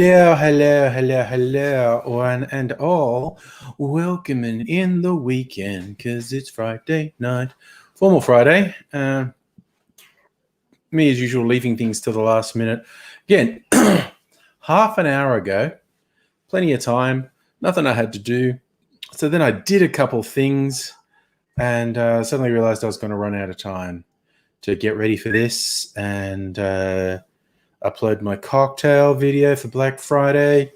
Hello, one and all. Welcoming in the weekend, because it's Friday night. Formal Friday. Me, as usual, leaving things to the last minute. Again, half an hour ago, plenty of time, nothing I had to do. So then I did a couple things and suddenly realized I was going to run out of time to get ready for this and upload my cocktail video for Black Friday.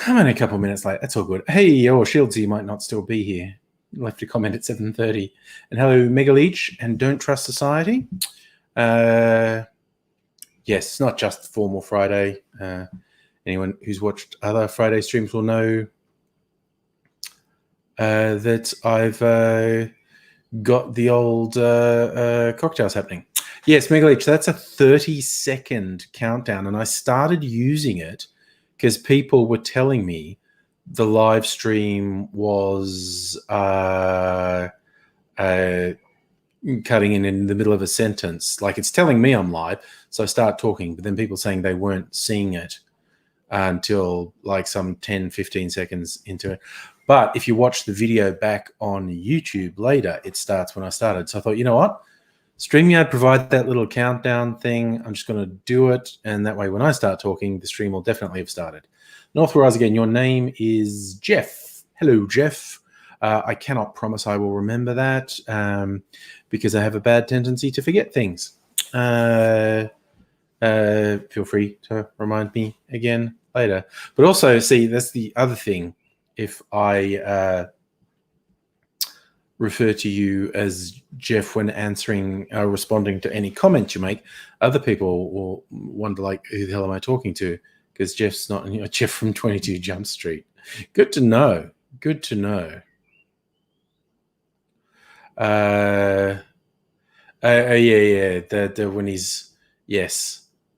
I'm only a couple of minutes late. That's all good. Hey, Shieldsy might not still be here. Left a comment at 7:30. And hello, Mega Leech and Don't Trust Society. Yes, not just Formal Friday. Anyone who's watched other Friday streams will know that I've got the old cocktails happening. Yes, Mega Leech, that's a 30-second countdown, and I started using it because people were telling me the live stream was cutting in the middle of a sentence. Like, it's telling me I'm live, so I start talking, but then people saying they weren't seeing it until like some 10, 15 seconds into it. But if you watch the video back on YouTube later, it starts when I started. So I thought, you know what? StreamYard provide that little countdown thing. I'm just going to do it. And that way, when I start talking, the stream will definitely have started. Northwise again, your name is Jeff. Hello, Jeff. I cannot promise I will remember that because I have a bad tendency to forget things. Feel free to remind me again later. But also, see, that's the other thing. If I refer to you as Jeff when answering, responding to any comment you make, other people will wonder, like, who the hell am I talking to? Because Jeff's not, Jeff from 22 Jump Street. Good to know. Good to know. Yeah.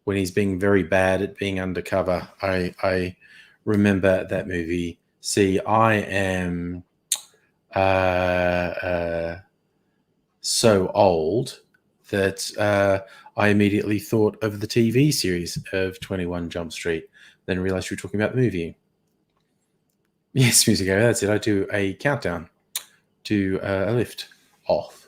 When he's being very bad at being undercover. I remember that movie. See, I am so old that I immediately thought of the TV series of 21 Jump Street, then realized you were talking about the movie. Yes, Musico, that's it. I do a countdown to a lift off.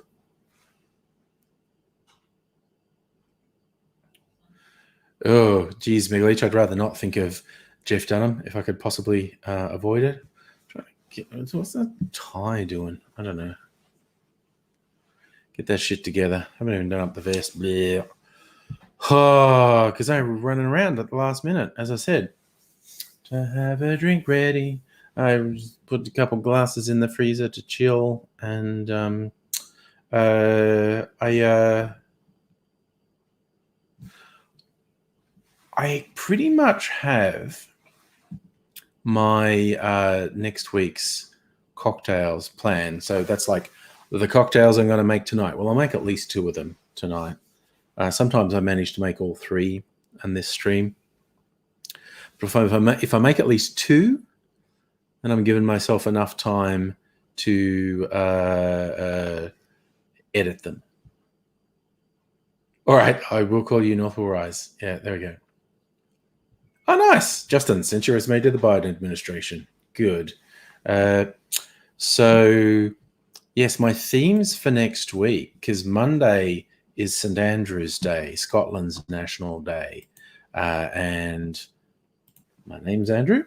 Oh, geez, Miguelich, I'd rather not think of Jeff Dunham if I could possibly avoid it. What's that tie doing? I don't know. Get that shit together. I haven't even done up the vest. Bleh. Oh, because I was running around at the last minute, as I said. To have a drink ready. I put a couple glasses in the freezer to chill, and I pretty much have my next week's cocktails planned. So that's like the cocktails I'm going to make tonight. Well, I'll make at least 2 of them tonight. Sometimes I manage to make all 3 on this stream. But if I make at least 2, then I'm giving myself enough time to edit them. All right, I will call you Northwell Rise. Yeah, there we go. Oh, nice. Justin, sent your resume to the Biden administration. Good. So, yes, my themes for next week, because Monday is St. Andrew's Day, Scotland's National Day. And my name's Andrew.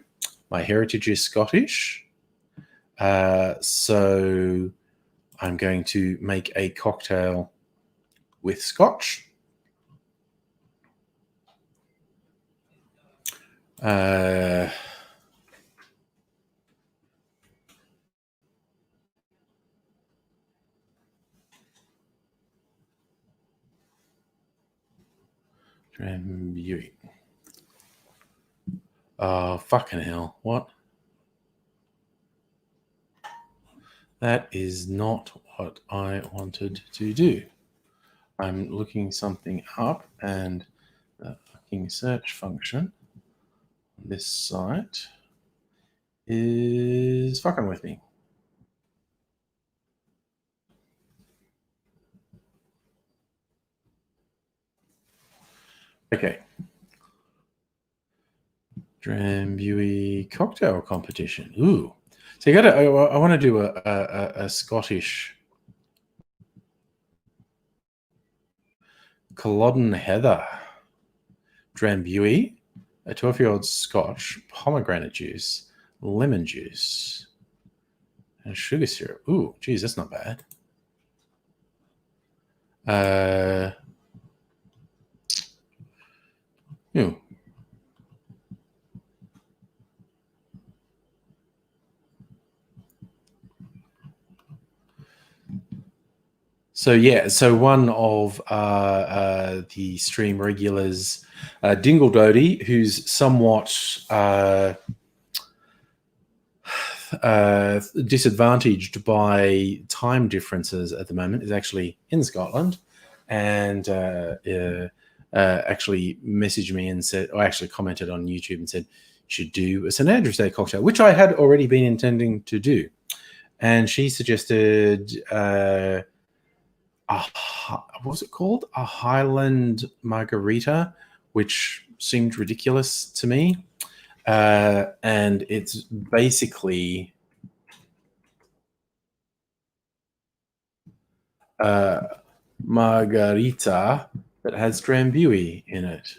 My heritage is Scottish. So I'm going to make a cocktail with scotch. Drambuie. Oh, fucking hell. What? That is not what I wanted to do. I'm looking something up, and the fucking search function on this site is fucking with me. Okay. Drambuie cocktail competition. Ooh. So you got to. I want to do a Scottish Culloden Heather Drambuie, a 12-year-old Scotch, pomegranate juice, lemon juice, and sugar syrup. Ooh, geez, that's not bad. Ooh. So yeah, so one of the stream regulars, Dingle Doty, who's somewhat disadvantaged by time differences at the moment, is actually in Scotland, and actually messaged me and said, or actually commented on YouTube and said, you should do a St Andrew's Day cocktail, which I had already been intending to do, and she suggested. What was it called? A Highland margarita, which seemed ridiculous to me. And it's basically margarita that has Drambuie in it.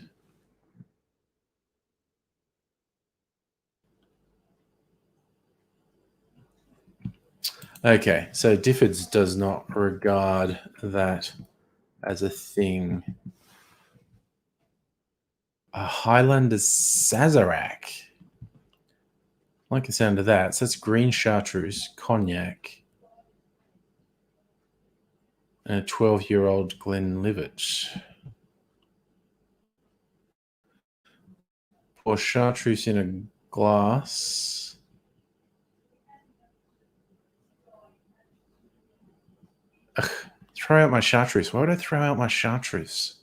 Okay, so Difford's does not regard that as a thing. A Highland Sazerac. I like the sound of that. So that's green chartreuse, cognac, and a 12-year-old Glenlivet. Pour chartreuse in a glass. Ugh, throw out my chartreuse. Why would I throw out my chartreuse?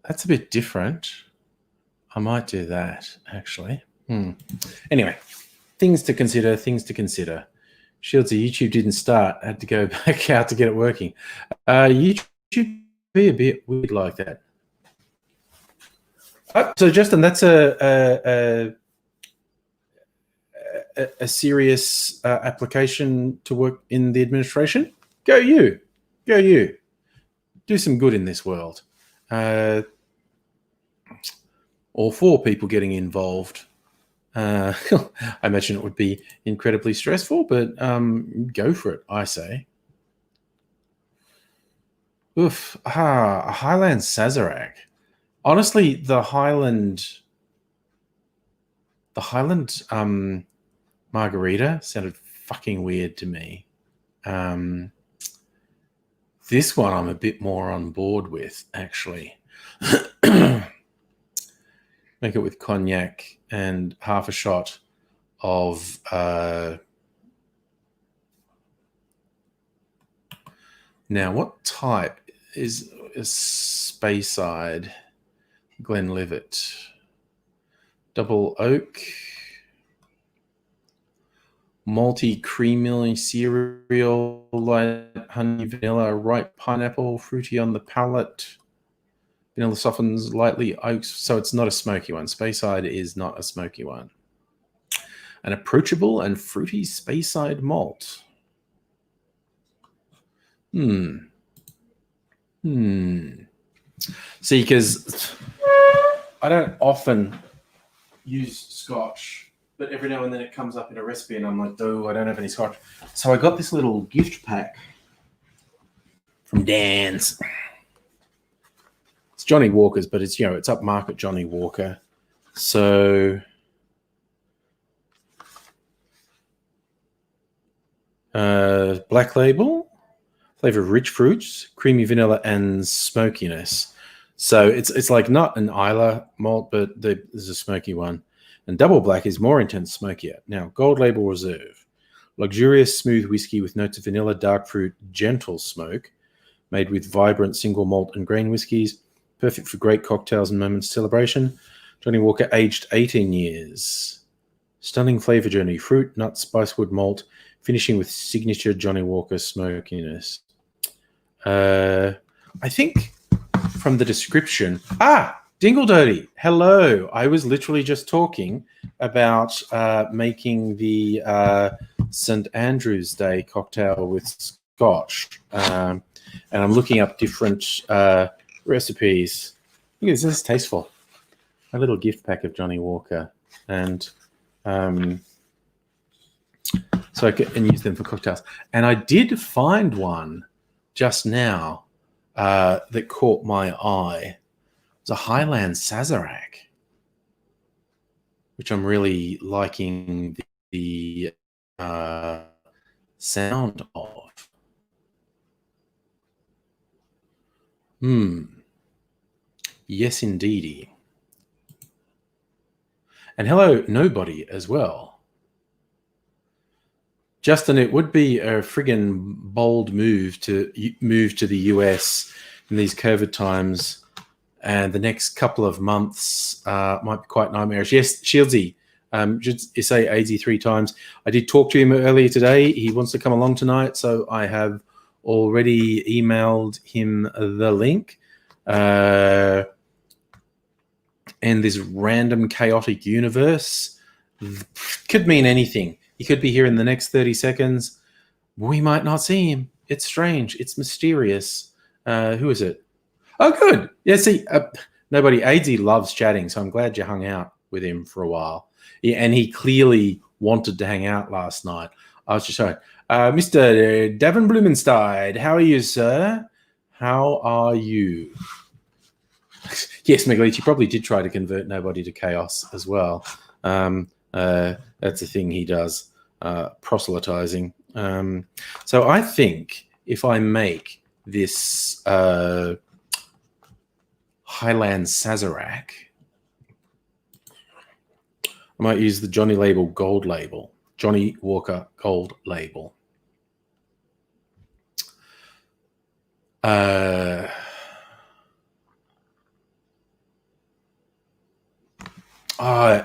That's a bit different. I might do that, actually. Anyway, things to consider, Shieldsy, YouTube didn't start. I had to go back out to get it working. YouTube be a bit weird like that. So, Justin, that's a serious application to work in the administration. Go you. Do some good in this world. All four people getting involved. I imagine it would be incredibly stressful, but go for it, I say. Oof. A Highland Sazerac. Honestly, the Highland margarita sounded fucking weird to me. This one I'm a bit more on board with, actually. Make it with cognac and half a shot of now, what type is Speyside Glenlivet? Double oak, malty creamy cereal, light honey, vanilla, ripe pineapple, fruity on the palate. Vanilla softens lightly oaks, so it's not a smoky one. Speyside is not a smoky one. An approachable and fruity Speyside malt. See, because I don't often use Scotch, but every now and then it comes up in a recipe and I'm like, oh, I don't have any Scotch. So I got this little gift pack from Dan's. It's Johnny Walker's, but it's, it's upmarket Johnny Walker. So black label, flavor of rich fruits, creamy vanilla, and smokiness. So it's like not an Isla malt, but there's a smoky one. And double black is more intense, smokier. Now, gold label reserve, luxurious smooth whiskey with notes of vanilla, dark fruit, gentle smoke, made with vibrant single malt and grain whiskies. Perfect for great cocktails and moments of celebration. Johnny Walker, aged 18 years. Stunning flavor journey, fruit, nuts, spicewood, malt, finishing with signature Johnny Walker smokiness. I think from the description... Dingle Doty, hello. I was literally just talking about making the St. Andrew's Day cocktail with scotch. And I'm looking up different recipes. Look at this, this is tasteful. A little gift pack of Johnny Walker. And so I can use them for cocktails. And I did find one just now that caught my eye. It's a Highland Sazerac, which I'm really liking the sound of. Yes, indeedy. And hello, Nobody, as well. Justin, it would be a friggin' bold move to move to the US in these COVID times. And the next couple of months might be quite nightmarish. Yes, Shieldsy, you say AZ 3 times. I did talk to him earlier today. He wants to come along tonight, so I have already emailed him the link. And this random chaotic universe could mean anything. He could be here in the next 30 seconds. We might not see him. It's strange. It's mysterious. Who is it? Oh, good. Yeah, see, Nobody. AZ loves chatting, so I'm glad you hung out with him for a while. Yeah, and he clearly wanted to hang out last night. I was just showing. Mr. Davin Blumenstein, how are you, sir? How are you? Yes, Megalith, you probably did try to convert Nobody to chaos as well. That's a thing he does, proselytizing. So I think if I make this Highland Sazerac, I might use the Johnny Label Gold Label, Johnny Walker Gold Label.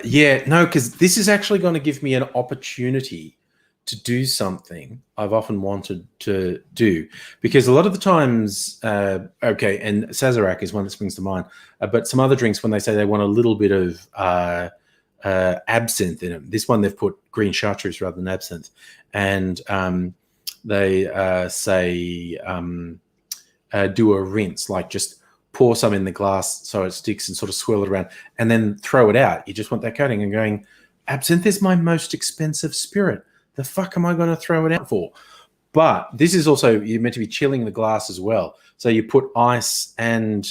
Yeah, no, because this is actually going to give me an opportunity to do something I've often wanted to do. Because a lot of the times, okay, and Sazerac is one that springs to mind, but some other drinks, when they say they want a little bit of absinthe in them, this one they've put green chartreuse rather than absinthe. And they say do a rinse, like just pour some in the glass so it sticks and sort of swirl it around and then throw it out. You just want that coating and going, absinthe is my most expensive spirit. The fuck am I going to throw it out for? But this is also, you're meant to be chilling the glass as well. So you put ice, and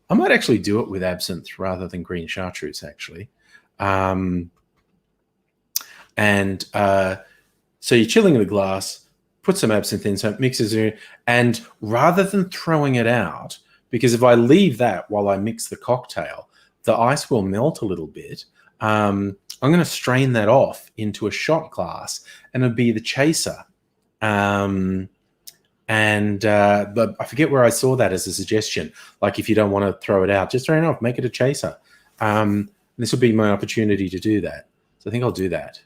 I might actually do it with absinthe rather than green chartreuse, actually. So you're chilling the glass, put some absinthe in so it mixes in, and rather than throwing it out, because if I leave that while I mix the cocktail, the ice will melt a little bit. I'm going to strain that off into a shot glass, and it'll be the chaser. But I forget where I saw that as a suggestion. Like, if you don't want to throw it out, just strain it off, make it a chaser. This will be my opportunity to do that. So I think I'll do that.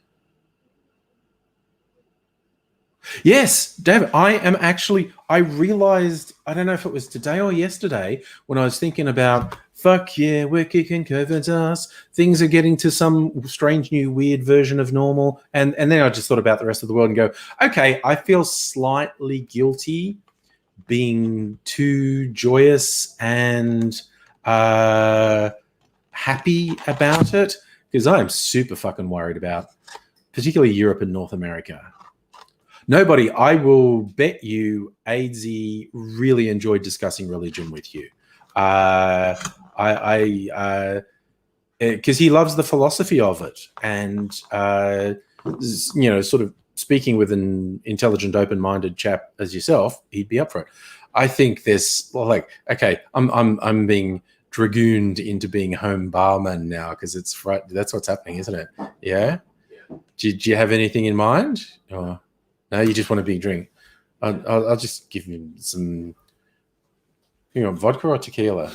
Yes, David, I realized, I don't know if it was today or yesterday, when I was thinking about, fuck yeah, we're kicking COVID's ass. Things are getting to some strange new weird version of normal. And then I just thought about the rest of the world and go, okay, I feel slightly guilty being too joyous and happy about it, because I am super fucking worried about particularly Europe and North America. Nobody, I will bet you AZ really enjoyed discussing religion with you. Because he loves the philosophy of it. And, sort of speaking with an intelligent, open-minded chap as yourself, he'd be up for it. I think there's, okay, I'm being dragooned into being home barman now because that's what's happening, isn't it? Yeah? Do you have anything in mind? Or... No, you just want a big drink. I'll just give you some, vodka or tequila.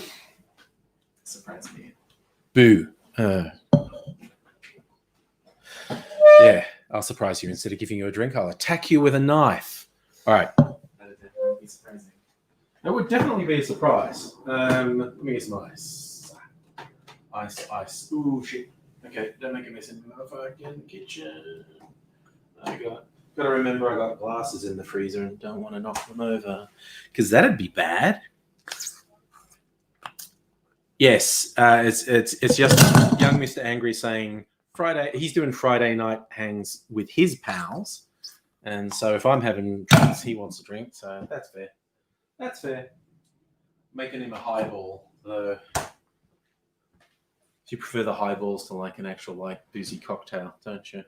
surprise me. Boo. Yeah, I'll surprise you. Instead of giving you a drink, I'll attack you with a knife. All right. That would definitely be surprising. That would definitely be a surprise. Let me get some ice. Ice. Ooh, shit. Okay, don't make a mess in the motherfucking kitchen. Gotta remember I got glasses in the freezer and don't want to knock them over. Because that'd be bad. Yes, it's just young Mr. Angry saying Friday. He's doing Friday night hangs with his pals, and so if I'm having drinks, he wants a drink. So that's fair. That's fair. Making him a highball, though. Do you prefer the highballs to like an actual like boozy cocktail? Don't you?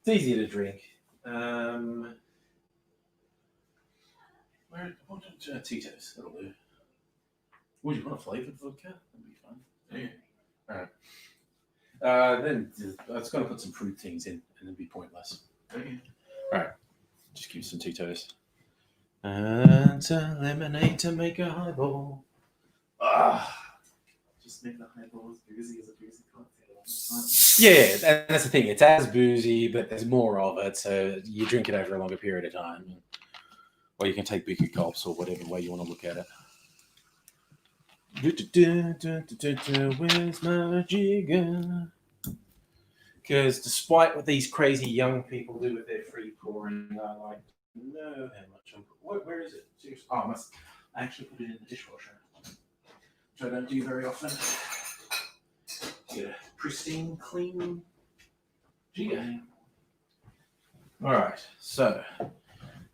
It's easy to drink. Where? Tito's. That'll do. Would you want a flavored vodka? That'd be fun. Yeah. All right. Then I was going to put some fruit things in, and it'd be pointless. Okay. All right. Just give me some Tito's. And lemonade to make a highball. Just make the highball as boozy as a boozy cocktail. Yeah, that's the thing. It's as boozy, but there's more of it, so you drink it over a longer period of time. Or you can take bigger gulps or whatever way you want to look at it. Where's my jigger? Because despite what these crazy young people do with their free pouring, I like to know how much I'm. Where is it? Seriously? Oh, I actually put it in the dishwasher, which I don't do very often. Get a pristine, clean jigger. All right, so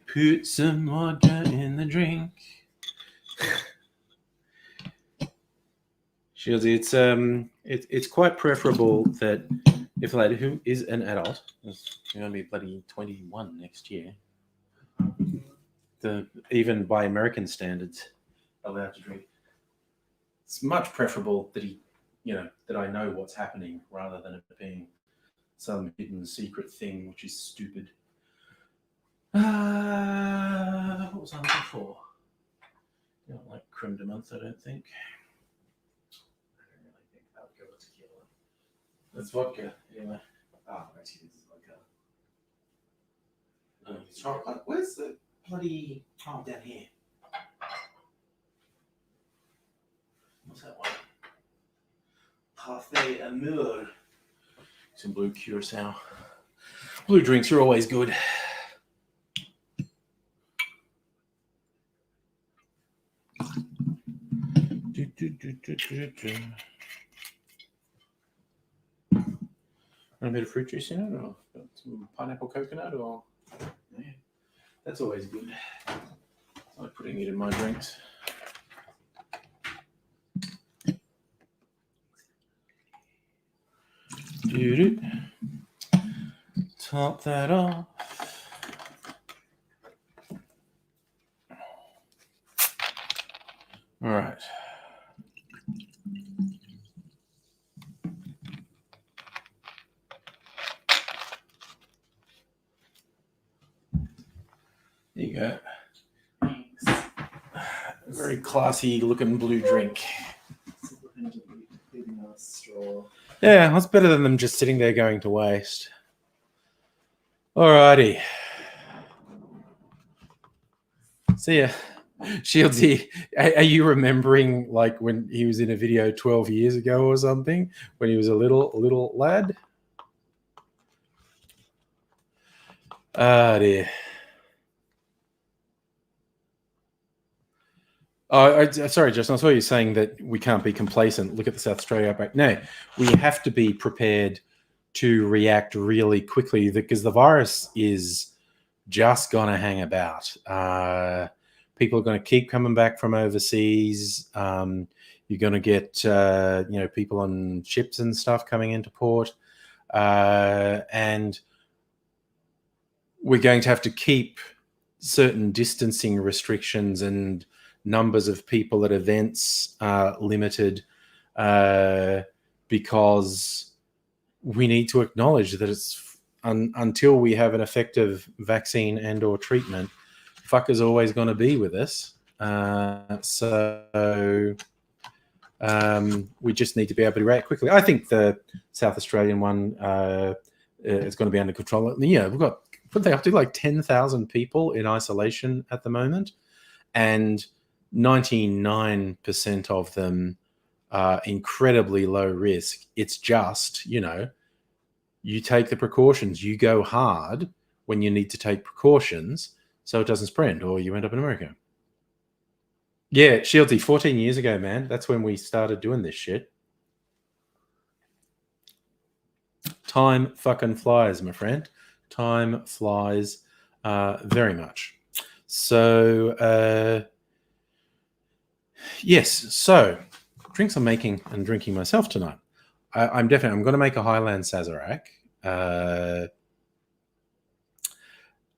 put some water in the drink. Shieldsy, it's quite preferable that if a lady who is an adult, is going to be bloody 21 next year, even by American standards, allowed to drink. It's much preferable that that I know what's happening rather than it being some hidden secret thing, which is stupid. What was I looking for? You don't like creme de menthe, I don't think. It's vodka, anyway. Oh, right, he uses vodka. Chocolate. Where's the bloody... Oh, down here. What's that one? Parfait Amour. Some blue curacao. Blue drinks are always good. A bit of fruit juice in it, or some pineapple coconut, or yeah, that's always good. I like putting it in my drinks. Top that off. All right. There you go. Thanks. Very classy looking blue drink. Yeah, that's better than them just sitting there going to waste. Alrighty. See ya. Shieldsy, are you remembering like when he was in a video 12 years ago or something, when he was a little lad? Ah, dear. Oh, sorry, Justin. I saw you saying that we can't be complacent. Look at the South Australia outbreak. No, we have to be prepared to react really quickly because the virus is just going to hang about. People are going to keep coming back from overseas. You're going to get, people on ships and stuff coming into port. And we're going to have to keep certain distancing restrictions and numbers of people at events limited because we need to acknowledge that it's until we have an effective vaccine and or treatment, fuck is always going to be with us. So We just need to be able to react quickly. I think the South Australian one is going to be under control. Yeah, we've got what they up to like 10,000 people in isolation at the moment, and 99% of them are incredibly low risk. It's just, you take the precautions, you go hard when you need to take precautions so it doesn't spread or you end up in America. Yeah, Shieldsy, 14 years ago, man. That's when we started doing this shit. Time fucking flies, my friend. Time flies very much. So, yes. So, drinks I'm making and drinking myself tonight. I'm going to make a Highland Sazerac.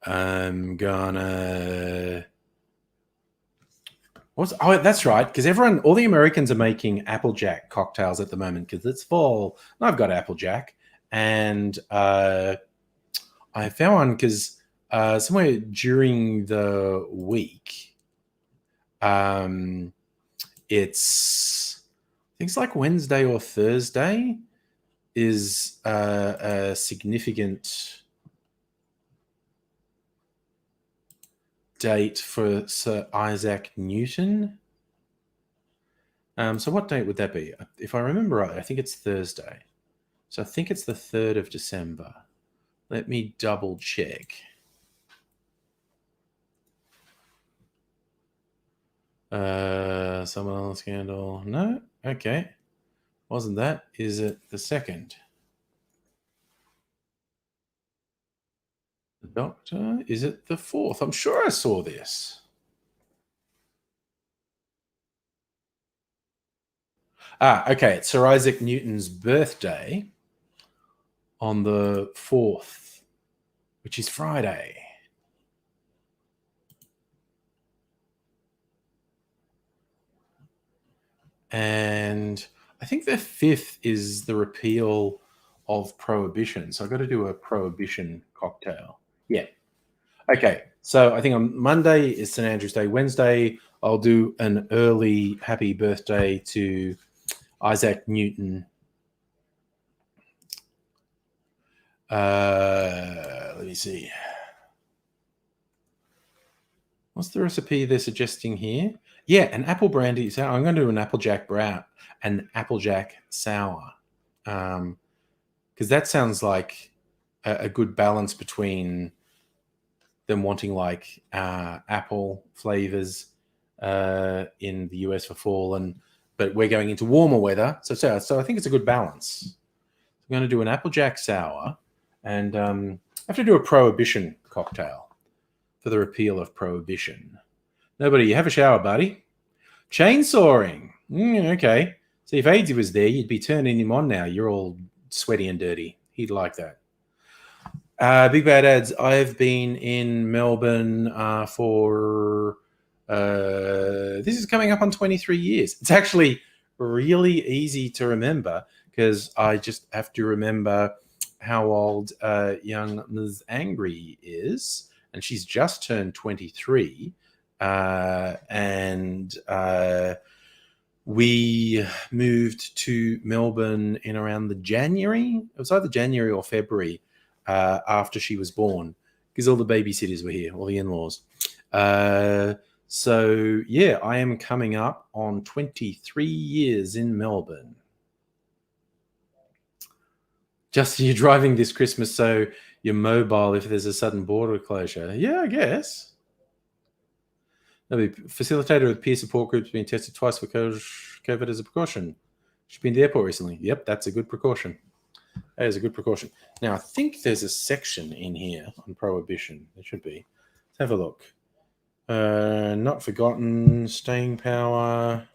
I'm gonna. Oh, that's right. Because all the Americans are making Applejack cocktails at the moment because it's fall. And I've got Applejack, and I found one because somewhere during the week, it's I think it's like Wednesday or Thursday is a significant date for Sir Isaac Newton. So what date would that be? If I remember right, I think it's Thursday. So I think it's the 3rd of December. Let me double check. Someone scandal. No? Okay. Wasn't that? Is it the 2nd? The Doctor? Is it the 4th? I'm sure I saw this. Okay. It's Sir Isaac Newton's birthday on the 4th, which is Friday. And I think the 5th is the repeal of Prohibition. So I've got to do a Prohibition cocktail. Yeah. Okay. So I think on Monday is St. Andrew's Day. Wednesday, I'll do an early happy birthday to Isaac Newton. Let me see. What's the recipe they're suggesting here? Yeah, an apple brandy sour. I'm going to do an Applejack brown, an Applejack sour, because that sounds like a good balance between them wanting like apple flavors in the US for fall, but we're going into warmer weather, so I think it's a good balance. I'm going to do an Applejack sour, and I have to do a Prohibition cocktail for the repeal of Prohibition. Nobody, you have a shower, buddy. Chainsawing. Okay. See, if Aidsy was there, you'd be turning him on now. You're all sweaty and dirty. He'd like that. Big Bad Ads. I've been in Melbourne for... this is coming up on 23 years. It's actually really easy to remember because I just have to remember how old young Ms. Angry is. And she's just turned 23. And we moved to Melbourne in around the January. It was either January or February after she was born, because all the babysitters were here, all the in-laws. So, yeah, I am coming up on 23 years in Melbourne. Just you're driving this Christmas, so you're mobile if there's a sudden border closure. Yeah, I guess. The facilitator of peer support groups being tested twice for COVID as a precaution. She's been to the airport recently. Yep, that's a good precaution. That is a good precaution. Now, I think there's a section in here on Prohibition. There should be. Let's have a look. Not forgotten, staying power.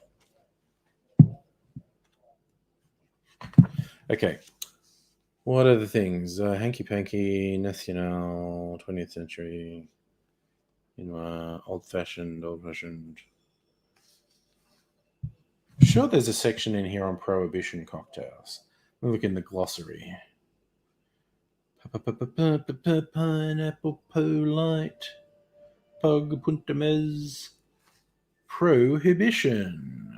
Okay. What are the things? Hanky Panky, National, 20th century, old-fashioned. Sure, there's a section in here on Prohibition cocktails. We'll look in the glossary. Pineapple Polite, Pug Puntamez, Prohibition.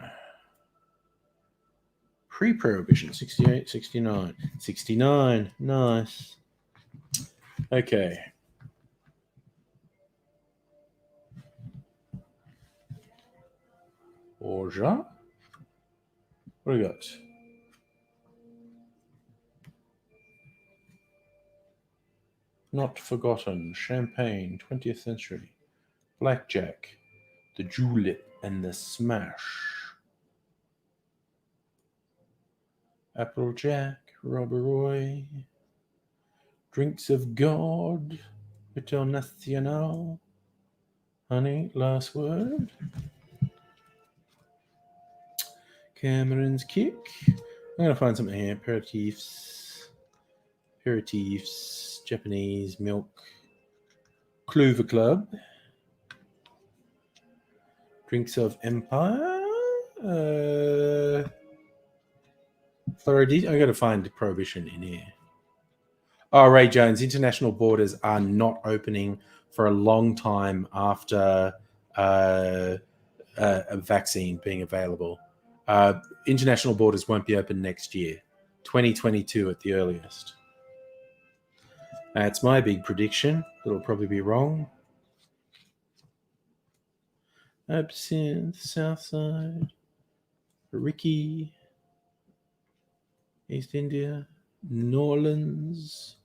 Pre-prohibition, 68, 69. 69, nice. Okay. Orgeat. What do we got? Not Forgotten, Champagne, 20th Century, Blackjack, the Julep, and the Smash. Applejack, Robber Roy, Drinks of God, Hotel Nacional, Honey, Last Word, Cameron's Kick. I'm going to find something here. Aperitifs, Japanese Milk, Clover Club, Drinks of Empire, Florida. I got to find Prohibition in here. Oh, Ray Jones, international borders are not opening for a long time after a vaccine being available. International borders won't be open next year, 2022 at the earliest. That's my big prediction. It'll probably be wrong. Absinthe, Southside, Ricky, East India, New Orleans,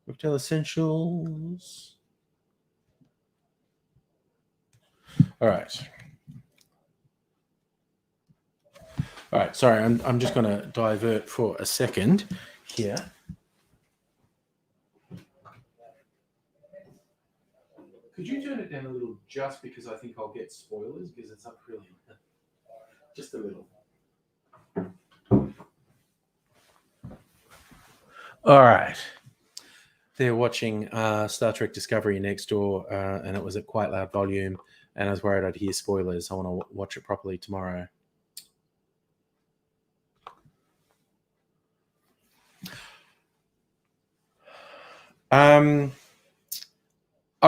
Cocktail Essentials. All right. Sorry, I'm just going to divert for a second here. Could you turn it down a little just because I think I'll get spoilers because it's up really just a little. All right. They're watching Star Trek Discovery next door, and it was at quite loud volume, and I was worried I'd hear spoilers. I want to watch it properly tomorrow. Oh,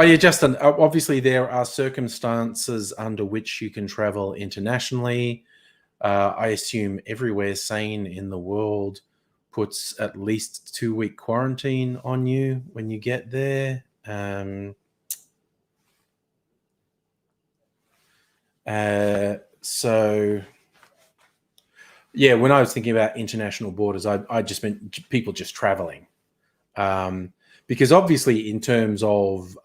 yeah, Justin, obviously there are circumstances under which you can travel internationally. I assume everywhere sane in the world puts at least 2-week quarantine on you when you get there. So, yeah, when I was thinking about international borders, I just meant people just traveling. Because obviously in terms of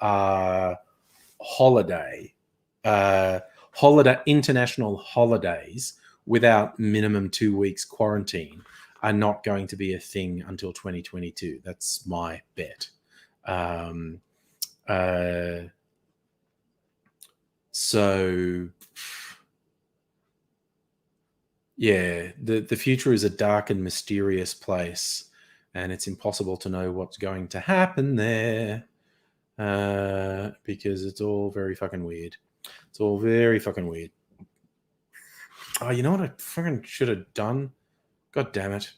international holidays without minimum 2 weeks quarantine are not going to be a thing until 2022. That's my bet. So yeah, the future is a dark and mysterious place, and it's impossible to know what's going to happen there because it's all very fucking weird. It's all very fucking weird. Oh, you know what I fucking should have done? God damn it.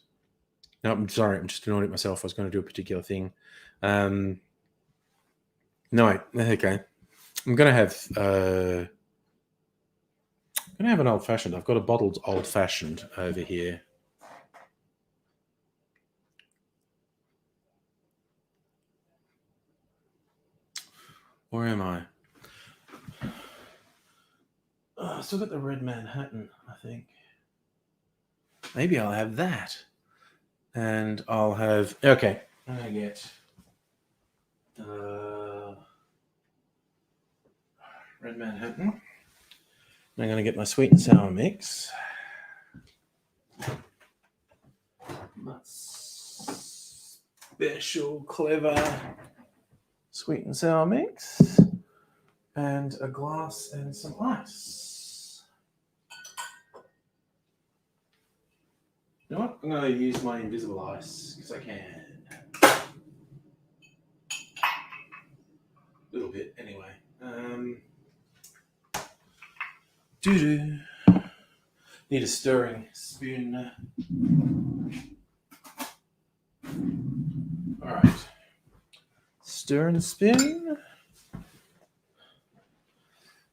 No, I'm sorry. I'm just annoyed at myself. I was going to do a particular thing. No, okay. I'm going to have an old-fashioned. I've got a bottled old-fashioned over here. Where am I? Oh, I still got the Red Manhattan, I think. Maybe I'll have that. And I'll have... Okay. I'm going to get... Red Manhattan. I'm going to get my sweet and sour mix. My special, clever sweet and sour mix. And a glass and some ice. You know what? I'm going to use my invisible ice because I can. A little bit, anyway. Need a stirring spoon. All right. Stir and spoon.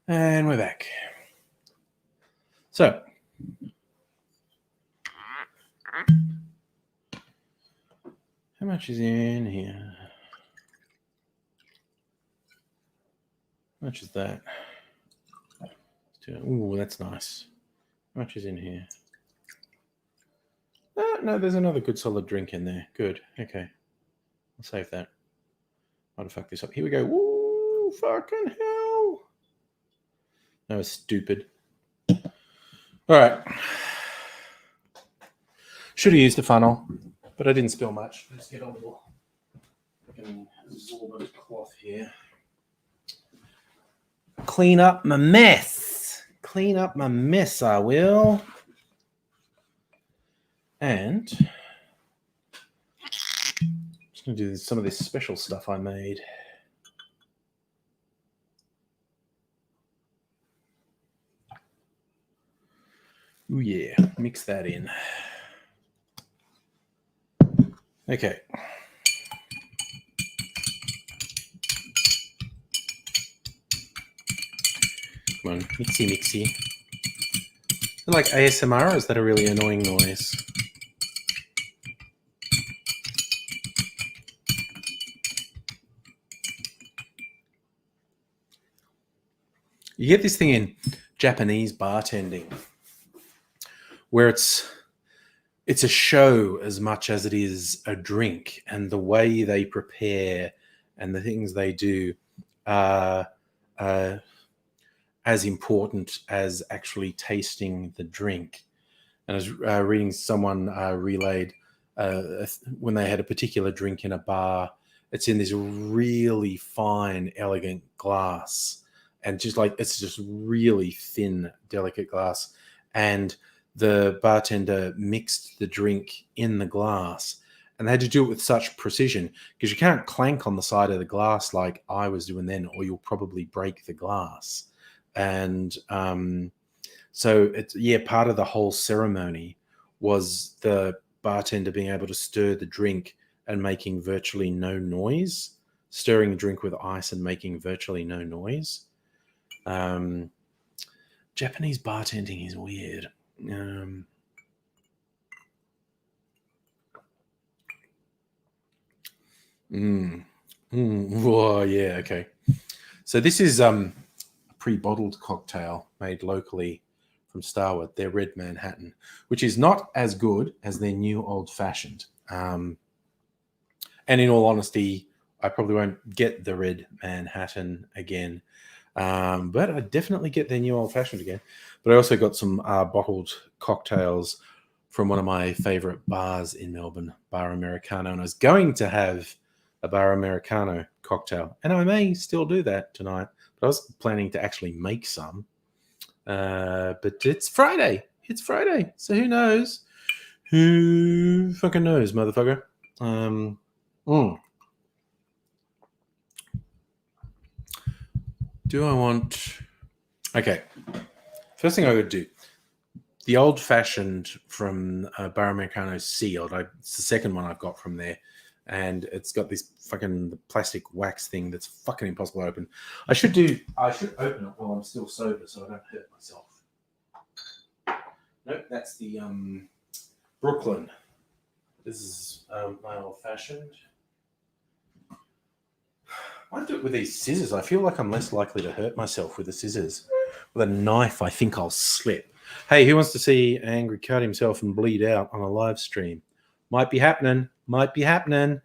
And we're back. So, How much is in here? How much is that? Ooh, that's nice. How much is in here? No, there's another good solid drink in there. Good. Okay. I'll save that. I'll fuck this up. Here we go. Ooh, fucking hell. That was stupid. All right. Should have used a funnel, but I didn't spill much. Let's get a little absorbent cloth here. Clean up my mess. Clean up my mess, I will. And I'm just going to do some of this special stuff I made. Oh yeah, mix that in. Okay. Come on, mixy, mixy. Is it like ASMR, or is that a really annoying noise? You get this thing in Japanese bartending where it's a show as much as it is a drink, and the way they prepare and the things they do are as important as actually tasting the drink. And I was reading someone relayed when they had a particular drink in a bar, it's in this really fine, elegant glass, and just like it's just really thin, delicate glass, and the bartender mixed the drink in the glass, and they had to do it with such precision because you can't clank on the side of the glass like I was doing then, or you'll probably break the glass. And so it's part of the whole ceremony was the bartender being able to stir the drink and making virtually no noise, stirring the drink with ice and making virtually no noise. Japanese bartending is weird. Whoa, yeah, okay. So this is a pre-bottled cocktail made locally from Starwood, their Red Manhattan, which is not as good as their new Old Fashioned. And in all honesty, I probably won't get the Red Manhattan again. But I definitely get their new Old Fashioned again. But I also got some bottled cocktails from one of my favorite bars in Melbourne, Bar Americano. And I was going to have a Bar Americano cocktail, and I may still do that tonight. But I was planning to actually make some. But it's Friday. It's Friday. So who knows? Who fucking knows, motherfucker? Do I want... Okay. First thing I would do. The Old Fashioned from Bar Americano sealed. It's the second one I've got from there. And it's got this fucking plastic wax thing that's fucking impossible to open. I should open it while I'm still sober so I don't hurt myself. Nope, that's the Brooklyn. This is my Old Fashioned. I might do it with these scissors. I feel like I'm less likely to hurt myself with the scissors. With a knife, I think I'll slip. Hey, who wants to see Angry cut himself and bleed out on a live stream? Might be happening. Might be happening.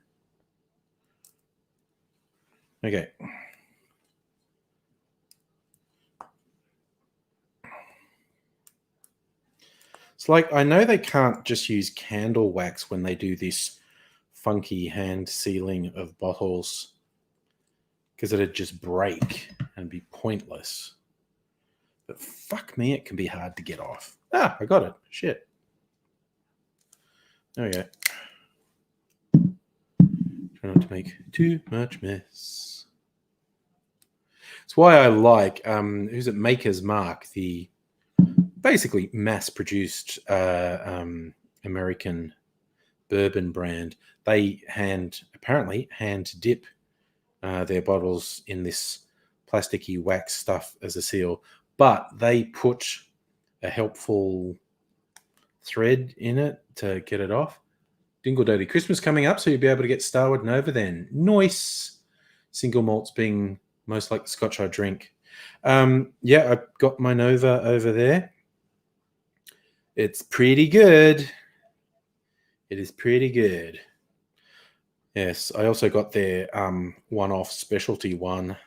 Okay. It's like, I know they can't just use candle wax when they do this funky hand sealing of bottles because it'd just break and be pointless. But fuck me, it can be hard to get off. Ah, I got it. Shit. There we go. Try not to make too much mess. It's why I like, who's it, Maker's Mark, the basically mass-produced American bourbon brand. They apparently hand dip their bottles in this plasticky wax stuff as a seal, but they put a helpful thread in it to get it off. Dingle Dirty. Christmas coming up, so you'll be able to get Starward Nova then. Nice. Single malts being most like the Scotch I drink. Yeah, I've got my Nova over there. It's pretty good. It is pretty good. Yes, I also got their one-off specialty one,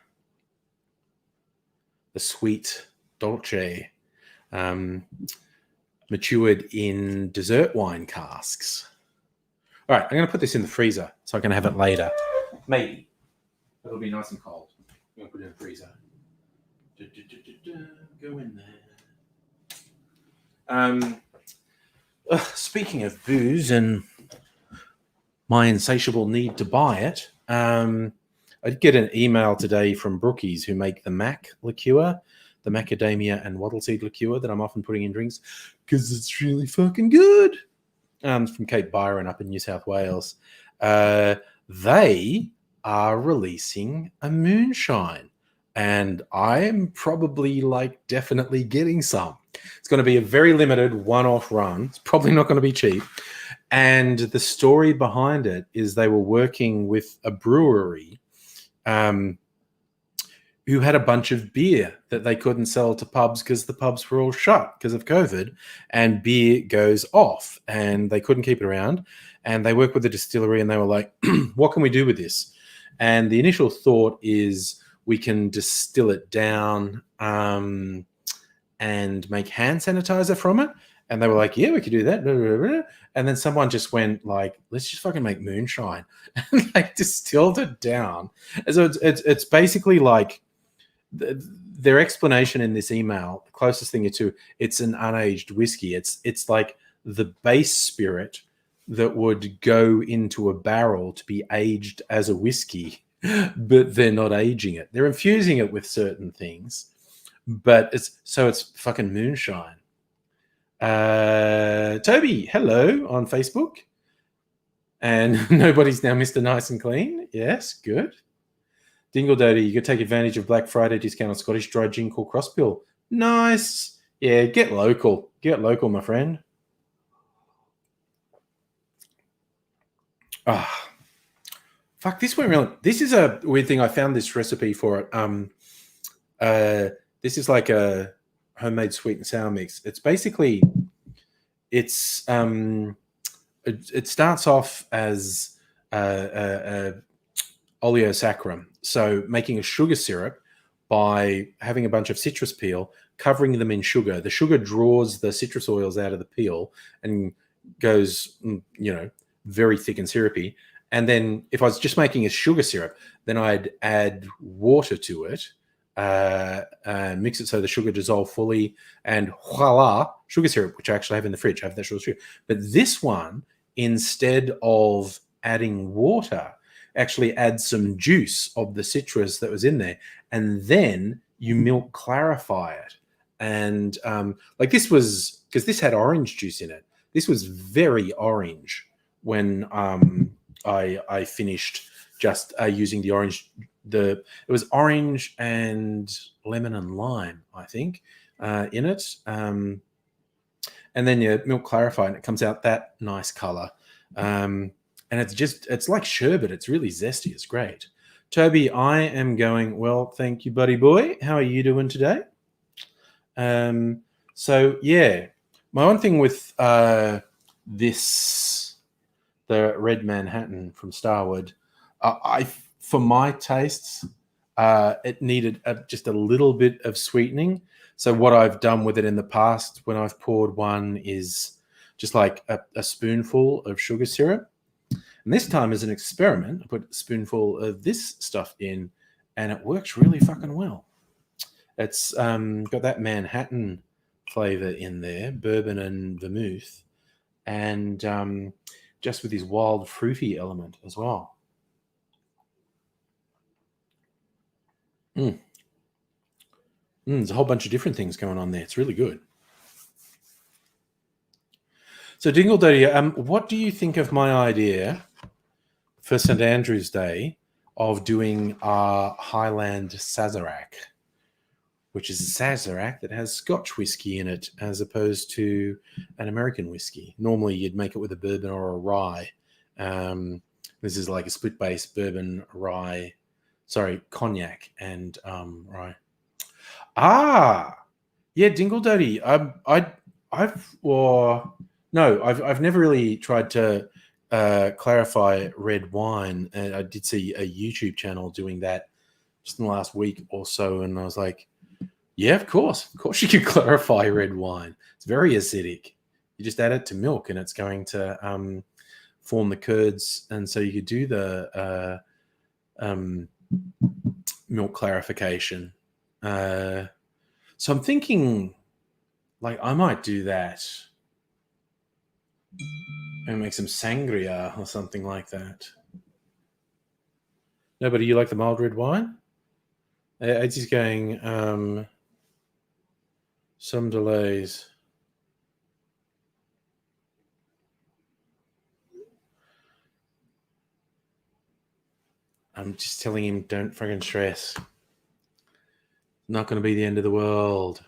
the Sweet Dolce, matured in dessert wine casks. All right, I'm going to put this in the freezer so I can have it later. Maybe. It'll be nice and cold. I'm going to put it in the freezer. Go in there. Speaking of booze and my insatiable need to buy it, I did get an email today from Brookies, who make the Mac liqueur, the macadamia and wattle seed liqueur that I'm often putting in drinks because it's really fucking good. It's from Cape Byron up in New South Wales. They are releasing a moonshine, and I'm probably definitely getting some. It's going to be a very limited one-off run. It's probably not going to be cheap. And the story behind it is they were working with a brewery who had a bunch of beer that they couldn't sell to pubs because the pubs were all shut because of COVID, and beer goes off and they couldn't keep it around. And they worked with the distillery and they were like, what can we do with this? And the initial thought is we can distill it down and make hand sanitizer from it. And they were like, yeah, we could do that. And then someone just went let's just fucking make moonshine. And distilled it down. And so it's basically their explanation in this email, the closest thing to it's an unaged whiskey. It's like the base spirit that would go into a barrel to be aged as a whiskey, but they're not aging it. They're infusing it with certain things, but it's fucking moonshine. Toby, hello on Facebook. And nobody's now Mr. Nice and Clean. Yes, good. Dingle Doty, you could take advantage of Black Friday discount on Scottish dry gin called Crosspill. Nice. Yeah, get local. Get local, my friend. Fuck, this went really... This is a weird thing. I found this recipe for it. This is like a homemade sweet and sour mix. It's basically... it starts off as oleosaccharum. So making a sugar syrup by having a bunch of citrus peel, covering them in sugar. The sugar draws the citrus oils out of the peel and goes, very thick and syrupy. And then if I was just making a sugar syrup, then I'd add water to it, mix it so the sugar dissolve fully, and voila, sugar syrup, which I actually have in the fridge. I have that sugar syrup. But this one, instead of adding water, actually add some juice of the citrus that was in there, and then you milk clarify it. And this was, because this had orange juice in it, this was very orange when I finished just using the orange. It was orange and lemon and lime, I think, in it. And then you milk clarify and it comes out that nice color. And it's like sherbet. It's really zesty. It's great. Toby, I am going well. Thank you, buddy boy. How are you doing today? So yeah, my one thing with this, the Red Manhattan from Starward, for my tastes, it needed just a little bit of sweetening. So what I've done with it in the past when I've poured one is just like a spoonful of sugar syrup. And this time as an experiment, I put a spoonful of this stuff in and it works really fucking well. It's got that Manhattan flavor in there, bourbon and vermouth, and just with this wild fruity element as well. There's a whole bunch of different things going on there. It's really good. So Dingle Doty, what do you think of my idea for St. Andrew's Day of doing our Highland Sazerac, which is a Sazerac that has Scotch whiskey in it as opposed to an American whiskey? Normally you'd make it with a bourbon or a rye, This is like a split base bourbon cognac and rye. Yeah, Dingle Dirty. I've never really tried to clarify red wine, and I did see a YouTube channel doing that just in the last week or so, and I was like, yeah, of course, you can clarify red wine. It's very acidic. You just add it to milk, and it's going to form the curds, and so you could do the milk clarification. So I'm thinking, like, I might do that and make some sangria or something like that. No, but do you like the mild red wine? It's just going some delays. I'm just telling him, don't fucking stress. Not going to be the end of the world.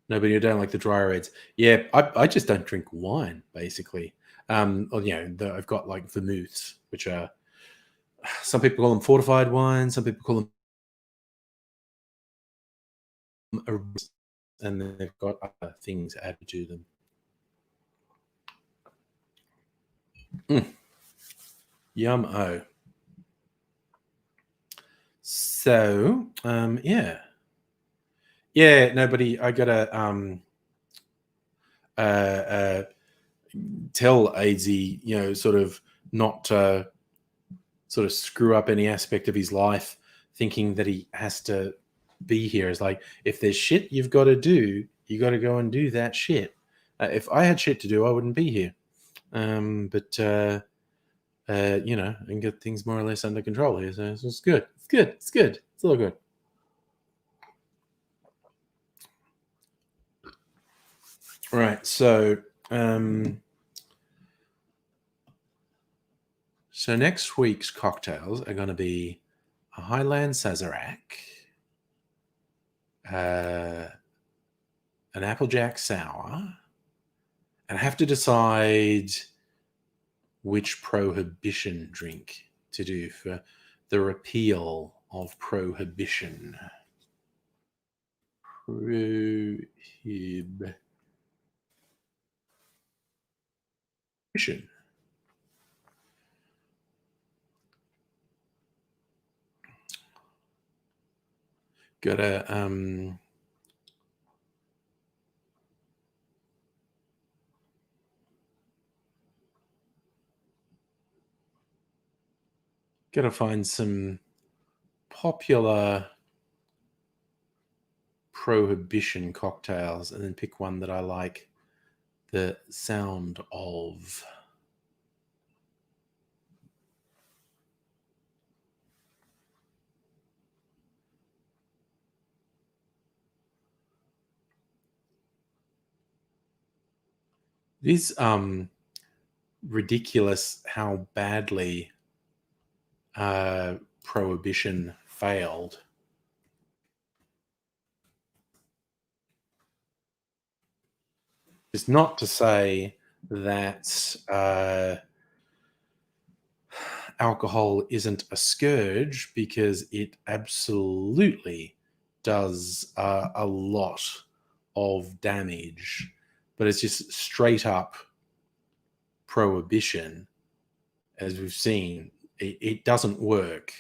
No, but you don't like the dry reds. Yeah, I just don't drink wine, basically. Or, I've got like vermouths, which are, some people call them fortified wines, some people call them, and then they've got other things added to them. Yum-o. So, yeah. Yeah, nobody, I gotta tell AZ, sort of not to sort of screw up any aspect of his life, thinking that he has to be here. Is like, if there's shit you've got to do, you got to go and do that shit. If I had shit to do, I wouldn't be here. But I can get things more or less under control here. So it's good. It's good. It's good. It's all good. Right. So, so next week's cocktails are going to be a Highland Sazerac, an Applejack Sour, and I have to decide which prohibition drink to do for the repeal of prohibition. Prohibition. Gotta find some popular prohibition cocktails and then pick one that I like the sound of. It is ridiculous how badly prohibition failed. It's not to say that alcohol isn't a scourge, because it absolutely does a lot of damage, but it's just straight up prohibition. As we've seen, it doesn't work,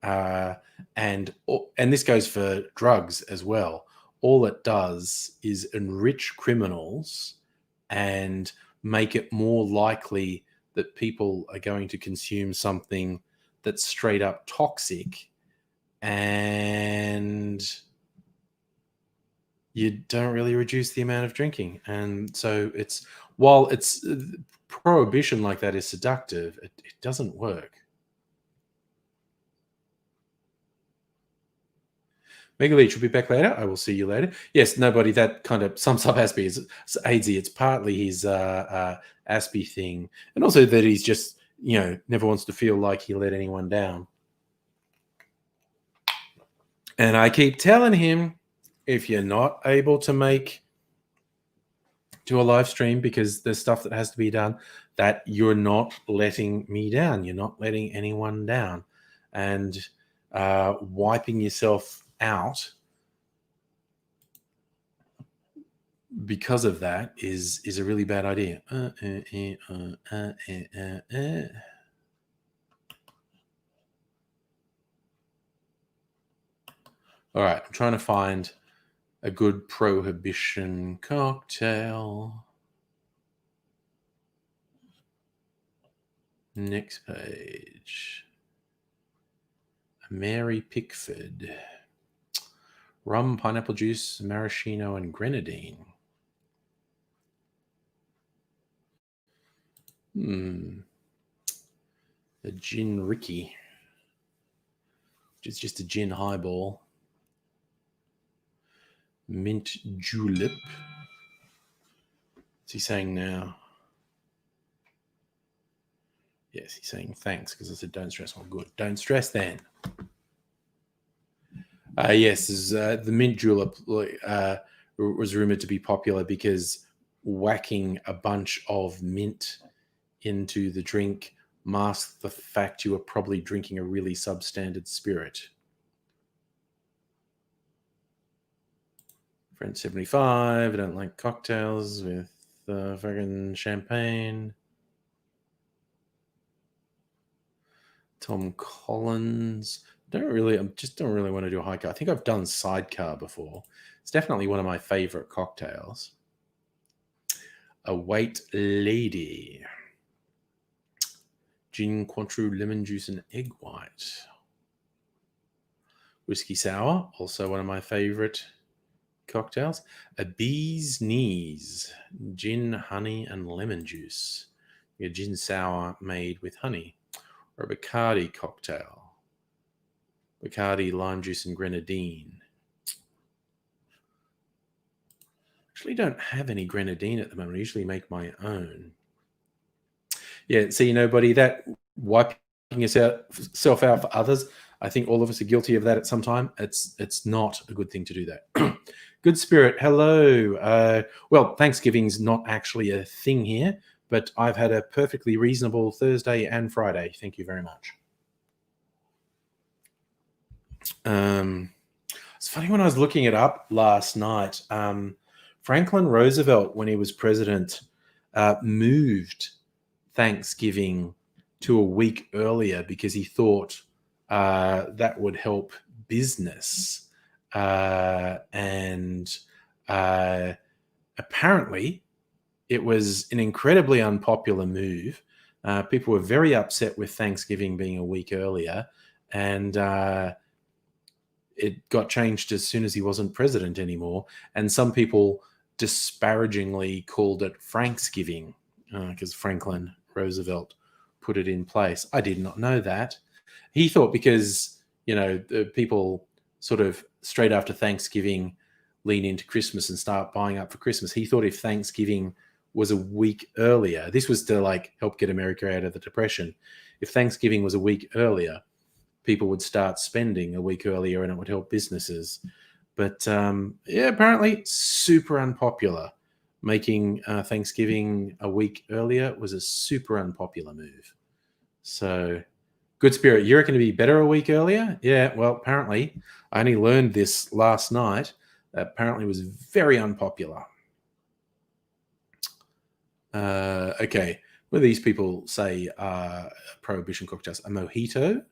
and this goes for drugs as well. All it does is enrich criminals and make it more likely that people are going to consume something that's straight up toxic, and you don't really reduce the amount of drinking. And so while it's prohibition like that is seductive, it doesn't work. Mega Leech will be back later. I will see you later. Yes, nobody. That kind of sums up Aspie. It's AZ. It's partly his Aspie thing, and also that he's just never wants to feel like he let anyone down. And I keep telling him, if you're not able to make do a live stream because there's stuff that has to be done, that you're not letting me down. You're not letting anyone down. And wiping yourself out because of that is a really bad idea. All right, I'm trying to find a good prohibition cocktail. Next page. Mary Pickford. Rum, pineapple juice, maraschino, and grenadine. A gin Ricky, which is just a gin highball. Mint julep. What's he saying now? Yes, he's saying thanks because I said don't stress. Well, good. Don't stress then. Yes, the mint julep was rumored to be popular because whacking a bunch of mint into the drink masked the fact you were probably drinking a really substandard spirit. French 75. I don't like cocktails with fucking champagne. Tom Collins. I just don't really want to do a hiker. I think I've done sidecar before. It's definitely one of my favorite cocktails. A white lady. Gin, Cointreau, lemon juice, and egg white. Whiskey sour, also one of my favorite cocktails. A bee's knees. Gin, honey, and lemon juice. A gin sour made with honey. Or a Bacardi cocktail. Bacardi, lime juice, and grenadine. Actually don't have any grenadine at the moment. I usually make my own. Yeah, see, buddy, that wiping yourself out for others, I think all of us are guilty of that at some time. It's not a good thing to do that. Good Spirit, hello. Well, Thanksgiving's not actually a thing here, but I've had a perfectly reasonable Thursday and Friday. Thank you very much. It's funny, when I was looking it up last night, Franklin Roosevelt, when he was president, moved Thanksgiving to a week earlier because he thought that would help business. And apparently it was an incredibly unpopular move. People were very upset with Thanksgiving being a week earlier, and it got changed as soon as he wasn't president anymore. And some people disparagingly called it Franksgiving because Franklin Roosevelt put it in place. I did not know that. He thought because, the people sort of straight after Thanksgiving lean into Christmas and start buying up for Christmas. He thought if Thanksgiving was a week earlier, this was to help get America out of the Depression. If Thanksgiving was a week earlier, people would start spending a week earlier and it would help businesses. But apparently super unpopular. Making Thanksgiving a week earlier was a super unpopular move. So, Good Spirit, you reckon to be better a week earlier? Yeah, well, apparently, I only learned this last night. Apparently, it was very unpopular. Okay, what do these people say prohibition cocktails? A mojito,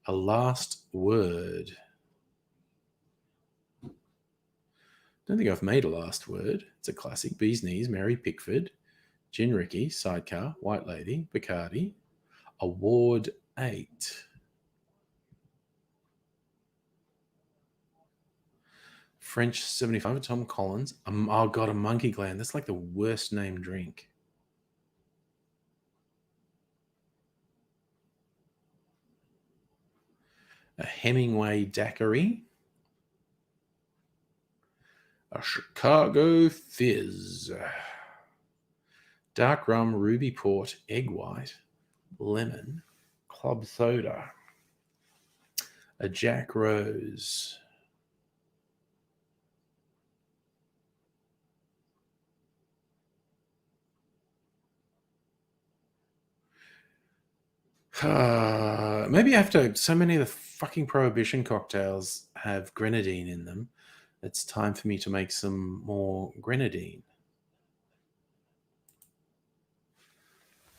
a last word. Don't think I've made a last word. It's a classic. Bee's Knees, Mary Pickford, Gin Ricky, Sidecar, White Lady, Bacardi, Award 8. French 75, Tom Collins. Oh, God, a monkey gland. That's like the worst named drink. A Hemingway daiquiri. A Chicago Fizz. Dark rum, ruby port, egg white, lemon, club soda. A Jack Rose. Maybe I have to. So many of the fucking prohibition cocktails have grenadine in them. It's time for me to make some more grenadine.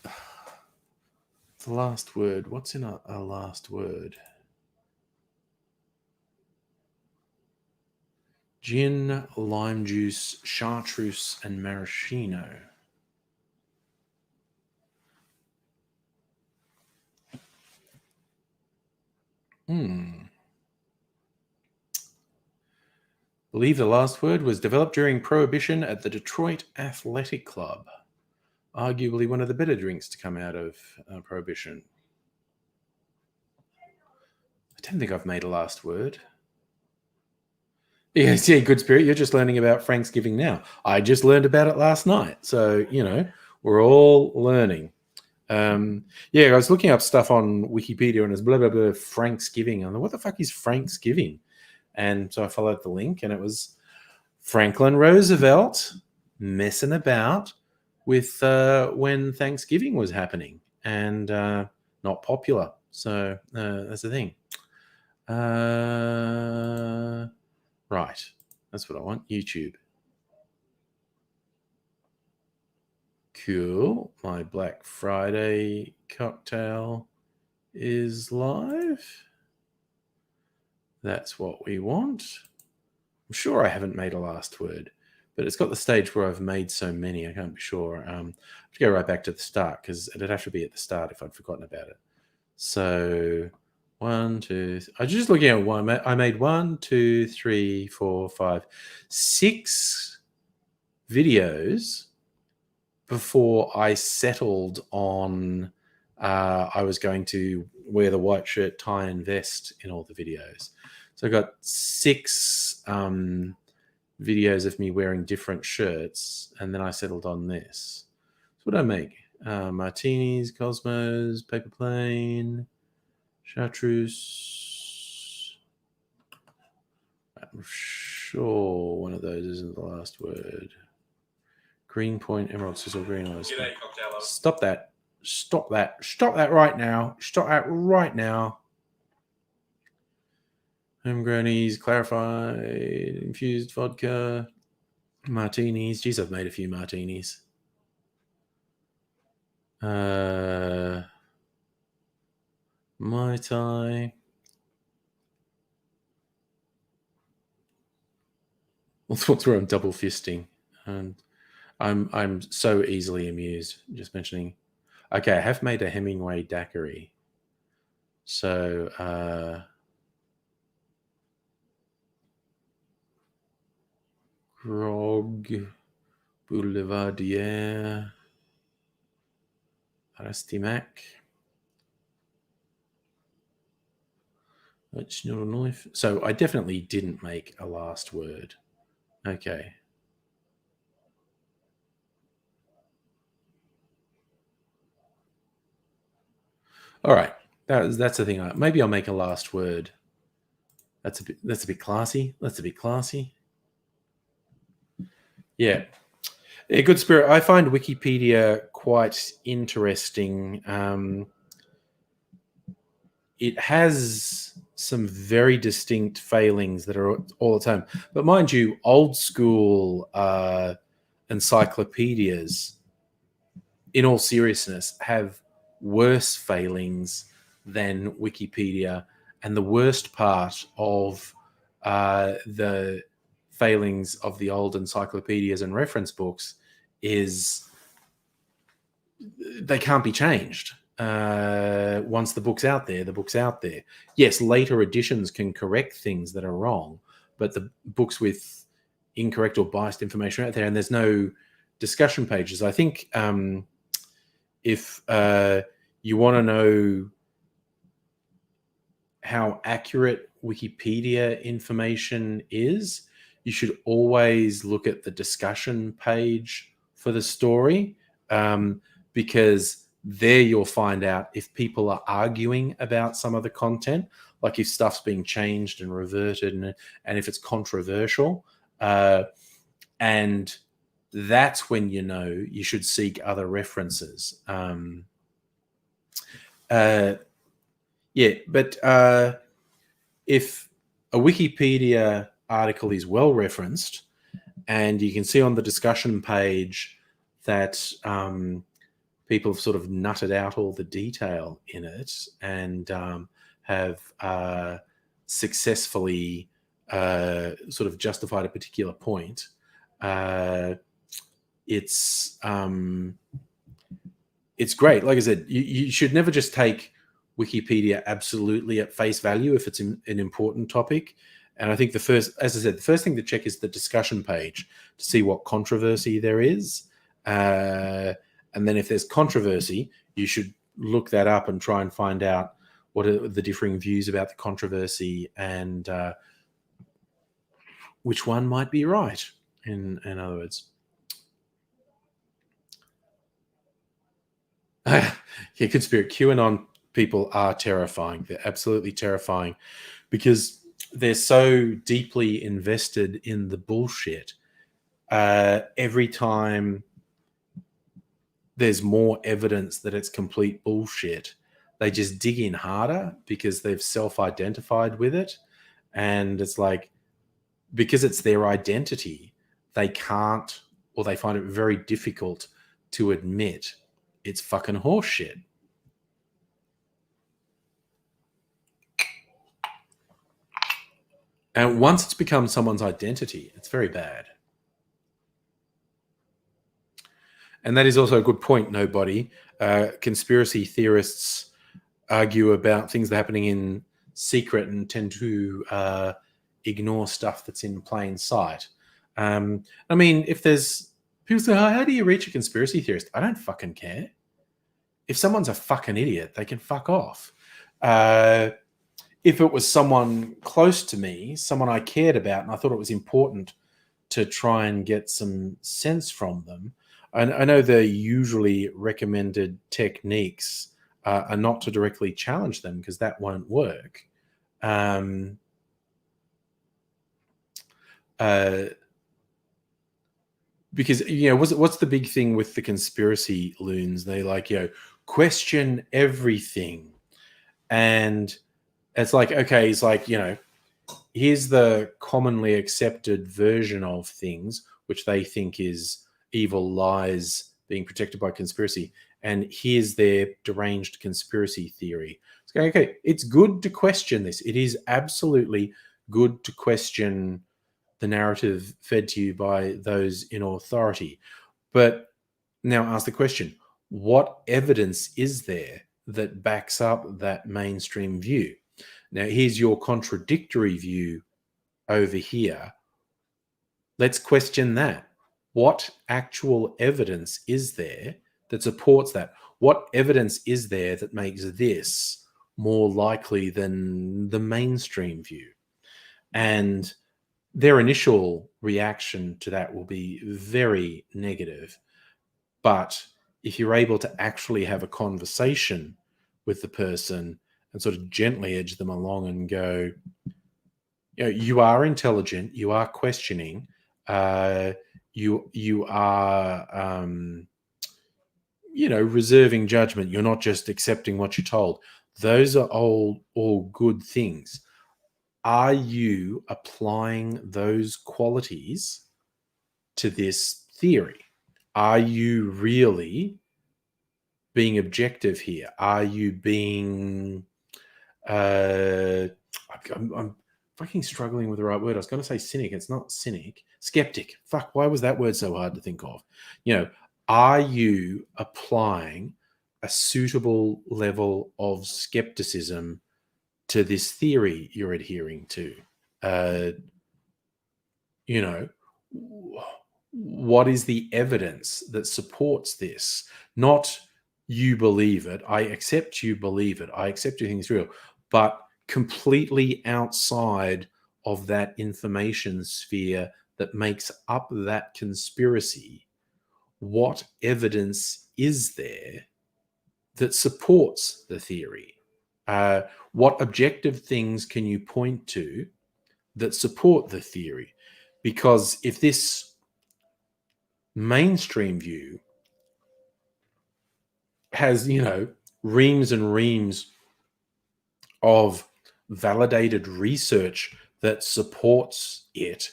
The last word. What's in a last word? Gin, lime juice, chartreuse, and maraschino. Believe the last word was developed during Prohibition at the Detroit Athletic Club. Arguably one of the better drinks to come out of Prohibition. I don't think I've made a last word. Yes, yeah, good spirit. You're just learning about Thanksgiving now. I just learned about it last night. So, we're all learning. I was looking up stuff on Wikipedia and it's blah, blah, blah, Franksgiving. I'm like, what the fuck is Franksgiving? And so I followed the link and it was Franklin Roosevelt messing about with when Thanksgiving was happening and not popular. So that's the thing. Right. That's what I want. YouTube. Cool. My Black Friday cocktail is live. That's what we want. I'm sure I haven't made a last word, but it's got the stage where I've made so many, I can't be sure. I have to go right back to the start because it'd have to be at the start if I'd forgotten about it. So 1, 2, I was just looking at one. I made 1, 2, 3, 4, 5, 6 videos before I settled on I was going to wear the white shirt, tie, and vest in all the videos. So I got 6 videos of me wearing different shirts, and then I settled on this. So what did I make? Martinis, Cosmos, Paper Plane, Chartreuse. I'm sure one of those isn't the last word. Green Point, Emerald, Sizzle, Green Eyes. Stop that. Stop that. Stop that right now. Stop that right now. Homegrownies, clarified, infused vodka, martinis. Geez, I've made a few martinis. Mai Tai. What's where I'm double fisting? And I'm so easily amused just mentioning. Okay, I have made a Hemingway daiquiri. So Grog, Boulevardier, Rastimac. So I definitely didn't make a last word. Okay. All right. That's the thing. Maybe I'll make a last word. That's a bit classy. That's a bit classy. Yeah. Yeah, good spirit. I find Wikipedia quite interesting. It has some very distinct failings that are all the time. But mind you, old school encyclopedias, in all seriousness, have worse failings than Wikipedia. And the worst part of the failings of the old encyclopedias and reference books is they can't be changed. Once the book's out there, the book's out there. Yes, later editions can correct things that are wrong, but the books with incorrect or biased information are out there, and there's no discussion pages. I think if you want to know how accurate Wikipedia information is, you should always look at the discussion page for the story, because there you'll find out if people are arguing about some of the content, like if stuff's being changed and reverted and if it's controversial. And that's when you should seek other references. Yeah, but if a Wikipedia article is well referenced, and you can see on the discussion page that people have sort of nutted out all the detail in it and have successfully sort of justified a particular point, it's great. Like I said, you should never just take Wikipedia absolutely at face value if it's an important topic. And I think as I said, the first thing to check is the discussion page to see what controversy there is. And then if there's controversy, you should look that up and try and find out what are the differing views about the controversy and which one might be right, in other words. Yeah, conspiracy QAnon people are terrifying. They're absolutely terrifying because they're so deeply invested in the bullshit. Every time there's more evidence that it's complete bullshit, they just dig in harder because they've self-identified with it. And it's like, because it's their identity, they can't, or they find it very difficult to admit it's fucking horseshit. And once it's become someone's identity, it's very bad. And that is also a good point, nobody. Conspiracy theorists argue about things that are happening in secret and tend to ignore stuff that's in plain sight. I mean, if there's people say, oh, how do you reach a conspiracy theorist? I don't fucking care. If someone's a fucking idiot, they can fuck off. If it was someone close to me, someone I cared about, and I thought it was important to try and get some sense from them, I know the usually recommended techniques are not to directly challenge them because that won't work. Because, what's the big thing with the conspiracy loons? They like, question everything. And it's like, okay, it's like, here's the commonly accepted version of things, which they think is evil lies being protected by conspiracy. And here's their deranged conspiracy theory. It's going, okay, it's good to question this. It is absolutely good to question the narrative fed to you by those in authority. But now ask the question, what evidence is there that backs up that mainstream view? Now, here's your contradictory view over here. Let's question that. What actual evidence is there that supports that? What evidence is there that makes this more likely than the mainstream view? And their initial reaction to that will be very negative. But if you're able to actually have a conversation with the person and sort of gently edge them along and go, you are intelligent, you are questioning, you are, reserving judgment. You're not just accepting what you're told. Those are all good things. Are you applying those qualities to this theory? Are you really being objective here? Are you being I'm fucking struggling with the right word. I was going to say cynic. It's not cynic. Skeptic. Fuck, why was that word so hard to think of? Are you applying a suitable level of skepticism to this theory you're adhering to? What is the evidence that supports this? Not you believe it. I accept you believe it. I accept you think it's real. But completely outside of that information sphere that makes up that conspiracy, what evidence is there that supports the theory? What objective things can you point to that support the theory? Because if this mainstream view has, reams and reams of validated research that supports it,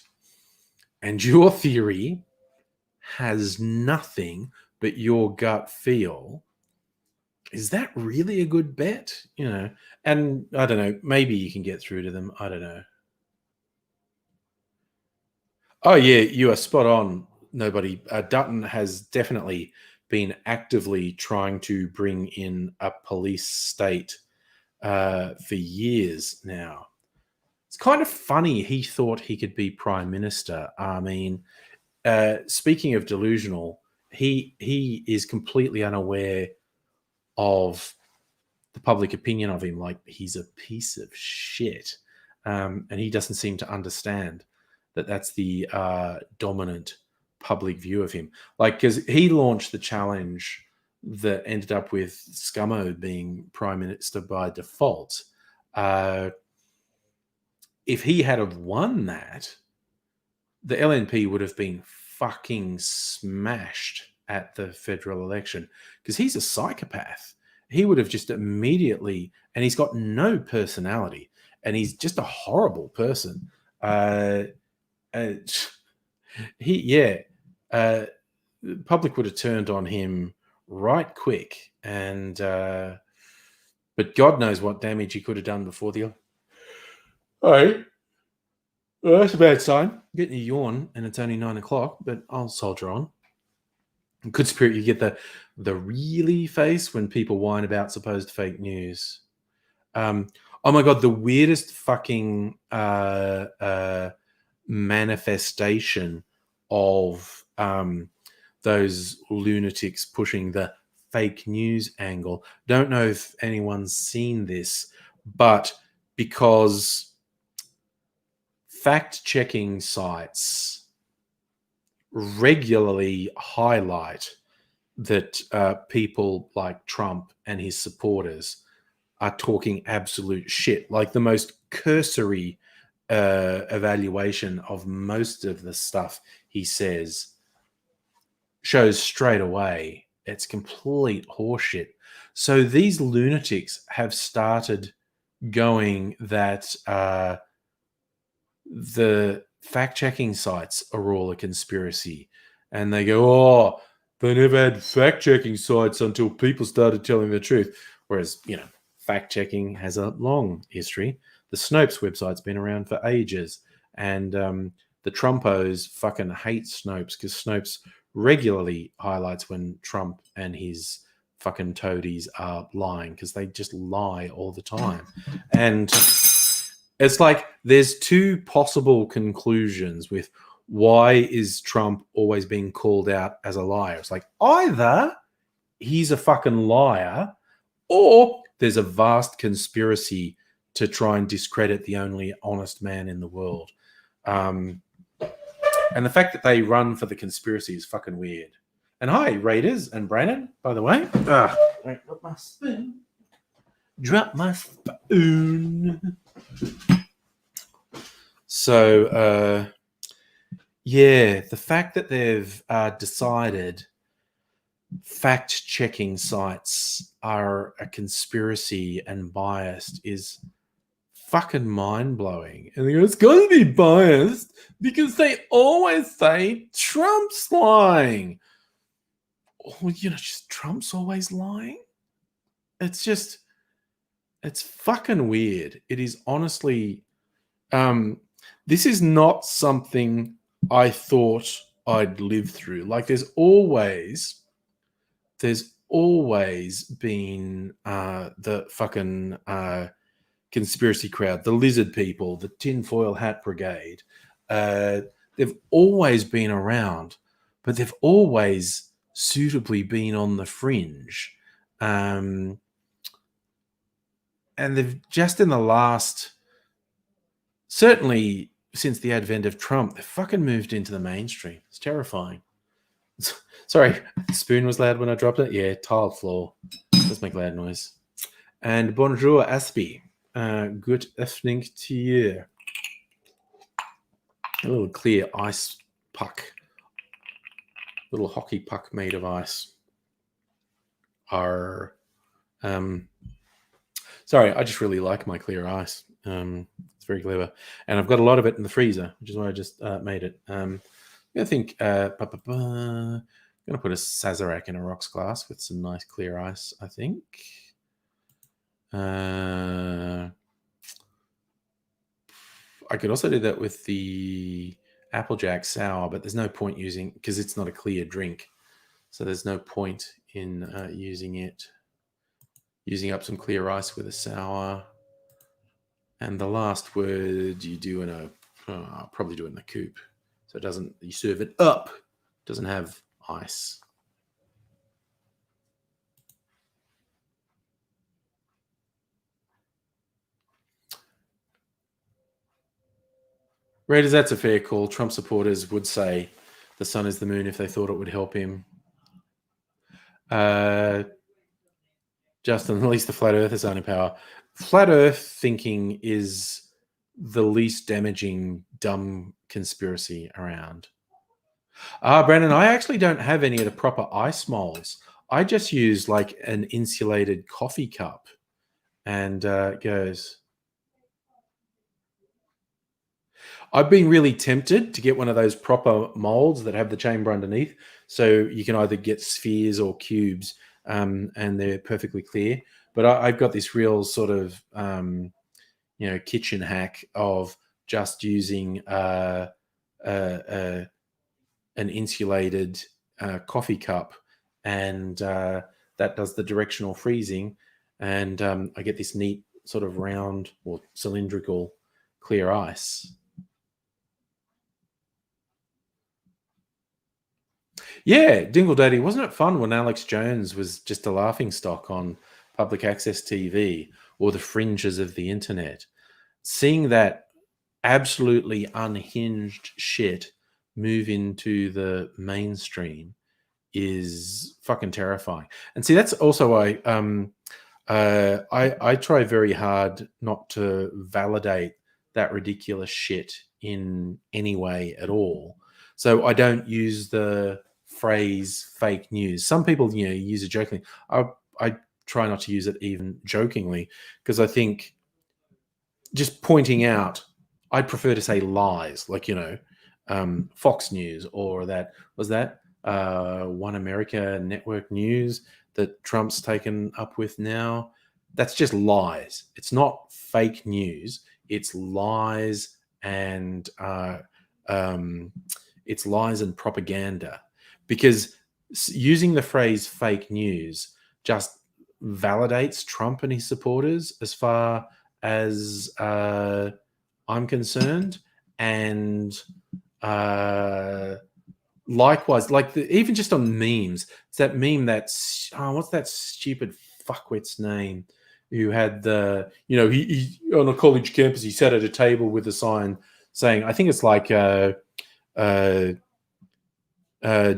and your theory has nothing but your gut feel, is that really a good bet? And I don't know, maybe you can get through to them. I don't know. Oh yeah, you are spot on. Nobody. Dutton has definitely been actively trying to bring in a police state for years now. It's kind of funny he thought he could be prime minister. I mean, speaking of delusional, he is completely unaware of the public opinion of him. Like, he's a piece of shit, and he doesn't seem to understand that that's the dominant public view of him. Like, because he launched the challenge that ended up with Scummo being prime minister by default. If he had have won that, the LNP would have been fucking smashed at the federal election, because he's a psychopath. He would have just immediately, and he's got no personality, and he's just a horrible person. The public would have turned on him right quick, and but God knows what damage he could have done before the. All right. Well, that's a bad sign. I'm getting a yawn, and it's only 9 o'clock, but I'll soldier on. Good spirit, you get the really face when people whine about supposed fake news. Oh my god, the weirdest fucking manifestation of those lunatics pushing the fake news angle. Don't know if anyone's seen this, but because fact-checking sites regularly highlight that people like Trump and his supporters are talking absolute shit. Like, the most cursory evaluation of most of the stuff he says shows straight away it's complete horseshit. So these lunatics have started going that the fact-checking sites are all a conspiracy, and they go, oh, they never had fact-checking sites until people started telling the truth. Whereas, fact-checking has a long history. The Snopes website's been around for ages, and the Trumpos fucking hate Snopes, because Snopes regularly highlights when Trump and his fucking toadies are lying, because they just lie all the time. And it's like there's two possible conclusions with why is Trump always being called out as a liar. It's like, either he's a fucking liar, or there's a vast conspiracy to try and discredit the only honest man in the world. And the fact that they run for the conspiracy is fucking weird. And hi, Raiders and Brandon, by the way. I got my spoon. Drop my spoon. So, the fact that they've decided fact-checking sites are a conspiracy and biased is fucking mind-blowing. And they go, it's got to be biased because they always say Trump's lying. Oh, just Trump's always lying? It's fucking weird. It is honestly... this is not something I thought I'd live through. Like, there's always been the fucking conspiracy crowd, the lizard people, the tinfoil hat brigade. They've always been around, but they've always suitably been on the fringe. And they've just in the last... certainly since the advent of Trump, they've fucking moved into the mainstream. It's terrifying. Sorry, spoon was loud when I dropped it. Yeah, tiled floor. Does make loud noise. And bonjour, Aspie. Good evening to you. A little clear ice puck. Little hockey puck made of ice. Sorry, I just really like my clear ice. It's very clever, and I've got a lot of it in the freezer, which is why I just made it. I think I'm going to put a Sazerac in a rocks glass with some nice clear ice. I think. I could also do that with the Applejack sour, but there's no point using because it's not a clear drink, so there's no point in using up some clear ice with a sour. And the last word you do in a, I'll probably do it in a coupe, so it doesn't. You serve it up, doesn't have ice. Raiders, that's a fair call. Trump supporters would say the sun is the moon if they thought it would help him. Justin, at least the flat earthers aren't in power. Flat earth thinking is the least damaging dumb conspiracy around. Brandon, I actually don't have any of the proper ice molds. I just use like an insulated coffee cup, and it goes. I've been really tempted to get one of those proper molds that have the chamber underneath, so you can either get spheres or cubes, and they're perfectly clear. But I've got this real sort of kitchen hack of just using an insulated coffee cup, and that does the directional freezing, and I get this neat sort of round or cylindrical clear ice. Yeah, Dingle Daddy, wasn't it fun when Alex Jones was just a laughing stock on public access TV or the fringes of the internet? Seeing that absolutely unhinged shit move into the mainstream is fucking terrifying. And see, that's also why I try very hard not to validate that ridiculous shit in any way at all. So I don't use the phrase fake news. Some people, use it jokingly. I try not to use it even jokingly because I think just pointing out, I'd prefer to say lies, like Fox News or that was that One America Network News that Trump's taken up with now. That's just lies. It's not fake news. It's lies and it's lies and propaganda. Because using the phrase fake news just validates Trump and his supporters as far as I'm concerned, and likewise, like even just on memes, it's that meme that's what's that stupid fuckwit's name who had the he on a college campus he sat at a table with a sign saying I think it's like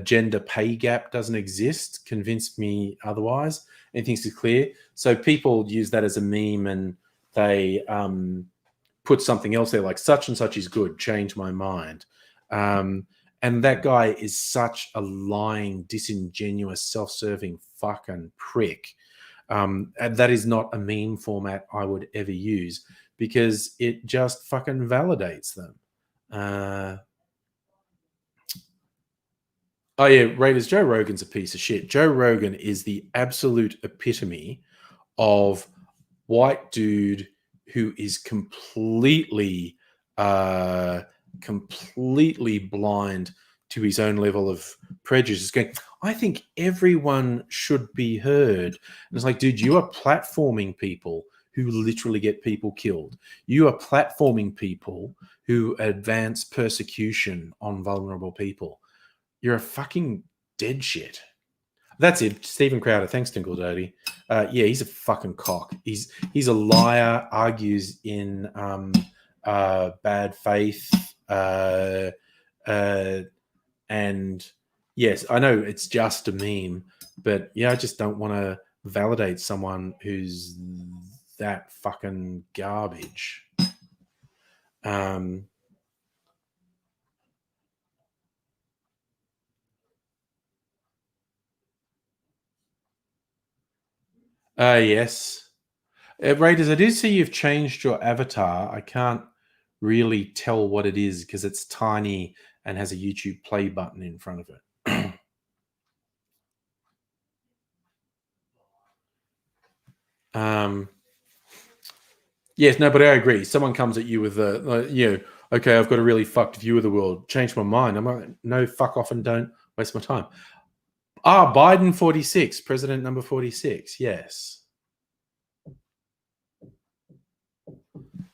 gender pay gap doesn't exist. Convince me otherwise. Anything's clear. So people use that as a meme, and they put something else there like such and such is good. Change my mind. And that guy is such a lying, disingenuous, self-serving fucking prick. And that is not a meme format I would ever use because it just fucking validates them. Oh yeah, Raiders. Joe Rogan's a piece of shit. Joe Rogan is the absolute epitome of white dude who is completely blind to his own level of prejudice. Going, I think everyone should be heard. And it's like, dude, you are platforming people who literally get people killed. You are platforming people who advance persecution on vulnerable people. You're a fucking dead shit. That's it. Stephen Crowder. Thanks, Tinkle Daddy. Yeah, he's a fucking cock. He's a liar. Argues in bad faith. And yes, I know it's just a meme, but yeah, I just don't want to validate someone who's that fucking garbage. Yes. Raiders, I did see you've changed your avatar. I can't really tell what it is because it's tiny and has a YouTube play button in front of it. Yes, no, but I agree. Someone comes at you with okay, I've got a really fucked view of the world. Change my mind. I'm like, no, fuck off and don't waste my time. Biden 46, president number 46. Yes.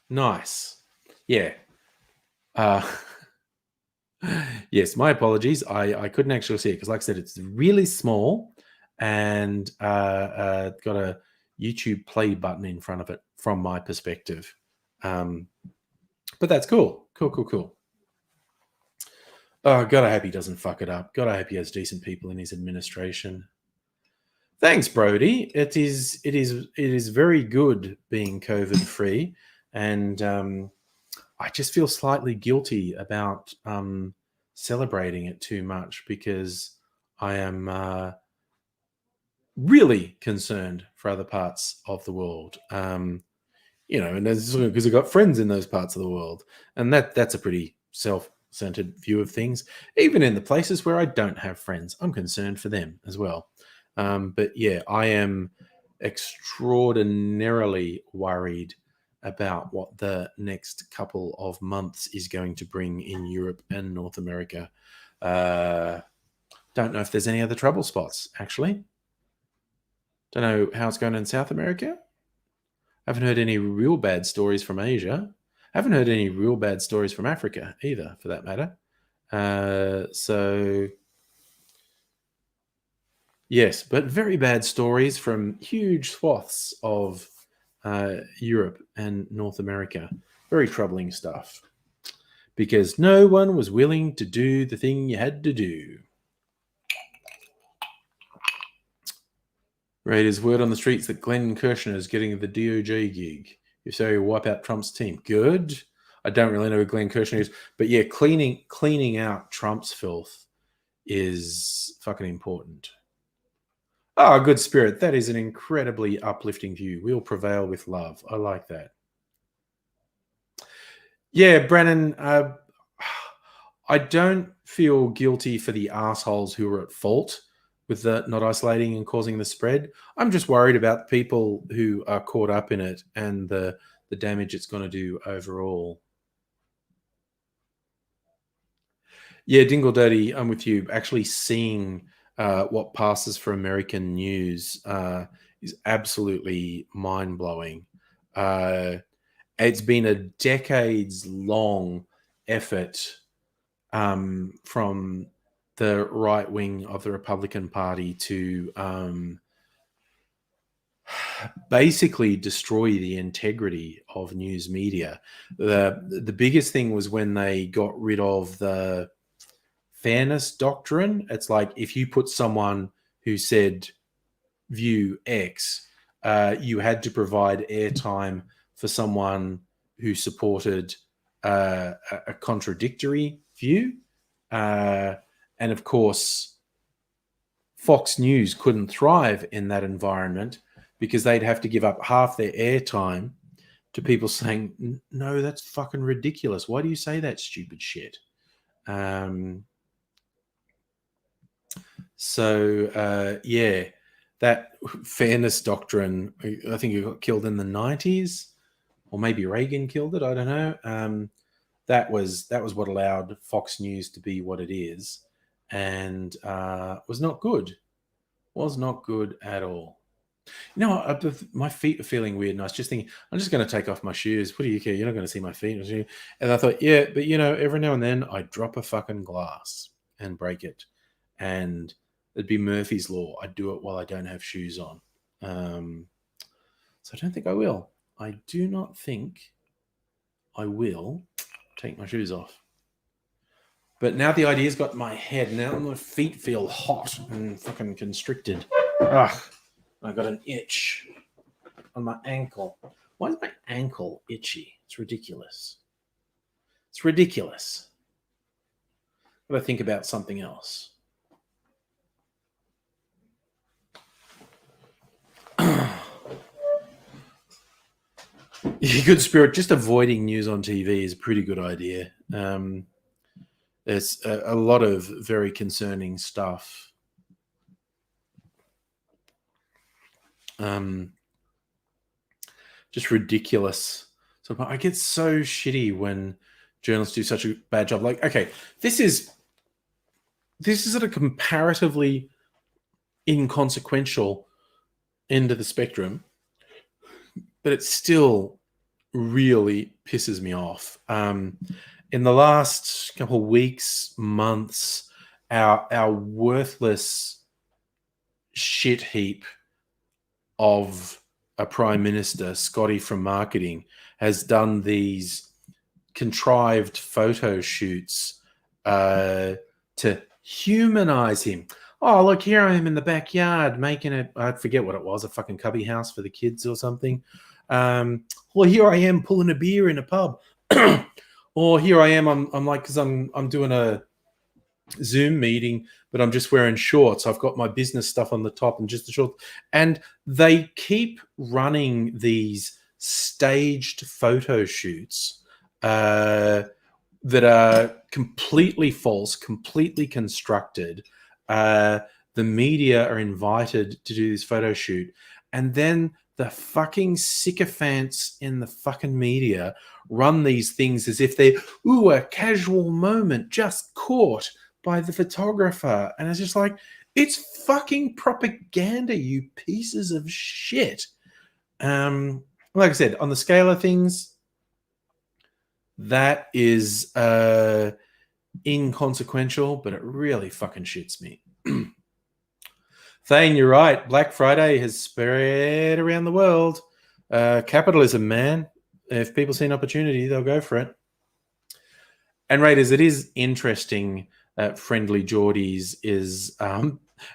Nice. Yeah. Uh, yes, my apologies. I couldn't actually see it because, like I said, it's really small and got a YouTube play button in front of it from my perspective. But that's cool. Cool. Oh, God, I hope he doesn't fuck it up. God, I hope he has decent people in his administration. Thanks, Brody. It is very good being COVID free, and I just feel slightly guilty about celebrating it too much because I am really concerned for other parts of the world. And because I've got friends in those parts of the world, and that's a pretty self-centered view of things. Even in the places where I don't have friends, I'm concerned for them as well. But yeah, I am extraordinarily worried about what the next couple of months is going to bring in Europe and North America. Don't know if there's any other trouble spots, actually. Don't know how it's going in South America. Haven't heard any real bad stories from Asia. Haven't heard any real bad stories from Africa either, for that matter. So, yes, but very bad stories from huge swaths of Europe and North America. Very troubling stuff. Because no one was willing to do the thing you had to do. Raiders, word on the streets that Glenn Kirshner is getting the DOJ gig. If so, he'll wipe out Trump's team. Good. I don't really know who Glenn Kirshner is, but yeah, cleaning out Trump's filth is fucking important. Oh, good spirit. That is an incredibly uplifting view. We'll prevail with love. I like that. Yeah, Brennan, I don't feel guilty for the assholes who are at fault with the not isolating and causing the spread. I'm just worried about people who are caught up in it and the damage it's going to do overall. Yeah, Dingle Dirty, I'm with you. Actually seeing what passes for American news is absolutely mind-blowing. It's been a decades-long effort from the right wing of the Republican Party to basically destroy the integrity of news media. The biggest thing was when they got rid of the fairness doctrine. It's like if you put someone who said view X, you had to provide airtime for someone who supported a contradictory view. And of course, Fox News couldn't thrive in that environment because they'd have to give up half their airtime to people saying, no, that's fucking ridiculous. Why do you say that stupid shit? Yeah, that fairness doctrine, I think it got killed in the 90s, or maybe Reagan killed it. I don't know. That was what allowed Fox News to be what it is, and was not good. Was not good at all. You know, my feet are feeling weird, and I was just thinking, I'm just going to take off my shoes. What do you care? You're not going to see my feet. And I thought, yeah, but every now and then I drop a fucking glass and break it, and it'd be Murphy's Law. I'd do it while I don't have shoes on. So I don't think I will. I do not think I will take my shoes off. But now the idea's got in my head. Now my feet feel hot and fucking constricted. Ugh. I got an itch on my ankle. Why is my ankle itchy? It's ridiculous. It's ridiculous. But I think about something else. Good spirit. Just avoiding news on TV is a pretty good idea. There's a lot of very concerning stuff. Just ridiculous. So I get so shitty when journalists do such a bad job. Like, okay, this is at a comparatively inconsequential end of the spectrum, but it still really pisses me off. In the last couple of weeks, months, our worthless shit heap of a prime minister, Scotty from marketing, has done these contrived photo shoots to humanize him. Oh, look, here I am in the backyard making it. I forget what it was, a fucking cubby house for the kids or something. Well, here I am pulling a beer in a pub. Or here I am. I'm like, because I'm doing a Zoom meeting, but I'm just wearing shorts. I've got my business stuff on the top and just the shorts. And they keep running these staged photo shoots that are completely false, completely constructed. The media are invited to do this photo shoot, and then the fucking sycophants in the fucking media run these things as if they're a casual moment just caught by the photographer. And it's just like, it's fucking propaganda, you pieces of shit. Like I said, on the scale of things, that is inconsequential, but it really fucking shits me. Thane, you're right. Black Friday has spread around the world. Capitalism, man. If people see an opportunity, they'll go for it. And Raiders, it is interesting that Friendly Geordies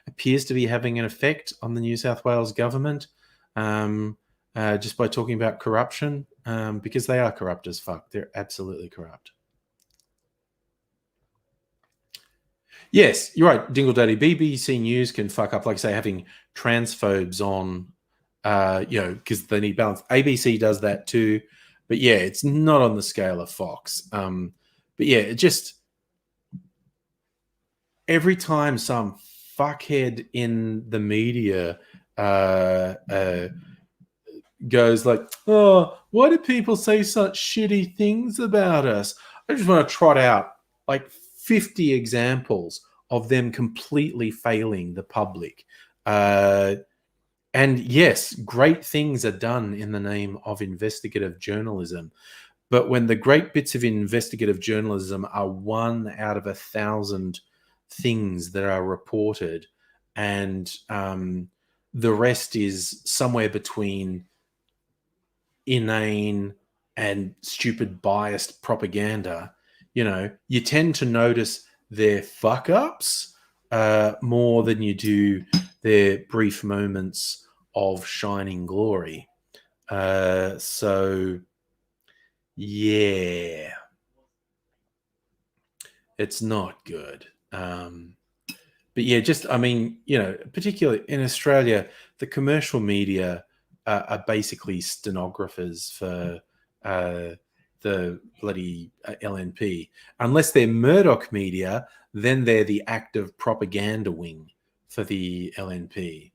appears to be having an effect on the New South Wales government just by talking about corruption, because they are corrupt as fuck. They're absolutely corrupt. Yes, you're right, Dingle Daddy. BBC News can fuck up, like say, having transphobes on, because they need balance. ABC does that too, but yeah, it's not on the scale of Fox. But yeah, it just every time some fuckhead in the media goes like, "Oh, why do people say such shitty things about us?" I just want to trot out like 50 examples of them completely failing the public. And yes, great things are done in the name of investigative journalism. But when the great bits of investigative journalism are one out of 1,000 things that are reported, and the rest is somewhere between inane and stupid biased propaganda, you tend to notice their fuck ups more than you do their brief moments of shining glory. So yeah, it's not good. But yeah, particularly in Australia, the commercial media are basically stenographers for the bloody LNP. Unless they're Murdoch media, then they're the active propaganda wing for the LNP.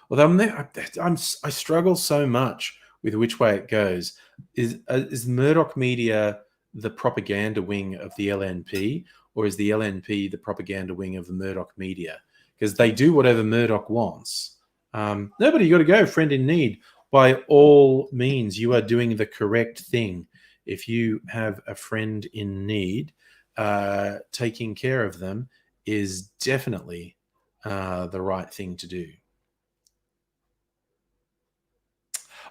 Although I struggle so much with which way it goes. Is Murdoch media the propaganda wing of the LNP, or is the LNP the propaganda wing of the Murdoch media? Because they do whatever Murdoch wants. Nobody, you got to go, friend in need. By all means, you are doing the correct thing. If you have a friend in need, taking care of them is definitely the right thing to do.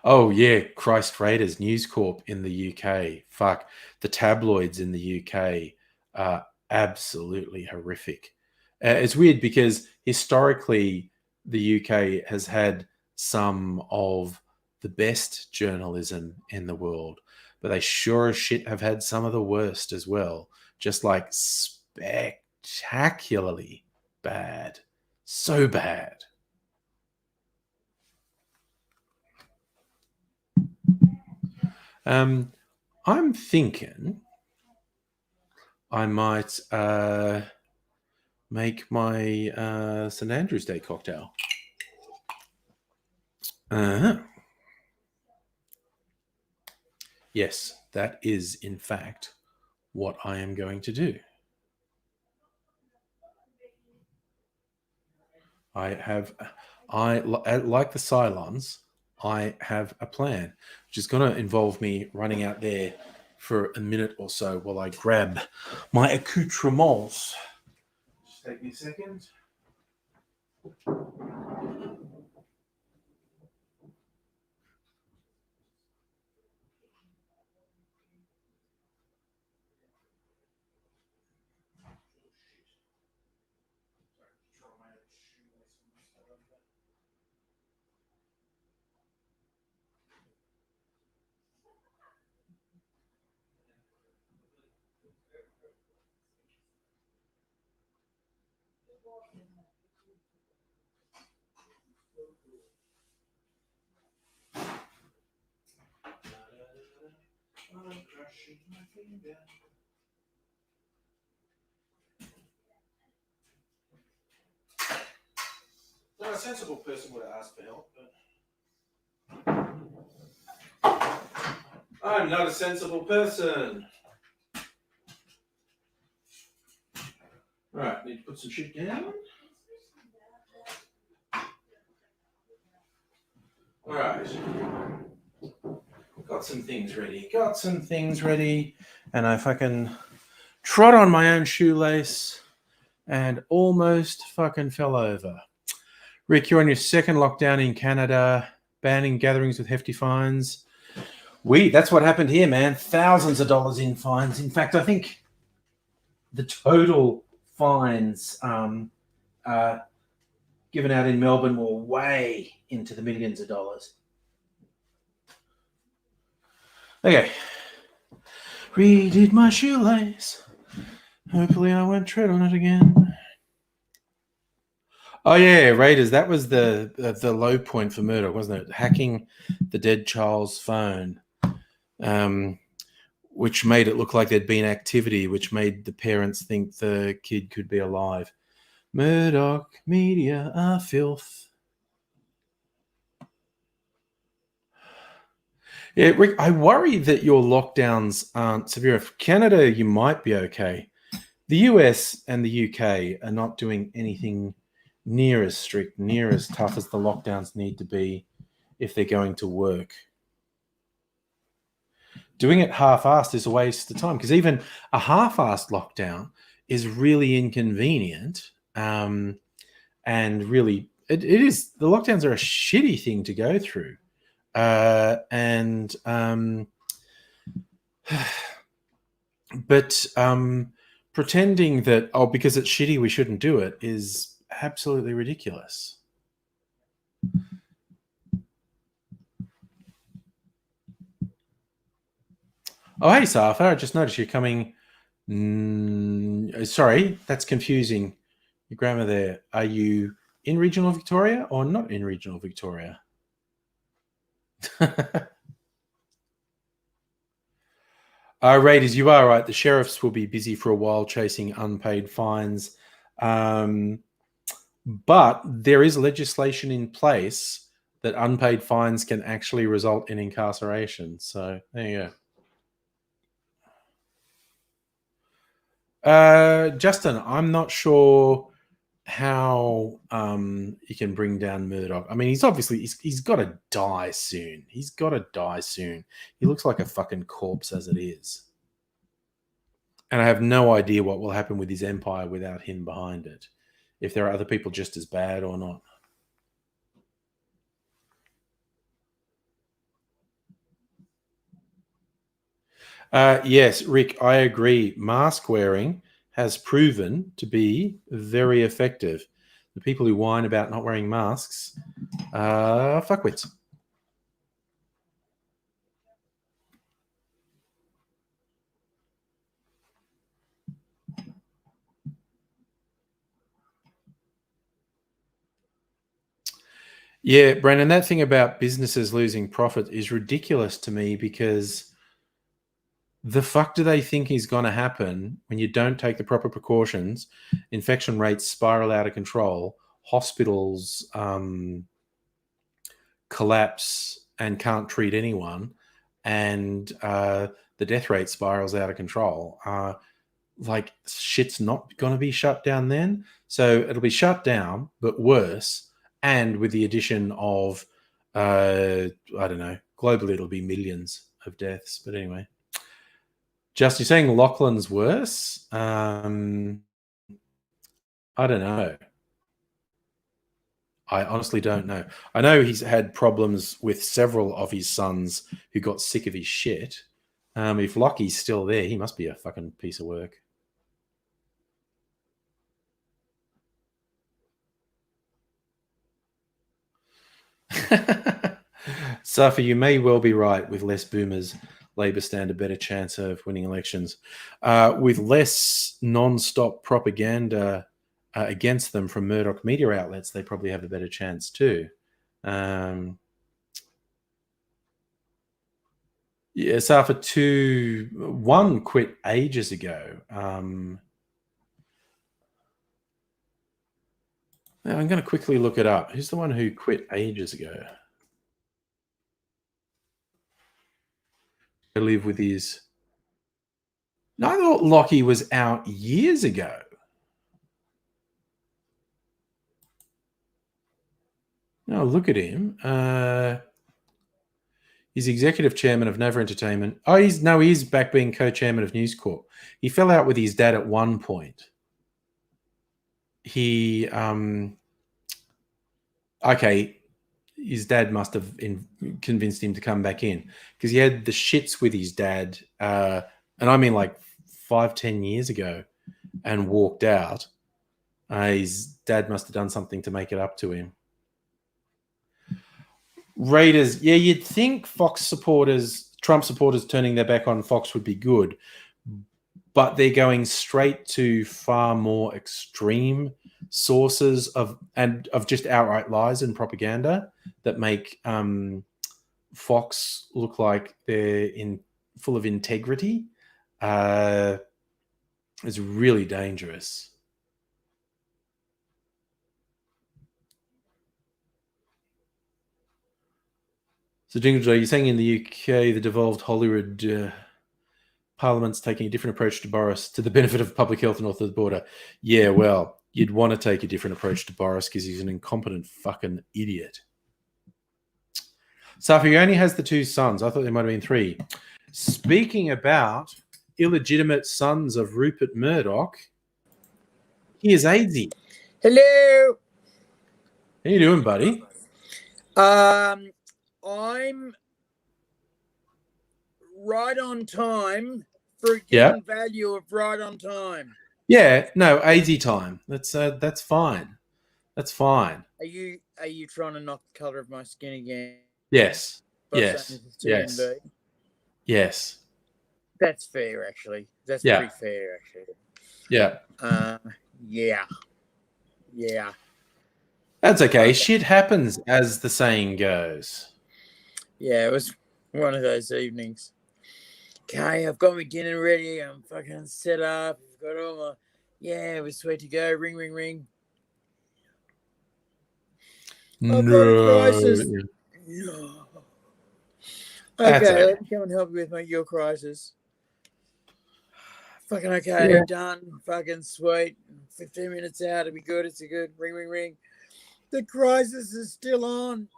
Oh yeah, Christ Raiders, News Corp in the UK. Fuck, the tabloids in the UK are absolutely horrific. It's weird because historically the UK has had some of the best journalism in the world, but they sure as shit have had some of the worst as well. Just like spectacularly bad. So bad. I'm thinking I might make my St. Andrew's Day cocktail. Yes, that is in fact what I am going to do. I like the Cylons. I have a plan, which is going to involve me running out there for a minute or so while I grab my accoutrements. Just take me a second. No, a sensible person would have asked for help, but I'm not a sensible person. Alright, need to put some shit down. Alright. Got some things ready. And I fucking trod on my own shoelace and almost fucking fell over. Rick, you're on your second lockdown in Canada, banning gatherings with hefty fines. That's what happened here, man. Thousands of dollars in fines. In fact, I think the total fines given out in Melbourne were way into the millions of dollars. Okay. Redid my shoelace. Hopefully I won't tread on it again. Oh yeah, Raiders. That was the low point for Murdoch, wasn't it? Hacking the dead child's phone, which made it look like there'd been activity, which made the parents think the kid could be alive. Murdoch media are filth. Yeah, Rick, I worry that your lockdowns aren't severe. For Canada, you might be okay. The US and the UK are not doing anything near as strict, near as tough as the lockdowns need to be if they're going to work. Doing it half-assed is a waste of time, because even a half-assed lockdown is really inconvenient, and really it is. The lockdowns are a shitty thing to go through, but pretending that, because it's shitty we shouldn't do it, is absolutely ridiculous. Oh, hey, Safa, I just noticed you're coming. Sorry, that's confusing. Your grammar there. Are you in regional Victoria or not in regional Victoria? Raiders, you are right. The sheriffs will be busy for a while chasing unpaid fines. But there is legislation in place that unpaid fines can actually result in incarceration. So there you go. Justin, I'm not sure how you can bring down Murdoch. I mean, he's obviously he's got to die soon. He's got to die soon. He looks like a fucking corpse as it is. And I have no idea what will happen with his empire without him behind it. If there are other people just as bad or not. Yes, Rick, I agree. Mask wearing has proven to be very effective. The people who whine about not wearing masks are fuckwits. Yeah, Brandon, that thing about businesses losing profit is ridiculous to me, because the fuck do they think is going to happen when you don't take the proper precautions? Infection rates spiral out of control. Hospitals collapse and can't treat anyone, and the death rate spirals out of control. Like shit's not going to be shut down then. So it'll be shut down, but worse. And with the addition of, I don't know, globally it'll be millions of deaths. But anyway, just you're saying Lachlan's worse? I don't know. I honestly don't know. I know he's had problems with several of his sons who got sick of his shit. If Lockie's still there, he must be a fucking piece of work. Safi, you may well be right. With less boomers, Labor stand a better chance of winning elections. With less non-stop propaganda against them from Murdoch media outlets, they probably have a better chance too. Yeah, Safa 1 quit ages ago. I'm going to quickly look it up. Who's the one who quit ages ago? I live with his... No, I thought Lockie was out years ago. No, look at him. He's executive chairman of Nova Entertainment. Oh, he's back being co-chairman of News Corp. He fell out with his dad at one point. He his dad must have convinced him to come back in because he had the shits with his dad, and I mean like 5-10 years ago, and walked out. His dad must have done something to make it up to him. Raiders, yeah, you'd think Fox supporters, Trump supporters turning their back on Fox would be good, but they're going straight to far more extreme sources of just outright lies and propaganda that make Fox look like they're full of integrity. It's really dangerous. So, Jingle, you're saying in the UK, the devolved Hollywood Parliament's taking a different approach to Boris to the benefit of public health north of the border. Yeah, well, you'd want to take a different approach to Boris because he's an incompetent fucking idiot. Safi only has the 2 sons. I thought there might have been 3. Speaking about illegitimate sons of Rupert Murdoch, here's Aidsy. Hello. How you doing, buddy? I'm right on time for a given value of right on time. Yeah, no, Aidsy time. That's fine. That's fine. Are you trying to knock the colour of my skin again? Yes. Yes. That's fair, actually. That's pretty fair, actually. Yeah. Yeah. That's okay. Shit happens, as the saying goes. Yeah, it was one of those evenings. Okay, I've got my dinner ready. I'm fucking set up. I've got all my... Yeah, it was sweet to go. Ring, ring, ring. I've got a crisis. No. Okay, let me come and help you with your crisis. Fucking okay, yeah. Done. Fucking sweet. 15 minutes out, it'll be good. It's a good ring, ring, ring. The crisis is still on.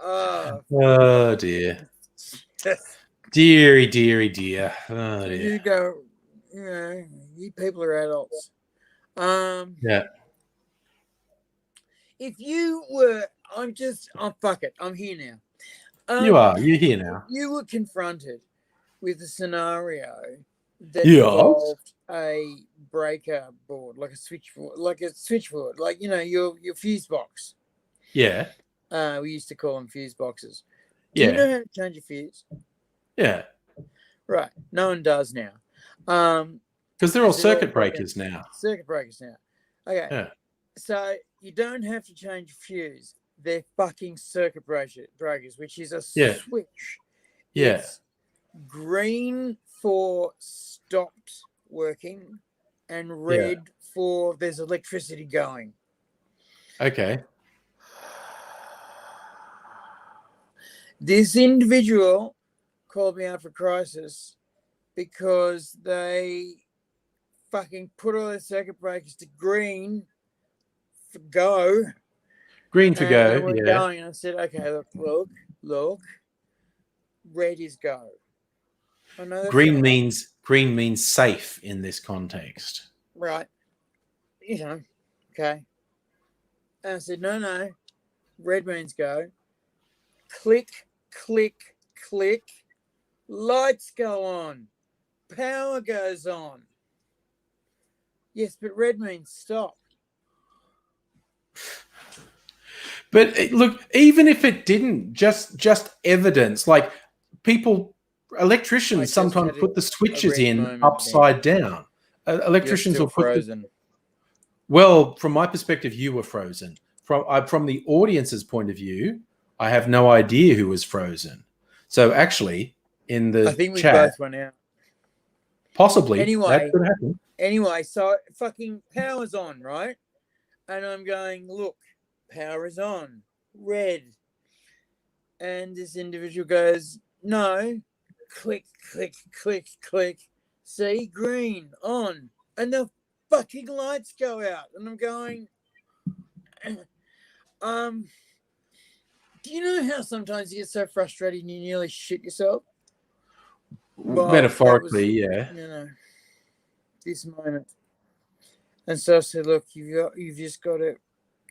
Oh dear. Dear. Oh dear. You go, you people are adults. Yeah. If you were, fuck it. I'm here now. You're here now. You were confronted with a scenario that involved a breaker board, like a switchboard, like your fuse box. Yeah. We used to call them fuse boxes. Do you know how to change a fuse? Yeah. Right. No one does now. Because they're all circuit breakers now. Circuit breakers now. Okay. Yeah. So you don't have to change a fuse. They're fucking circuit breakers, which is a switch Yeah. It's green for stopped working and red for there's electricity going. Okay. This individual called me out for crisis because they fucking put all their circuit breakers to green for go. Green for And go. we're Yeah. going. And I said, okay, look. Red is go. I know that's Green right. means safe in this context. Right. You know, okay. And I said, no. Red means go. Click, click, click. Lights go on. Power goes on. Yes, but red means stop. But look, even if it didn't, just evidence, like people, I electricians just sometimes had put the a switches red in moment upside then. down. You're Electricians still will put the, frozen. well, from my perspective, you were frozen. From the audience's point of view, I have no idea who was frozen. So actually, in I the think we chat, both went out. possibly that could happen. Anyway, so fucking power's on, right? And I'm going, look, power is on. Red. And this individual goes, no. Click, click, click, click. See, green, on. And the fucking lights go out. And I'm going, do you know how sometimes you get so frustrated and you nearly shit yourself? Well, Metaphorically, yeah. You know, this moment. And so I said, look, you've just got to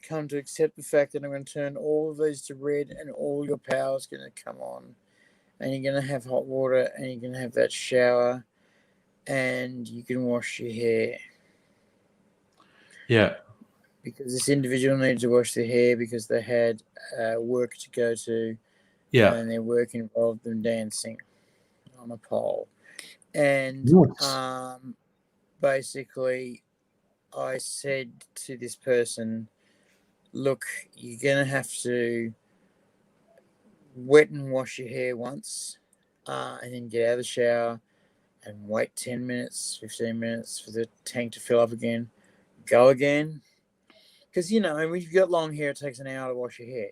come to accept the fact that I'm going to turn all of these to red and all your power is going to come on. And you're going to have hot water and you're going to have that shower and you can wash your hair. Yeah. Because this individual needed to wash their hair because they had work to go to. Yeah. And their work involved them dancing on a pole. And Nice. basically, I said to this person, look, you're going to have to wet and wash your hair once and then get out of the shower and wait 10 minutes, 15 minutes for the tank to fill up again. Go again. Because, you know, when you've got long hair, it takes an hour to wash your hair.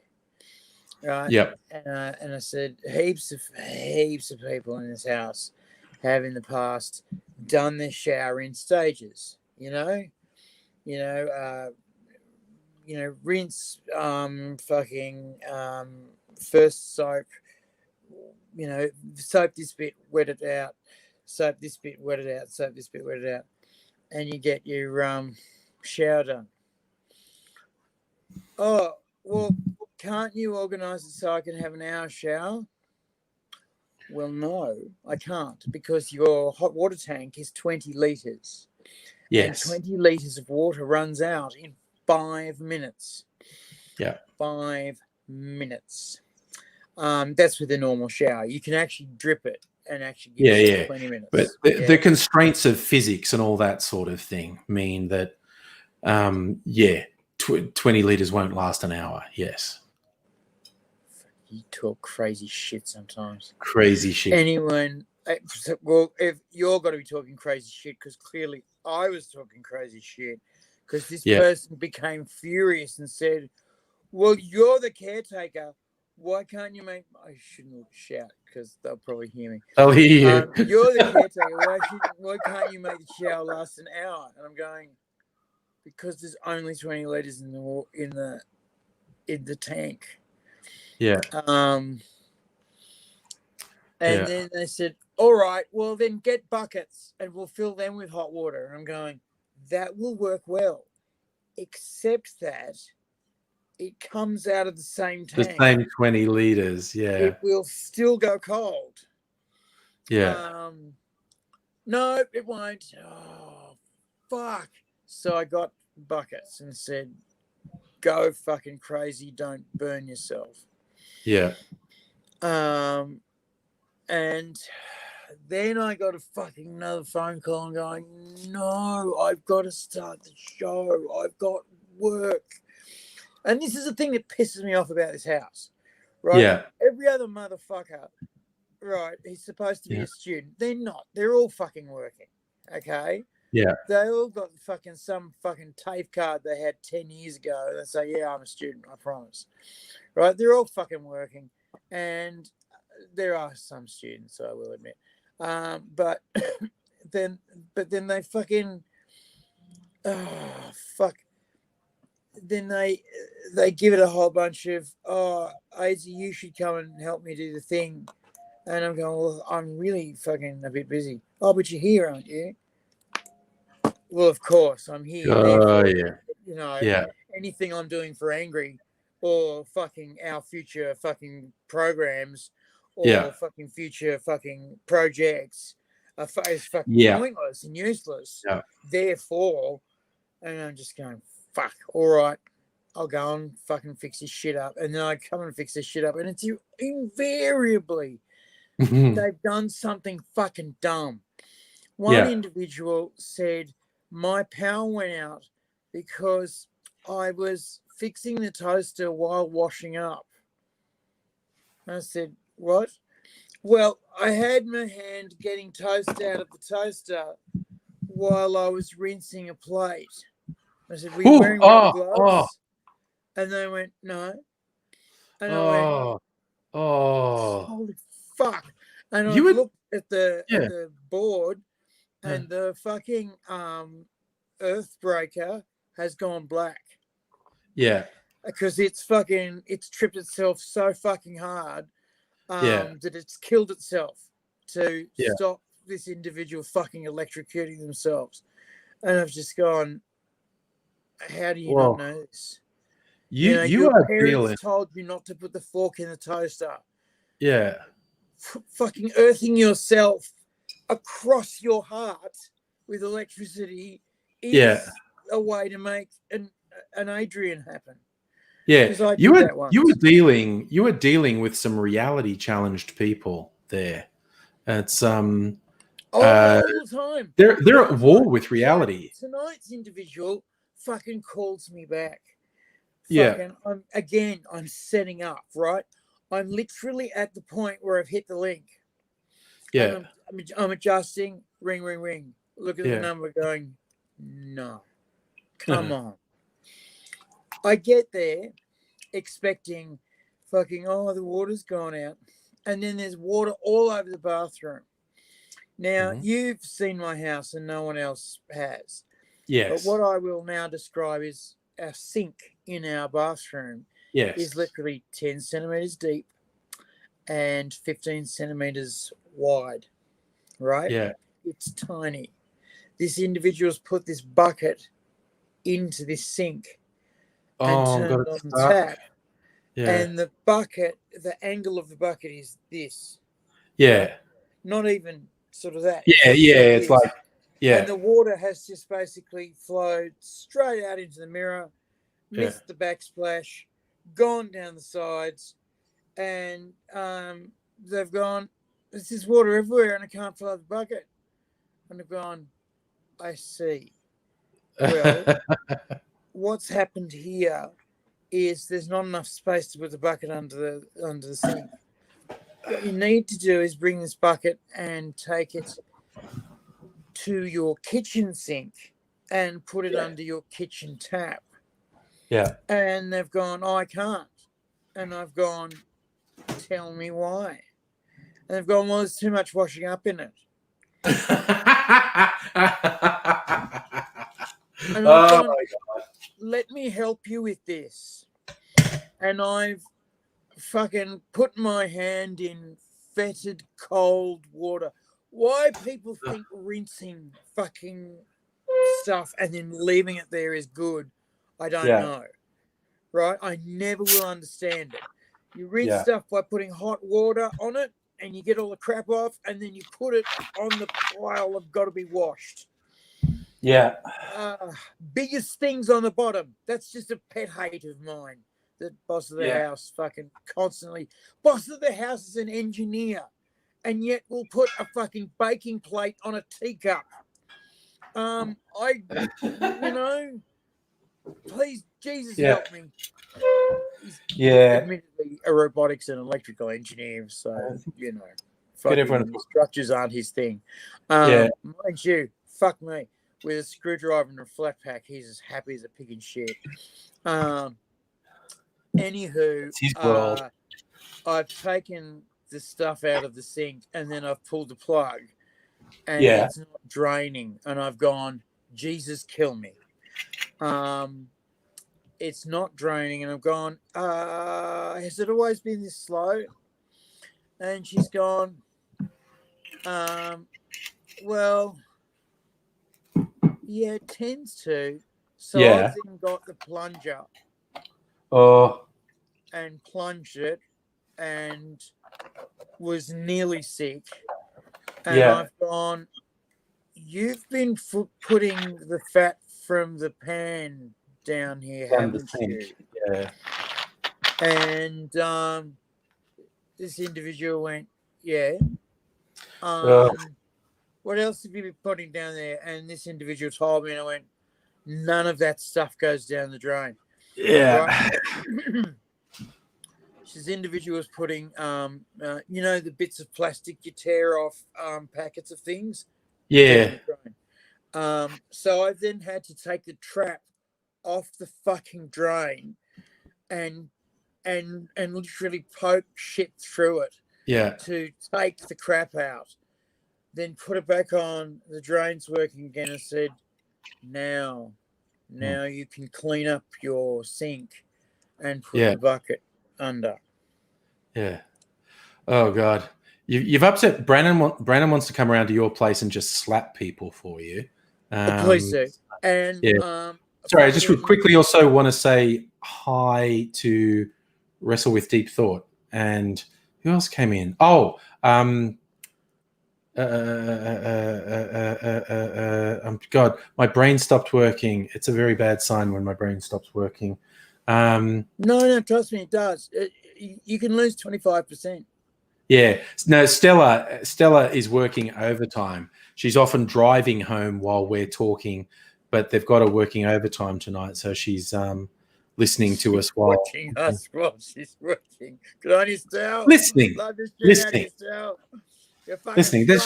Right? Yep. And I said, heaps of people in this house have in the past done their shower in stages, rinse, first soap, soap this bit, wet it out, soap this bit, wet it out, soap this bit, wet it out, and you get your shower done. Oh, well, can't you organise it so I can have an hour shower? Well, no, I can't because your hot water tank is 20 litres. Yes. And 20 litres of water runs out in 5 minutes. Yeah. 5 minutes. That's with a normal shower. You can actually drip it and actually give 20 minutes. But the constraints of physics and all that sort of thing mean that, 20 litres won't last an hour. Yes. You talk crazy shit sometimes. Crazy shit. Anyone, well, if you're going to be talking crazy shit, because clearly I was talking crazy shit, because this person became furious and said, well, you're the caretaker. Why can't you make... I shouldn't shout because they'll probably hear me. I'll hear you. You're the caretaker. Why can't you make the shower last an hour? And I'm going, because there's only 20 litres in the tank. Yeah. And then they said, all right, well, then get buckets and we'll fill them with hot water. And I'm going, that will work well, except that it comes out of the same tank. The same 20 litres, yeah. It will still go cold. Yeah. No, it won't. Oh, fuck. So I got buckets and said, go fucking crazy, don't burn yourself. Yeah. And then I got a fucking another phone call and going, no, I've got to start the show. I've got work. And this is the thing that pisses me off about this house, right? Yeah. Every other motherfucker right? He's supposed to be Yeah. a student. They're not. They're all fucking working. Okay. Yeah. They all got fucking some fucking TAFE card they had 10 years ago. They say, yeah, I'm a student, I promise. Right? They're all fucking working. And there are some students, I will admit. But then they fucking, oh, fuck. Then they give it a whole bunch of, oh, Azy, you should come and help me do the thing. And I'm going, well, I'm really fucking a bit busy. Oh, but you're here, aren't you? Well, of course, I'm here. Oh, Therefore, yeah. you know, Yeah. anything I'm doing for Angry or fucking our future fucking programs or Yeah. fucking future fucking projects is fucking Yeah. pointless and useless. Yeah. Therefore, and I'm just going, fuck, all right, I'll go and fucking fix this shit up. And then I come and fix this shit up. And it's invariably they've done something fucking dumb. One individual said, my power went out because I was fixing the toaster while washing up. I said, what? Well, I had my hand getting toast out of the toaster while I was rinsing a plate. I said, were you wearing rubber gloves? And they went, no. And I went, holy fuck. And I looked at the board and the fucking earth breaker has gone black. Yeah. Because it's tripped itself so fucking hard that it's killed itself to stop this individual fucking electrocuting themselves. And I've just gone, how do you not know this? You your are parents feeling. told you not to put the fork in the toaster. Yeah. Fucking earthing yourself across your heart with electricity is a way to make an Adrian happen. Yeah, you were dealing with some reality challenged people there. It's all the time. They're at war with reality. Tonight's individual fucking calls me back. Yeah. I'm setting up, right? I'm literally at the point where I've hit the link. Yeah. I'm adjusting, ring. Look at the number going, no. Come on. I get there expecting fucking, the water's gone out. And then there's water all over the bathroom. Now, you've seen my house and no one else has. Yes. But what I will now describe is our sink in our bathroom is literally 10 centimeters deep and 15 centimeters wide, right? Yeah. It's tiny. This individual's put this bucket into this sink and turned on the tap. Yeah. And the bucket, the angle of the bucket is this. Yeah. Right? Not even sort of that. Yeah, it's like, And the water has just basically flowed straight out into the mirror, missed the backsplash, gone down the sides, and they've gone, there's this water everywhere and I can't fill the bucket. And I've gone, I see. Well, what's happened here is there's not enough space to put the bucket under the sink. What you need to do is bring this bucket and take it to your kitchen sink and put it under your kitchen tap. Yeah. And they've gone, I can't. And I've gone, tell me why. And they've gone, well, there's too much washing up in it. And I've gone, let me help you with this. And I've fucking put my hand in fetid cold water. Why people think rinsing fucking stuff and then leaving it there is good, I don't know. Right? I never will understand it. You rinse stuff by putting hot water on it and you get all the crap off and then you put it on the pile of got to be washed. Yeah. Biggest things on the bottom. That's just a pet hate of mine. The boss of the house fucking constantly. Boss of the house is an engineer and yet will put a fucking baking plate on a teacup. Please, Jesus, help me. He's admittedly a robotics and electrical engineer, so, everyone to Fucking structures aren't his thing. Yeah. Mind you, fuck me. With a screwdriver and a flat pack, he's as happy as a pig in shit. Anywho, It's his world. I've taken the stuff out of the sink and then I've pulled the plug and Yeah. it's not draining. And I've gone, Jesus, kill me. It's not draining. And I've gone, has it always been this slow? And she's gone, well, yeah, it tends to. So Yeah. I've then got the plunger Oh, and plunged it and was nearly sick. And Yeah. I've gone, you've been putting the fat from the pan down here, down the haven't sink. you? Yeah. And this individual went, yeah. What else have you been putting down there? And this individual told me, and I went, none of that stuff goes down the drain. Yeah. Right? This individual was putting, you know, the bits of plastic you tear off packets of things. Yeah. So I then had to take the trap off the fucking drain and literally poke shit through it Yeah. to take the crap out. Then put it back on. The drain's working again. I said, now you can clean up your sink and put the bucket under. Yeah. Oh God. You've upset Brandon. Brandon wants to come around to your place and just slap people for you. Please do. And sorry, I just quickly also want to say hi to Wrestle with Deep Thought. And who else came in? Oh, God, my brain stopped working. It's a very bad sign when my brain stops working. No, trust me, it does. You can lose 25%. Yeah, no, Stella is working overtime. She's often driving home while we're talking, but they've got her working overtime tonight, so she's listening to us while watching us while she's working. Good on you, Stella. Listening. Listening.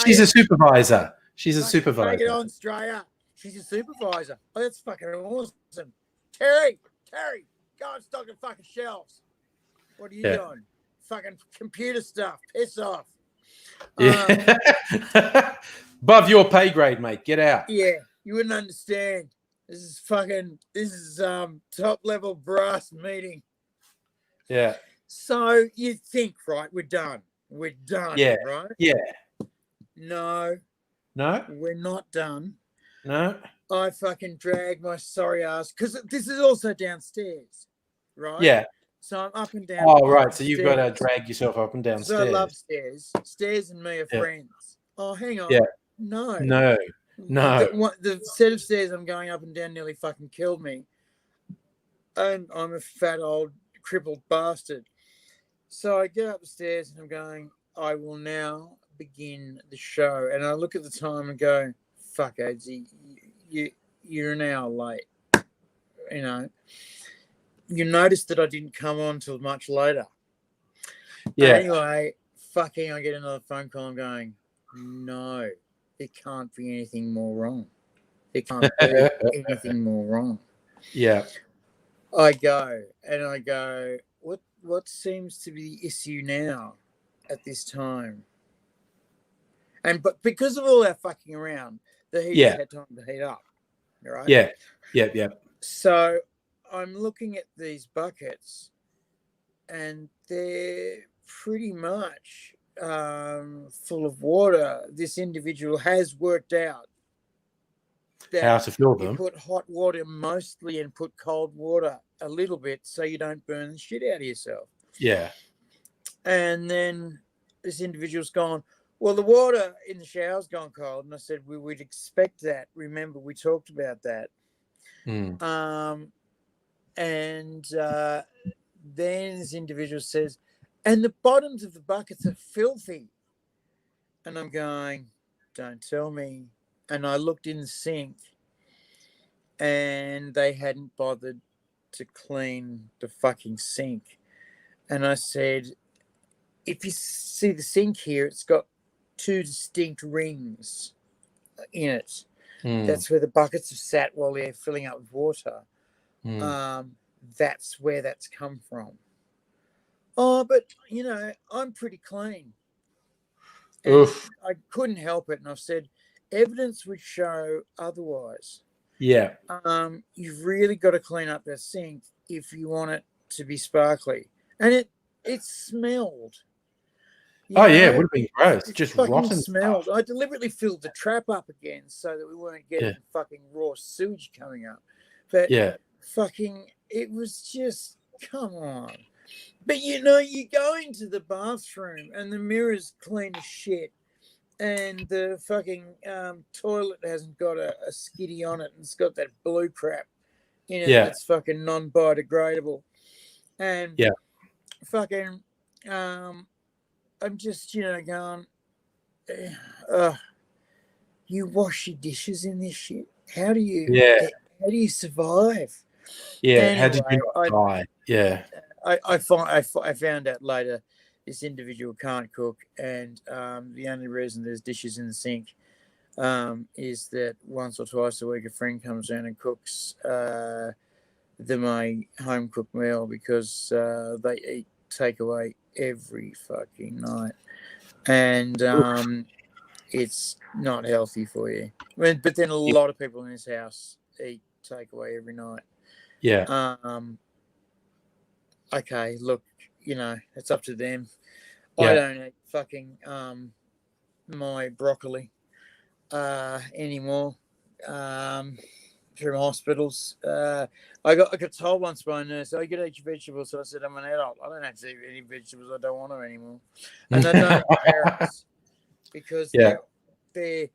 She's a supervisor. She's a supervisor. Take it on, Australia. She's a supervisor. Oh, that's fucking awesome. Terry, go and stock the fucking shelves. What are you doing? Fucking computer stuff. Piss off. Yeah. Above your pay grade, mate. Get out. Yeah, you wouldn't understand. This is top level brass meeting. Yeah. So you think, right? We're done. Yeah. Right? Yeah. No. We're not done. No. I fucking dragged my sorry ass because this is also downstairs, right? Yeah. So I'm up and down. Oh, right. So you've got to drag yourself up and down stairs. I love stairs. Stairs and me are friends. Oh, hang on. Yeah. No. The set of stairs I'm going up and down nearly fucking killed me. And I'm a fat old crippled bastard. So I get up the stairs and I'm going, I will now begin the show. And I look at the time and go, fuck, Adsy, you're an hour late. You know. You noticed that I didn't come on till much later. Yeah. Anyway, I get another phone call. I'm going, no, there can't be anything more wrong. There can't be anything more wrong. Yeah. I go, what seems to be the issue now at this time? But because of all our fucking around, the heater's had time to heat up. Right? Yeah. Yeah. So I'm looking at these buckets and they're pretty much full of water. This individual has worked out that how to fill them. You put hot water mostly and put cold water a little bit so you don't burn the shit out of yourself. Yeah. And then this individual's gone, well, the water in the shower's gone cold. And I said, we would expect that. Remember, we talked about that. And then this individual says, and the bottoms of the buckets are filthy. And I'm going, don't tell me. And I looked in the sink and they hadn't bothered to clean the fucking sink. And I said, if you see the sink here, it's got two distinct rings in it. Mm, That's where the buckets have sat while they're filling up with water. mm. That's where that's come from. Oh, but I'm pretty clean. And Oof. I couldn't help it. And I've said, evidence would show otherwise. Yeah. You've really got to clean up that sink if you want it to be sparkly. And it smelled. Oh, yeah, it would have been gross. It Just fucking rotten smelled. stuff. I deliberately filled the trap up again so that we weren't getting Yeah. fucking raw sewage coming up. But Yeah. fucking, it was just, come on. But you go into the bathroom and the mirror's clean as shit. And the fucking toilet hasn't got a skiddy on it, and it's got that blue crap in it Yeah. that's fucking non-biodegradable. And Yeah. fucking, I'm just going, you wash your dishes in this shit. How do you survive? Yeah. How did Anyway, you not die? Yeah. I found out later this individual can't cook, and the only reason there's dishes in the sink is that once or twice a week a friend comes around and cooks my home cooked meal, because they eat takeaway every fucking night, and it's not healthy for you. But then a lot of people in this house eat takeaway every night. Yeah. Okay, look, it's up to them. Yeah. I don't eat fucking my broccoli anymore from hospitals. I got told once by a nurse, "Oh, you gotta eat your vegetables." So I said, "I'm an adult. I don't have to eat any vegetables. I don't want to anymore." And I don't eat carrots because Yeah. they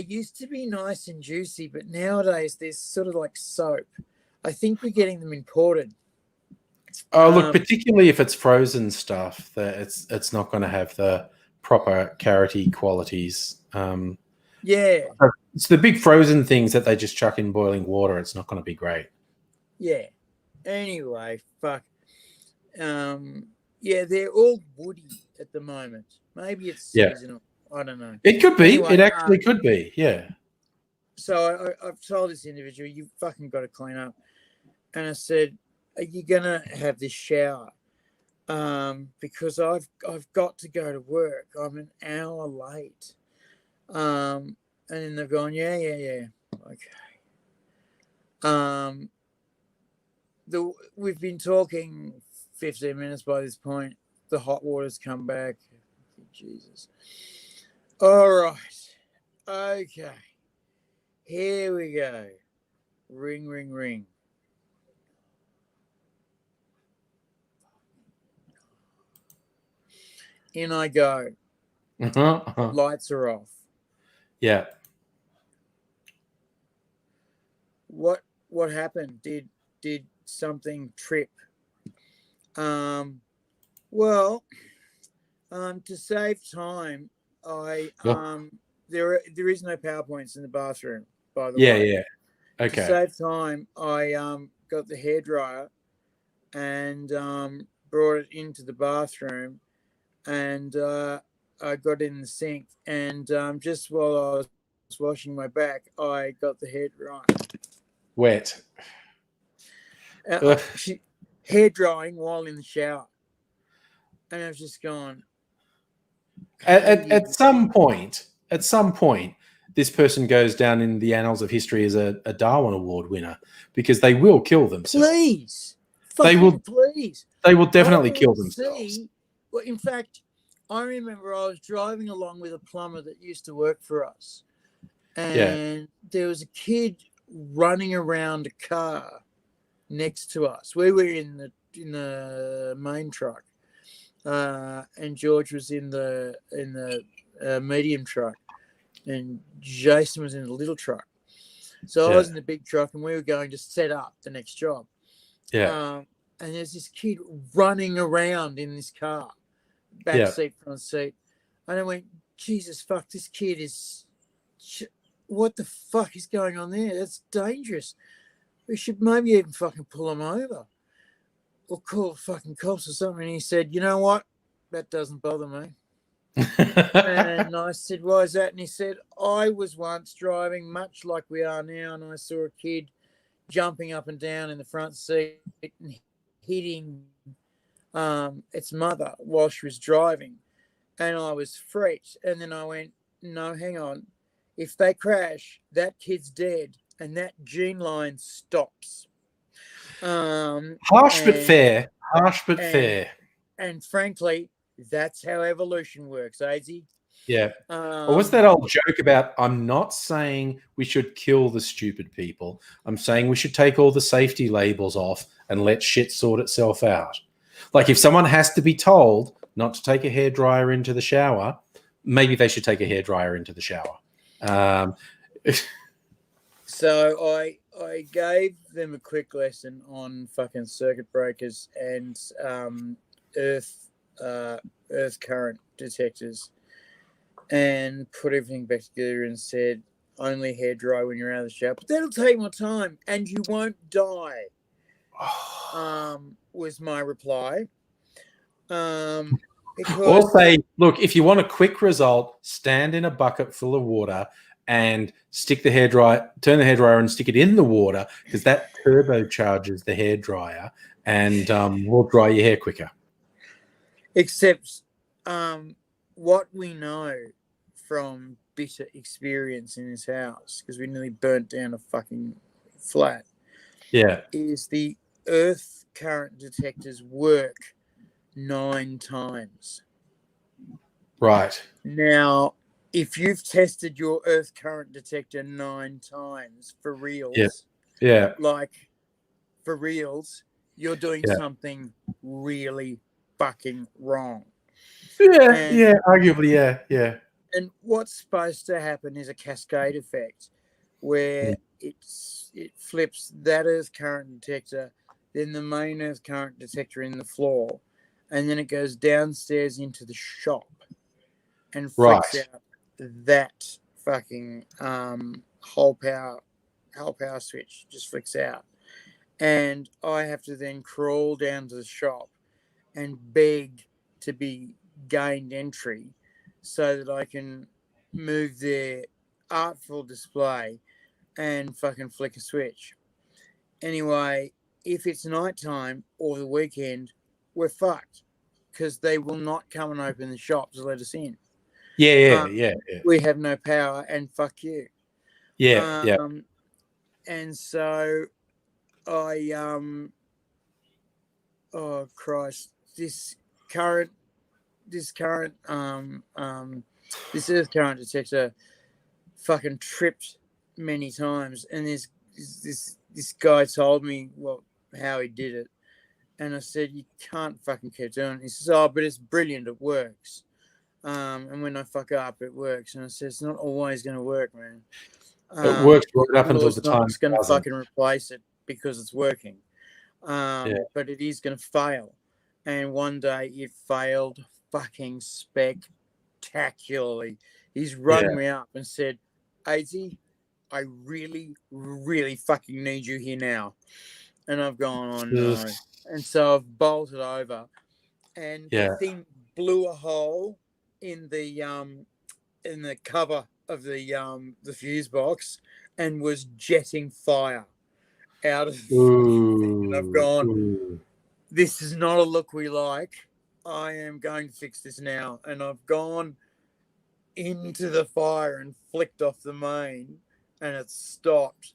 used to be nice and juicy, but nowadays they're sort of like soap. I think we're getting them imported. Oh, look, particularly if it's frozen stuff, that it's not going to have the proper carroty qualities. Yeah. It's the big frozen things that they just chuck in boiling water. It's not going to be great. Yeah. Anyway, fuck. Yeah, they're all woody at the moment. Maybe it's seasonal. I don't know. It could be. Anyway, it actually could be. Yeah. So I've told this individual, you fucking got to clean up. And I said, are you going to have this shower? Because I've got to go to work. I'm an hour late. And then they've gone, yeah. Okay. We've been talking 15 minutes by this point. The hot water's come back. Jesus. All right. Okay. Here we go. Ring, ring, ring. In I go. Lights are off. Yeah. What happened? Did something trip? Well, to save time, I there is no PowerPoints in the bathroom, by the way. Yeah. Okay. To save time, I got the hairdryer and brought it into the bathroom, and I got it in the sink, and just while I was washing my back, I got the hairdryer Wet. hair drying while in the shower, and I was just going. At some point, this person goes down in the annals of history as a Darwin Award winner, because they will kill themselves. Please, please. They will definitely kill themselves. Well, in fact, I remember I was driving along with a plumber that used to work for us, and there was a kid running around a car next to us. We were in the main truck, and George was in the medium truck, and Jason was in the little truck. So I was in the big truck, and we were going to set up the next job. And there's this kid running around in this car, back seat, front seat. And I went, Jesus fuck, this kid is, what the fuck is going on there? That's dangerous. We should maybe even fucking pull him over or call fucking cops or something. And he said, you know what? That doesn't bother me. And I said, why is that? And he said, I was once driving much like we are now, and I saw a kid jumping up and down in the front seat and hitting its mother while she was driving. And I was freaked. And then I went, no, hang on. If they crash, that kid's dead and that gene line stops. Harsh but fair. Harsh but fair. And frankly, that's how evolution works, Azy. Yeah. Well, what's that old joke about? I'm not saying we should kill the stupid people. I'm saying we should take all the safety labels off and let shit sort itself out. Like if someone has to be told not to take a hairdryer into the shower, maybe they should take a hairdryer into the shower. So I gave them a quick lesson on fucking circuit breakers and earth current detectors, and put everything back together and said, only hairdryer when you're out of the shower. But that'll take more time and you won't die, was my reply. Or say, look, if you want a quick result, stand in a bucket full of water and stick the hairdryer, turn the hairdryer and stick it in the water, because that turbocharges the hairdryer and will dry your hair quicker. Except what we know from bitter experience in this house, because we nearly burnt down a fucking flat, is the earth current detectors work 9 times. Right. Now, if you've tested your earth current detector 9 times for reals, like for reals, you're doing something really fucking wrong. Arguably, yeah. And what's supposed to happen is a cascade effect where it flips that earth current detector, then the main earth current detector in the floor, and then it goes downstairs into the shop and flicks out that fucking whole power switch, just flicks out. And I have to then crawl down to the shop and beg to be gained entry so that I can move their artful display and fucking flick a switch. Anyway, if it's nighttime or the weekend, we're fucked, because they will not come and open the shop to let us in. Yeah. We have no power, and fuck you. And so I oh Christ, this earth current detector fucking tripped many times, and this guy told me how he did it, and I said, you can't fucking keep doing it. He says, oh, but it's brilliant, it works. And when I fuck up, it works. And I said, it's not always going to work, man. It works right up until the time it's going to fucking replace it because it's working. But it is going to fail. And one day it failed fucking spectacularly. He's rung me up and said, AZ, I really, really fucking need you here now. And I've gone, oh no. And so I've bolted over, and the thing blew a hole in the cover of the fuse box and was jetting fire out of the thing. And I've gone, this is not a look we like. I am going to fix this now. And I've gone into the fire and flicked off the main, and it stopped.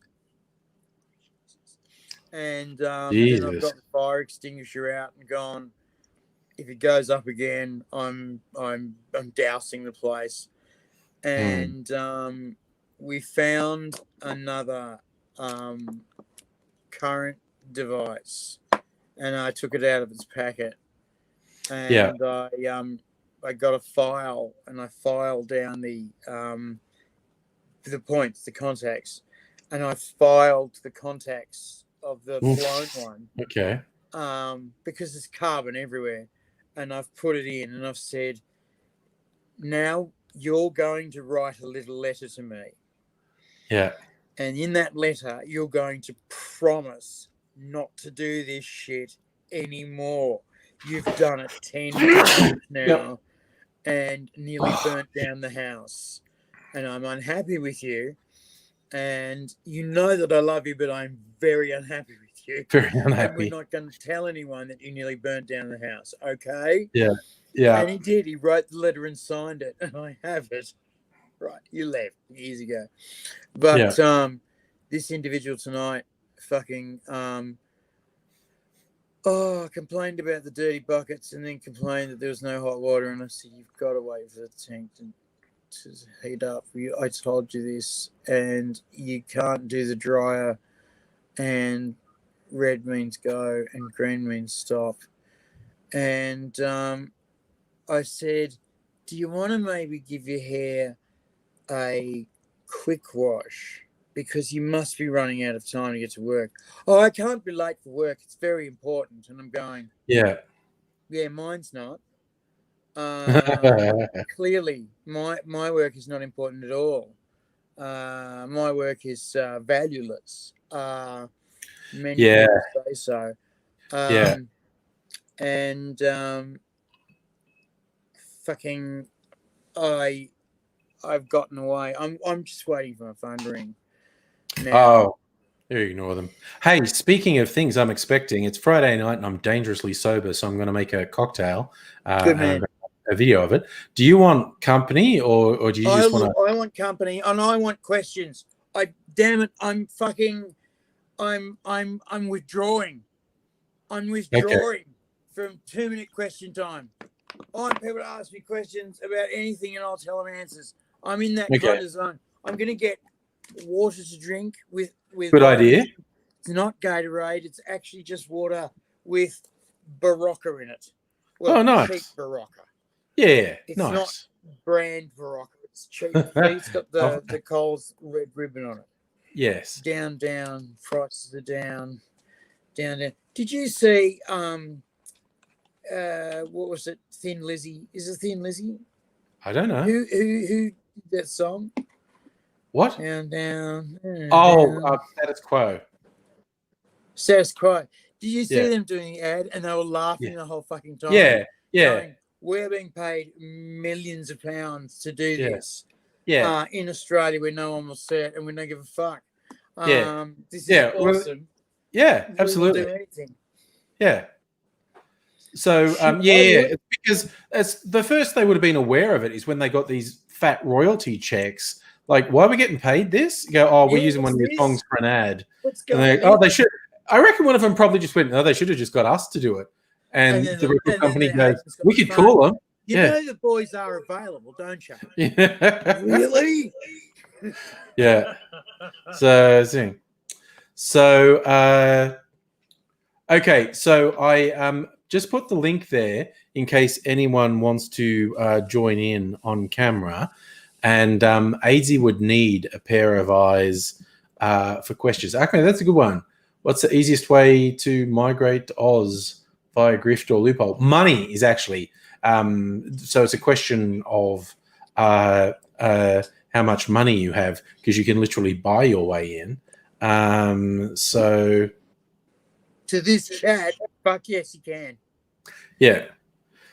And then I've got the fire extinguisher out and gone, if it goes up again, I'm dousing the place. And we found another current device, and I took it out of its packet, and I got a file, and I filed down the points, the contacts, and I filed the contacts of the blown one. Okay. Because there's carbon everywhere, and I've put it in, and I've said, now you're going to write a little letter to me. Yeah. And in that letter, you're going to promise not to do this shit anymore. You've done it 10 times now. and nearly burnt down the house, and I'm unhappy with you, and you know that I love you, but I'm very unhappy with you. Very And we're unhappy. not going to tell anyone that you nearly burnt down the house, okay? Yeah. Yeah. And he did. He wrote the letter and signed it, and I have it. Right, you left years ago. But this individual tonight fucking complained about the dirty buckets and then complained that there was no hot water. And I said, you've got to wait for the tank to heat up. I told you this, and you can't do the dryer, and red means go and green means stop. And I said, do you want to maybe give your hair a quick wash? Because you must be running out of time to get to work. Oh, I can't be late for work. It's very important. And I'm going, Yeah. mine's not. Clearly, my work is not important at all. My work is valueless. Many people say so. And fucking, I've gotten away. I'm just waiting for my phone to ring. Now. Oh, you ignore them. Hey, speaking of things I'm expecting, it's Friday night and I'm dangerously sober, so I'm going to make a cocktail. Good man. A video of it. Do you want company or do you just want to? I want company and I want questions. Damn it, I'm withdrawing. I'm withdrawing from 2-minute question time. I want people to ask me questions about anything and I'll tell them answers. I'm in that kind of zone. I'm going to get water to drink with Good idea. It's not Gatorade. It's actually just water with Barocca in it. Well, nice. Cheap Barocca. Yeah, it's nice. Not brand Barocca. It's cheap. It's got the Coles red ribbon on it. Yes. Down, prices are down. Did you see what was it? Thin Lizzy. Is it Thin Lizzy? I don't know. Who did that song? What? Down. Status Quo. Status Quo. Did you see them doing the ad and they were laughing the whole fucking time? Yeah. Going, we're being paid millions of pounds to do this. Yeah. In Australia where no one will see it and we don't give a fuck. This is awesome. Well, yeah, absolutely. Do anything. Yeah. So because as the first they would have been aware of it is when they got these fat royalty checks. Like, why are we getting paid this? You go, we're using one of your songs for an ad. And they should. I reckon one of them probably just went, no, they should have just got us to do it. And the record company goes, we could call them. You know the boys are available, don't you? Yeah. Really? Yeah. So okay. So I just put the link there in case anyone wants to join in on camera. And Aidsy would need a pair of eyes for questions. Okay, that's a good one. What's the easiest way to migrate to Oz via grift or loophole? Money is actually. So it's a question of how much money you have, because you can literally buy your way in. So to this chat, fuck yes, you can. Yeah.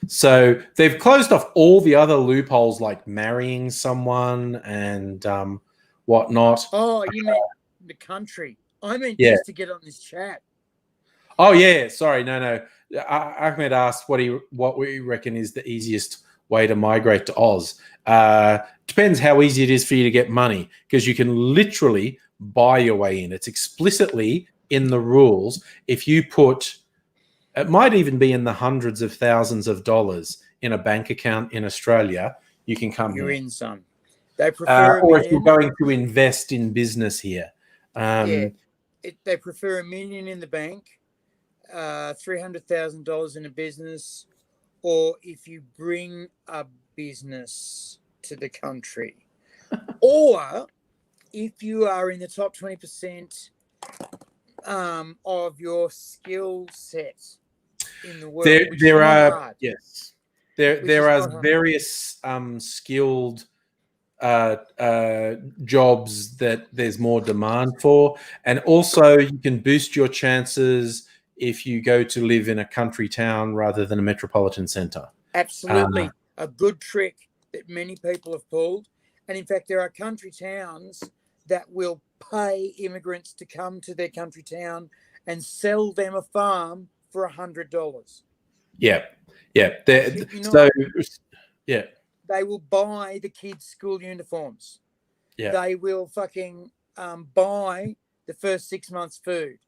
So they've closed off all the other loopholes like marrying someone and whatnot. Oh, you meant the country. I meant just to get on this chat. Oh, yeah. Sorry. No. Ahmed asked what we reckon is the easiest way to migrate to Oz. Depends how easy it is for you to get money, because you can literally buy your way in. It's explicitly in the rules. If you put... It might even be in the hundreds of thousands of dollars in a bank account in Australia. You can come You're here. in some. They prefer or if you're going to invest in business here. They prefer $1 million in the bank, $300,000 in a business, or if you bring a business to the country. Or if you are in the top 20% of your skill set in the world. There are various skilled jobs that there's more demand for, and also you can boost your chances if you go to live in a country town rather than a metropolitan center. Absolutely. a good trick that many people have pulled. And in fact, there are country towns that will pay immigrants to come to their country town and sell them a farm for $100. Yeah. Shit you So not. yeah. They will buy the kids' school uniforms. Yeah. They will fucking buy the first 6 months' food,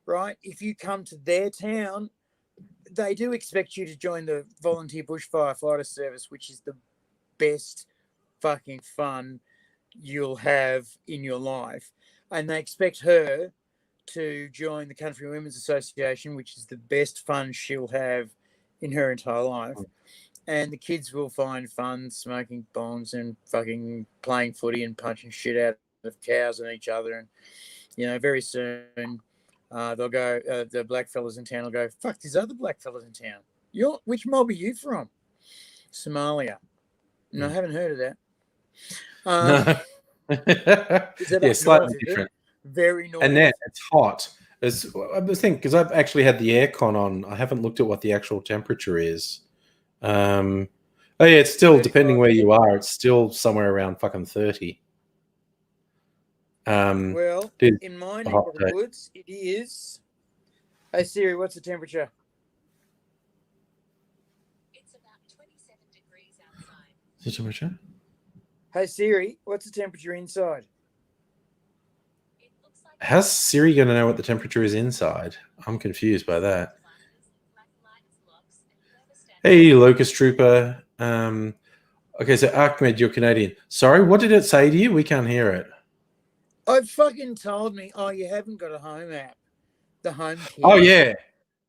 right? If you come to their town, they do expect you to join the volunteer bush firefighter service, which is the best fucking fun you'll have in your life. And they expect her to join the Country Women's Association, which is the best fun she'll have in her entire life. And the kids will find fun smoking bongs and fucking playing footy and punching shit out of cows and each other. And, you know, very soon they'll go, the black fellas in town will go, fuck, there's other black fellas in town. Which mob are you from? Somalia. No, I haven't heard of that. No. Is that Yeah, up slightly north, is it? different. Very north. And then it's hot. I was thinking, because I've actually had the aircon on. I haven't looked at what the actual temperature is. Oh yeah, it's still, depending where you are, it's still somewhere around fucking 30. Well, dude, in my neck hot of the day. woods, it is. Hey Siri, what's the temperature? It's about 27 degrees outside. The temperature? Hey Siri, what's the temperature inside? It looks like How's Siri going to know what the temperature is inside? I'm confused by that. Hey, Locust Trooper. Okay, so Ahmed, you're Canadian. Sorry, what did it say to you? We can't hear it. It fucking told me, oh, you haven't got a home app. The home kit. Oh, yeah.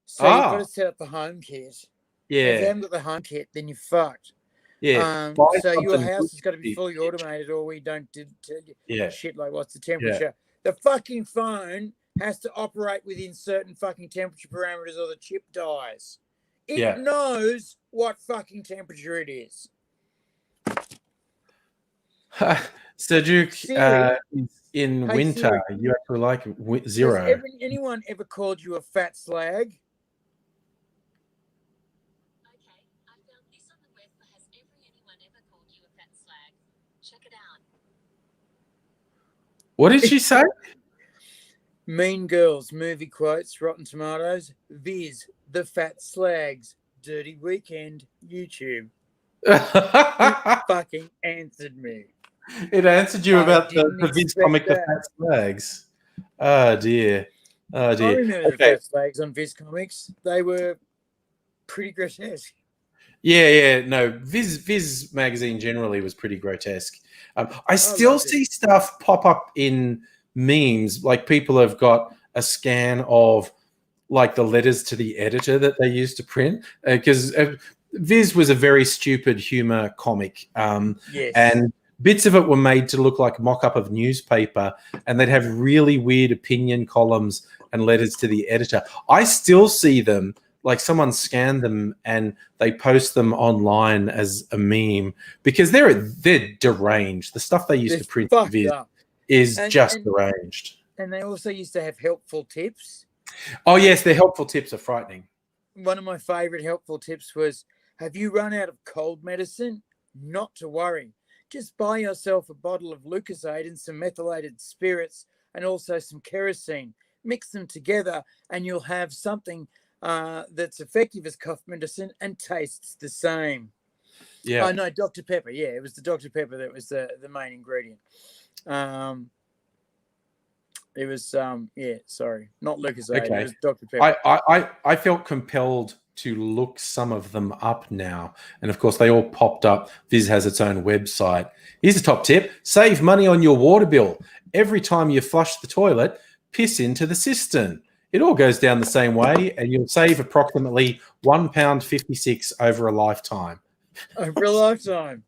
So you've got to set up the home kit. Yeah. If you haven't got the home kit, then you're fucked. Yeah. So your house has got to be fully automated, or we don't tell you shit like what's the temperature. The fucking phone has to operate within certain fucking temperature parameters, or the chip dies. It knows what fucking temperature it is. So Duke, in winter, Siri, you actually like 0. Has anyone ever called you a fat slag? Okay, I found this on the web. Has anyone ever called you a fat slag? Check it out. What did she say? Mean Girls, movie quotes, Rotten Tomatoes, Viz, the fat slags, Dirty Weekend, YouTube. It fucking answered me. It answered you about the Viz comic, The Fat Slags. Oh, dear. Oh, dear. I remember the fat slags on Viz comics. They were pretty grotesque. Yeah. No, Viz magazine generally was pretty grotesque. I still see stuff pop up in memes. Like, people have got a scan of, like, the letters to the editor that they used to print. Because Viz was a very stupid humor comic. Yes. And bits of it were made to look like mock-up of newspaper, and they'd have really weird opinion columns and letters to the editor. I still see them, like someone scanned them and they post them online as a meme, because they're deranged. The stuff they used to print Viz is just deranged. And they also used to have helpful tips. Oh, yes, their helpful tips are frightening. One of my favorite helpful tips was, have you run out of cold medicine? Not to worry. Just buy yourself a bottle of Lucozade and some methylated spirits and also some kerosene. Mix them together and you'll have something that's effective as cough medicine and tastes the same. Yeah. Oh, no, Dr. Pepper. Yeah, it was the Dr. Pepper that was the main ingredient. It was, sorry, not Lucozade. Okay. It was Dr. Pepper. I felt compelled to look some of them up now. And of course, they all popped up. Viz has its own website. Here's a top tip. Save money on your water bill. Every time you flush the toilet, piss into the cistern. It all goes down the same way, and you'll save approximately £1.56 over a lifetime. Over a lifetime.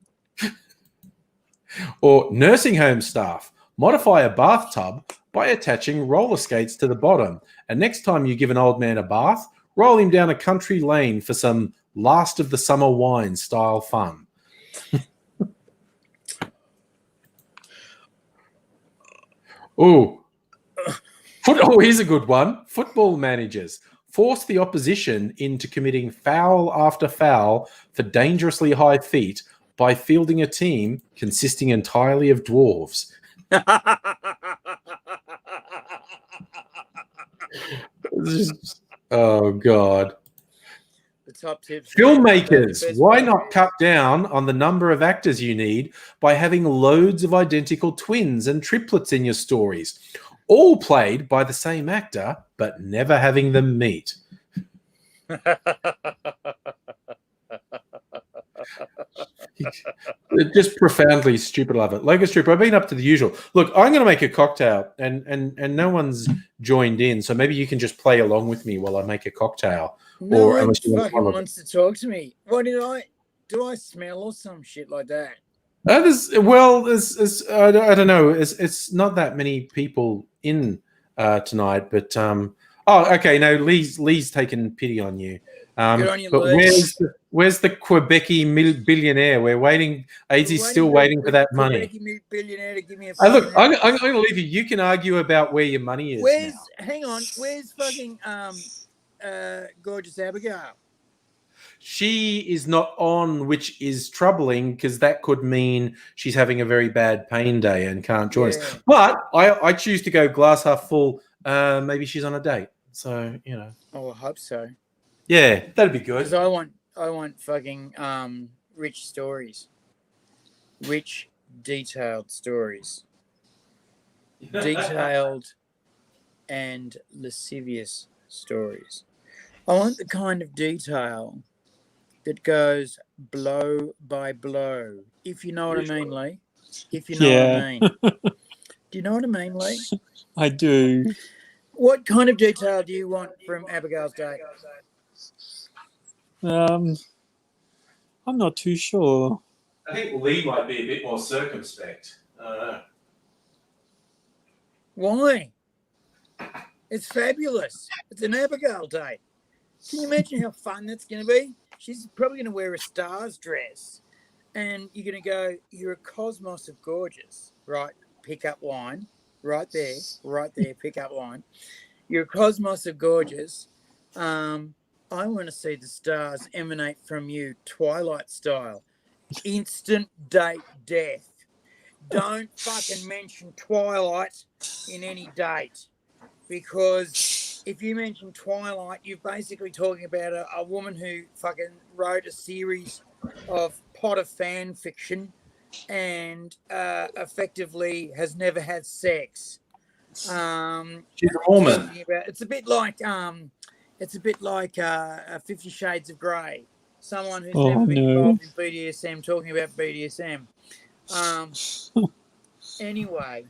Or nursing home staff. Modify a bathtub by attaching roller skates to the bottom. And next time you give an old man a bath, roll him down a country lane for some last of the summer wine style fun. Oh, here's a good one. Football managers. force the opposition into committing foul after foul for dangerously high feet by fielding a team consisting entirely of dwarves. Oh, God. The top tips. Filmmakers, why not cut down on the number of actors you need by having loads of identical twins and triplets in your stories, all played by the same actor, but never having them meet? Just profoundly stupid. Love it. Locust Trooper, I've been up to the usual. Look, I'm going to make a cocktail, and no one's joined in, so maybe you can just play along with me while I make a cocktail. No one unless you want to fucking follow wants to talk to me. What did I do? I smell or some shit like that? I don't know. It's not that many people in tonight, but okay. No, Lee's taken pity on you. Good on you, But Lee. where's the Quebecy billionaire? We're waiting. AZ's still waiting for that money. Quebec billionaire to give me a. Look, I'm going to leave you. You can argue about where your money is. Hang on. Where's fucking gorgeous Abigail? She is not on, which is troubling because that could mean she's having a very bad pain day and can't join us. But I choose to go glass half full. Maybe she's on a date. So, Oh, I hope so. Yeah, that'd be good. Because I want fucking rich stories. Rich, detailed stories. Detailed and lascivious stories. I want the kind of detail that goes blow by blow. If you know what I mean, Lee. If you know what I mean. Do you know what I mean, Lee? I do. What kind of detail do you want from Abigail's date? I'm not too sure. I think Lee might be a bit more circumspect. I don't know. Why? It's fabulous. It's an Abigail date. Can you imagine how fun that's going to be? She's probably going to wear a stars dress. And you're going to go, you're a cosmos of gorgeous, right? Pickup line. Right there, pickup line. You're a cosmos of gorgeous. I want to see the stars emanate from you, Twilight style. Instant date death. Don't fucking mention Twilight in any date. Because if you mention Twilight, you're basically talking about a woman who fucking wrote a series of Potter fan fiction and effectively has never had sex. She's a woman. It's a bit like 50 Shades of Grey. Someone who's never been involved in BDSM talking about BDSM. Anyway,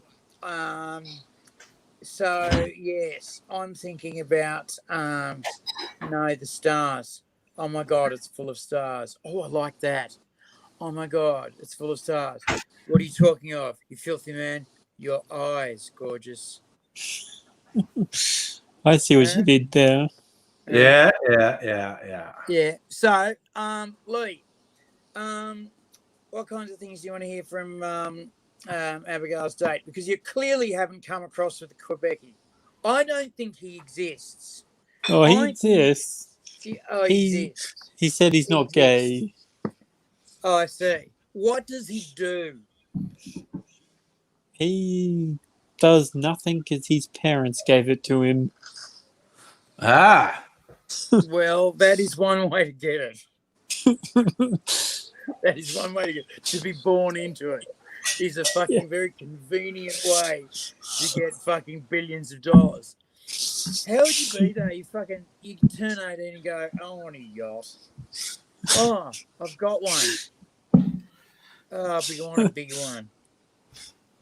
so yes, I'm thinking about the stars. Oh my God, it's full of stars. Oh, I like that. Oh my God, it's full of stars. What are you talking of, you filthy man? Your eyes, gorgeous. I see what you did there. Yeah. Yeah. So, Lee, what kinds of things do you want to hear from Abigail's date? Because you clearly haven't come across with the Quebecy. I don't think he exists. Oh, he exists. He exists. He said he's not gay. Oh, I see. What does he do? He does nothing because his parents gave it to him. Ah. Well, that is one way to get it. That is one way to get it. To be born into it is a fucking very convenient way to get fucking billions of dollars. How would you be though? You turn 18 and go, I want a yacht. Oh, I've got one. Oh, we want a bigger one.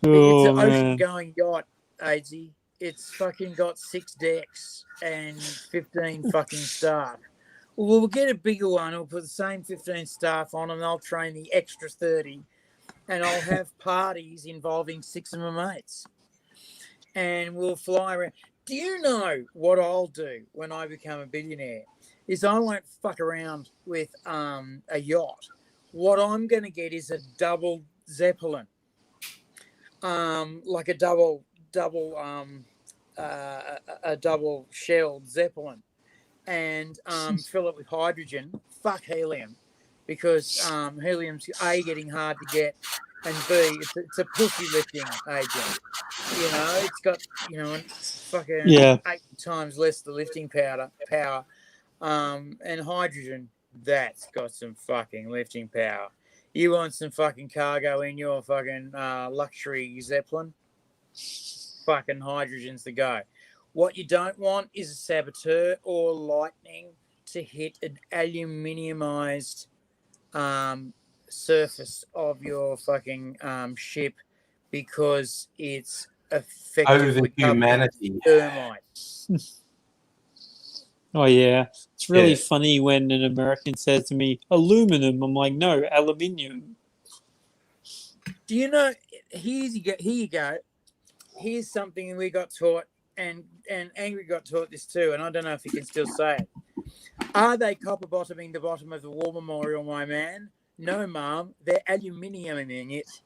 It's an ocean-going yacht, AZ. It's fucking got 6 decks and 15 fucking staff. Well, we'll get a bigger one. We'll put the same 15 staff on and I'll train the extra 30 and I'll have parties involving 6 of my mates. And we'll fly around. Do you know what I'll do when I become a billionaire? Is I won't fuck around with a yacht. What I'm going to get is a double Zeppelin. Like a double shelled Zeppelin. and fill it with hydrogen. Fuck helium, because helium's A, getting hard to get, and B, it's a pussy lifting agent. You know, it's got, you know, fucking Yeah. 8 times less the lifting power. And hydrogen, that's got some fucking lifting power. You want some fucking cargo in your fucking luxury Zeppelin? Fucking hydrogen's the go. What you don't want is a saboteur or lightning to hit an aluminiumized surface of your fucking ship, because it's effectively Over covered in humanity. thermite. Oh yeah, it's really Yeah. funny when an American says to me aluminum. I'm like, no, aluminium. Do you know? Here you go. Here's something we got taught, and Angry got taught this too, and I don't know if he can still say it. Are they copper bottoming the bottom of the war memorial, my man? No, ma'am. They're aluminiuming it.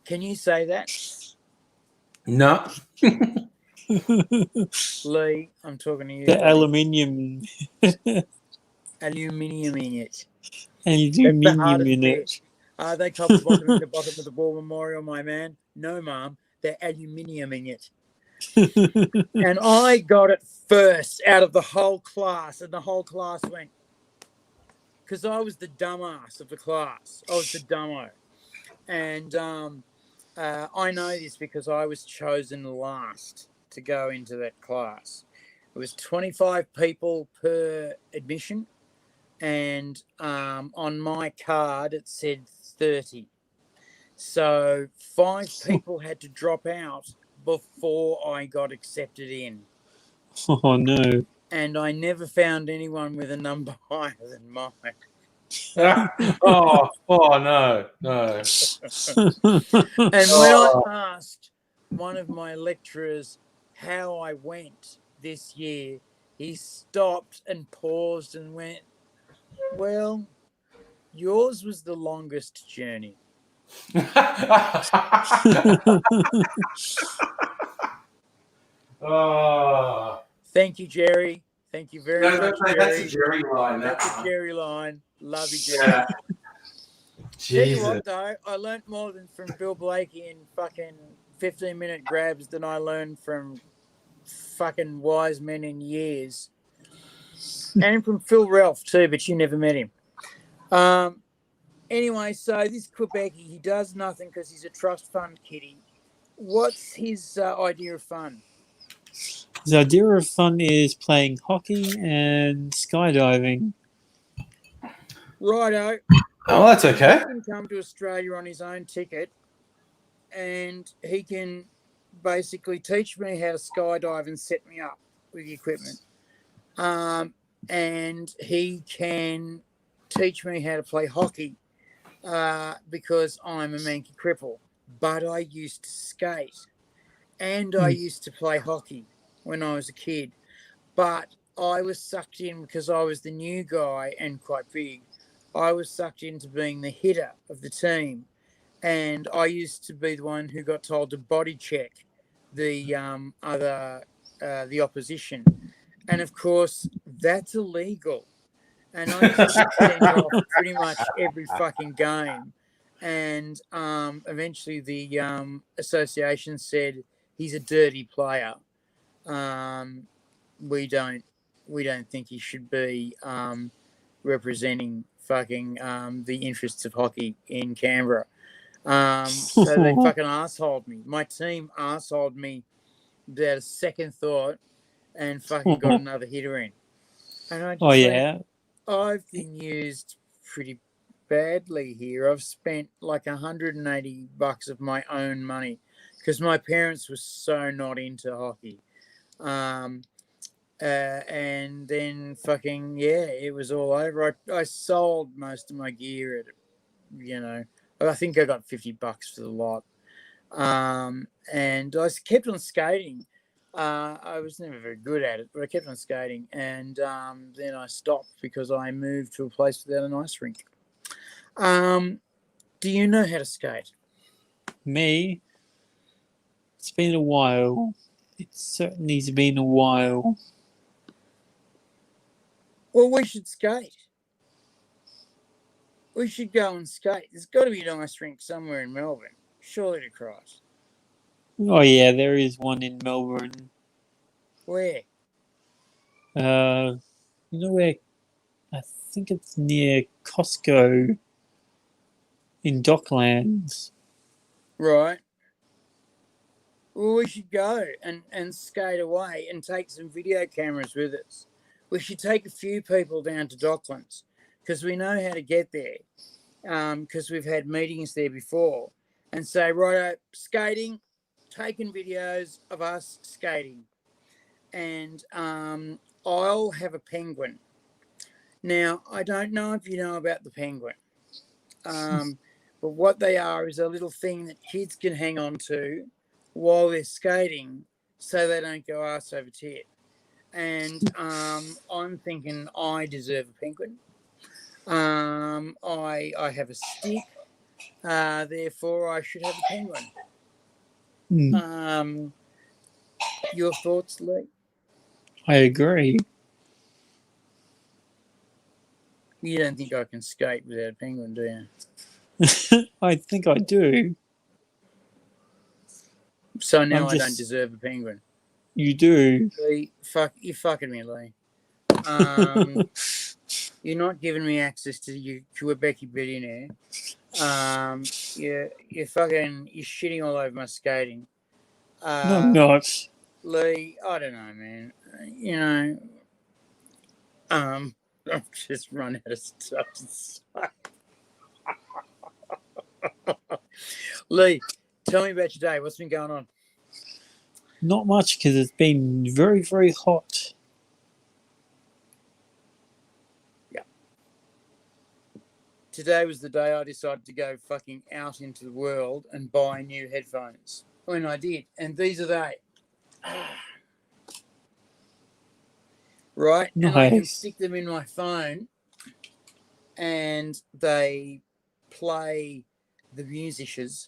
Can you say that, No. Lee? I'm talking to you. The buddy. aluminium, Aluminiuming it. aluminium in bit. it. Are they copper bottoming the bottom of the war memorial, my man? No, ma'am. They're aluminiuming it. And I got it first out of the whole class, and the whole class went, because I was the dumbass of the class. I was the dumbo. And I know this because I was chosen last to go into that class. It was 25 people per admission, and on my card it said 30. So 5 people had to drop out before I got accepted in. Oh no. And I never found anyone with a number higher than mine. oh no. And when I asked one of my lecturers how I went this year, he stopped and paused and went, well, yours was the longest journey. oh. Thank you, Jerry. Thank you very much, That's Jerry. a Jerry line. That's a Jerry line. Love you, Jerry. Yeah. Tell you Jesus. what, though, I learnt more than from Bill Blakey in fucking 15-minute grabs than I learned from fucking wise men in years. And from Phil Ralph, too, but you never met him. Anyway, so this Quebec, he does nothing because he's a trust fund kitty. What's his idea of fun? The idea of fun is playing hockey and skydiving. Righto. Oh, that's okay. He can come to Australia on his own ticket, and he can basically teach me how to skydive and set me up with the equipment. And he can teach me how to play hockey because I'm a manky cripple. But I used to skate, and I used to play hockey when I was a kid. But I was sucked in because I was the new guy and quite big. I was sucked into being the hitter of the team, and I used to be the one who got told to body check the the opposition, and of course that's illegal. And I used to get sent off pretty much every fucking game, and eventually the association said he's a dirty player. We don't think he should be representing fucking the interests of hockey in Canberra. So they fucking assholed me. My team assholed me without a second thought and fucking got another hitter in. And I just went, I've been used pretty badly here. I've spent like $180 of my own money because my parents were so not into hockey. And then fucking, yeah, it was all over. I sold most of my gear at, I think I got $50 for the lot. And I kept on skating. I was never very good at it, but I kept on skating. And then I stopped because I moved to a place without an ice rink. Do you know how to skate? Me? It's been a while. It certainly's been a while. Well, we should skate. We should go and skate. There's got to be an ice rink somewhere in Melbourne. Surely to Christ. Oh yeah, there is one in Melbourne. Where? You know where? I think it's near Costco in Docklands. Right. Well, we should go and skate away and take some video cameras with us. We should take a few people down to Docklands because we know how to get there because we've had meetings there before and say, right, skating, taking videos of us skating. And I'll have a penguin. Now, I don't know if you know about the penguin, but what they are is a little thing that kids can hang on to while they're skating so they don't go arse over tit. And I'm thinking I deserve a penguin. I have a stick, therefore I should have a penguin. Mm, Your thoughts, Lee? I agree. You don't think I can skate without a penguin, do you? I think I do. So now I'm I don't just- deserve a penguin. You do. Lee, you're fucking me, Lee. You're not giving me access to your Quebecy billionaire. You're shitting all over my skating. No, I'm not. Lee, I don't know, man. You know, I've just run out of stuff to say. Lee, tell me about your day. What's been going on? Not much because it's been very, very hot. Today was the day I decided to go fucking out into the world and buy new headphones. When I did, and these are they. Right? And I can Nice. stick them in my phone and they play the musicians.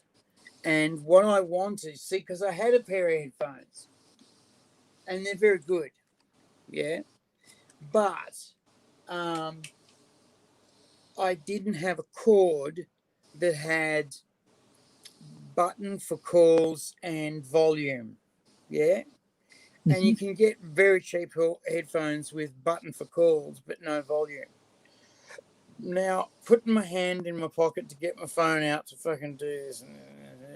And what I want to see, because I had a pair of headphones and they're very good. Yeah. But I didn't have a cord that had button for calls and volume. Yeah. And you can get very cheap headphones with button for calls, but no volume. Now, putting my hand in my pocket to get my phone out to fucking do this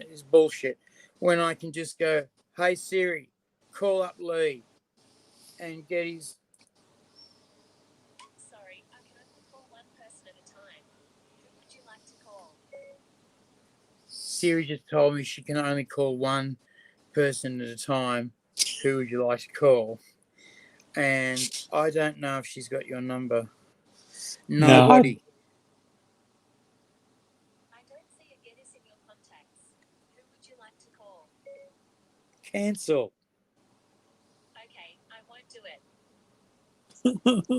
is bullshit. When I can just go, hey Siri, call up Lee and get his. Sorry, I can only call one person at a time. Who would you like to call? Siri just told me she can only call one person at a time. Who would you like to call? And I don't know if she's got your number. Nobody. I don't see a Geddes in your contacts. Who would you like to call? Cancel. Okay, I won't do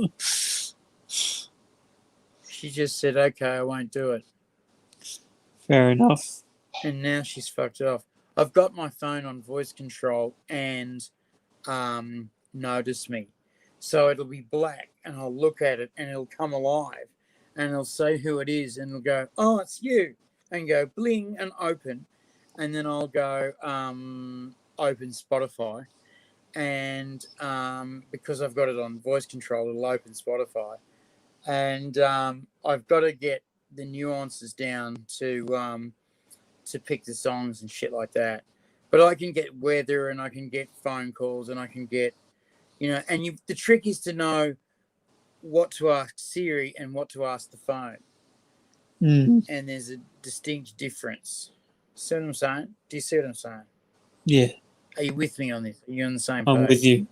it. She just said, okay, I won't do it. Fair enough. And now she's fucked off. I've got my phone on voice control and notice me. So it'll be black and I'll look at it and it'll come alive and it'll say who it is and it'll go, oh, it's you. And go bling and open. And then I'll go open Spotify. And because I've got it on voice control, it'll open Spotify. And I've got to get the nuances down to pick the songs and shit like that. But I can get weather and I can get phone calls and I can get, and the trick is to know what to ask Siri and what to ask the phone. Mm, And there's a distinct difference. See what I'm saying? Do you see what I'm saying? yeah, Are you with me on this? Are you on the same page? I'm with you.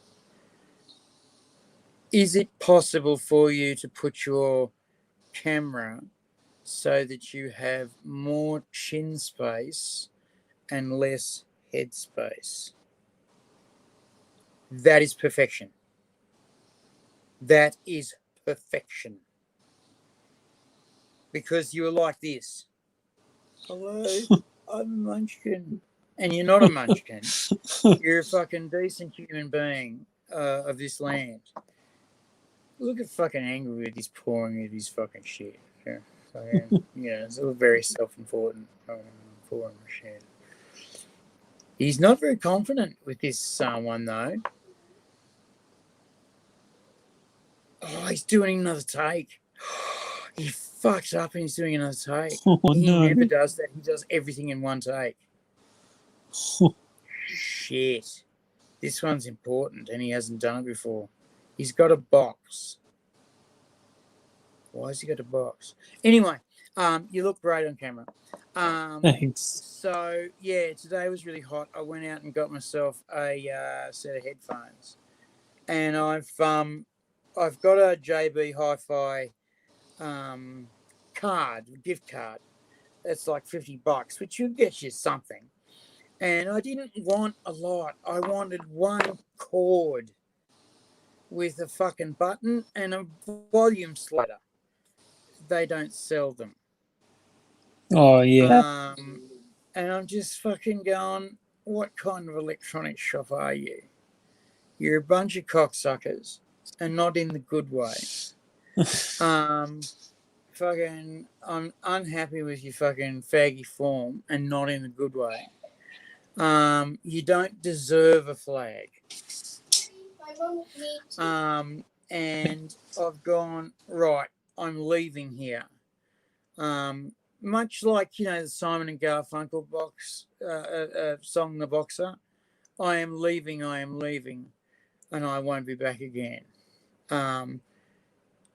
Is it possible for you to put your camera so that you have more chin space and less head space? That is perfection. That is perfection. Because you're like this. Hello, I'm a munchkin. And you're not a munchkin. You're a fucking decent human being of this land. Look at fucking angry with his pouring of his fucking shit. Yeah, it's all very self-important. Pouring of shit. He's not very confident with this one though. Oh, he's doing another take. He fucked up and he's doing another take. Oh, He no. never does that. He does everything in one take. Shit. This one's important and he hasn't done it before. He's got a box. Why has he got a box? Anyway, you look great on camera. Thanks. So, yeah, today was really hot. I went out and got myself a set of headphones. And I've got a JB Hi-Fi gift card. That's like $50, which will get you something. And I didn't want a lot. I wanted one cord with a fucking button and a volume slider. They don't sell them. Oh, yeah. And I'm just fucking going, what kind of electronic shop are you? You're a bunch of cocksuckers, and not in the good way. Fucking, I'm unhappy with your fucking faggy form, and not in the good way. You don't deserve a flag. And I've gone, right, I'm leaving here. Much like, the Simon and Garfunkel song, The Boxer, I am leaving, and I won't be back again.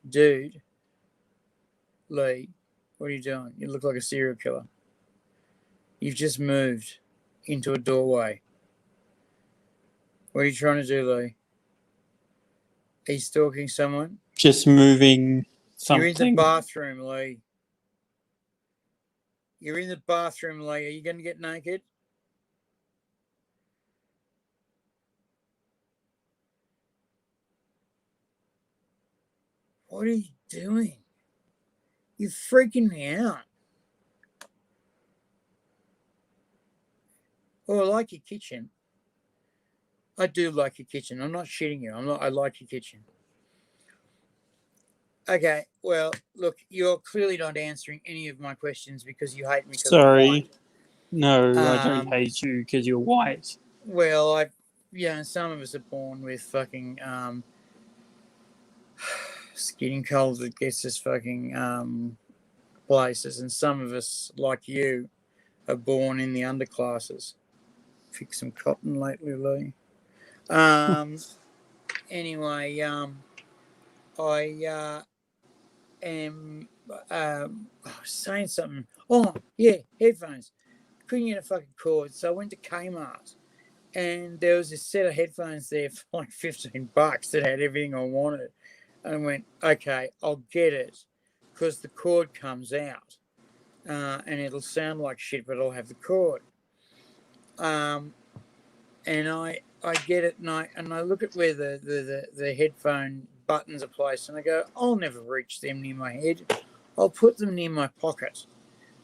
Dude, Lee, what are you doing? You look like a serial killer. You've just moved into a doorway. What are you trying to do, Lee? Are you stalking someone? Just moving You're in the something. bathroom, Lee. You're in the bathroom, Lee. Are you going to get naked? What are you doing? You're freaking me out. Oh, I like your kitchen. I do like your kitchen. I'm not shitting you. I like your kitchen. Okay, well, look, you're clearly not answering any of my questions because you hate me because I'm Sorry. white. No, I don't hate you because you're white. Well, some of us are born with fucking skin color that gets us fucking places, and some of us, like you, are born in the underclasses. Pick some cotton lately, Lee. Anyway, I am saying something. Oh, yeah, headphones. Couldn't get a fucking cord, so I went to Kmart, and there was this set of headphones there for like $15 that had everything I wanted. And I went, okay, I'll get it, because the cord comes out, and it'll sound like shit, but I'll have the cord. And I get it, and I look at where the headphone buttons are placed, and I go, I'll never reach them near my head. I'll put them near my pocket,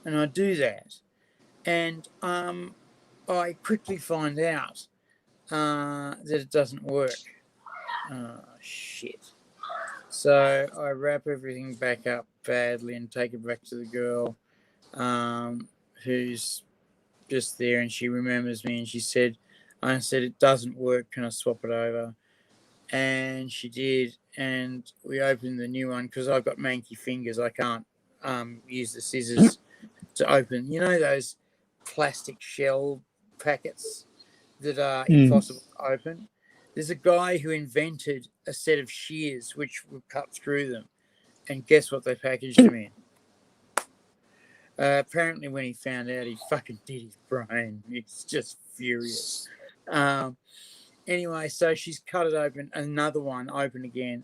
and I do that. And I quickly find out that it doesn't work. Oh, shit. So I wrap everything back up badly and take it back to the girl who's just there, and she remembers me, and I said, it doesn't work, can I swap it over? And she did, and we opened the new one because I've got manky fingers. I can't use the scissors to open. You know those plastic shell packets that are impossible to open? There's a guy who invented a set of shears which would cut through them, and guess what they packaged them in? Apparently, when he found out, he fucking did his brain. He's just furious. Anyway, so she's cut it open, another one open again.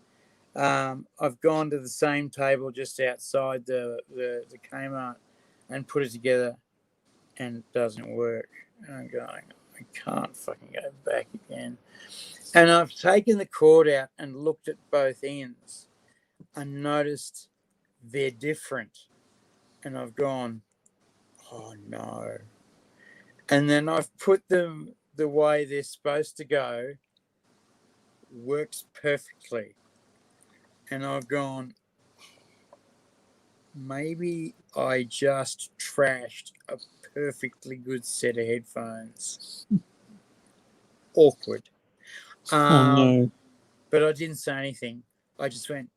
I've gone to the same table just outside the Kmart and put it together, and it doesn't work. And I'm going, I can't fucking go back again. And I've taken the cord out and looked at both ends and noticed they're different. And I've gone, oh no. And then I've put them the way they're supposed to go, works perfectly. and I've gone, maybe I just trashed a perfectly good set of headphones. Awkward. Oh no. But I didn't say anything. I just went,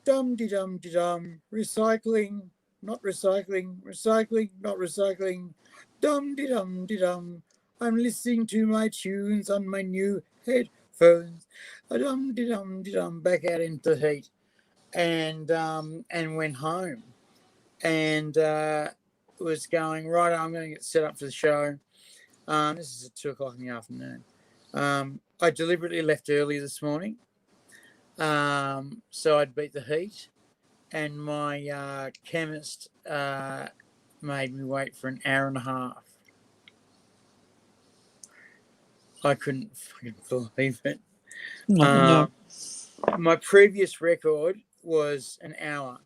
dum-de-dum-de-dum, recycling, not recycling, recycling, not recycling, dum-de-dum-de-dum. I'm listening to my tunes on my new headphones. Dum-de-dum-de-dum, back out into the heat. And went home. And was going, right, I'm going to get set up for the show. This is at 2 o'clock in the afternoon. I deliberately left early this morning. So I'd beat the heat, and my chemist made me wait for an hour and a half. I couldn't fucking believe it. No. My previous record was an hour,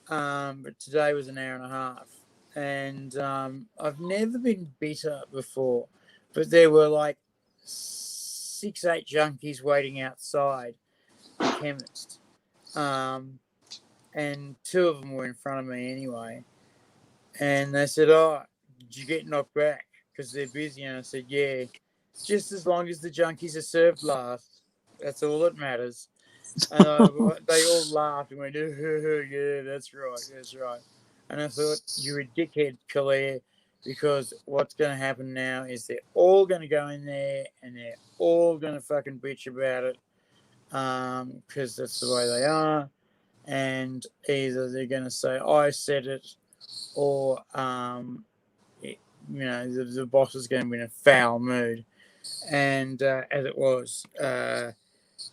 but today was an hour and a half. And I've never been bitter before, but there were like 6-8 junkies waiting outside the chemist. And 2 of them were in front of me anyway. And they said, oh, did you get knocked back? Because they're busy. And I said, yeah, just as long as the junkies are served last. That's all that matters. And they all laughed and went, yeah, that's right. And I thought, you're a dickhead, Claire, because what's going to happen now is they're all going to go in there and they're all going to fucking bitch about it, because that's the way they are. And either they're going to say, I said it, or, the boss is going to be in a foul mood. And as it was,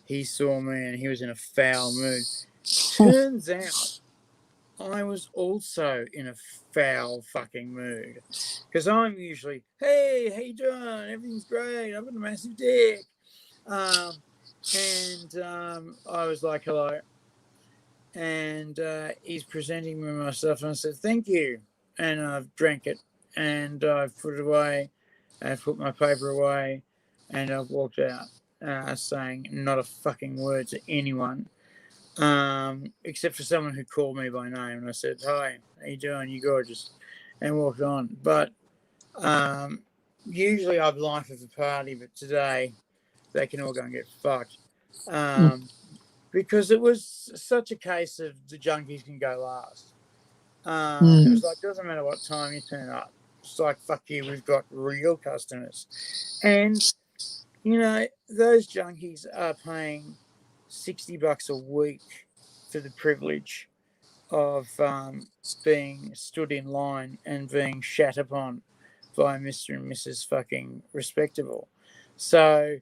he saw me and he was in a foul mood. Turns out I was also in a foul fucking mood, because I'm usually, hey, how you doing? Everything's great. I've got a massive dick. I was like, hello. And he's presenting me my stuff, and I said, thank you. And I've drank it, and I've put it away. I've put my paper away, and I've walked out, saying not a fucking word to anyone, except for someone who called me by name. And I said, hi, how you doing? You gorgeous. And walked on. But usually I'm life of the party, but today they can all go and get fucked. Because it was such a case of the junkies can go last. It was like, doesn't matter what time you turn up. It's like, fuck you, we've got real customers. And, those junkies are paying $60 a week for the privilege of being stood in line and being shat upon by Mr. and Mrs. fucking respectable. So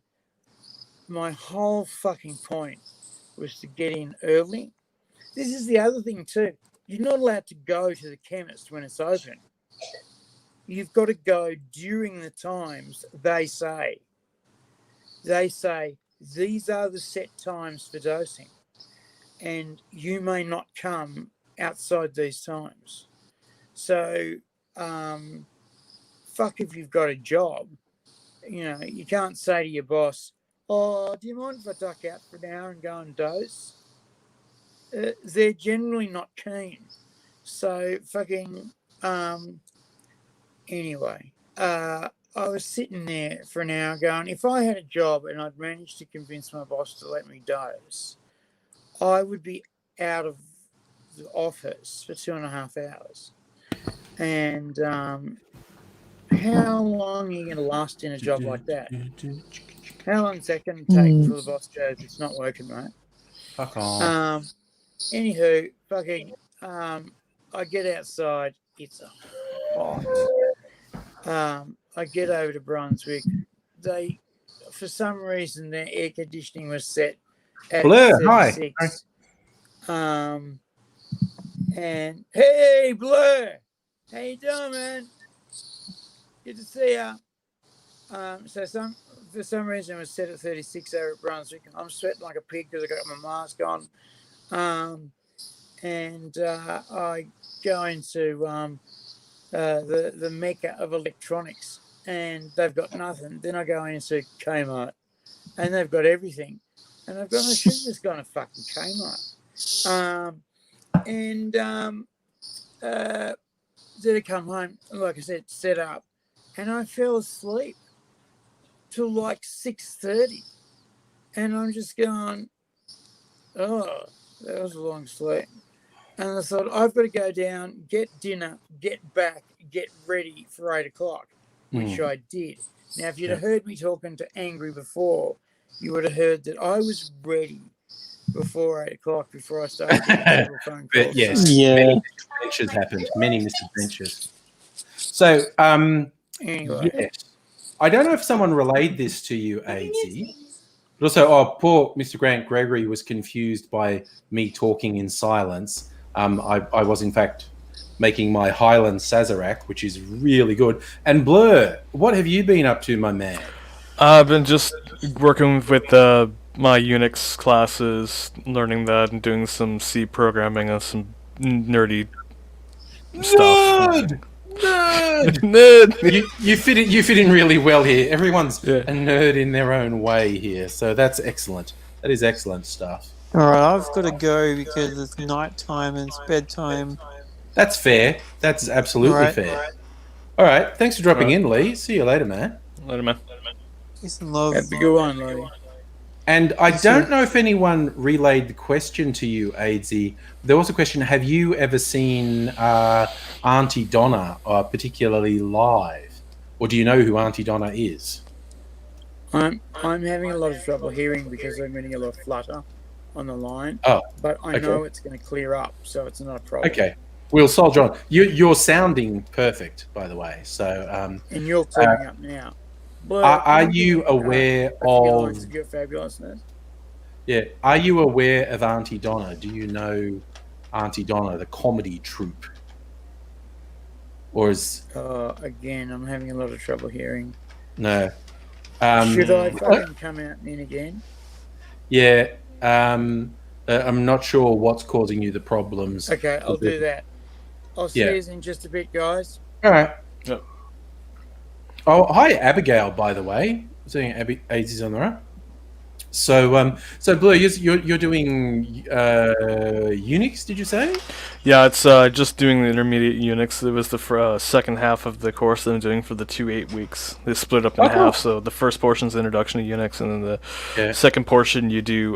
my whole fucking point was to get in early. This is the other thing too. You're not allowed to go to the chemist when it's open. You've got to go during the times they say. They say, these are the set times for dosing, and you may not come outside these times. So, fuck if you've got a job. You can't say to your boss, oh, do you mind if I duck out for an hour and go and dose? They're generally not keen. So fucking anyway, I was sitting there for an hour going, if I had a job and I'd managed to convince my boss to let me dose, I would be out of the office for 2.5 hours. And how long are you going to last in a job like that? How long is that going to take before the boss goes, it's not working, mate? Fuck on. Anywho, fucking, I get outside. It's hot. I get over to Brunswick. They, for some reason, their air conditioning was set at Blur, 36. Hi. And hey, Blur, how you doing, man? Good to see ya. So for some reason it was set at 36 over at Brunswick. I'm sweating like a pig because I got my mask on. I go into the mecca of electronics, and they've got nothing. Then I go into Kmart, and they've got everything. And I've gone, I should have just gone to fucking Kmart. Did I come home, like I said, set up, and I fell asleep till like 6:30. And I'm just going, oh, that was a long sleep. And I thought, I've got to go down, get dinner, get back, get ready for 8 o'clock, which I did. Now, if you'd have heard me talking to Angry before, you would have heard that I was ready before 8 o'clock before I started getting several phone calls. But yes, Yeah. many misadventures happened. Many misadventures. So, Anyway, yes. I don't know if someone relayed this to you, AZ. But also, poor Mr. Grant Gregory was confused by me talking in silence. I was, in fact, making my Highland Sazerac, which is really good. And Blur, what have you been up to, my man? I've been just working with my Unix classes, learning that, and doing some C programming and some nerdy stuff. Nerd! You fit in really well here. Everyone's Yeah. a nerd in their own way here, so that's excellent. That is excellent stuff. All right, I've got to go because it's nighttime and it's bedtime. That's fair. That's absolutely Right. fair. All right, thanks for dropping Right. in, Lee. See you later, man. Later, man. Peace and love. have a good one, lady. And I don't know if anyone relayed the question to you, AZ. There was a question: have you ever seen Auntie Donna, particularly live, or do you know who Auntie Donna is? I'm having a lot of trouble hearing because I'm getting a lot of flutter on the line. Oh, But I okay. know it's going to clear up, so it's not a problem. Okay, we'll soldier on. You're sounding perfect, by the way. So, And you're clearing up now. Blur, are can you give me, aware a few of? lines of your fabulousness? Yeah, are you aware of Auntie Donna? Do you know Auntie Donna, the comedy troupe, or is Again, I'm having a lot of trouble hearing. no? Should I fucking come out and in again? Yeah, I'm not sure what's causing you the problems. Okay, I'll do that. I'll see Yeah. you in just a bit, guys. All right. Yep. Oh, hi, Abigail. By the way, seeing AZ's on the right. So, Blue, you're doing Unix? Did you say? Yeah, it's just doing the intermediate Unix. It was the second half of the course that I'm doing for the 8 weeks. They split up in Oh, cool. half, so the first portion is Introduction to Unix, and then the Yeah. second portion you do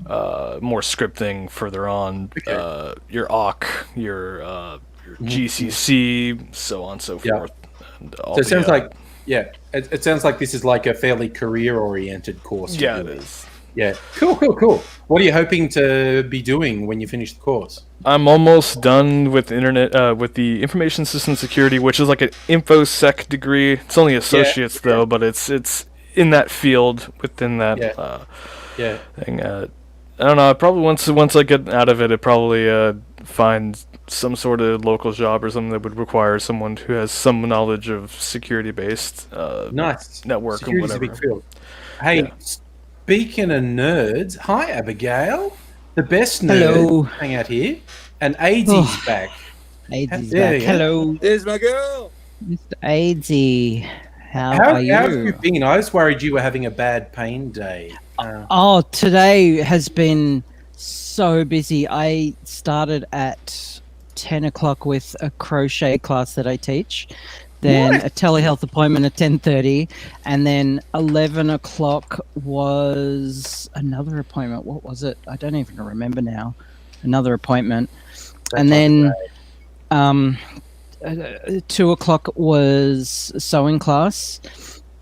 more scripting further on. Okay. Your awk, your GCC, so on and so Yeah. forth. And all So it the, sounds like, yeah, it sounds like this is like a fairly career-oriented course. you're yeah, it doing. is. Yeah. Cool. What are you hoping to be doing when you finish the course? I'm almost done with with the information system security, which is like an infosec degree. It's only associates though, but it's in that field within that Yeah. thing. I don't know. Probably once I get out of it, I'd probably find some sort of local job or something that would require someone who has some knowledge of security-based Nice. network Security's or a whatever. big field. Hey, Yeah. speaking of nerds, hi Abigail, the best nerd Hello. hang out here, and AZ's Oh. back. AIDS Yeah, back. yeah. Hello, There's my girl. Mr. AIDS. How How are you? have you been? I was worried you were having a bad pain day. Oh, today has been so busy. I started at 10 o'clock with a crochet class that I teach, then What? a telehealth appointment at 10:30, and then 11 o'clock was another appointment. What was it? I don't even remember now. Another appointment. That And time then of 2 o'clock was sewing class,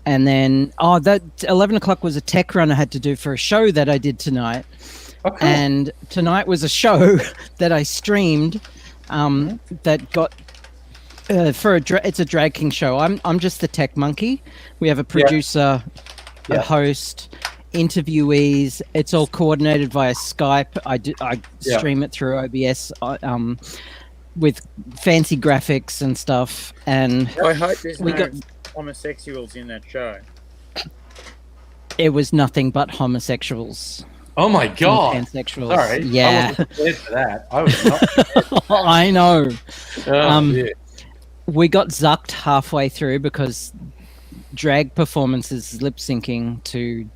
and then that 11 o'clock was a tech run I had to do for a show that I did tonight. Oh, cool. And tonight was a show that I streamed that got it's a drag king show. I'm just the tech monkey. We have a producer, Yeah. a host, interviewees. It's all coordinated via Skype. I Yeah. stream it through OBS with fancy graphics and stuff. And I hope there's We no got- homosexuals in that show. it was nothing but homosexuals. Oh my god! Pansexuals. Sorry, I Yeah. wasn't prepared for that. I was not. I know. Oh, dear. We got zucked halfway through because drag performances lip syncing to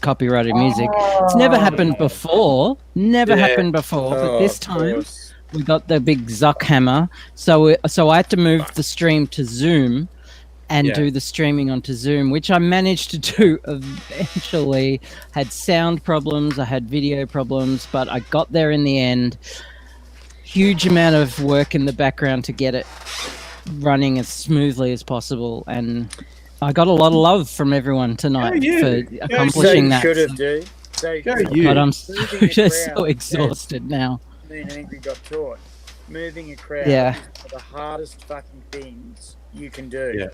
copyrighted music. It's never happened before. Never Yeah. happened before. But this of time course. we got the big Zuck hammer. So I had to move the stream to Zoom and Yeah. do the streaming onto Zoom, which I managed to do eventually. Had sound problems, I had video problems, but I got there in the end. Huge amount of work in the background to get it running as smoothly as possible, and I got a lot of love from everyone tonight Go you. for Go accomplishing that. Should have, dude. Go you. But I'm Moving a just so crowd, exhausted now. Me and Angry got taught. Moving a crowd Yeah. is one of the hardest fucking things you can do. Yeah.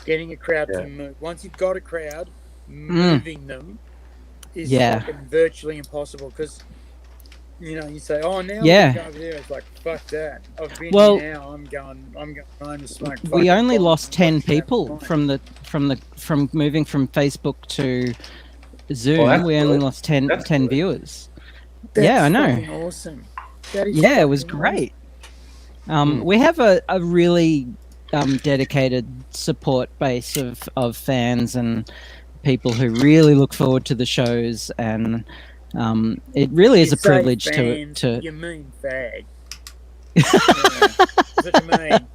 Getting a crowd Yeah. to move. Once you've got a crowd, moving them is Yeah. fucking virtually impossible because, you know, you say, oh, now Yeah. we can go over there. It's like, fuck that. I've been Well, here now. I'm going home to smoke. We fucking only bongs lost and 10 watch that people fine. from moving from Facebook to Zoom. Well, that's we only good. lost 10 That's 10 good. viewers. That's Yeah, I know. fucking awesome. That is Yeah, it was fucking great. Hmm. We have a really dedicated support base of fans and people who really look forward to the shows, and it really is You a say privilege fans, to You mean fag. Yeah. That's what you mean.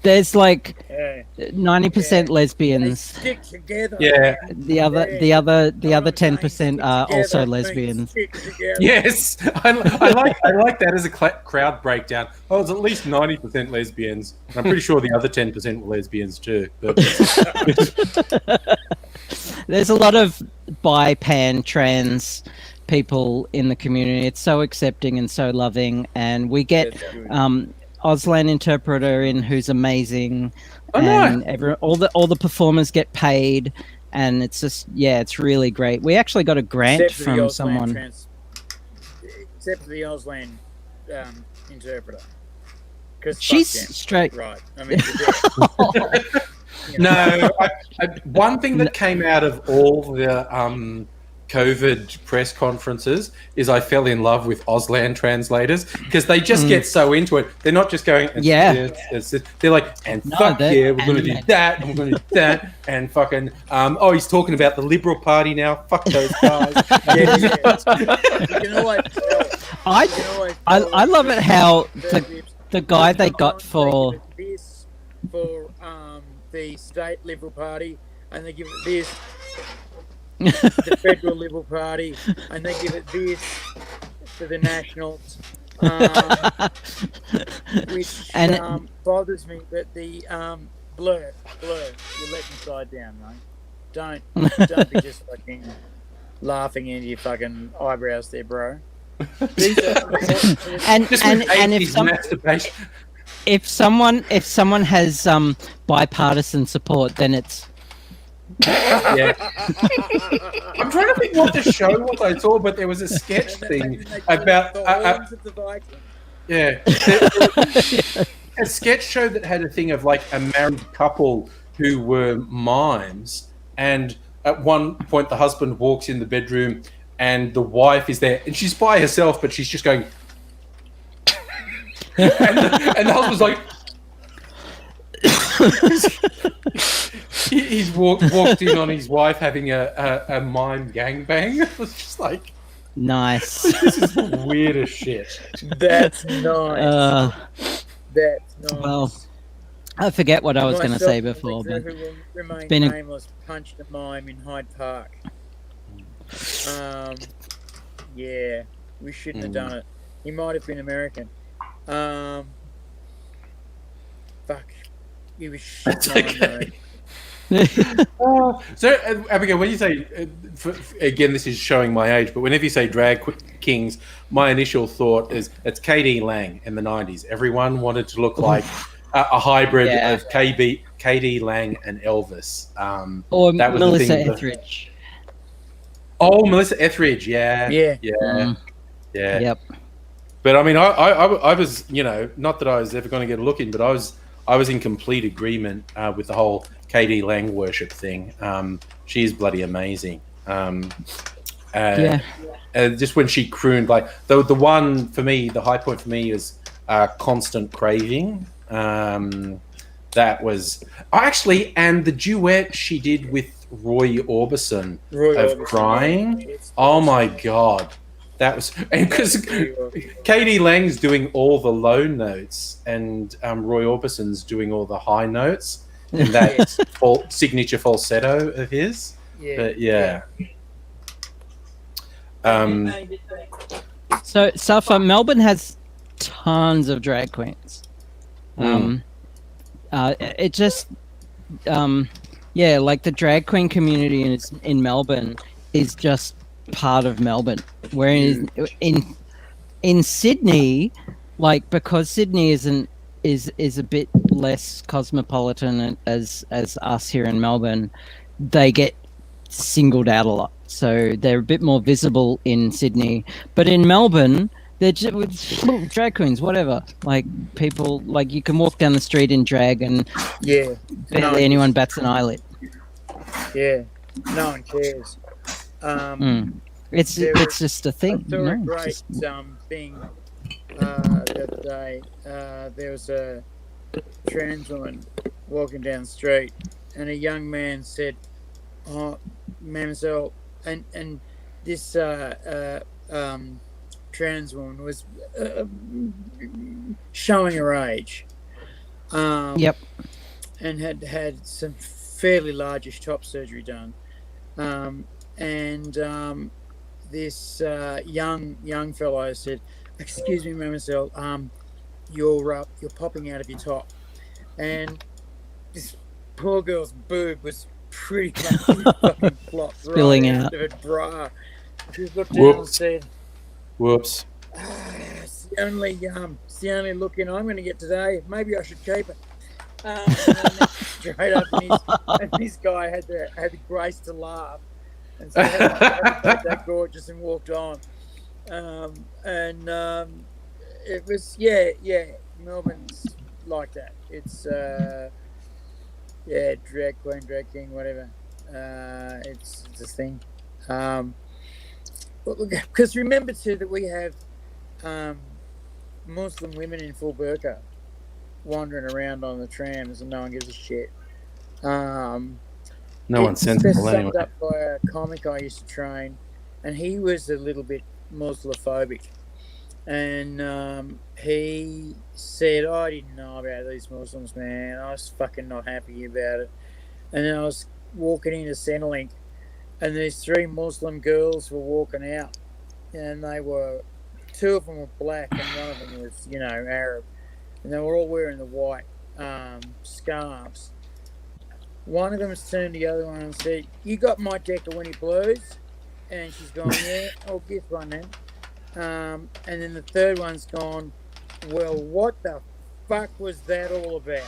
there's like Yeah. 90% They lesbians. stick together. Yeah. man. The other Yeah. the Know what other I'm saying? 10% Stick are together, also means lesbians. stick together. Yes, I like that as a crowd breakdown. Oh, it's at least 90% lesbians. I'm pretty sure the other 10% were lesbians too. But There's a lot of bi, pan, trans people in the community. It's so accepting and so loving, and we get That's good. Auslan interpreter in, who's amazing, Oh, and all the performers get paid, and it's just it's really great. We actually got a grant Except for the from Auslan someone. except for the Auslan interpreter. 'Cause She's fuck them. straight. Right. I mean, they're dead. You know. no, one thing that came out of all the COVID press conferences is I fell in love with Auslan translators because they just get so into it. They're not just going, it's this. They're like, and No, fuck they're yeah, we're going to do animated. that, and we're going to do that, and fucking, he's talking about the Liberal Party now. Fuck those guys. Yeah. You can always tell. I You can always I, tell I love it how the- the guy they got for They give it this for the state Liberal Party, and they give it this the federal Liberal Party, and they give it this for the Nationals, which And- bothers me. But the blur, you're letting me side down, mate. Don't be just fucking laughing into your fucking eyebrows there, bro. These are and Just and with and if 80s masturbation. someone has bipartisan support, then it's Yeah. I'm trying to think what the show was I saw, but there was a sketch thing about the horns of the Viking. yeah, a sketch show that had a thing of like a married couple who were mimes, and at one point the husband walks in the bedroom and the wife is there and she's by herself, but she's just going, and the husband's like. He's walked in on his wife having a mime gangbang. It was just like, nice. this is the weirdest shit. That's nice. That's nice. Well, I forget what I was going to Myself say and before, the but crew who will remain been a- nameless punched a mime in Hyde Park. Yeah, we shouldn't have done it. He might have been American. Fuck. He was shit. That's okay. So, Abigail, when you say, again, this is showing my age, but whenever you say drag kings, my initial thought is it's KD Lang in the 90s. Everyone wanted to look like a hybrid of KD Lang and Elvis. or that was the Melissa thing, Etheridge. Oh, Melissa Etheridge, yeah. Yep. But I mean, I was, not that I was ever going to get a look in, but I was in complete agreement with the whole KD Lang worship thing. She is bloody amazing. Just when she crooned, like the one for me, the high point for me is Constant Craving. That was actually, and the duet she did with Roy Orbison Roy of Orbison, crying. yeah, it's Oh awesome. my god, that was, and because Pretty awesome. Katie Lang's doing all the low notes and Roy Orbison's doing all the high notes, and that signature falsetto of his. Yeah. But yeah. So, Safa, Melbourne has tons of drag queens. It just, like the drag queen community in Melbourne is just part of Melbourne. Whereas in Sydney, like, because Sydney is a bit less cosmopolitan as us here in Melbourne, they get singled out a lot. So they're a bit more visible in Sydney, but in Melbourne, they're just drag queens, whatever. Like, people, like, you can walk down the street in drag and barely anyone bats an eyelid. Yeah, no one cares. It's just a thing. I saw a great Just- thing the other day. There was a trans woman walking down the street, and a young man said, "Oh, Mademoiselle," and this trans woman was showing her age. Yep. And had some fairly largish top surgery done. This young fellow said, "Excuse me, mademoiselle, you're popping out of your top," and this poor girl's boob was pretty much fucking flopped Spilling right out. of her bra. She looked down and Whoops. said, Whoops. "It's the only look in I'm going to get today. Maybe I should keep it." And then straight up, and this guy had the grace to laugh, and so that gorgeous and walked on. It was Melbourne's like that. It's drag king, whatever. It's a thing. Because remember too that we have Muslim women in full burqa wandering around on the trams, and no one gives a shit. No one's sensible It's anyway. summed up by a comic I used to train, and he was a little bit Muslimophobic, and he said, "I didn't know about these Muslims, man. I was fucking not happy about it." And then I was walking into Centrelink, and these 3 Muslim girls were walking out, and two of them were black, and one of them was, Arab, and they were all wearing the white scarves. One of them turned to the other one and said, "You got my decker when he blows?" And she's gone, "Yeah, I'll give one then." And then the third one's gone, "Well, what the fuck was that all about?"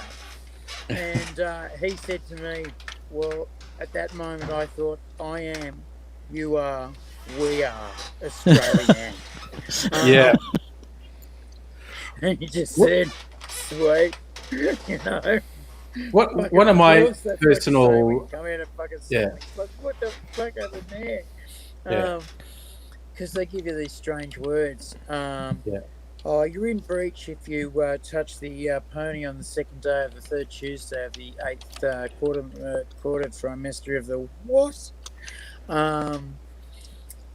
And he said to me, "Well, at that moment I thought, I am, you are, we are Australian." Yeah. And he just said, "Sweet," One of my Of course, that's personal- what you say when you come out of fucking Yeah. Sonic. Like, what the fuck happened there? Yeah. Because they give you these strange words. Yeah. Oh, you're in breach if you touch the pony on the second day of the third Tuesday of the 8th quarter trimester of the what?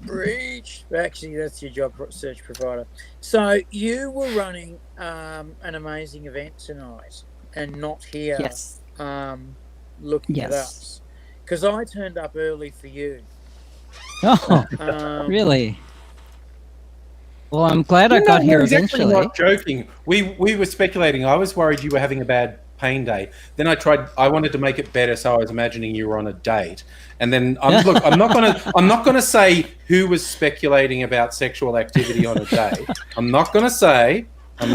Breach. Actually, that's your job search provider. So you were running an amazing event tonight, and not here. Yes. Looking at Yes. us, because I turned up early for you. Oh, really? Well, I'm glad I got here he's actually eventually. not joking. We were speculating. I was worried you were having a bad pain day. Then I wanted to make it better, so I was imagining you were on a date. And then I'm not gonna say who was speculating about sexual activity on a date. I'm not gonna say. Me.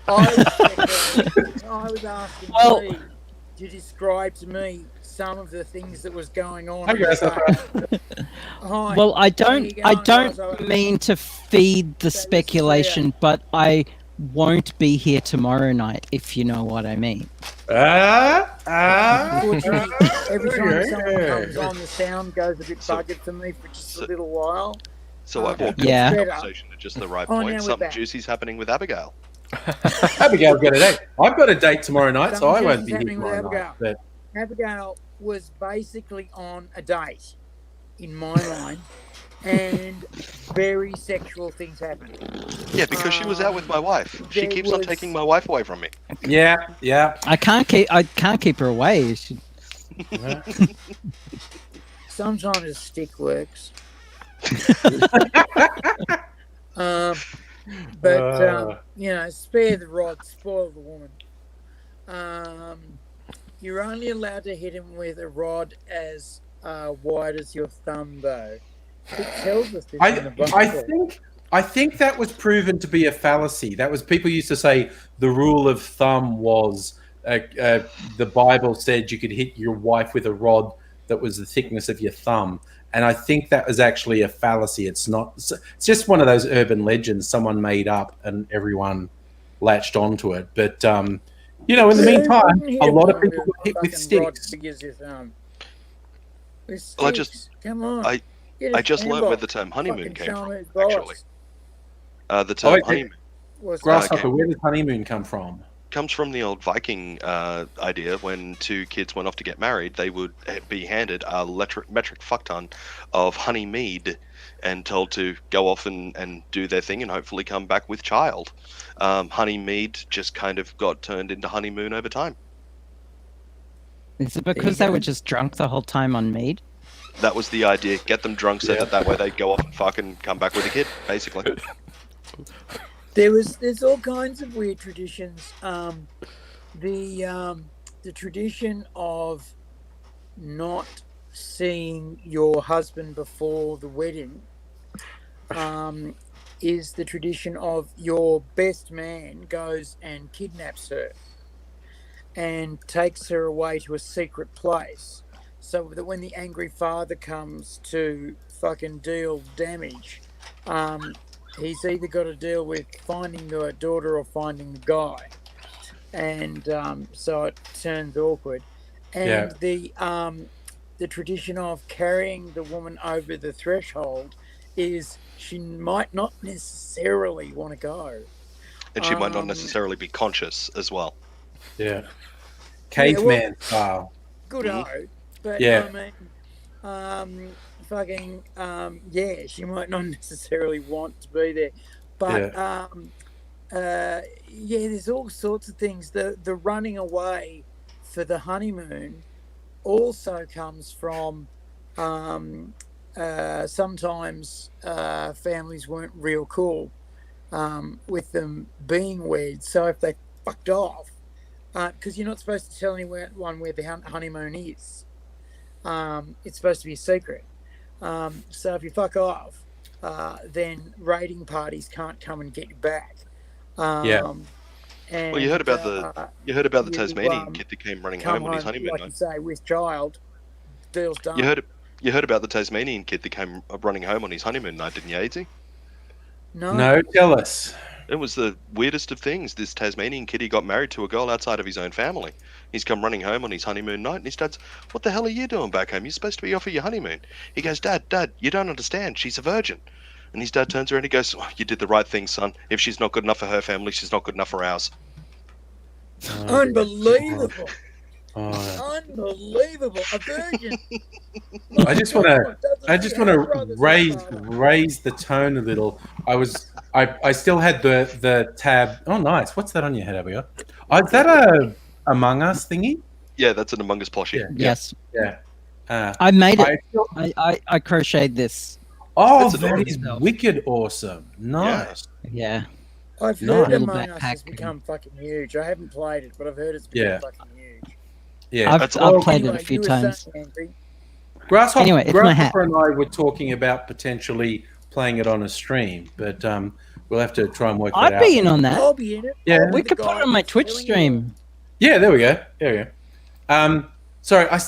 I was asking Well- me to describe to me some of the things that was going on. Okay, in the so- day. Hi, Well, I how you don't going, mean to feed the listen, speculation, but I won't be here tomorrow night, if you know what I mean. Unfortunately, every time someone comes on, the sound goes a bit buggered for me for just a little while. So I've walked Yeah. into the conversation at just the right Oh, now point. we're Something back. juicy's happening with Abigail. Abigail's got a date. I've got a date tomorrow night, so I Something won't be juicy's here happening with tomorrow night. Abigail. Abigail was basically on a date, in my mind, and very sexual things happened. Yeah, because she was out with my wife. She there keeps on was- taking my wife away from me. Yeah, yeah. I can't keep her away. Sometimes a stick works. But spare the rod, spoil the woman. You're only allowed to hit him with a rod as wide as your thumb, though. It tells us this in the Bible. I think that was proven to be a fallacy. That was people used to say the rule of thumb was the Bible said you could hit your wife with a rod that was the thickness of your thumb, and I think that was actually a fallacy. It's not. It's just one of those urban legends someone made up, and everyone latched onto it. But in the meantime, a lot of people were hit with sticks. Well, Come on. I just learned where the term honeymoon came from, actually. The term honeymoon Grasshopper, where does honeymoon come from? Comes from the old Viking idea. When two kids went off to get married, they would be handed a metric fuck ton of honey mead and told to go off and do their thing and hopefully come back with child. Honey mead just kind of got turned into honeymoon over time. Is it because they were just drunk the whole time on mead? That was the idea. Get them drunk so that way they'd go off and fuck and come back with a kid, basically. There's all kinds of weird traditions. The tradition of not seeing your husband before the wedding is the tradition of your best man goes and kidnaps her and takes her away to a secret place so that when the angry father comes to fucking deal damage, he's either got to deal with finding the daughter or finding the guy, and so it turns awkward. And the tradition of carrying the woman over the threshold is she might not necessarily want to go, and she might not necessarily be conscious as well. Yeah, caveman style. Good but she might not necessarily want to be there, but there's all sorts of things. The running away for the honeymoon also comes from sometimes families weren't real cool with them being wed, so if they fucked off, because you're not supposed to tell anyone where the honeymoon is. It's supposed to be a secret. So if you fuck off, then raiding parties can't come and get you back. And, well, you heard about the Tasmanian kid that came running home on his honeymoon like night. You say, with child, deal's done. You heard about the Tasmanian kid that came running home on his honeymoon night, didn't you, Aidsy? No, tell us. It was the weirdest of things. This Tasmanian kid, he got married to a girl outside of his own family. He's come running home on his honeymoon night, and his dad's, "What the hell are you doing back home? You're supposed to be off of your honeymoon." He goes, Dad, you don't understand. She's a virgin." And his dad turns around and he goes, "Oh, you did the right thing, son. If she's not good enough for her family, she's not good enough for ours." Unbelievable. Unbelievable. A virgin. I just want to raise the tone a little. I still had the tab. Oh, nice. What's that on your head, Abigail? Is that a Among Us thingy? Yeah, that's an Among Us plushie. Yeah. Yes. Yeah. I made it. I crocheted this. Oh, that is wicked awesome. Nice. Yeah. I've heard Among Us has become fucking huge. I haven't played it, but I've heard it's become fucking huge. Yeah, I've played it a few times. Grasshopper and I were talking about potentially playing it on a stream, but we'll have to try and work that out. I'd be in on that. I'll be in it. Yeah, we could put it on my Twitch stream. Yeah, there we go. Sorry, I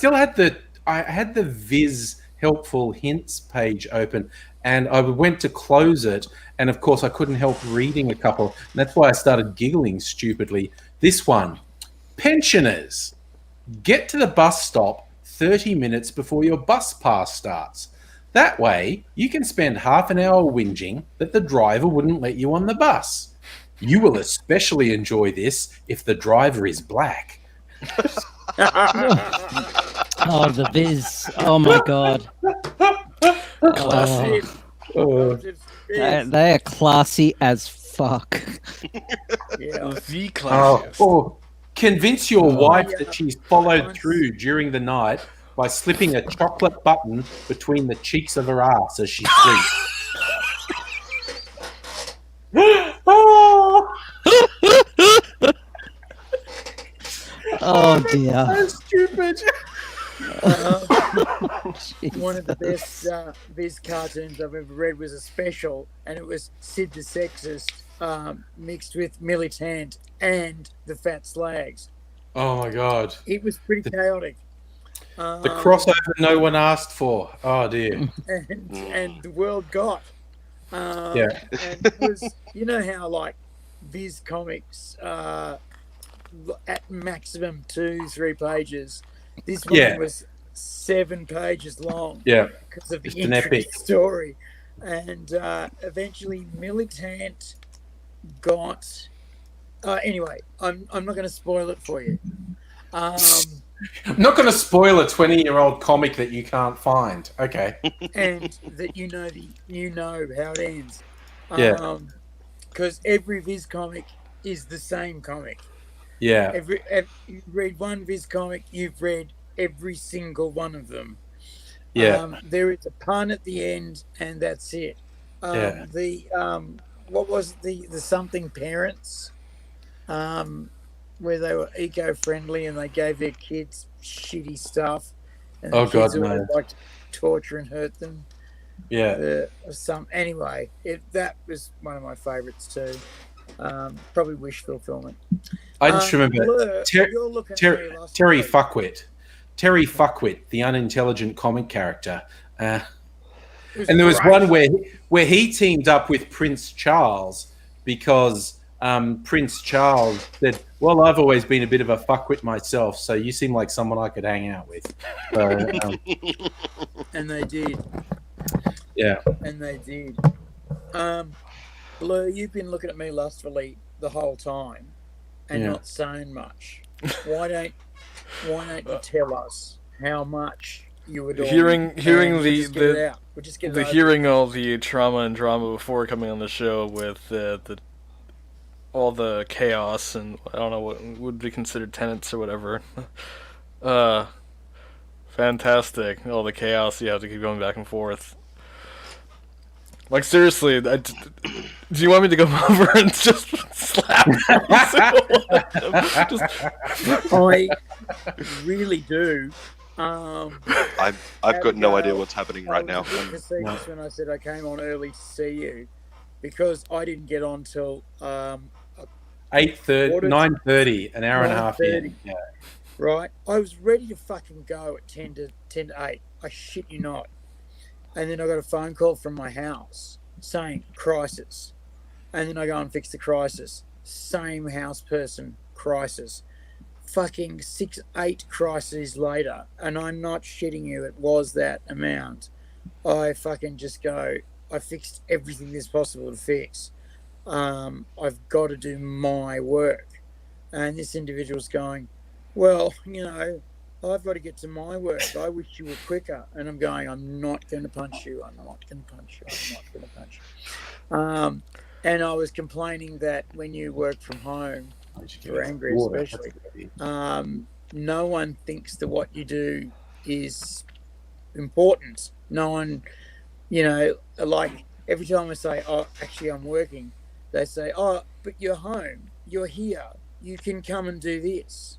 had the Viz helpful hints page open, and I went to close it, and of course I couldn't help reading a couple. And that's why I started giggling stupidly. This one, pensioners. Get to the bus stop 30 minutes before your bus pass starts. That way, you can spend half an hour whinging that the driver wouldn't let you on the bus. You will especially enjoy this if the driver is black. Oh, the Viz. Oh my god. Classic. Oh. They are classy as fuck. Yeah. The Oh, classiest. oh, convince your Oh. wife Yeah. that she's followed Once- through during the night by slipping a chocolate button between the cheeks of her ass as she sleeps. Oh, Oh dear. so stupid. One of the best Viz cartoons I've ever read was a special, and it was Sid the Sexist mixed with Militant and the Fat Slags. Oh my god. It was pretty chaotic. The crossover no one asked for. Oh dear. and the world got. Yeah. And it was, you know how like Viz comics at maximum 2-3 pages. This one Yeah. was 7 pages long. Yeah. Because of the Just an intricate epic. story. And eventually Militant got anyway, I'm not going to spoil it for you. I'm not going to spoil a 20-year-old comic that you can't find. Okay. And that you know how it ends. Yeah. Because every Viz comic is the same comic. Yeah. You read one Viz comic, you've read every single one of them. Yeah. There is a pun at the end, and that's it. Yeah. The what was the something parents, where they were eco-friendly and they gave their kids shitty stuff, and the Oh, kids God, always no. liked to torture and hurt them. Yeah. Anyway, that was one of my favorites too. Probably wish fulfillment. I just remember Blur, you're looking at me last Terry week. Fuckwit. Terry Fuckwit, the unintelligent comic character. It And there was great. one where he teamed up with Prince Charles because Prince Charles said, "Well, I've always been a bit of a fuckwit myself, so you seem like someone I could hang out with." So, And they did. yeah. And they did. Blue, you've been looking at me lustfully the whole time and Yeah. not saying much. Why don't you tell us how much you adore Hearing me? hearing And the we'll just get it the out. We'll just get it the over. hearing all the trauma and drama before coming on the show with the all the chaos and I don't know what would be considered tenets or whatever. Fantastic! All the chaos you have to keep going back and forth. Like seriously, do you want me to come over and just slap every single one of them? Just I really do. I've got no idea what's happening right now. I was a bit facetious when I said I came on early to see you because I didn't get on till 8:30, 9:30, an hour and a half 9:30. in. Yeah. right? I was ready to fucking go at 10 to 8. I shit you not. And then I got a phone call from my house saying crisis. And then I go and fix the crisis. Same house person, crisis. Fucking 6-8 crises later, and I'm not shitting you, it was that amount. I fucking just go, I fixed everything that's possible to fix. I've got to do my work. And this individual's going, well, you know, I've got to get to my work. I wish you were quicker. And I'm going, I'm not going to punch you. I'm not going to punch you. I'm not going to punch you. And I was complaining that when you work from home, you're angry especially, no one thinks that what you do is important. No one, you know, like every time I say, oh, actually I'm working, they say, oh, but you're home. You're here. You can come and do this.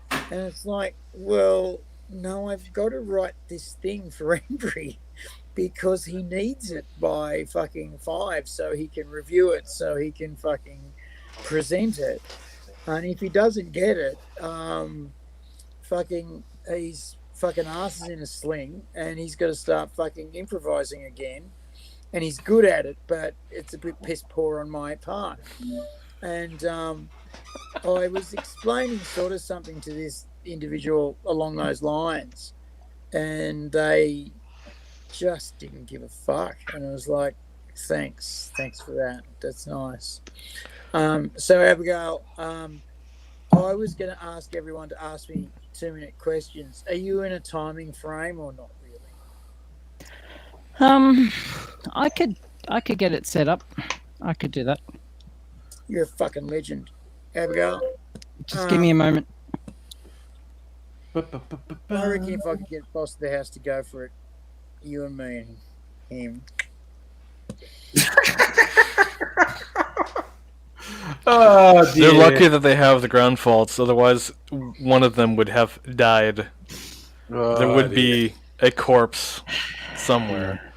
And it's like, well, no, I've got to write this thing for Angry because he needs it by fucking 5 so he can review it, so he can fucking present it. And if he doesn't get it, he's fucking ass is in a sling and he's got to start fucking improvising again. And he's good at it, but it's a bit piss poor on my part. And I was explaining sort of something to this individual along those lines, and they just didn't give a fuck. And I was like, thanks for that. That's nice. So Abigail, I was going to ask everyone to ask me 2-minute questions. Are you in a timing frame or not really? I could get it set up. I could do that. You're a fucking legend, Abigail. Just give me a moment. I reckon if I could get boss of the house to go for it, you and me and him. Oh, They're dear. lucky that they have the ground faults. Otherwise, one of them would have died. Oh, There would dear. be a corpse somewhere.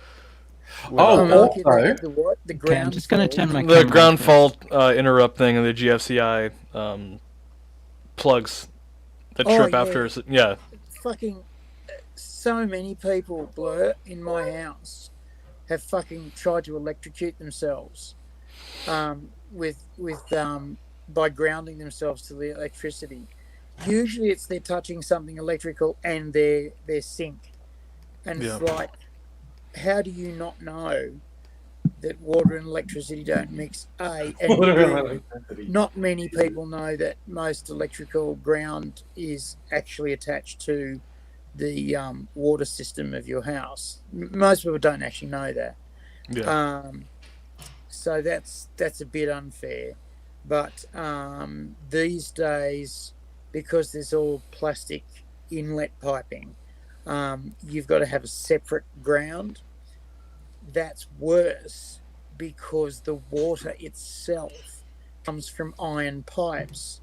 Oh, I'm lucky also- they have the what? The Okay, I'm ground just going to fault. turn my The camera on ground first. fault interrupt thing and the GFCI plugs that Oh, trip yeah. after. Yeah, Fucking so many people, Blur, in my house have fucking tried to electrocute themselves with by grounding themselves to the electricity. Usually it's they're touching something electrical and their sink. And Yeah. it's like, how do you not know that water and electricity don't mix? And B, not many people know that most electrical ground is actually attached to the water system of your house. Most people don't actually know that. yeah. So that's a bit unfair. But these days, because there's all plastic inlet piping, you've got to have a separate ground. That's worse because the water itself comes from iron pipes,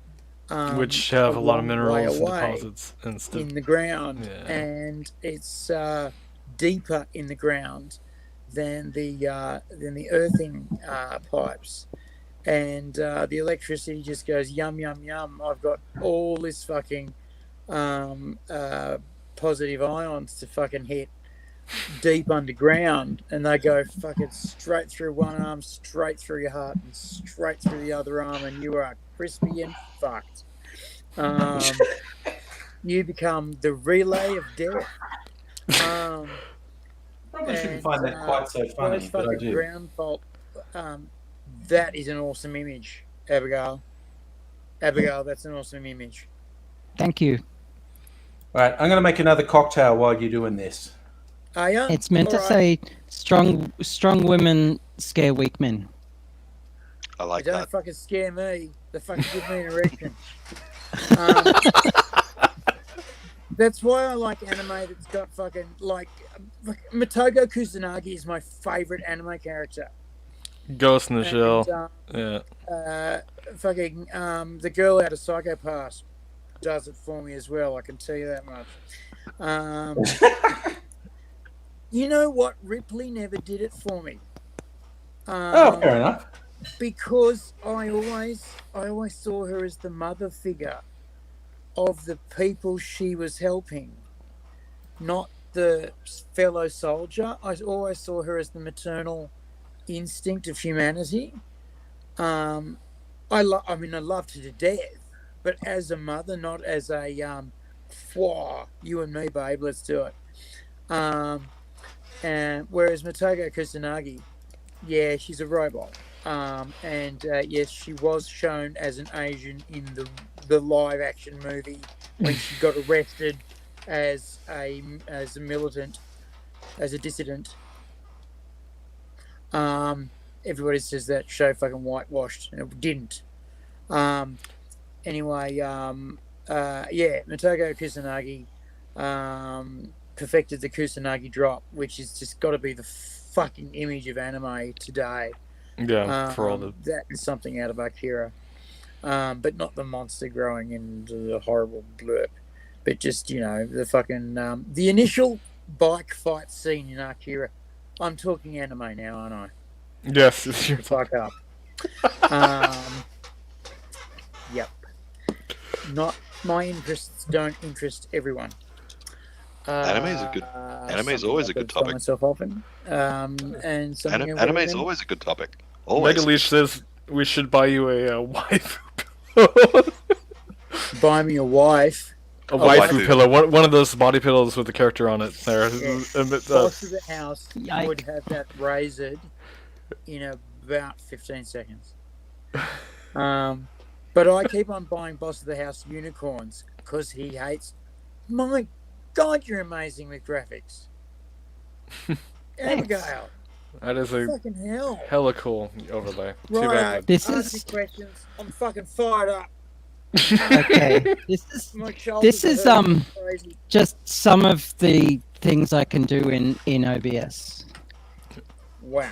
Which have a lot of long way minerals and away deposits and stuff. in the ground, Yeah. and it's deeper in the ground than the earthing pipes, and the electricity just goes yum yum yum. I've got all this fucking positive ions to fucking hit deep underground, and they go fucking straight through one arm, straight through your heart, and straight through the other arm, and you are crispy and fucked. You become the relay of death. Probably shouldn't find that quite so funny, those but I fucking do. ground fault. That is an awesome image, Abigail. Abigail, that's an awesome image. Thank you. All right, I'm going to make another cocktail while you're doing this. Are you? It's meant to say strong women scare weak men. I like They don't that. fucking scare me. They fucking give me an erection. That's why I like anime that's got fucking like Matogo Kusanagi is my favorite anime character. Ghost in the And, Shell. Yeah. fucking the girl out of Psycho Pass does it for me as well. I can tell you that much. You know what? Ripley never did it for me. Oh, fair enough. Because I always saw her as the mother figure of the people she was helping, not the fellow soldier. I always saw her as the maternal instinct of humanity. I loved her to death, but as a mother, not as a you and me, babe, let's do it. And whereas Matogo Kusanagi, yeah, she's a robot. Yes, she was shown as an Asian in the live action movie when she got arrested as a militant, as a dissident. Everybody says that show fucking whitewashed, and it didn't. Anyway, Matogo Kusanagi perfected the Kusanagi drop, which is just got to be the fucking image of anime today. Yeah, for all the... That is something out of Akira, but not the monster growing into the horrible blurb, but just the fucking the initial bike fight scene in Akira. I'm talking anime now, aren't I? Yes, it's your... Fuck up. Yep. Not my interests don't interest everyone. Anime is a good. Anime is always a good topic. Myself often. And something Anime is always a good topic. Mega Always. Leash says we should buy you a wife. Buy me a wife. A waifu waifu. pillow. One of those body pillows with the character on it. There. Yes. Boss Boss of the house Yike. would have that razored in about 15 seconds. But I keep on buying Boss of the House unicorns because he hates My God, you're amazing with graphics. Abigail, That is a fucking hell. hella cool overlay. Too Right, bad. This ask is your questions. I'm fucking fired up. okay. My shoulders This is are hurting crazy. just some of the things I can do in OBS. Wow.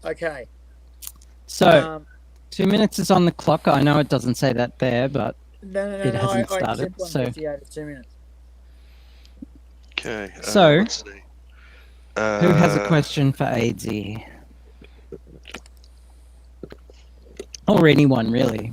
Okay. So 2 minutes is on the clock. I know it doesn't say that there, but No. it hasn't I started, accept so- 158 at 2 minutes. Okay. So- let's see. who has a question for AIDSy? Or anyone, really.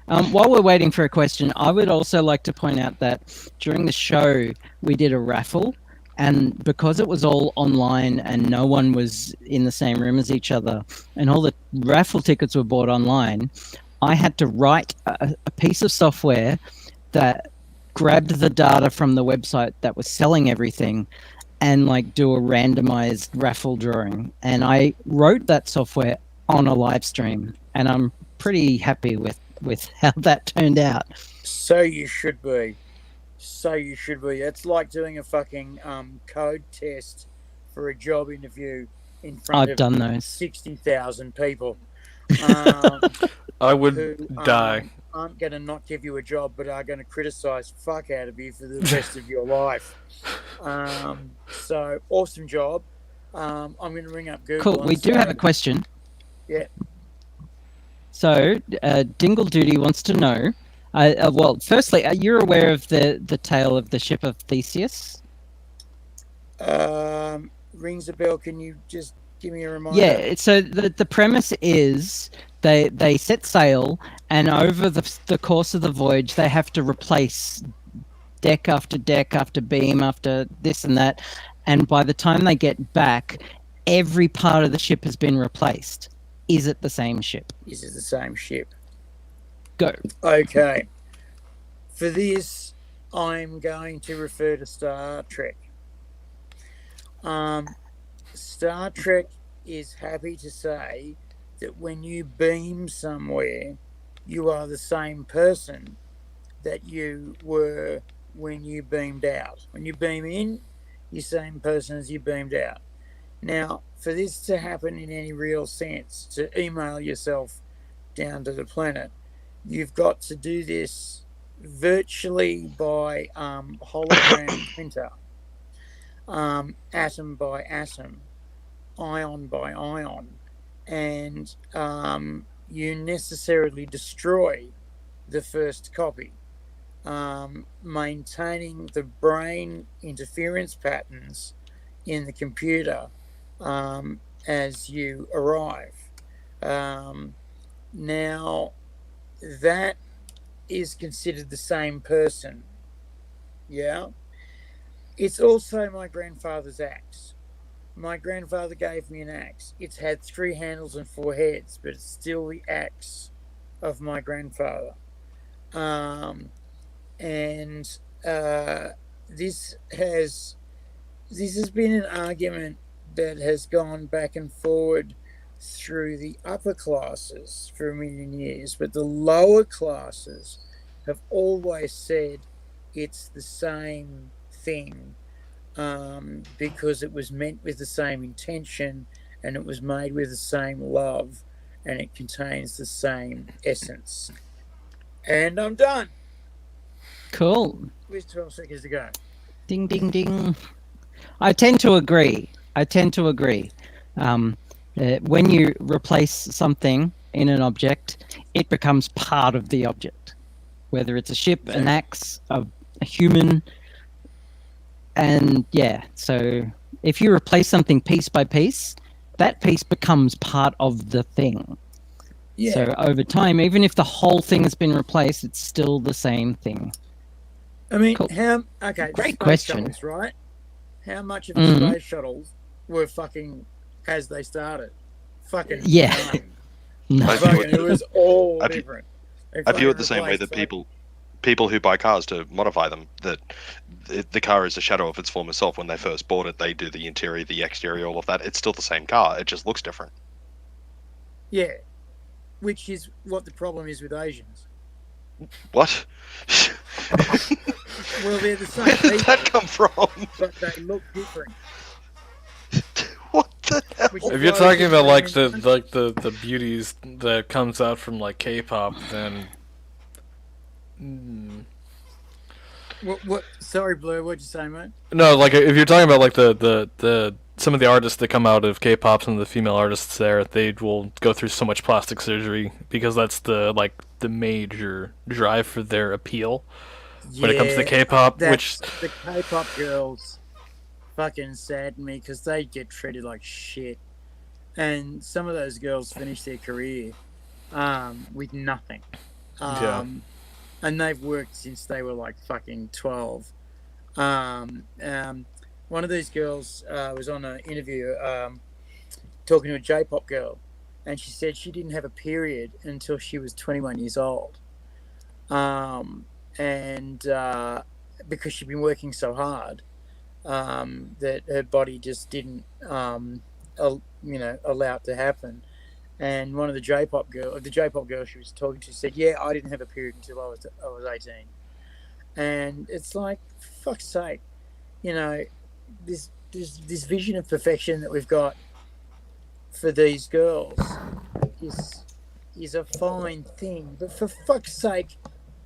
While we're waiting for a question, I would also like to point out that during the show, we did a raffle. And because it was all online and no one was in the same room as each other, and all the raffle tickets were bought online, I had to write a piece of software that grabbed the data from the website that was selling everything and like do a randomized raffle drawing. And I wrote that software on a live stream, and I'm pretty happy with how that turned out. So you should be. It's like doing a fucking code test for a job interview in front I've of done those. 60,000 people. I would who die. aren't going to not give you a job, but are going to criticize fuck out of you for the rest of your life. So awesome job. I'm going to ring up Google. Cool. We do have a question. Yeah. So, Dingle Duty wants to know. Well, firstly, are you aware of the tale of the ship of Theseus? Rings a bell. Can you just give me a reminder? Yeah. So the premise is they set sail, and over the course of the voyage, they have to replace deck after beam after this and that, and by the time they get back, every part of the ship has been replaced. Is it the same ship? Is it the same ship? Go. Okay. For this, I'm going to refer to Star Trek. Star Trek is happy to say that when you beam somewhere, you are the same person that you were when you beamed out. When you beam in, you're the same person as you beamed out. Now, for this to happen in any real sense, to email yourself down to the planet, you've got to do this virtually by hologram printer, atom by atom, ion by ion, and you necessarily destroy the first copy, maintaining the brain interference patterns in the computer as you arrive. Now, that is considered the same person. Yeah. It's also my grandfather's axe. My grandfather gave me an axe. It's had 3 handles and 4 heads, but it's still the axe of my grandfather. This has been an argument that has gone back and forward through the upper classes for a million years, but the lower classes have always said it's the same thing, because it was meant with the same intention, and it was made with the same love, and it contains the same essence. And I'm done. Cool. With 12 seconds to go. Ding, ding, ding. I tend to agree. When you replace something in an object, it becomes part of the object, whether it's a ship, an axe, a human. And yeah, so if you replace something piece by piece, that piece becomes part of the thing. Yeah. So over time, even if the whole thing has been replaced, it's still the same thing. I mean, Cool. Okay, Great space question. shuttles, right? How much of the space shuttles were fucking as they started? Fucking Yeah. none. No. I view Fucking, it was all I view- different. I view it the same way that people who buy cars to modify them, that the car is a shadow of its former self. When they first bought it, they do the interior, the exterior, all of that. It's still the same car. It just looks different. Yeah, which is what the problem is with Asians. What? Well, they're the same Where did people, that come from? but they look different. What the hell? Which is If you're why talking it's about like different. the beauties that comes out from like K-pop, then What? Sorry, Blue. What'd you say, mate? no, like if you're talking about like the some of the artists that come out of K-pop, some of the female artists there, they will go through so much plastic surgery because that's the major drive for their appeal when it comes to K-pop, which the K-pop girls fucking sadden me because they get treated like shit, and some of those girls finish their career with nothing. Yeah. And they've worked since they were like fucking 12. One of these girls was on an interview talking to a J-pop girl, and she said she didn't have a period until she was 21 years old. And because she'd been working so hard that her body just didn't, allow it to happen. And one of the J-pop girl she was talking to said, "Yeah, I didn't have a period until I was 18." And it's like, for fuck's sake, this vision of perfection that we've got for these girls is a fine thing, but for fuck's sake,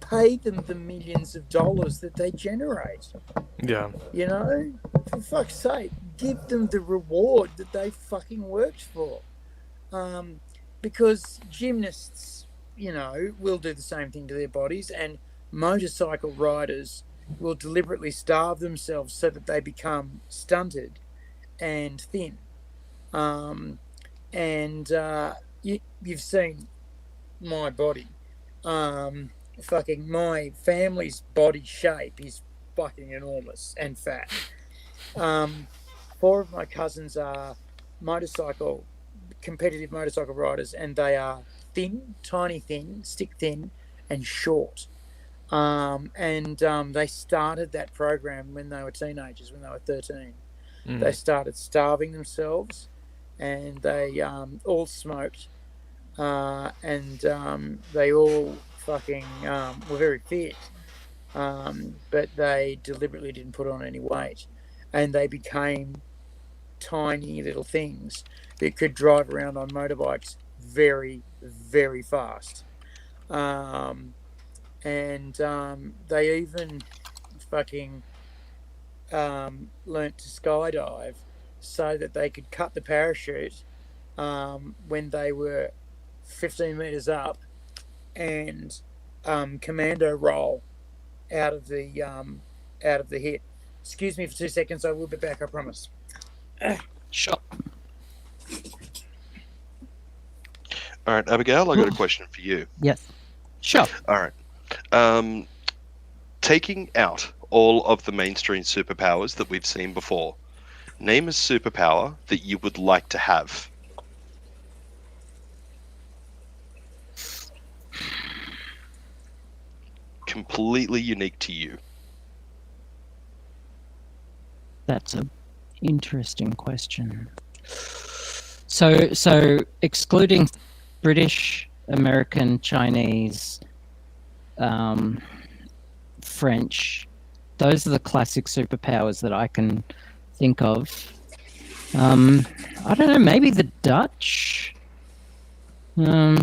pay them the millions of dollars that they generate. yeah. For fuck's sake, give them the reward that they fucking worked for. Because gymnasts, will do the same thing to their bodies, and motorcycle riders will deliberately starve themselves so that they become stunted and thin. You've seen my body. Fucking my family's body shape is fucking enormous and fat. 4 of my cousins are competitive motorcycle riders, and they are thin, tiny thin, stick thin, and short. They started that program when they were teenagers, when they were 13. They started starving themselves, and they all smoked, and they all fucking were very fit, but they deliberately didn't put on any weight, and they became tiny little things that could drive around on motorbikes very, very fast. They even fucking learnt to skydive so that they could cut the parachute when they were 15 meters up and commando roll out of the hit. Excuse me for 2 seconds. I will be back, I promise. Sure. All right, Abigail, I got a question for you. Yes. Sure. All right. Taking out all of the mainstream superpowers that we've seen before, name a superpower that you would like to have. Completely unique to you. That's a interesting question. So excluding British, American, Chinese, French, those are the classic superpowers that I can think of. I don't know, maybe the Dutch. I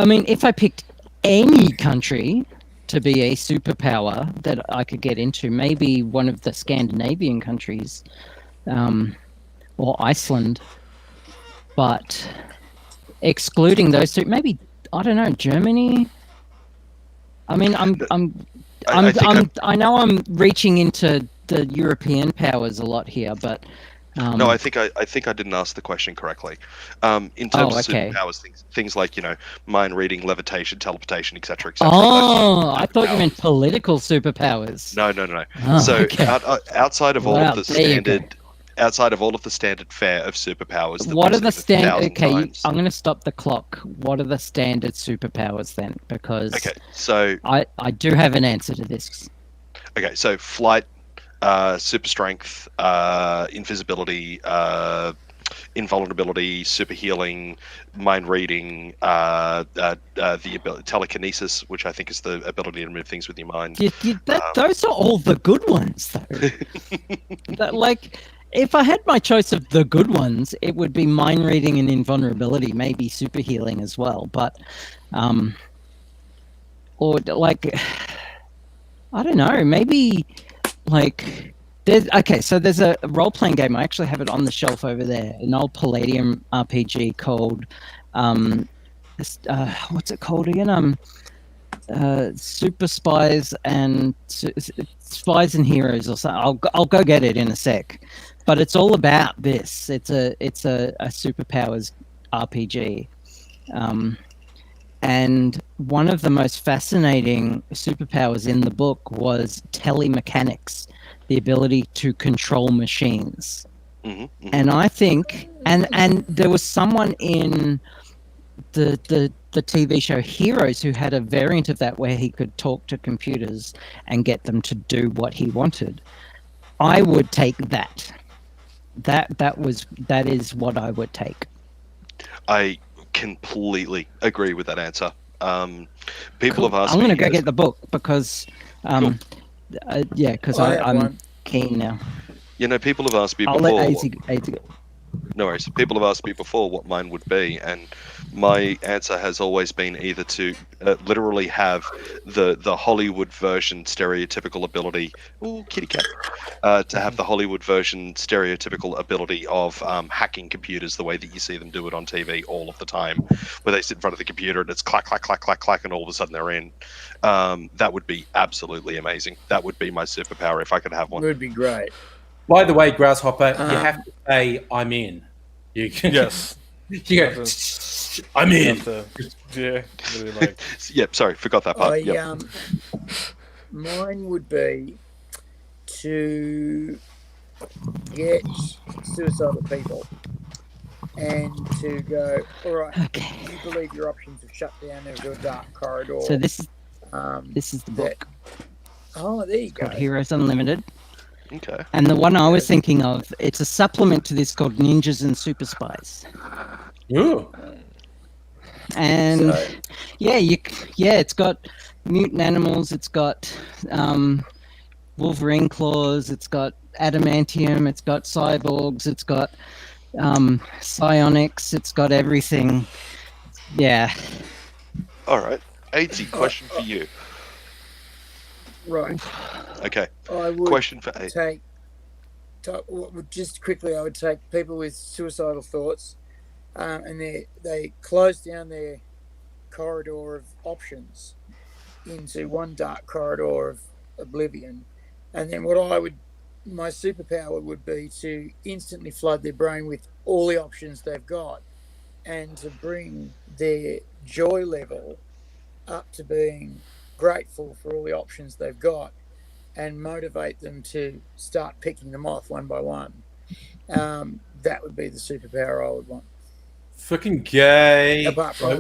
mean, if I picked any country to be a superpower that I could get into, maybe one of the Scandinavian countries, or Iceland. But excluding those two, maybe, I don't know, Germany. I mean, I know I'm reaching into the European powers a lot here, but no, I think I didn't ask the question correctly. In terms of superpowers, things like mind reading, levitation, teleportation, etc., etc. Oh, I thought you meant political superpowers. No. Oh, So okay. outside of all of the there you go. standard fare of superpowers, that What we've are the seen a standard? thousand Okay, times. I'm going to stop the clock. What are the standard superpowers then? Because so I do have an answer to this. okay, so flight, super strength, invisibility, invulnerability, super healing, mind reading, the ability telekinesis, which I think is the ability to move things with your mind. Those are all the good ones, though. If I had my choice of the good ones, it would be mind reading and invulnerability, maybe super healing as well. But, or like, I don't know, maybe like. So there's a role-playing game. I actually have it on the shelf over there. An old Palladium RPG called, what's it called again? Super Spies and Spies and Heroes or something. I'll go get it in a sec. But it's all about this. It's a superpowers RPG. And one of the most fascinating superpowers in the book was telemechanics, the ability to control machines. Mm-hmm, mm-hmm. And I think, and there was someone in the TV show Heroes who had a variant of that where he could talk to computers and get them to do what he wanted. I would take that. That is what I would take. I completely agree with that answer. People have asked I'm me. going to go get the book because, Cool. because I'm keen now. You know, people have asked me I'll before. let AZ go. No worries. People have asked me before what mine would be, and my answer has always been either to literally have the Hollywood version stereotypical ability. Ooh, kitty cat. To have the Hollywood version stereotypical ability of hacking computers the way that you see them do it on TV all of the time, where they sit in front of the computer and it's clack, clack, clack, clack, clack, and all of a sudden they're in. That would be absolutely amazing. That would be my superpower if I could have one. It would be great. By the way, Grasshopper, you have to say "I'm in." You can, Yes. you go, I'm in. Yeah. Really like. Yep. Sorry, forgot that part. Yep. Mine would be to get suicidal people and to go, all right, Okay. you believe your options have shut down into a dark corridor. So this is the book. Oh, there you go. Called Heroes Unlimited. Okay. And the one I was thinking of, it's a supplement to this called Ninjas and Super Spies. Ooh. And it's got mutant animals, it's got Wolverine claws, it's got adamantium, it's got cyborgs, it's got psionics, it's got everything. Yeah. All right. AZ, question for you. Right. Okay. I would Question for AZ. just quickly, I would take people with suicidal thoughts, and they close down their corridor of options into one dark corridor of oblivion, and then my superpower would be to instantly flood their brain with all the options they've got, and to bring their joy level up to being grateful for all the options they've got, and motivate them to start picking them off one by one. That would be the superpower I would want. Fucking gay. Apart from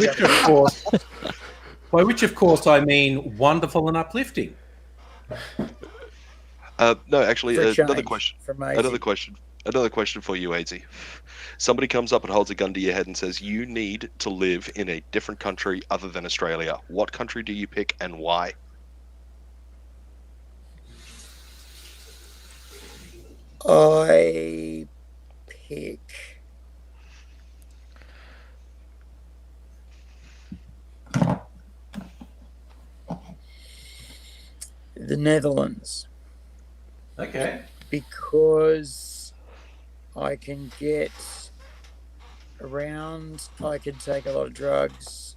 By which, of course, I mean wonderful and uplifting. No, actually, For another change question. from AZ. Another question for you, AZ. Somebody comes up and holds a gun to your head and says, you need to live in a different country other than Australia. What country do you pick and why? I pick the Netherlands. Okay. Because I can get around, I can take a lot of drugs.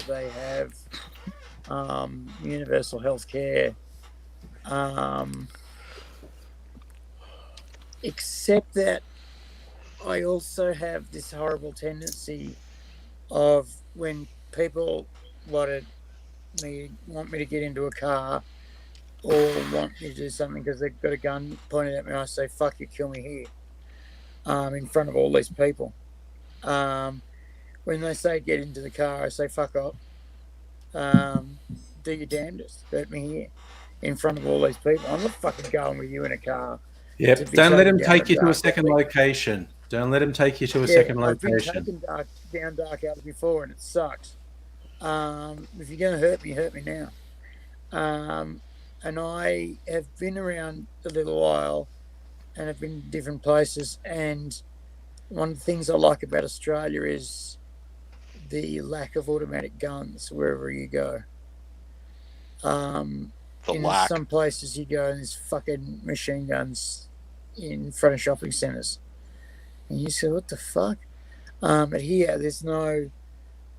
They have universal health care. Except that I also have this horrible tendency of when people want me to get into a car or want me to do something because they've got a gun pointed at me, I say, fuck you, kill me here, in front of all these people. When they say get into the car, I say, fuck off. Do your damnedest, hurt me here, in front of all these people. I'm not fucking going with you in a car. Yep. Don't let them take you to a second location. Don't let him take you to a Yeah, second I've been location. taken down dark alley before, and it sucks. If you're gonna hurt me now. And I have been around a little while, and I've been to different places. And one of the things I like about Australia is the lack of automatic guns wherever you go. The In lack. some places you go, and there's fucking machine guns in front of shopping centres, and you say, "What the fuck?" But here, there's no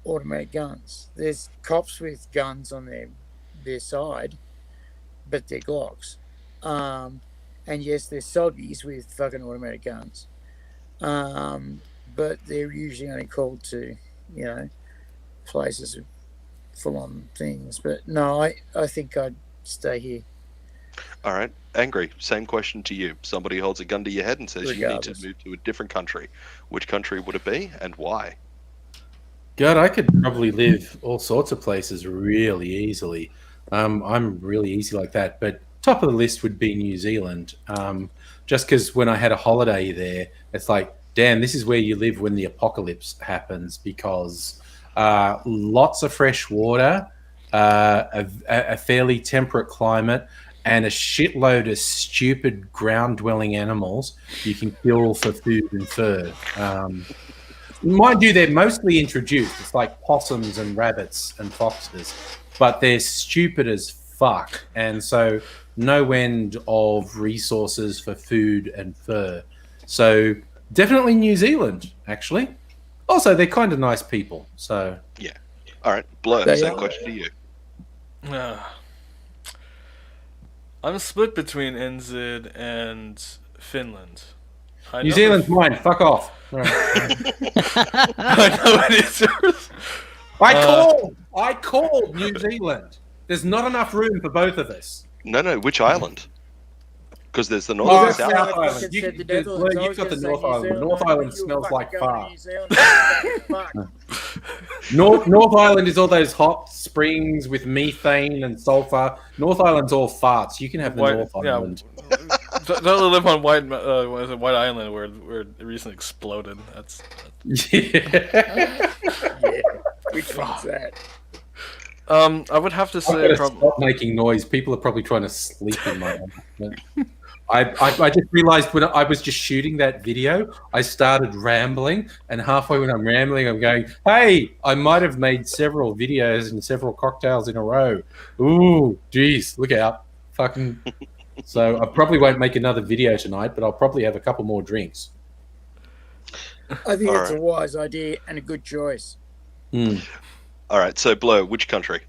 automatic guns. There's cops with guns on their side, but they're Glocks. And yes, there's soggies with fucking automatic guns. But they're usually only called to, places with full-on things. But no, I think I'd stay here. All right, Angry, same question to you. Somebody holds a gun to your head and says you need Regardless. to move to a different country. Which country would it be and why? God, I could probably live all sorts of places really easily. I'm really easy like that. But top of the list would be New Zealand. Just because when I had a holiday there, it's like, damn, this is where you live when the apocalypse happens, because lots of fresh water, a fairly temperate climate, and a shitload of stupid ground-dwelling animals you can kill for food and fur. Mind you, they're mostly introduced. It's like possums and rabbits and foxes, but they're stupid as fuck, and so no end of resources for food and fur. So definitely New Zealand, actually. Also, they're kind of nice people. So Yeah. All right, Blur, They same are. question to you. I'm split between NZ and Finland. I New know Zealand's the- mine. Fuck off. All right. I know it is yours. I called New Zealand. There's not enough room for both of us. No, which island? Because there's the North Oh, and South South. I Island. fucking You- said the there's- Netherlands. well, I you've was got gonna the say North New Island. Zealand. North I Island knew you were smells fucking like going to fart. New Zealand. Fuck. North Island is all those hot springs with methane and sulfur. North Island's all farts. You can have the North Island. Don't live on what is it, White Island where it recently exploded. That's Yeah. Yeah. Which one's that? I would have to I've say got to probably. stop making noise. People are probably trying to sleep in my apartment. I just realized when I was just shooting that video, I started rambling, and halfway when I'm rambling, I'm going, "Hey, I might have made several videos and several cocktails in a row. Ooh, geez, look out, fucking." So I probably won't make another video tonight, but I'll probably have a couple more drinks. I think All it's a right. wise idea and a good choice. All right, so Blur, which country?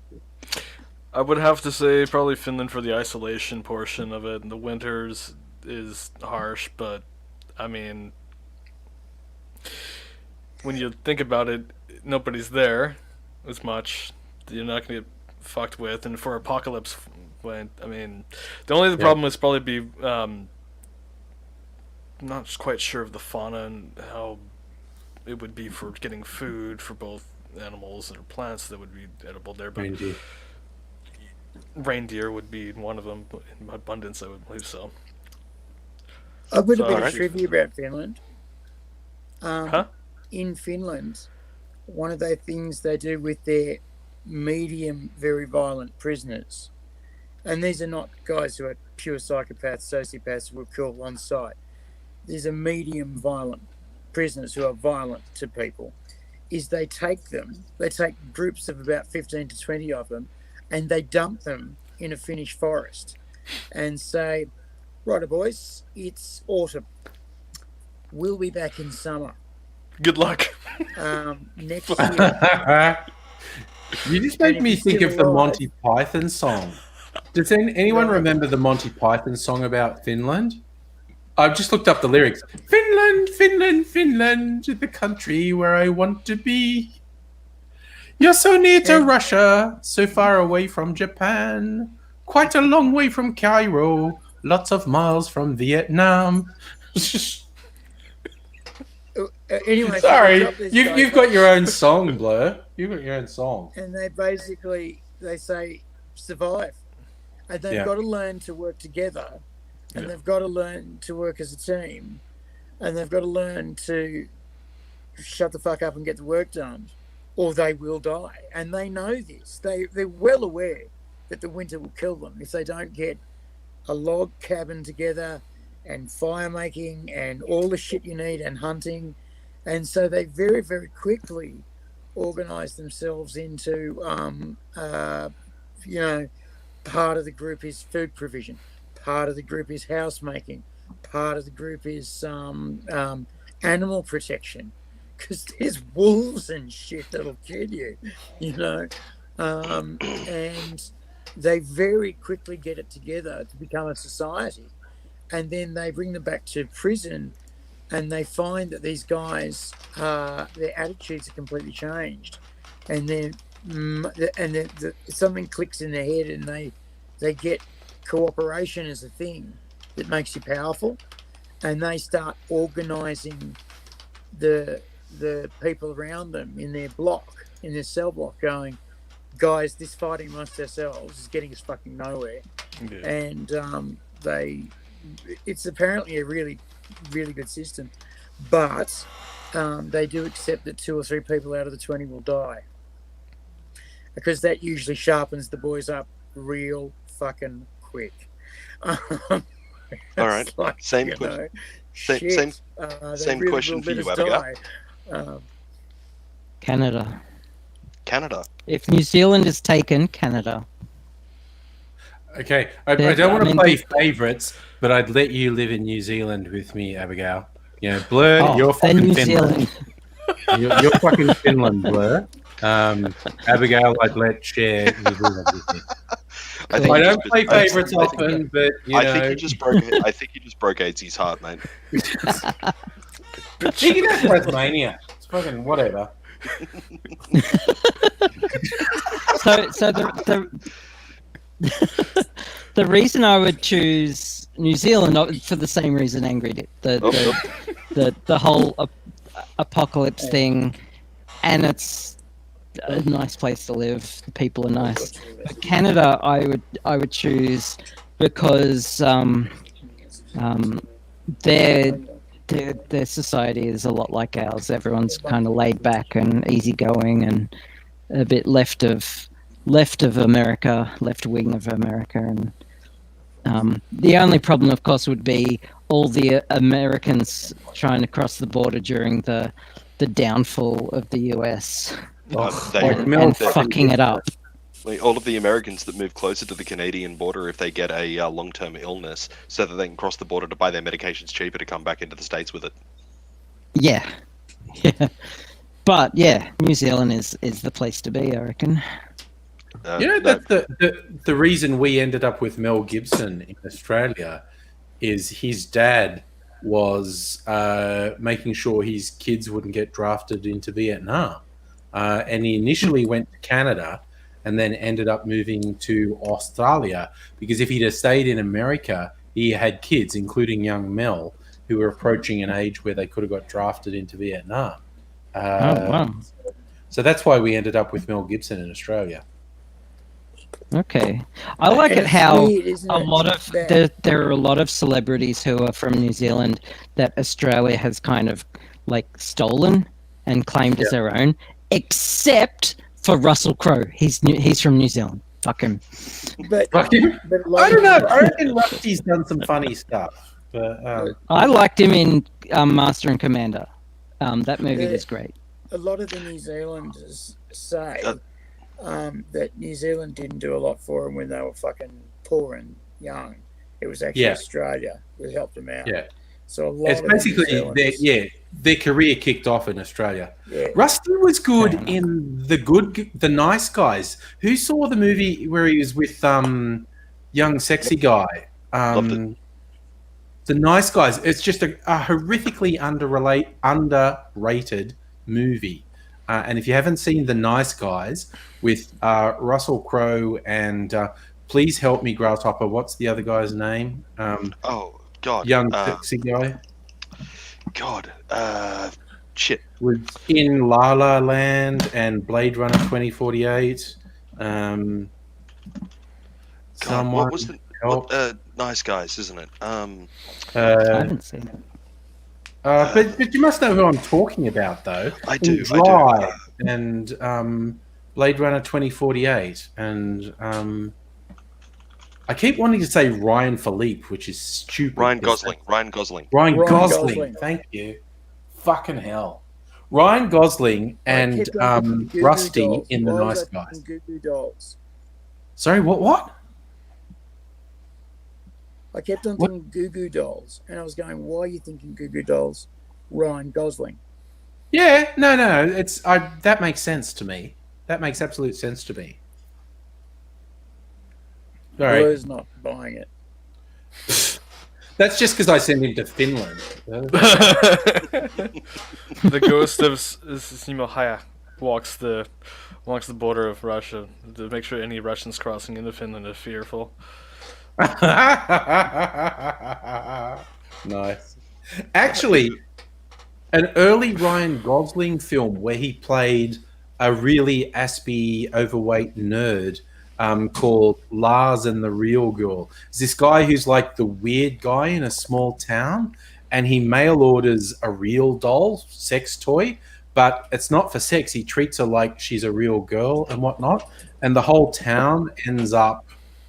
I would have to say probably Finland for the isolation portion of it. The winters is harsh, but I mean, when you think about it, nobody's there as much. You're not going to get fucked with, and for apocalypse, I mean, the only problem is probably be I'm not quite sure of the fauna and how it would be for getting food for both animals and plants that would be edible there, but reindeer would be one of them in abundance, I would believe so. I've got a bit Alright. of trivia about Finland. Huh? In Finland, one of the things they do with their medium, very violent prisoners, and these are not guys who are pure psychopaths, sociopaths who will kill on sight. These are medium violent prisoners who are violent to people. Is they take groups of about 15 to 20 of them, and they dump them in a Finnish forest and say, "Righto, boys, it's autumn. We'll be back in summer. Good luck. Next year." You just And make if me you're think still of the alive- Monty Python song. Does anyone Right. remember the Monty Python song about Finland? I've just looked up the lyrics. Finland, Finland, Finland, the country where I want to be. You're so near to And- Russia, so far away from Japan. Quite a long way from Cairo, lots of miles from Vietnam. Anyway, so they Sorry, drop this guy, you've got your own song, Blur. You've got your own song. and they say survive, and they've Yeah. got to learn to work together, and they've got to learn to work as a team. and they've got to learn to shut the fuck up and get the work done, or they will die. And they know this. They're well aware that the winter will kill them if they don't get a log cabin together and fire making and all the shit you need and hunting. And so they very, very quickly organize themselves into, part of the group is food provision, part of the group is house making, part of the group is animal protection, because there's wolves and shit that'll kill you, and they very quickly get it together to become a society. And then they bring them back to prison, and they find that these guys, their attitudes are completely changed, and then something clicks in their head, and they get cooperation as a thing that makes you powerful, and they start organizing the people around them in their block, in their cell block, going, guys, this fighting amongst ourselves is getting us fucking nowhere. Yeah. And it's apparently a really, really good system, but they do accept that 2 or 3 people out of the 20 will die, because that usually sharpens the boys up real fucking quick. All right. Like, Same question. Same question for you, Abigail. Canada. Canada. If New Zealand is taken, Canada. Okay, I don't want to play favourites, but I'd let you live in New Zealand with me, Abigail. Blur, you're then fucking New Finland. Zealand. You're fucking Finland, Blur. Abigail, I'd let share New Zealand with me. I don't play favourites often, but I think you just broke AZ's heart, mate. He can have Tasmania. It's fucking whatever. So the reason I would choose New Zealand, for the same reason Angry did, the whole apocalypse thing, and it's a nice place to live. The people are nice. But Canada, I would choose because their society is a lot like ours. Everyone's kind of laid back and easygoing, and a bit left of America, left wing of America. And the only problem, of course, would be all the Americans trying to cross the border during the downfall of the US. And fucking it up. All of the Americans that move closer to the Canadian border if they get a long-term illness, so that they can cross the border to buy their medications cheaper to come back into the States with it. Yeah. But yeah, New Zealand is the place to be, I reckon. That's the reason we ended up with Mel Gibson in Australia is his dad was making sure his kids wouldn't get drafted into Vietnam. And he initially went to Canada and then ended up moving to Australia, because if he'd have stayed in America, he had kids, including young Mel, who were approaching an age where they could have got drafted into Vietnam. Wow. So that's why we ended up with Mel Gibson in Australia. Okay. I like it how there are a lot of celebrities who are from New Zealand that Australia has kind of like stolen and claimed as their own, except for Russell Crowe. He's from New Zealand. Fuck him. But I don't know. I reckon Rusty's done some funny stuff. But I liked him in Master and Commander. That movie was great. A lot of the New Zealanders say that New Zealand didn't do a lot for them when they were fucking poor and young. It was actually Australia that helped them out. Yeah. So a lot it's basically their career kicked off in Australia. Yeah. Rusty was good in the Nice Guys. Who saw the movie where he was with young sexy guy? Loved it. The Nice Guys. It's just a horrifically underrated movie. And if you haven't seen The Nice Guys with Russell Crowe and please help me, Grasshopper. What's the other guy's name? God. Young sexy guy. God. Shit. Was in La La Land and Blade Runner 2048. God, what was the Nice Guys, isn't it? I haven't seen it. But you must know who I'm talking about, though. I do. And Drive and Blade Runner 2048, and I keep wanting to say Ryan Philippe, which is stupid. Ryan Gosling. Ryan Gosling. Ryan Ryan Gosling. Gosling. Thank you. Fucking hell. Ryan Gosling and kept on thinking Goo Goo Rusty Dolls. in The Why was Nice I thinking Guys. Goo Goo Dolls. Sorry, what? I kept on thinking Goo Goo Dolls, and I was going, "Why are you thinking Goo Goo Dolls?" Ryan Gosling. Yeah, no. That makes sense to me. That makes absolute sense to me. All right. Blue's not buying it. That's just because I sent him to Finland. The ghost of Simo Haya walks the border of Russia to make sure any Russians crossing into Finland are fearful. Nice. Actually, an early Ryan Gosling film where he played a really aspy, overweight nerd called Lars and the Real Girl. It's this guy who's like the weird guy in a small town, and he mail orders a real doll, sex toy, but it's not for sex. He treats her like she's a real girl and whatnot, and the whole town ends up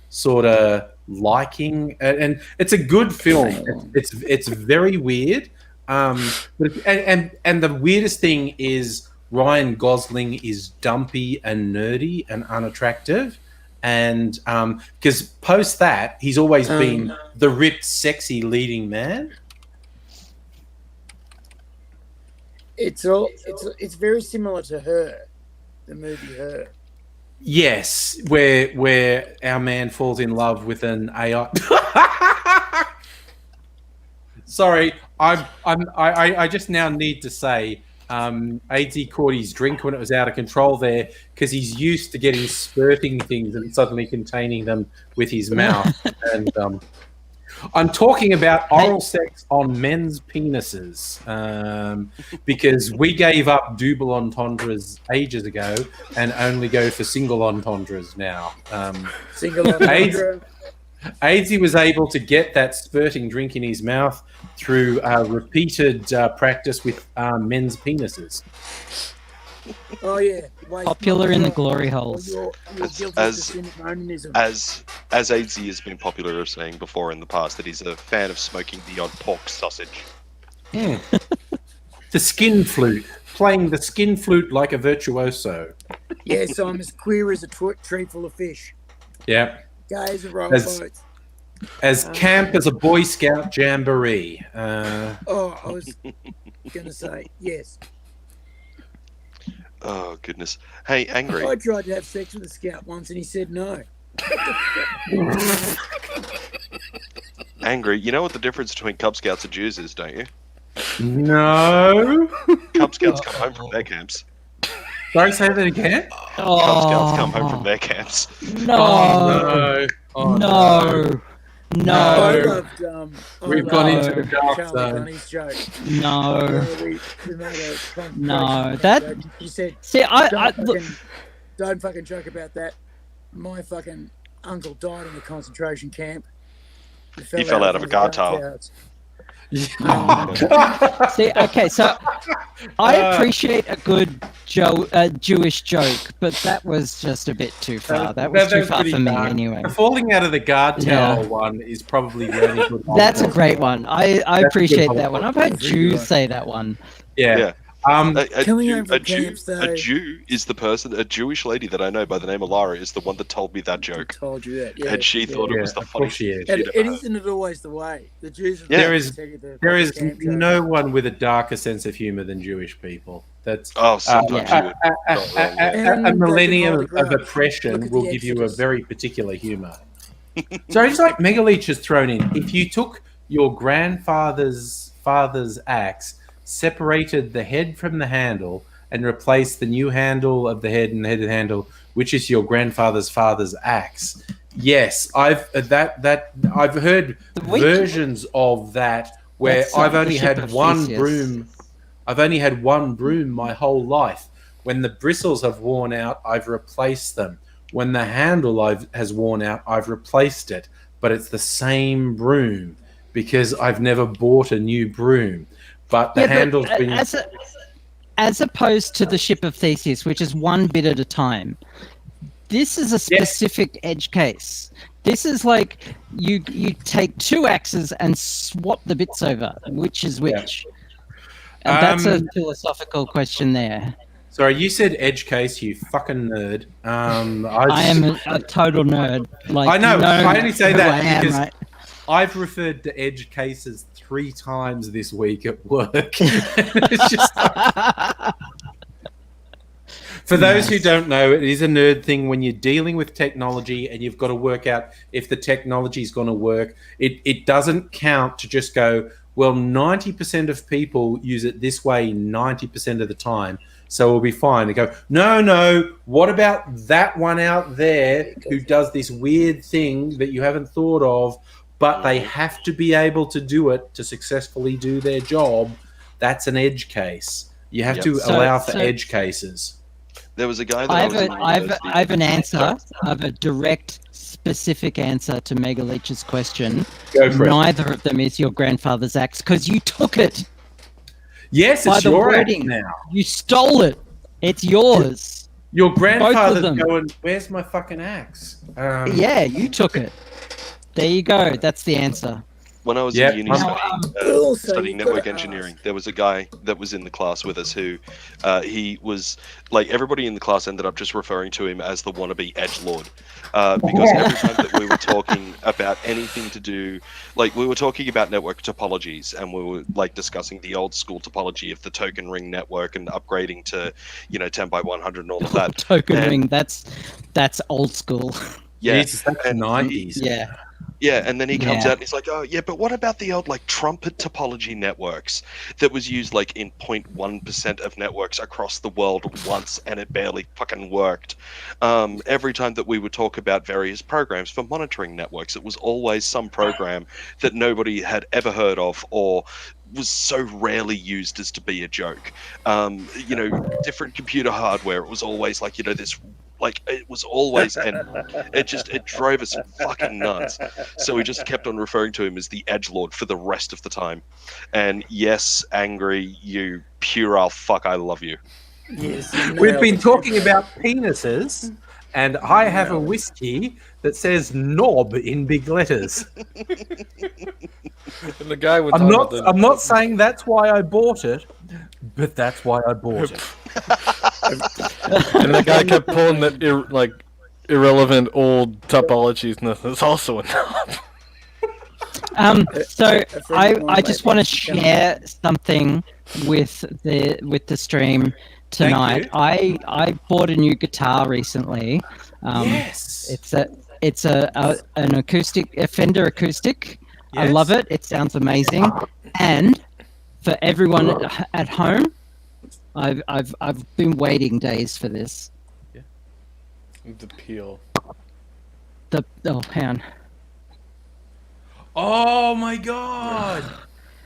sort of liking, and it's a good film. It's very weird, but and the weirdest thing is Ryan Gosling is dumpy and nerdy and unattractive, and because post that he's always been the ripped, sexy leading man. It's very similar to Her, the movie Her. Yes, where our man falls in love with an AI. Sorry, I just now need to say, AZ caught his drink when it was out of control there because he's used to getting spurting things and suddenly containing them with his mouth. And I'm talking about oral sex on men's penises because we gave up double entendres ages ago and only go for single entendres now. Single entendre. AZ was able to get that spurting drink in his mouth through repeated practice with men's penises. Oh yeah, wait, Popular in the glory holes. You're guilty of As- systemic onanism. As AZ has been popular of saying before in the past, that he's a fan of smoking the odd pork sausage. The skin flute, playing the skin flute like a virtuoso. Yes, I'm as queer as a tree full of fish. Yeah. Gay as a rowboat. As camp as a Boy Scout jamboree. Oh, I was going to say, yes. Oh goodness! Hey, Angry. I tried to have sex with a scout once and he said no. Angry. You know what the difference between Cub Scouts and Jews is, don't you? No. Cub Scouts come home from their camps. Sorry, say that again? Cub Scouts come home from their camps. No. Oh, No. I No. loved, We've I gone loved into the dark Charlie zone. Bunny's joke. No. Where we made a confrontation No, about that- joke. He said, See, look, don't fucking joke about that. My fucking uncle died in a concentration camp. He fell out of a guard tower. guardhouse. see, okay, so I appreciate a good Jewish joke, but that was just a bit too far. That was too far pretty for me dark. anyway. The falling out of the guard tower Yeah. one is probably the only good one. That's a great one. I That's a appreciate good that one. I've heard Jews say that one. Yeah. Yeah. A Coming Jew, home from a Jew- camps, though. a Jew is the person. A Jewish lady that I know by the name of Lara is the one that told me that I joke, told you that. Yeah, and she thought it was the of course funniest she is. thing And, she'd and ever heard. isn't it always the way? The Jews. Yeah. There is camp joke. no one with a darker sense of humor than Jewish people. That's Oh, sometimes yeah. you would. not wrong, yeah. And a they millennium can hold a of grudge. oppression Look at will the give you a Exodus. very particular humor. So it's like Megaleech has thrown in. If you took your grandfather's father's axe, separated the head from the handle, and replaced the new handle of the head and the head of the handle, which is your grandfather's father's axe. Yes, I've heard The weak- versions of that where That's, I've the only ship had of one Theseus. broom. I've only had one broom my whole life. When the bristles have worn out, I've replaced them. When the handle has worn out, I've replaced it. But it's the same broom because I've never bought a new broom. but the handle's been. As opposed to the ship of Theseus, which is one bit at a time. This is a specific edge case. This is like you take two axes and swap the bits over, which is which. And that's a philosophical question there. Sorry, you said edge case, you fucking nerd. I am a total nerd. Like, I know. I only say that because right? I've referred to edge cases 3 times this week at work. It's just for those who don't know, it is a nerd thing when you're dealing with technology and you've got to work out if the technology is going to work. It doesn't count to just go, well, 90% of people use it this way 90% of the time, so we'll be fine. They go, no, what about that one out there who does this weird thing that you haven't thought of, but they have to be able to do it to successfully do their job? That's an edge case. You have to allow for edge cases. There was a guy that I have an answer. I have a direct, specific answer to Mega Leech's question. Go for it. Neither of them is your grandfather's axe because you took it. Yes, it's your axe now. You stole it. It's yours. Your grandfather's going, where's my fucking axe? Yeah, you took it. There you go. That's the answer. When I was in uni studying network engineering, there was a guy that was in the class with us who he was like, everybody in the class ended up just referring to him as the wannabe edgelord, because every time that we were talking about anything to do, like we were talking about network topologies and we were like discussing the old school topology of the token ring network and upgrading to 10 by 100 and all of that. Ring, that's old school. Yeah, Jesus, that's 90s. Yeah. Yeah, and then he comes out and he's like, oh, yeah, but what about the old, like, trumpet topology networks that was used, like, in 0.1% of networks across the world once, and it barely fucking worked? Every time that we would talk about various programs for monitoring networks, it was always some program that nobody had ever heard of or was so rarely used as to be a joke. Different computer hardware, it was always like, this... Like, it was always, and it drove us fucking nuts. So we just kept on referring to him as the edgelord for the rest of the time. And yes, Angry, you puerile fuck, I love you. Yes, We've been talking about penises, and I have a whiskey that says knob in big letters. And the guy would. I'm not saying that's why I bought it, but that's why I bought it. And the guy kept pulling that irrelevant old topologies, and that's also a knob. So I just want to share something with the stream tonight. I bought a new guitar recently. Yes, it's an acoustic, a Fender acoustic. Yes. I love it. It sounds amazing. And for everyone at home, I've been waiting days for this. Yeah. The peel. Hang on. Oh my god!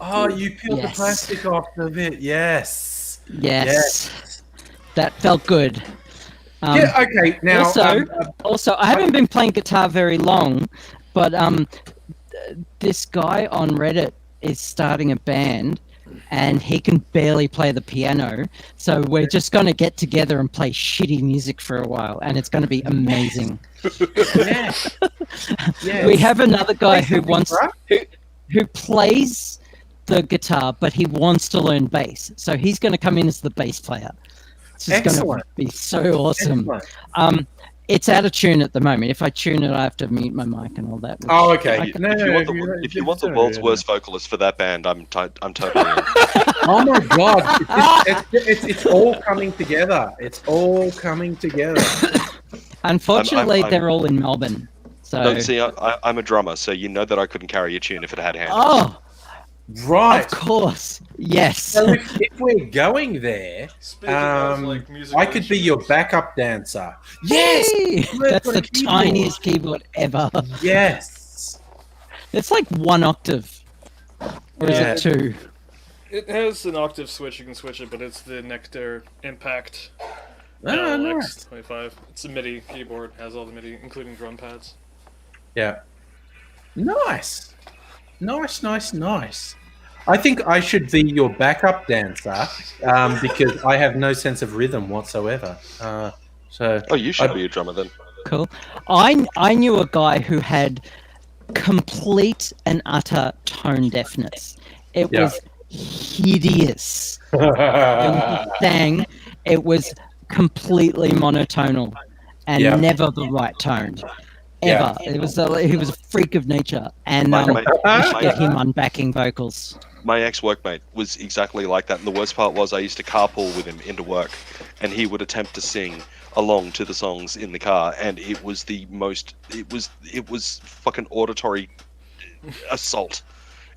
Oh, you peeled the Yes. plastic off the bit. Yes. Yes. That felt good. Yeah. Okay. Now. Also, I haven't been playing guitar very long, but this guy on Reddit is starting a band, and he can barely play the piano. So we're just going to get together and play shitty music for a while, and it's going to be amazing. Yeah. We have another guy who plays the guitar, but he wants to learn bass. So he's going to come in as the bass player. This is going to be so awesome. It's out of tune at the moment. If I tune it, I have to mute my mic and all that. Oh, okay. If you want the world's worst vocalist for that band, I'm totally in. Oh my god! It's all coming together. It's all coming together. Unfortunately, they're all in Melbourne. So No, see, I'm a drummer, so you know that I couldn't carry a tune if it had hands. Oh, Right. of course. Yes. So if we're going there, I could be your backup dancer. Yes. Yay! That's the tiniest keyboard ever. Yes. It's like 1 octave. Or is it 2? It has an octave switch. You can switch it, but it's the Nectar Impact Nice. LX25. It's a MIDI keyboard. Has all the MIDI, including drum pads. Yeah. Nice. I think I should be your backup dancer because I have no sense of rhythm whatsoever. So Oh, you should be a drummer then. Cool. I knew a guy who had complete and utter tone deafness. It Yeah. was hideous. When he sang, it was completely monotonal and Yeah. never the right tone. Yeah. Ever. He was a freak of nature, and My- we should get him on backing vocals. My ex-workmate was exactly like that, and the worst part was I used to carpool with him into work, and he would attempt to sing along to the songs in the car, and it was the most, it was fucking auditory assault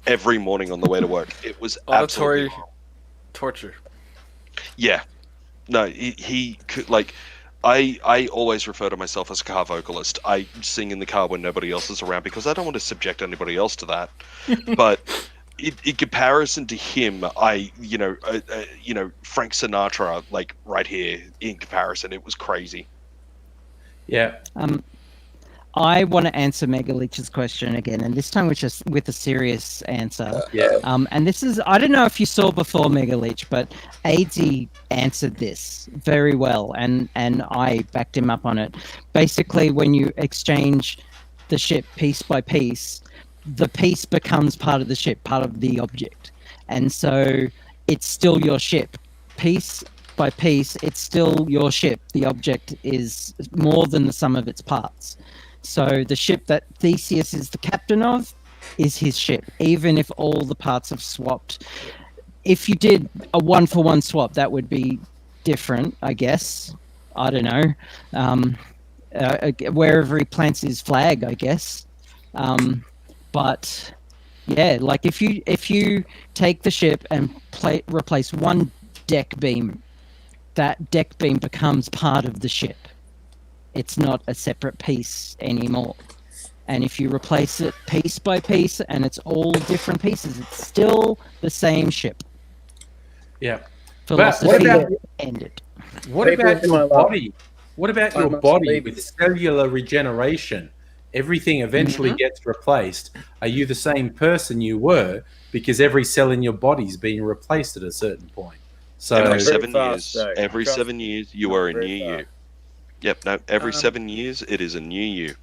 every morning on the way to work. It was Auditory absolutely, torture. yeah. No, he could, like, I always refer to myself as a car vocalist. I sing in the car when nobody else is around because I don't want to subject anybody else to that. But in comparison to him, Frank Sinatra, like right here in comparison, it was crazy. Yeah. I want to answer Mega Leech's question again, and this time with a serious answer. Yeah. And this is, I don't know if you saw before, Mega Leech, but AZ answered this very well, and I backed him up on it. Basically, when you exchange the ship piece by piece, the piece becomes part of the ship, part of the object. And so it's still your ship. Piece by piece, it's still your ship. The object is more than the sum of its parts. So the ship that Theseus is the captain of is his ship, even if all the parts have swapped. If you did a one-for-one swap, that would be different, I guess. I don't know. Wherever he plants his flag, I guess. But yeah, like if you take the ship and replace one deck beam, that deck beam becomes part of the ship. It's not a separate piece anymore. And if you replace it piece by piece and it's all different pieces, it's still the same ship. Yeah. Philosophy about- ended. What People about in my your life. body? What about I your must body leave with it. cellular regeneration? Everything eventually gets replaced. Are you the same person you were because every cell in your body's being replaced at a certain point? So Every Very 7 fast, years, though. every Trust 7 me, years, you not are a very new fast. you. Yep, no, every Um, 7 years, it is a new you.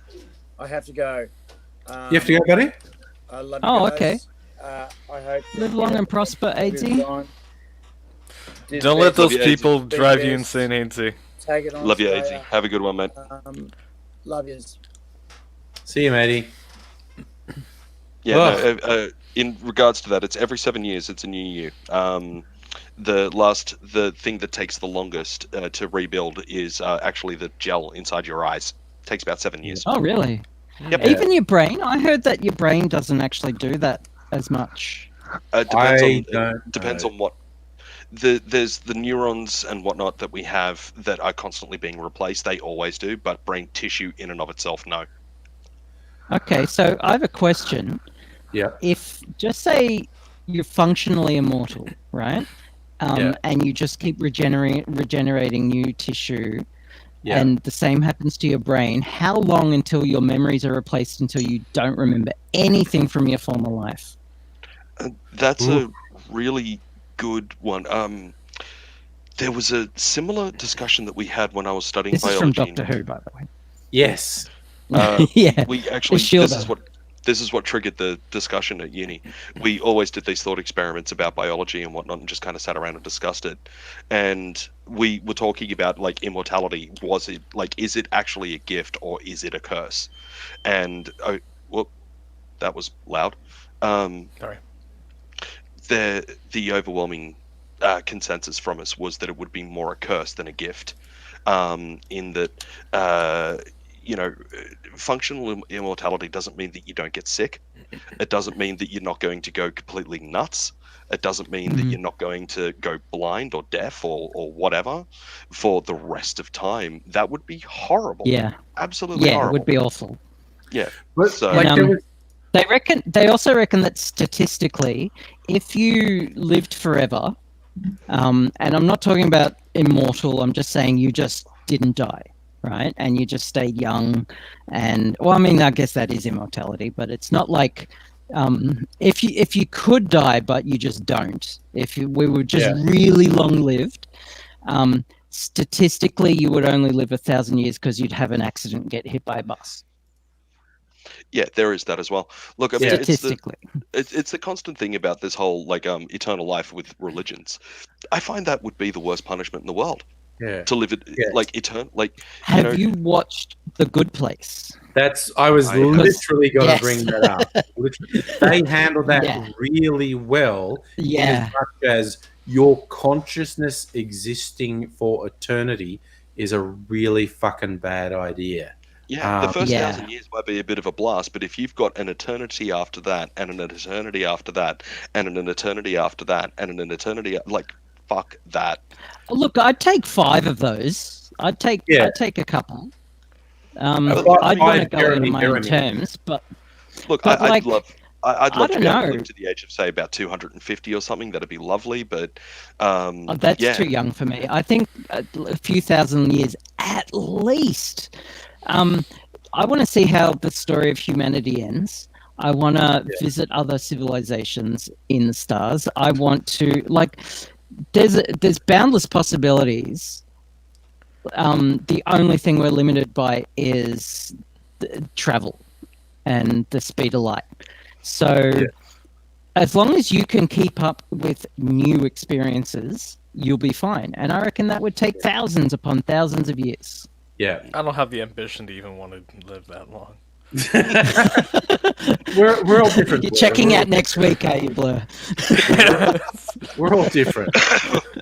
I have to go. you have to go, buddy. I love you Oh, guys. okay. I hope Live long and prosper, AZ. Don't let those you, AZ. people Be drive you best. insane, Ainsley. Tag it on. Love you, AZ. Australia. Have a good one, mate. Love yous. See you, matey. Yeah, Ugh. no, in regards to that, it's every 7 years, it's a new you. The thing that takes the longest to rebuild is actually the gel inside your eyes. Takes about 7 years. Oh, really? Yep. Even your brain? I heard that your brain doesn't actually do that as much. Depends on what. There's the neurons and whatnot that we have that are constantly being replaced. They always do, but brain tissue in and of itself, no. Okay, so I have a question. Yeah. If, just say you're functionally immortal, right? And you just keep regenerating new tissue, Yeah. and the same happens to your brain, how long until your memories are replaced until you don't remember anything from your former life? That's a really good one. There was a similar discussion that we had when I was studying This is from biology. Doctor Who, by the way. Yes. Yeah. We actually Shielder. this is what triggered the discussion at uni. We always did these thought experiments about biology and whatnot, and just kind of sat around and discussed it. And we were talking about like immortality. Was it like, is it actually a gift or is it a curse? And that was loud. Sorry. The overwhelming consensus from us was that it would be more a curse than a gift. In that, functional immortality doesn't mean that you don't get sick. It doesn't mean that you're not going to go completely nuts. It doesn't mean that you're not going to go blind or deaf or whatever for the rest of time. That would be horrible. Yeah. Absolutely Yeah, horrible. it would be awful. Yeah. But So- like And, there was, They also reckon that statistically, if you lived forever, and I'm not talking about immortal, I'm just saying you just didn't die, right? And you just stayed young. And, well, I mean, I guess that is immortality, but it's not like If you could die, but you just don't. We were just Yeah. really long lived, statistically, you would only live 1,000 years because you'd have an accident and get hit by a bus. Yeah, there is that as well. Look, I mean, Yeah. Statistically, it's the constant thing about this whole like eternal life with religions. I find that would be the worst punishment in the world Yeah. to live it Yeah. like eternal. Like have you watched The Good Place? I was I have- literally going to Yes. bring that up. Literally. They handled that Yeah. really well. In Yeah. as much as your consciousness existing for eternity is a really fucking bad idea. Yeah, the first Yeah. 1,000 years might be a bit of a blast, but if you've got an eternity after that, and an eternity after that, and an eternity after that, and an eternity, like, fuck that. Look, I'd take 5 of those. I'd take Yeah. a couple. But I'd want to go Jeremy, into my own Jeremy. terms, but Look, But, I'd like, love I to don't be able to know. live to the age of, say, about 250 or something. That'd be lovely, but That's yeah. too young for me. I think a few thousand years at least. I want to see how the story of humanity ends. I want to visit other civilizations in the stars. I want to there's boundless possibilities. The only thing we're limited by is travel and the speed of light. So as long as you can keep up with new experiences, you'll be fine. And I reckon that would take thousands upon thousands of years. Yeah. I don't have the ambition to even want to live that long. We're all different. You're Blur. checking We're out next week, are you, Blur? We're all different.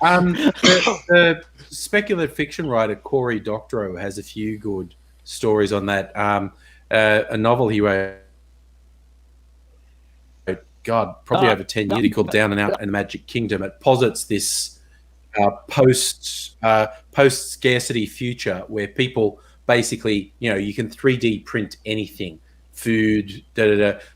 The speculative fiction writer Cory Doctorow has a few good stories on that. A novel he wrote, God, probably over 10 years, called Down and Out and the Magic Kingdom. It posits this post scarcity future where people basically, you can 3D print anything, food,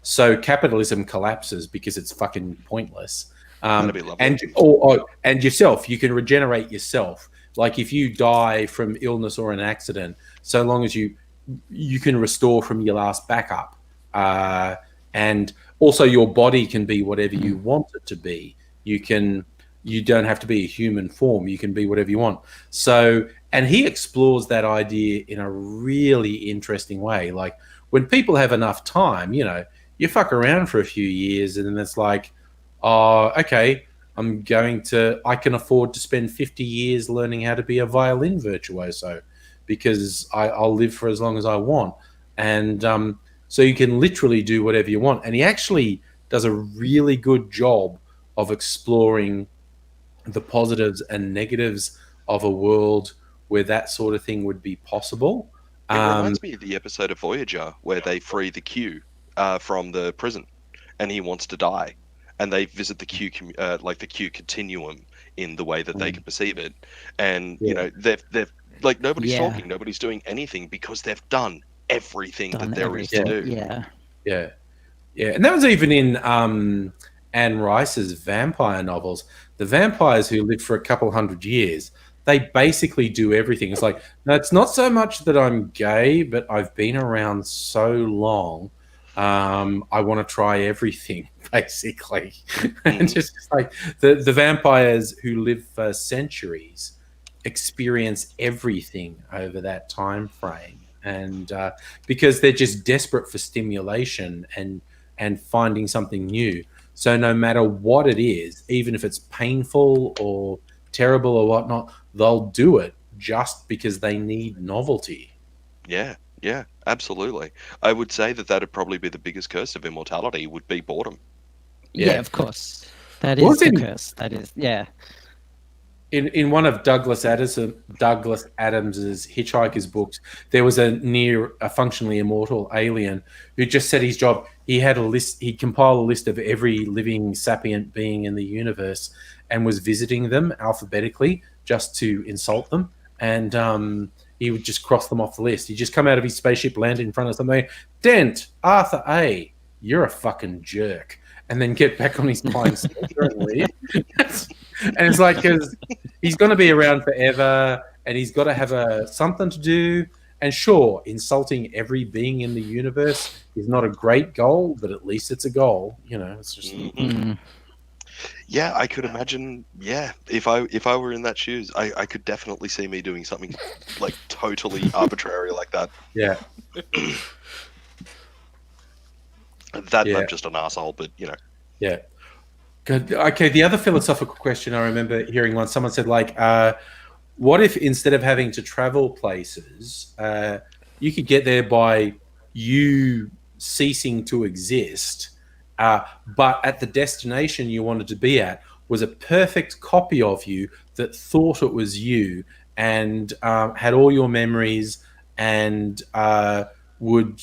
so capitalism collapses because it's fucking pointless. That'd be lovely. And yourself, you can regenerate yourself. Like if you die from illness or an accident, so long as you can restore from your last backup, and also your body can be whatever you want it to be. You don't have to be a human form. You can be whatever you want. So, and he explores that idea in a really interesting way. Like when people have enough time, you fuck around for a few years and then it's like, oh, okay, I can afford to spend 50 years learning how to be a violin virtuoso because I'll live for as long as I want. And so you can literally do whatever you want. And he actually does a really good job of exploring the positives and negatives of a world where that sort of thing would be possible. It reminds me of the episode of Voyager where they free the Q from the prison, and he wants to die, and they visit the Q the Q continuum in the way that they can perceive it, and they've like nobody's talking, nobody's doing anything because they've done everything that there is to do. Yeah, and that was even in Anne Rice's vampire novels. The vampires who lived for a couple hundred years, they basically do everything. It's like, no, it's not so much that I'm gay, but I've been around so long. I want to try everything, basically. And just like the vampires who live for centuries experience everything over that time frame. And because they're just desperate for stimulation and finding something new. So no matter what it is, even if it's painful or terrible or whatnot, they'll do it just because they need novelty. Yeah, absolutely. I would say that'd probably be the biggest curse of immortality, would be boredom. Yeah, of course. That is the curse. That is, In one of Douglas Adams's Hitchhiker's books, there was a functionally immortal alien who just said his job. He had a list. He compiled a list of every living sapient being in the universe and was visiting them alphabetically just to insult them. And he would just cross them off the list. He'd just come out of his spaceship, land in front of somebody. Dent, Arthur A, you're a fucking jerk. And then get back on his flying saucer and leave. And it's like, because he's going to be around forever and he's got to have something to do. And sure, insulting every being in the universe is not a great goal, but at least it's a goal. You know, it's just Mm. Yeah, I could imagine. Yeah, if I were in that shoes, I could definitely see me doing something like totally arbitrary like that. yeah, That and Yeah. I'm just an asshole, but you know. yeah. Good. Okay, the other philosophical question I remember hearing once, someone said, like, what if instead of having to travel places, you could get there by you ceasing to exist, but at the destination you wanted to be at was a perfect copy of you that thought it was you and had all your memories and would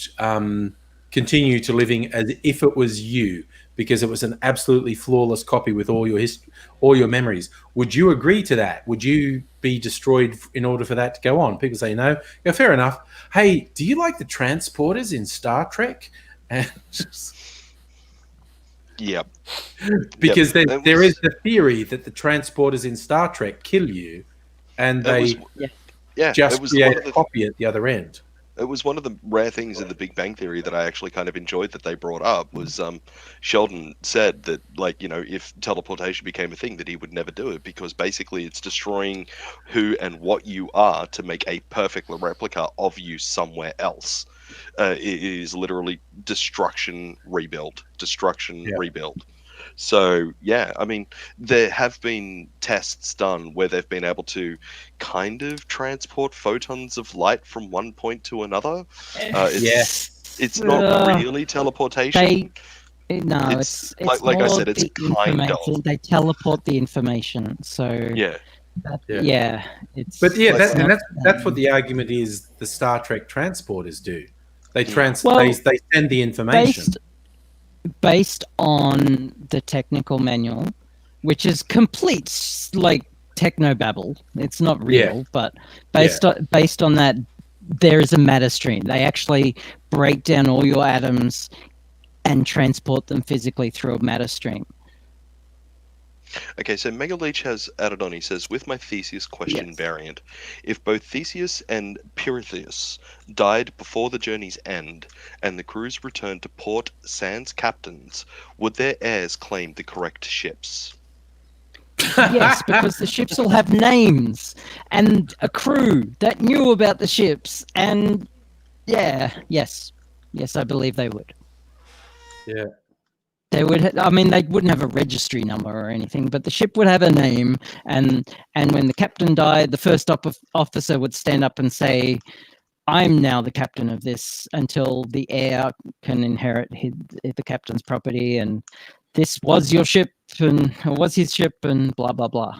continue to living as if it was you because it was an absolutely flawless copy with all your memories. Would you agree to that? Would you be destroyed in order for that to go on? People say no. Yeah, fair enough. Hey, do you like the transporters in Star Trek? And Yep. because Yep. there is the theory that the transporters in Star Trek kill you, and they just create a copy at the other end. It was one of the rare things in the Big Bang Theory that I actually kind of enjoyed that they brought up was Sheldon said that, like, you know, if teleportation became a thing, that he would never do it because basically it's destroying who and what you are to make a perfect replica of you somewhere else. It is literally destruction, rebuild, rebuild. So, yeah, I mean, there have been tests done where they've been able to kind of transport photons of light from one point to another. It's not really teleportation. It's like I more said, it's the kind information. of. They teleport the information. So Yeah. It's But yeah, it's that's what the argument is. The Star Trek transporters do. They Well, they send the information. based on the technical manual, which is complete like technobabble. It's not real, but based on that, there is a matter stream. They actually break down all your atoms and transport them physically through a matter stream. Okay, so Mega Leech has added on, he says, with my Theseus question variant, if both Theseus and Pirithous died before the journey's end, and the crews returned to port sans captains, would their heirs claim the correct ships? Yes, because the ships will have names and a crew that knew about the ships, and yes, I believe they would. Yeah. They would. I mean, they wouldn't have a registry number or anything, but the ship would have a name. And when the captain died, the first officer would stand up and say, "I'm now the captain of this," until the heir can inherit the captain's property. And this was your ship, and or was his ship, and blah blah blah.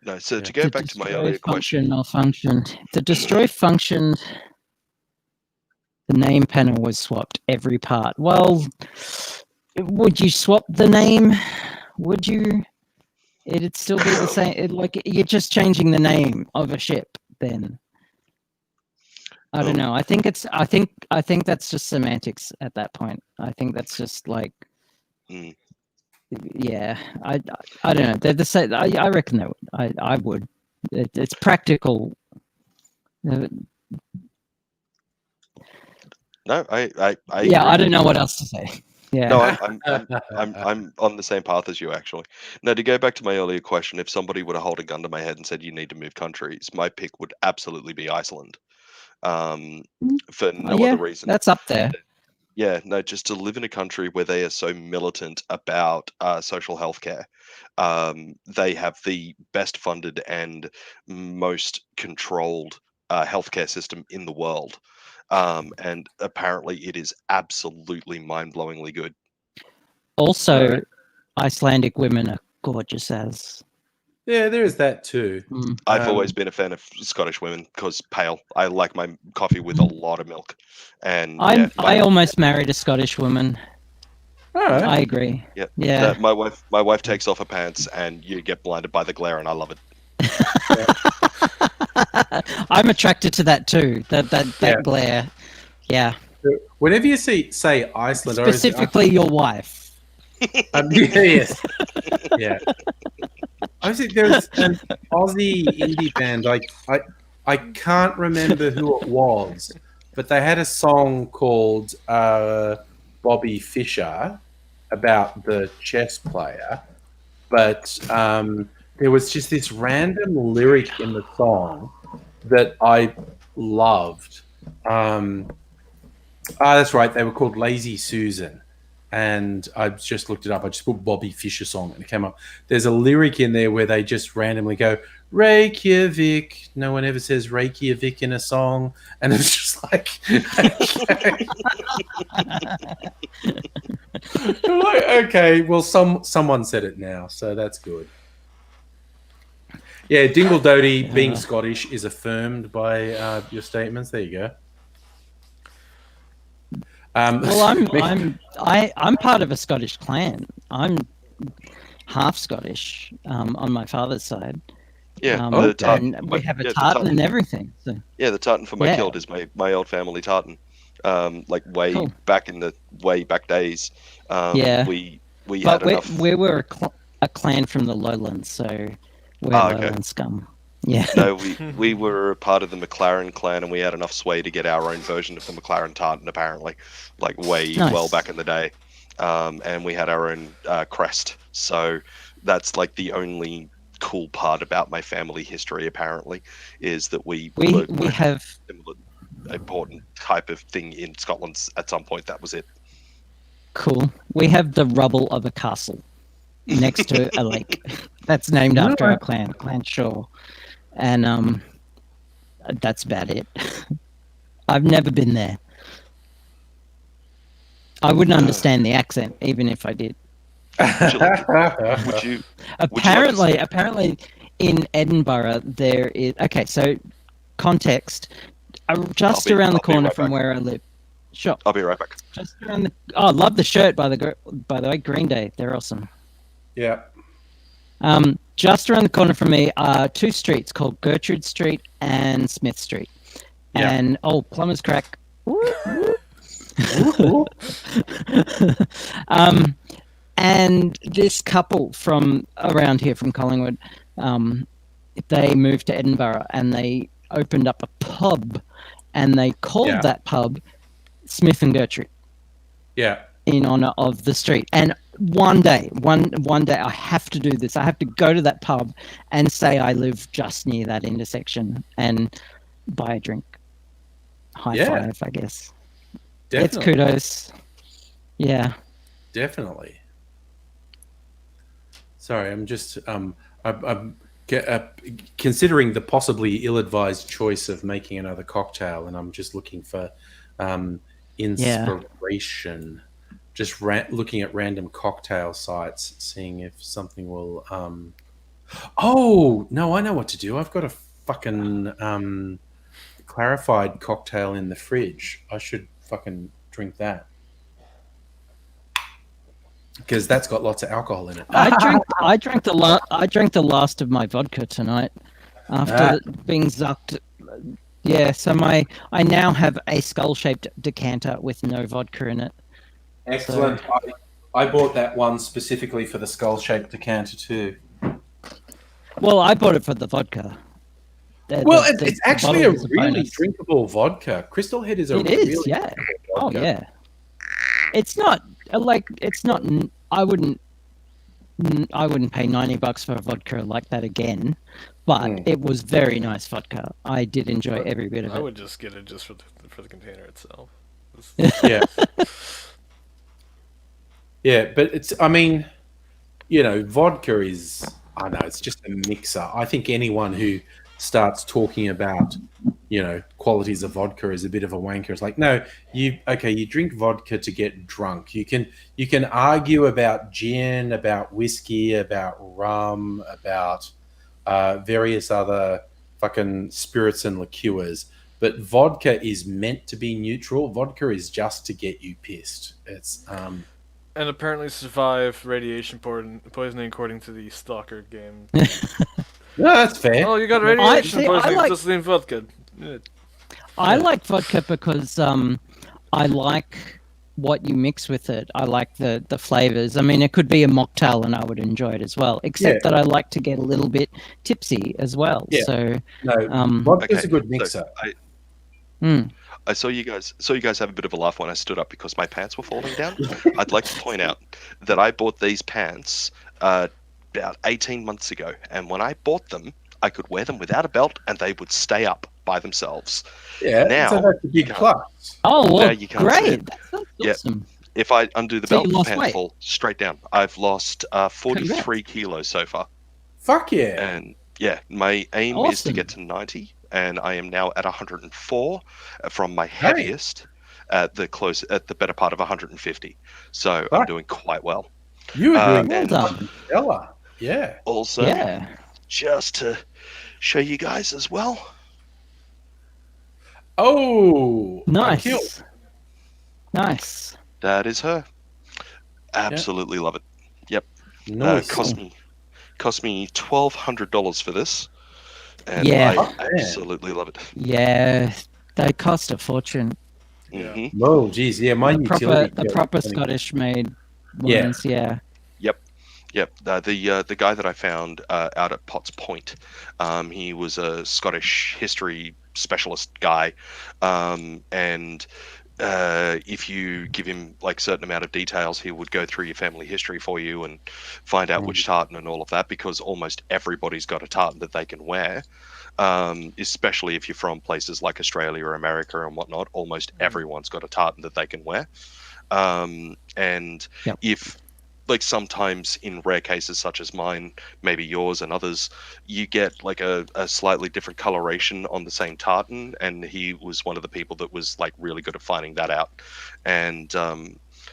No. So to go back to my earlier question, the destroy function. The name panel was swapped every part. Well. Would you swap the name? Would you? It'd still be the same. Like you're just changing the name of a ship. Then I don't know. I think that's just semantics at that point. I think that's just like, yeah. I don't know. They're the same. I reckon they would. I would. It's practical. No, I yeah. I don't know what else to say. Yeah. No, I'm on the same path as you actually. Now, to go back to my earlier question, if somebody were to hold a gun to my head and said you need to move countries, my pick would absolutely be Iceland. For no other reason. That's up there. Yeah, no, just to live in a country where they are so militant about social health care. They have the best funded and most controlled healthcare system in the world. And apparently it is absolutely mind-blowingly good. Also, Icelandic women are gorgeous as. Yeah, there is that too. I've always been a fan of Scottish women because pale. I like my coffee with a lot of milk. And I almost married a Scottish woman. All right. I agree. Yeah. My wife takes off her pants and you get blinded by the glare, and I love it. I'm attracted to that too. That glare. Yeah. Whenever you say Iceland, specifically your wife. Yes. Yeah. I think there's an Aussie indie band. Like I can't remember who it was, but they had a song called Bobby Fischer about the chess player. But there was just this random lyric in the song that I loved. That's right. They were called Lazy Susan. And I just looked it up. I just put Bobby Fischer song and it came up. There's a lyric in there where they just randomly go, Reykjavik. No one ever says Reykjavik in a song. And it's just like, okay. I'm like, okay, well, someone said it now, so that's good. Yeah, Dingle Doty being Scottish is affirmed by your statements. There you go. Well, I'm part of a Scottish clan. I'm half Scottish on my father's side. Yeah, and tartan. we have a the tartan and everything. So. Yeah, the tartan for my Yeah. kilt is my old family tartan. Like way Cool. back in the way back days. Yeah. we But had enough. we were a clan from the lowlands, so we're Okay. lowland scum. Yeah. No, we were a part of the McLaren clan, and we had enough sway to get our own version of the McLaren tartan. Apparently, like way Nice. well back in the day, and we had our own crest. So that's like the only cool part about my family history. Apparently, is that we have similar important type of thing in Scotland at some point. That was it. cool. We have the rubble of a castle next to a lake that's named after our clan, Clan Shaw, and that's about it. I've never been there. I wouldn't understand the accent even if I did. Would you? Apparently, in Edinburgh there is so context. Just around the corner from where I live. Sure. I'll be right back. Just around the. Oh, I love the shirt by the way. Green Day, they're awesome. Yeah. Just around the corner from me are two streets called Gertrude Street and Smith Street, Yeah. and Plumber's Crack. And this couple from around here, from Collingwood, they moved to Edinburgh and they opened up a pub, and they called that pub Smith and Gertrude. Yeah. In honor of the street. And one day I have to do this. I have to go to that pub and say I live just near that intersection and buy a drink. High five, I guess. Definitely. It's kudos. Yeah. Definitely. Sorry, I'm just I'm considering the possibly ill-advised choice of making another cocktail, and I'm just looking for inspiration. Just looking at random cocktail sites, seeing if something will. Oh no, I know what to do. I've got a fucking clarified cocktail in the fridge. I should fucking drink that because that's got lots of alcohol in it. I drank the last of my vodka tonight after being zucked. Yeah, so I now have a skull-shaped decanter with no vodka in it. Excellent. So, I bought that one specifically for the skull-shaped decanter too. Well, I bought it for the vodka. It's actually a really drinkable vodka. Crystal Head is really yeah. Vodka. Oh yeah. It's not like I wouldn't pay $90 for a vodka like that again, but it was very nice vodka. I did enjoy every bit of it. I would just get it just for the container itself. Yeah. Yeah, but vodka is, I know, it's just a mixer. I think anyone who starts talking about, qualities of vodka is a bit of a wanker. It's like, no, you drink vodka to get drunk. You can argue about gin, about whiskey, about rum, about various other fucking spirits and liqueurs, but vodka is meant to be neutral. Vodka is just to get you pissed. It's and apparently survive radiation poisoning according to the Stalker game. No, that's fair. Oh, you got radiation poisoning. Just in vodka. I like vodka because I like what you mix with it. I like the flavors. I mean, it could be a mocktail and I would enjoy it as well, except that I like to get a little bit tipsy as well. Yeah. So, No, vodka's Okay, a good so mixer. I saw you guys have a bit of a laugh when I stood up because my pants were falling down. I'd like to point out that I bought these pants about 18 months ago, and when I bought them, I could wear them without a belt and they would stay up by themselves. Yeah, Now, so that's a big can't. plus. oh, Now well, you can't see great. it. That's Yep. awesome. If I undo the So you belt, the lost pants weight? fall straight down. I've lost 43 kilos so far. Fuck yeah. And yeah, my aim is to Awesome. get to 90, and I am now at 104 from my heaviest at the better part of 150. So I'm Right. doing quite well. You were doing Well and done. stellar. Yeah. Also, Yeah. just to show you guys as well. Oh, a kill. Nice. Nice. That is her. Absolutely love it. Nice. Cost me $1,200 for this, and Yeah. I Oh, man. absolutely love it. Yeah. They cost a fortune. hmm Oh, geez. Yeah, my utility. The proper Scottish made Yeah. ones. Yeah. Yep. The guy that I found out at Potts Point, he was a Scottish history specialist guy, and if you give him like certain amount of details, he would go through your family history for you and find out which tartan and all of that, because almost everybody's got a tartan that they can wear. Especially if you're from places like Australia or America and whatnot, almost everyone's got a tartan that they can wear. And Yep. if, like, sometimes in rare cases such as mine, maybe yours and others, you get like a slightly different coloration on the same tartan, and he was one of the people that was like really good at finding that out. And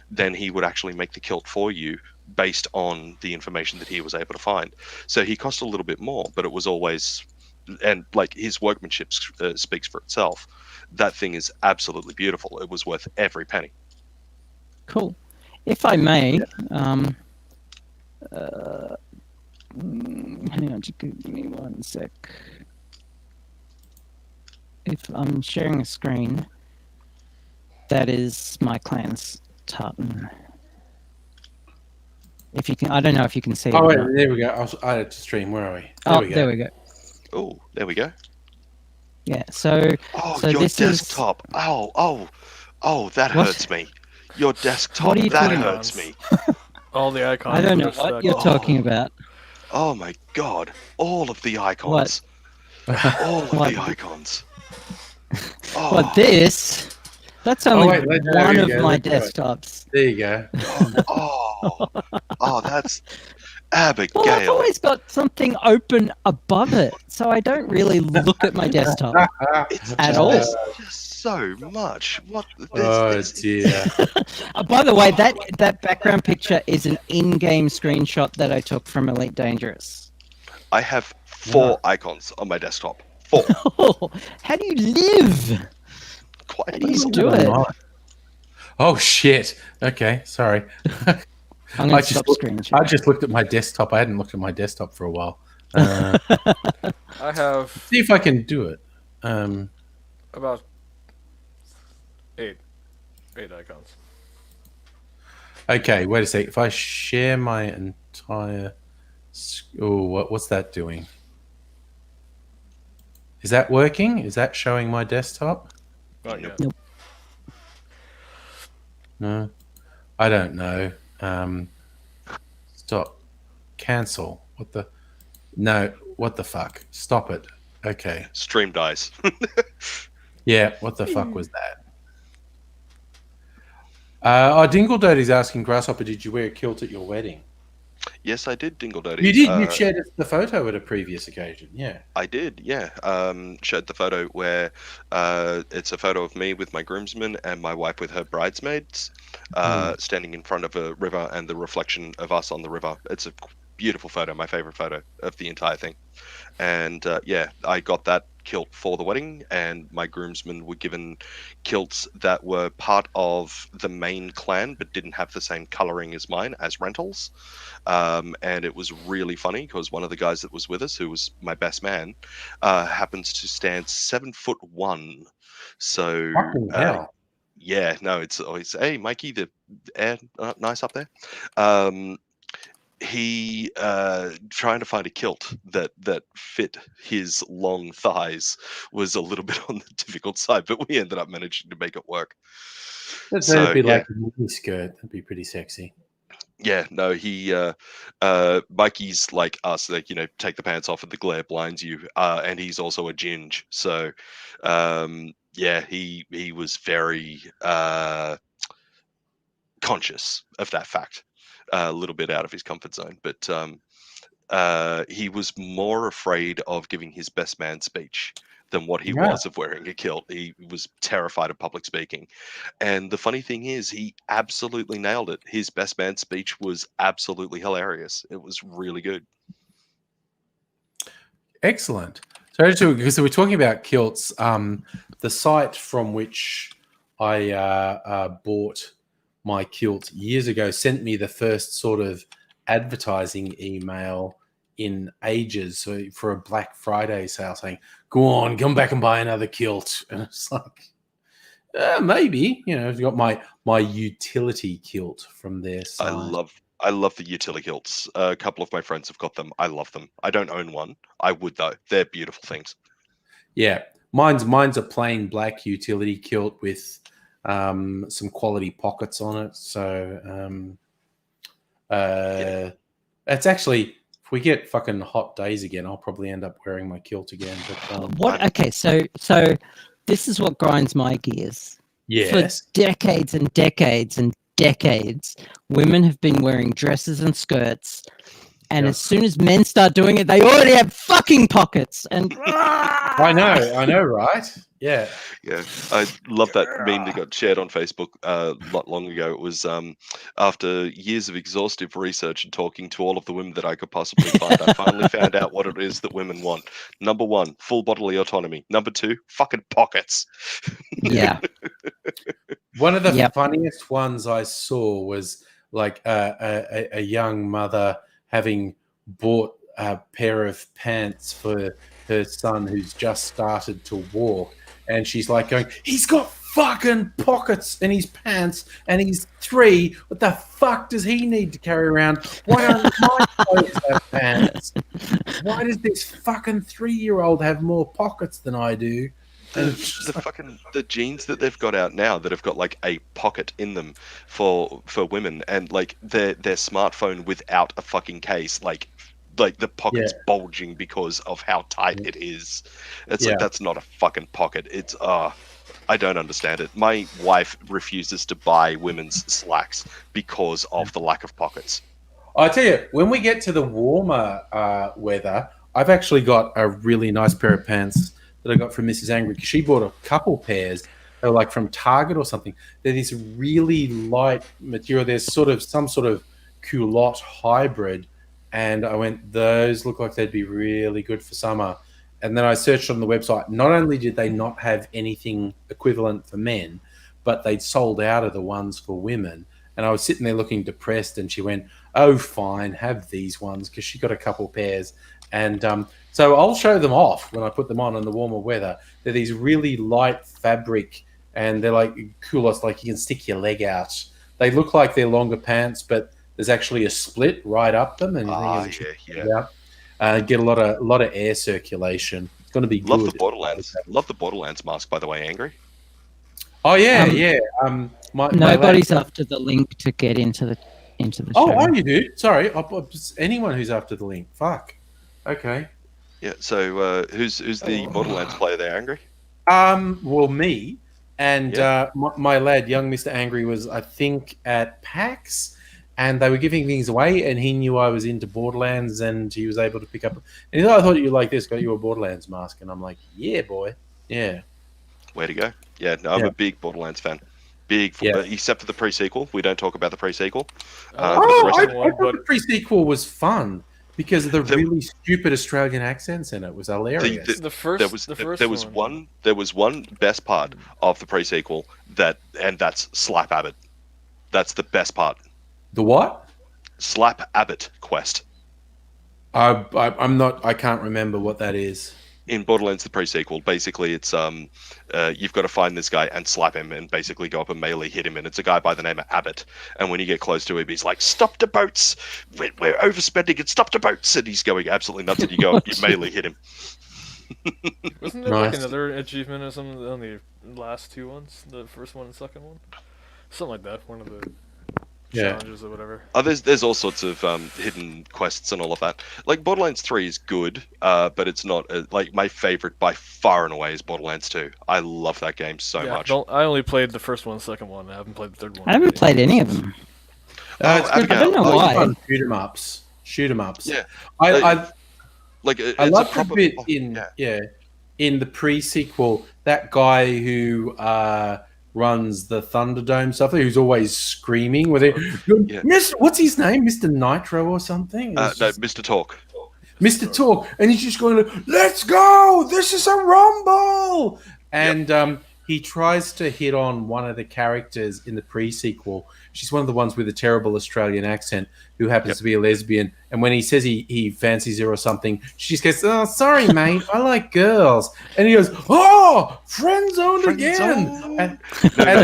then he would actually make the kilt for you based on the information that he was able to find. So he cost a little bit more, but it was always, and like his workmanship speaks for itself. That thing is absolutely beautiful. It was worth every penny. Cool. If I may, hang on, just give me one sec. If I'm sharing a screen, that is my clan's tartan. If you can, I don't know if you can see it. Oh, or wait, not. there we go. I'll add it to stream. Where are we? There we go. Oh, there we go. Yeah. So Oh, So your this is- desktop. Oh, that What? hurts me. Your desktop, What are you that talking hurts me. All the icons. I don't know are what stacked. you're talking about. Oh my god. All of the icons. All of What? the icons. Oh, But this, that's only wait, there one you of go, my let's do it. desktops. There you go. that's Well, I've Abigail. always got something open above it, so I don't really look at my desktop. It's at just, all. there's just so much. What? Oh, dear. By the way, that background picture is an in-game screenshot that I took from Elite Dangerous. I have 4 icons on my desktop. 4. Oh, how do you live? Quite How do you easily. do it? Oh, shit. Okay, sorry. I'm going to stop screen I sharing. just looked at my desktop. I hadn't looked at my desktop for a while. Uh, I have see if I can do it. about 8 icons. Okay, wait a sec. If I share my entire... Oh, what's that doing? Is that working? Is that showing my desktop? Not yet. Nope. No, I don't know. Stop. Cancel. What the? No. What the fuck? Stop it. Okay. Stream dies. Yeah. What the fuck was that? Dingle Dirty's asking, Grasshopper, did you wear a kilt at your wedding? Yes, I did, Dingle Dirty. You did. You've shared the photo at a previous occasion. Yeah. I did, yeah. Showed the photo where it's a photo of me with my groomsmen and my wife with her bridesmaids standing in front of a river and the reflection of us on the river. It's a beautiful photo, my favorite photo of the entire thing. And yeah, I got that kilt for the wedding, and my groomsmen were given kilts that were part of the main clan but didn't have the same coloring as mine as rentals. And it was really funny because one of the guys that was with us, who was my best man, happens to stand 7'1". So Fucking hell. yeah, no, it's always, hey, Mikey, the air nice up there. He trying to find a kilt that fit his long thighs was a little bit on the difficult side, but we ended up managing to make it work. That'd So be yeah, like a mini skirt. That'd be pretty sexy. yeah, no, he Mikey's like us, like, you know, take the pants off and the glare blinds you, and he's also a ginge, so yeah, he was very conscious of that fact, a little bit out of his comfort zone, but he was more afraid of giving his best man speech than what he Yeah. was of wearing a kilt. He was terrified of public speaking. And the funny thing is, he absolutely nailed it. His best man speech was absolutely hilarious. It was really good. Excellent. So, because we're talking about kilts, the site from which I bought my kilt years ago sent me the first sort of advertising email in ages, so for a Black Friday sale, saying, "Go on, come back and buy another kilt." And it's like, maybe, you know, I've got my utility kilt from their site. I love the utility kilts. A couple of my friends have got them. I love them. I don't own one. I would though. They're beautiful things. Yeah, mine's a plain black utility kilt with some quality pockets on it. So it's actually, if we get fucking hot days again, I'll probably end up wearing my kilt again. But What? Okay, so this is what grinds my gears. yes, For decades and decades and decades, women have been wearing dresses and skirts, and as soon as men start doing it, they already have fucking pockets. And I know, right? Yeah. Yeah, I love that meme that got shared on Facebook not long ago. It was after years of exhaustive research and talking to all of the women that I could possibly find, I finally found out what it is that women want. Number one, full bodily autonomy. Number two, fucking pockets. yeah, One of the Yep. funniest ones I saw was like a young mother having bought a pair of pants for her son who's just started to walk, and she's like going, "He's got fucking pockets in his pants, and he's 3. What the fuck does he need to carry around? Why don't my clothes have pants? Why does this fucking 3-year-old have more pockets than I do?" The jeans that they've got out now that have got like a pocket in them for women, and like their smartphone without a fucking case, like the pocket's bulging because of how tight it is. It's like, that's not a fucking pocket. It's I don't understand it. My wife refuses to buy women's slacks because of the lack of pockets. I tell you, when we get to the warmer weather, I've actually got a really nice pair of pants that I got from Mrs. Angry, because she bought a couple pairs. They were like from Target or something. They're this really light material. There's some sort of culotte hybrid, and I went, those look like they'd be really good for summer. And then I searched on the website. Not only did they not have anything equivalent for men, but they'd sold out of the ones for women. And I was sitting there looking depressed, and she went, "Oh, fine, have these ones," because she got a couple pairs. And so I'll show them off when I put them on in the warmer weather. They're these really light fabric, and they're like culottes, like you can stick your leg out. They look like they're longer pants, but there's actually a split right up them, and get a lot of air circulation. It's going to be Love good. the Borderlands. Love the Borderlands mask, by the way, Angry. Oh yeah, yeah. nobody's after the link to get into the show. Oh, are you, dude? Sorry, anyone who's after the link. Fuck. Okay. Yeah. So who's the Borderlands player there, Angry? Well, me and my lad, young Mr. Angry, was, I think, at PAX, and they were giving things away, and he knew I was into Borderlands, and he was able to pick up. And he thought, "I thought you like this. Got you a Borderlands mask," and I'm like, "Yeah, boy, yeah." Where to go? Yeah, no, I'm a big Borderlands fan. Except for the pre-sequel. We don't talk about the pre-sequel. I thought the pre-sequel was fun because of the really stupid Australian accents in it. It was hilarious. There was one best part of the pre-sequel and that's Slap Abbott. That's the best part. The what? Slap Abbott quest. I'm not. I can't remember what that is. in Borderlands, the pre-sequel, basically it's you've got to find this guy and slap him and basically go up and melee hit him, and it's a guy by the name of Abbott. And when you get close to him, he's like, "Stop the boats! We're overspending and stop the boats!" And he's going absolutely nuts, and you go up, you melee hit him. Wasn't there like Nice. another achievement or something on the last two ones? The first one and second one? Something like that. One of the Yeah. challenges or whatever. Oh, there's all sorts of hidden quests and all of that. Like Borderlands 3 is good, but it's not like my favorite by far and away is Borderlands 2. I love that game so Yeah, much. I only played the first one and second one. I haven't played the third one. I haven't played any of them. It's good. Abigail. I don't know Oh, why. fun shoot 'em ups. Shoot 'em ups. Yeah. I Like I it's a love the proper bit oh, in yeah. in the pre-sequel, that guy who runs the Thunderdome stuff, who's always screaming with it. Yeah. What's his name? Mr. Nitro or something? No, It's just- Mr. Talk. Mr. Talk, and he's just going, "Let's go! This is a rumble!" And he tries to hit on one of the characters in the pre-sequel. She's one of the ones with a terrible Australian accent who happens to be a lesbian. And when he says he fancies her or something, she just goes, "Oh, sorry, mate, I like girls." And he goes, "Oh, friend zoned again!" And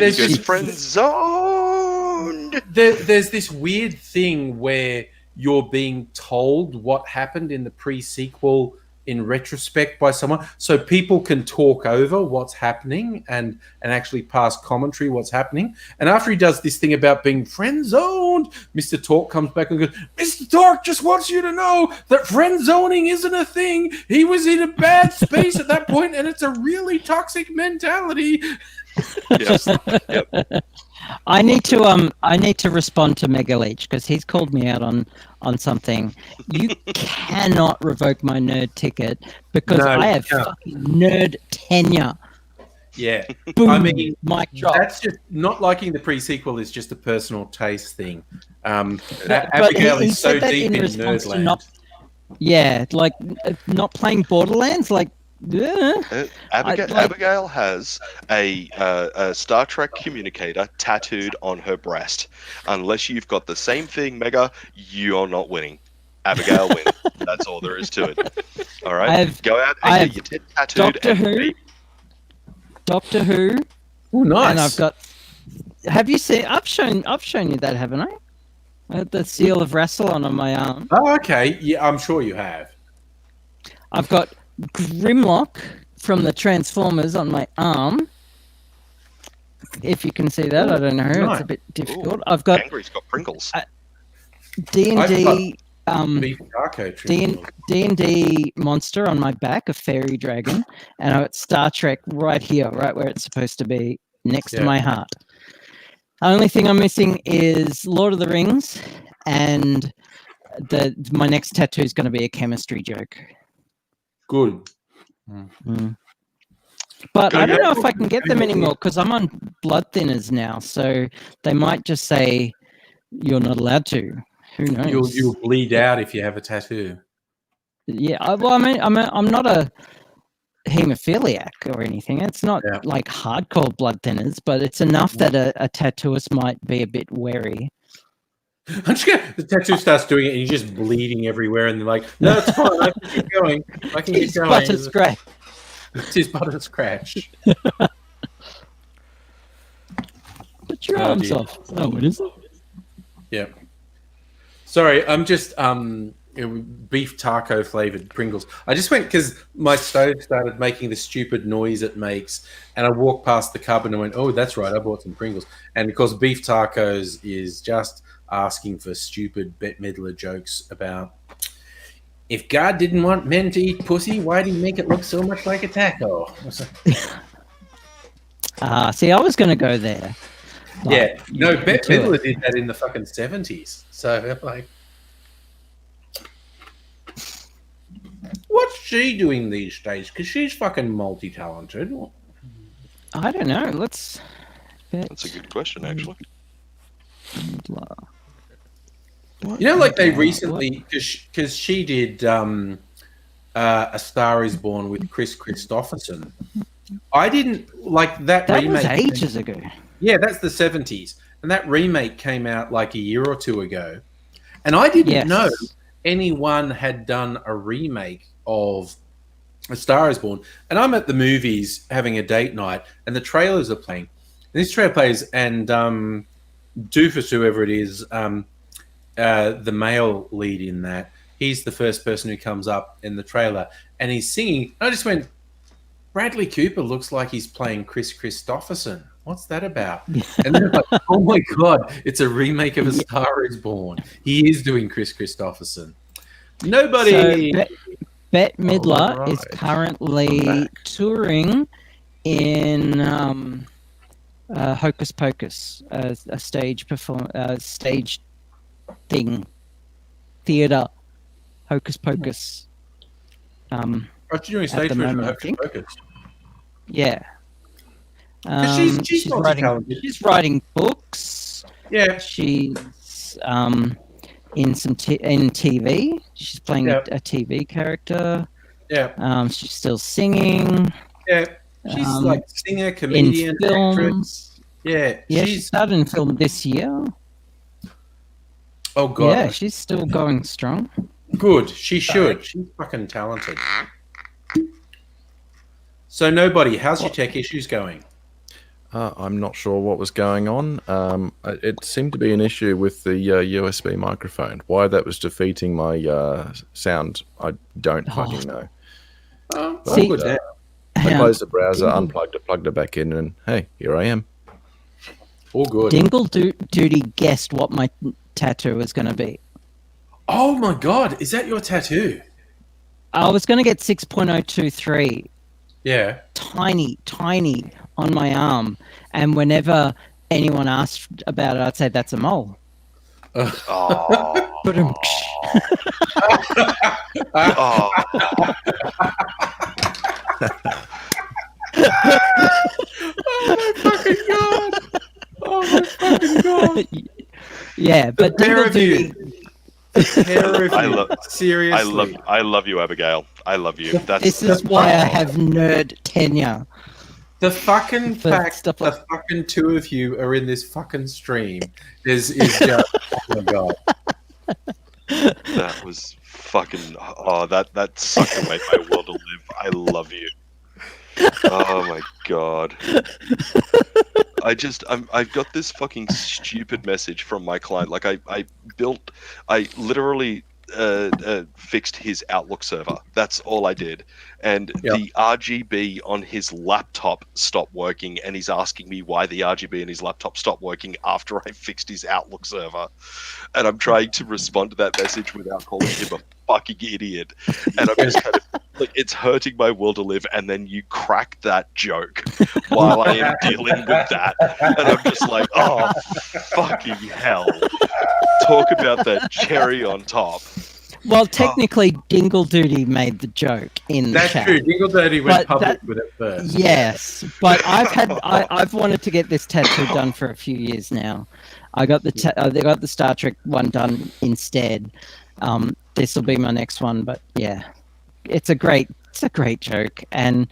there's he goes, just- friend zoned. there's this weird thing where you're being told what happened in the pre-sequel in retrospect by someone, so people can talk over what's happening and actually pass commentary what's happening. And after he does this thing about being friend zoned, Mr. Talk comes back and goes, "Mr. Talk just wants you to know that friend zoning isn't a thing. He was in a bad space at that point, and it's a really toxic mentality." Yep. I need to respond to Mega Leech because he's called me out on something. You cannot revoke my nerd ticket because No, I you have can't. fucking nerd tenure. Yeah. Boom, I mean, mic drop. that's just not liking the pre-sequel is just a personal taste thing. But Abigail he is so said that deep in in response to Nerdland. not playing Borderlands. Like, Abigail has a Star Trek communicator tattooed on her breast. Unless you've got the same thing, Mega, you're not winning. Abigail wins. That's all there is to it. All right, go out and get your tattooed. Doctor Who. Doctor Who. Oh, nice. And I've got. Have you seen? I've shown you that, haven't I? I had the seal of Rassilon on my arm. Oh, okay. Yeah, I'm sure you have. I've got Grimlock from the Transformers on my arm. If you can see that, I don't know. Nice. It's a bit difficult. Ooh, I've got Angry's got Pringles. D&D Beef taco treatment. D&D monster on my back, a fairy dragon, and I've got Star Trek right here, right where it's supposed to be, next to my heart. Only thing I'm missing is Lord of the Rings, and my next tattoo is going to be a chemistry joke. Good. But Go I don't get- know if I can get them anymore because I'm on blood thinners now, so they might just say you're not allowed to. Who knows? You'll bleed out if you have a tattoo. Yeah, I'm not a hemophiliac or anything. It's not like hardcore blood thinners, but it's enough that a tattooist might be a bit wary. I'm just gonna, the tattoo starts doing it and you're just bleeding everywhere, and they're like, "No, it's fine. I can keep going. I can keep It's going." butter scratch. It's his butter scratch. Put your Oh, arms dear. off. Oh, what is it? Yeah. Sorry, I'm just beef taco flavored Pringles. I just went because my stove started making the stupid noise it makes, and I walked past the cupboard and went, "Oh, that's right, I bought some Pringles." And of course, beef tacos is just asking for stupid Bette Midler jokes about if God didn't want men to eat pussy, why did he make it look so much like a taco? See, I was going to go there. Yeah, no, Bette into Midler did that in the fucking 70s. So, like, what's she doing these days? Because she's fucking multi-talented. I don't know. Let's. That's a good question, actually. You know, like they recently, because she did A Star Is Born with Chris Christopherson. I didn't like that remake. That was ages ago. Yeah, that's the 70s. And that remake came out like a year or two ago. And I didn't know anyone had done a remake of A Star is Born, and I'm at the movies having a date night, and the trailers are playing. And this trailer plays, and Doofus, whoever it is, the male lead in that, he's the first person who comes up in the trailer, and he's singing. I just went, Bradley Cooper looks like he's playing Chris Christopherson. What's that about? And then I'm like, oh my God, it's a remake of A Star is Born. He is doing Chris Christopherson. Nobody. So, Bette Midler Alright. is currently touring in Hocus Pocus, a stage stage thing, theatre. Hocus Pocus. Oh, she's doing a at stage the version of moment, I Hocus think. Pocus. Yeah. 'Cause she's multi-talented. She's writing books. Yeah. She's in some in TV. She's playing Yeah. a TV character. Yeah. She's still singing. Yeah. She's Um, like singer, comedian, in actress. films. Yeah. Yeah, she She's started in film this year. oh God. Yeah, she's still going strong. Good. She should. She's fucking talented. So nobody, how's your tech issues going? I'm not sure what was going on. It seemed to be an issue with the USB microphone. Why that was defeating my sound, I don't fucking know. Oh, But, See- good. I Hang on. closed the browser, unplugged it, plugged it back in, and hey, here I am. All good. Dingle Duty guessed what my tattoo was going to be. Oh my God, is that your tattoo? I was going to get 6.023, Yeah. tiny on my arm, and whenever anyone asked about it, I'd say that's a mole. Oh. Ba-dum. Oh. Oh my fucking God. Yeah, but pair Dingle of you. Duty. Pair of I you. love- Seriously. I love you, Abigail. I love you. That's This is why I have nerd tenure. The fucking For fact stuff the like- fucking two of you are in this fucking stream is just oh my God. that was fucking. Oh, that sucker made my world to live. I love you. Oh my God. I've got this fucking stupid message from my client. Like I literally fixed his Outlook server. That's all I did. And the RGB on his laptop stopped working, and he's asking me why the RGB on his laptop stopped working after I fixed his Outlook server. And I'm trying to respond to that message without calling him a fucking idiot. And I'm just kind of like, it's hurting my will to live, and then you crack that joke while I am dealing with that. And I'm just like, oh, fucking hell. Talk about that cherry on top. Well, technically, Dingle Duty made the joke in the That's chat. true. Dingle Dirty went But public with it first. Yes, but I've wanted to get this tattoo done for a few years now. I got the Star Trek one done instead. This will be my next one, but yeah, it's a great joke, and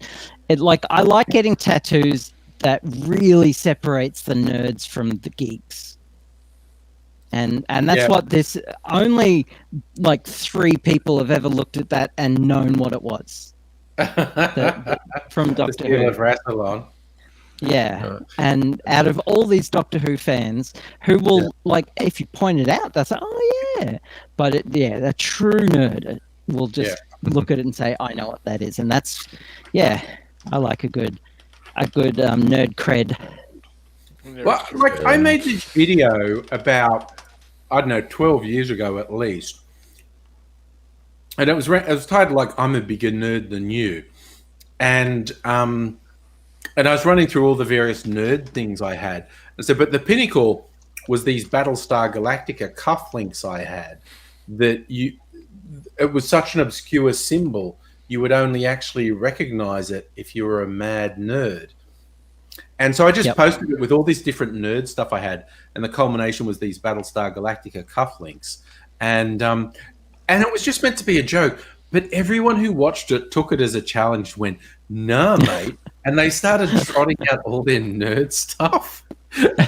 I like getting tattoos that really separates the nerds from the geeks. And that's what this only like 3 people have ever looked at that and known what it was. From Doctor The Who. of Rassilon. Yeah, and out of all these Doctor Who fans who will like, if you point it out, they'll say, "Oh yeah," but a true nerd will just look at it and say, "I know what that is," and that's, I like a good nerd cred. Well, like I made this video about, I don't know, 12 years ago at least, and it was titled like "I'm a bigger nerd than you," and I was running through all the various nerd things I had. And so, but the pinnacle was these Battlestar Galactica cufflinks I had. It was such an obscure symbol, you would only actually recognize it if you were a mad nerd. And so I just posted it with all this different nerd stuff I had, and the culmination was these Battlestar Galactica cufflinks. And it was just meant to be a joke, but everyone who watched it took it as a challenge, went, "Nah, mate," and they started trotting out all their nerd stuff. Dude,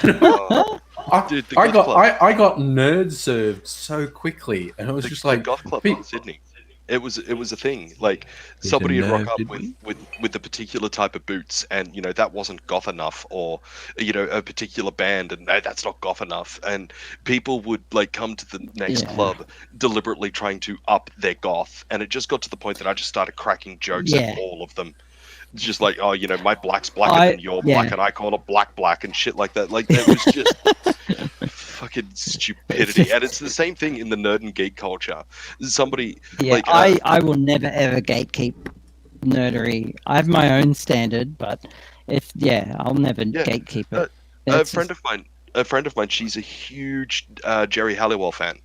I got nerd served so quickly, and it was just the like golf club in Sydney. It was a thing. Like somebody would rock nerve, up did with a particular type of boots, and that wasn't goth enough, or a particular band, and no, that's not goth enough, and people would like come to the next Yeah. club deliberately trying to up their goth, and it just got to the point that I just started cracking jokes Yeah. at all of them. It's just like, oh, my black's blacker than your black, yeah. and I call it black, and shit like that. Like it was just fucking stupidity, and it's the same thing in the nerd and geek culture. Somebody Yeah, like I will never ever gatekeep nerdery. I have my own standard, but I'll never gatekeep it. a It's friend of mine, she's a huge Jerry Halliwell fan,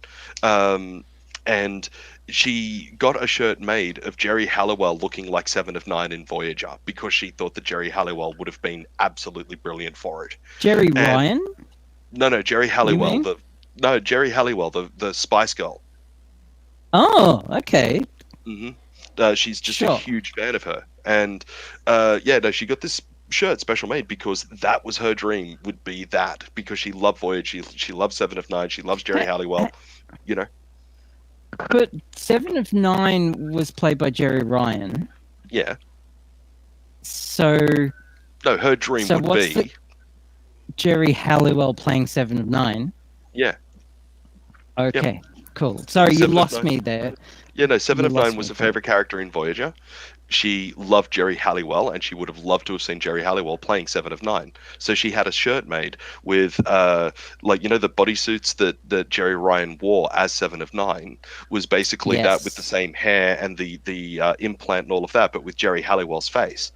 and she got a shirt made of Jerry Halliwell looking like Seven of Nine in Voyager because she thought that Jerry Halliwell would have been absolutely brilliant for it. Jerry And- Ryan. No, Jerry Halliwell. mean? Jerry Halliwell, the Spice Girl. Oh, okay. She's just Sure. a huge fan of her, and she got this shirt special made because that was her dream, would be that, because she loved Voyage, she loves Seven of Nine, she loves Jerry Halliwell, But Seven of Nine was played by Jerry Ryan. Yeah. So No, her dream So would what's be Jerry Halliwell playing Seven of Nine. Yeah. Okay, cool. Sorry, you Seven of lost Nine. me there. Yeah, no, Seven You of Nine lost was me. a favorite character in Voyager. She loved Jerry Halliwell, and she would have loved to have seen Jerry Halliwell playing Seven of Nine. So she had a shirt made with, the bodysuits that Jerry Ryan wore as Seven of Nine was basically that with the same hair and the implant and all of that, but with Jerry Halliwell's face.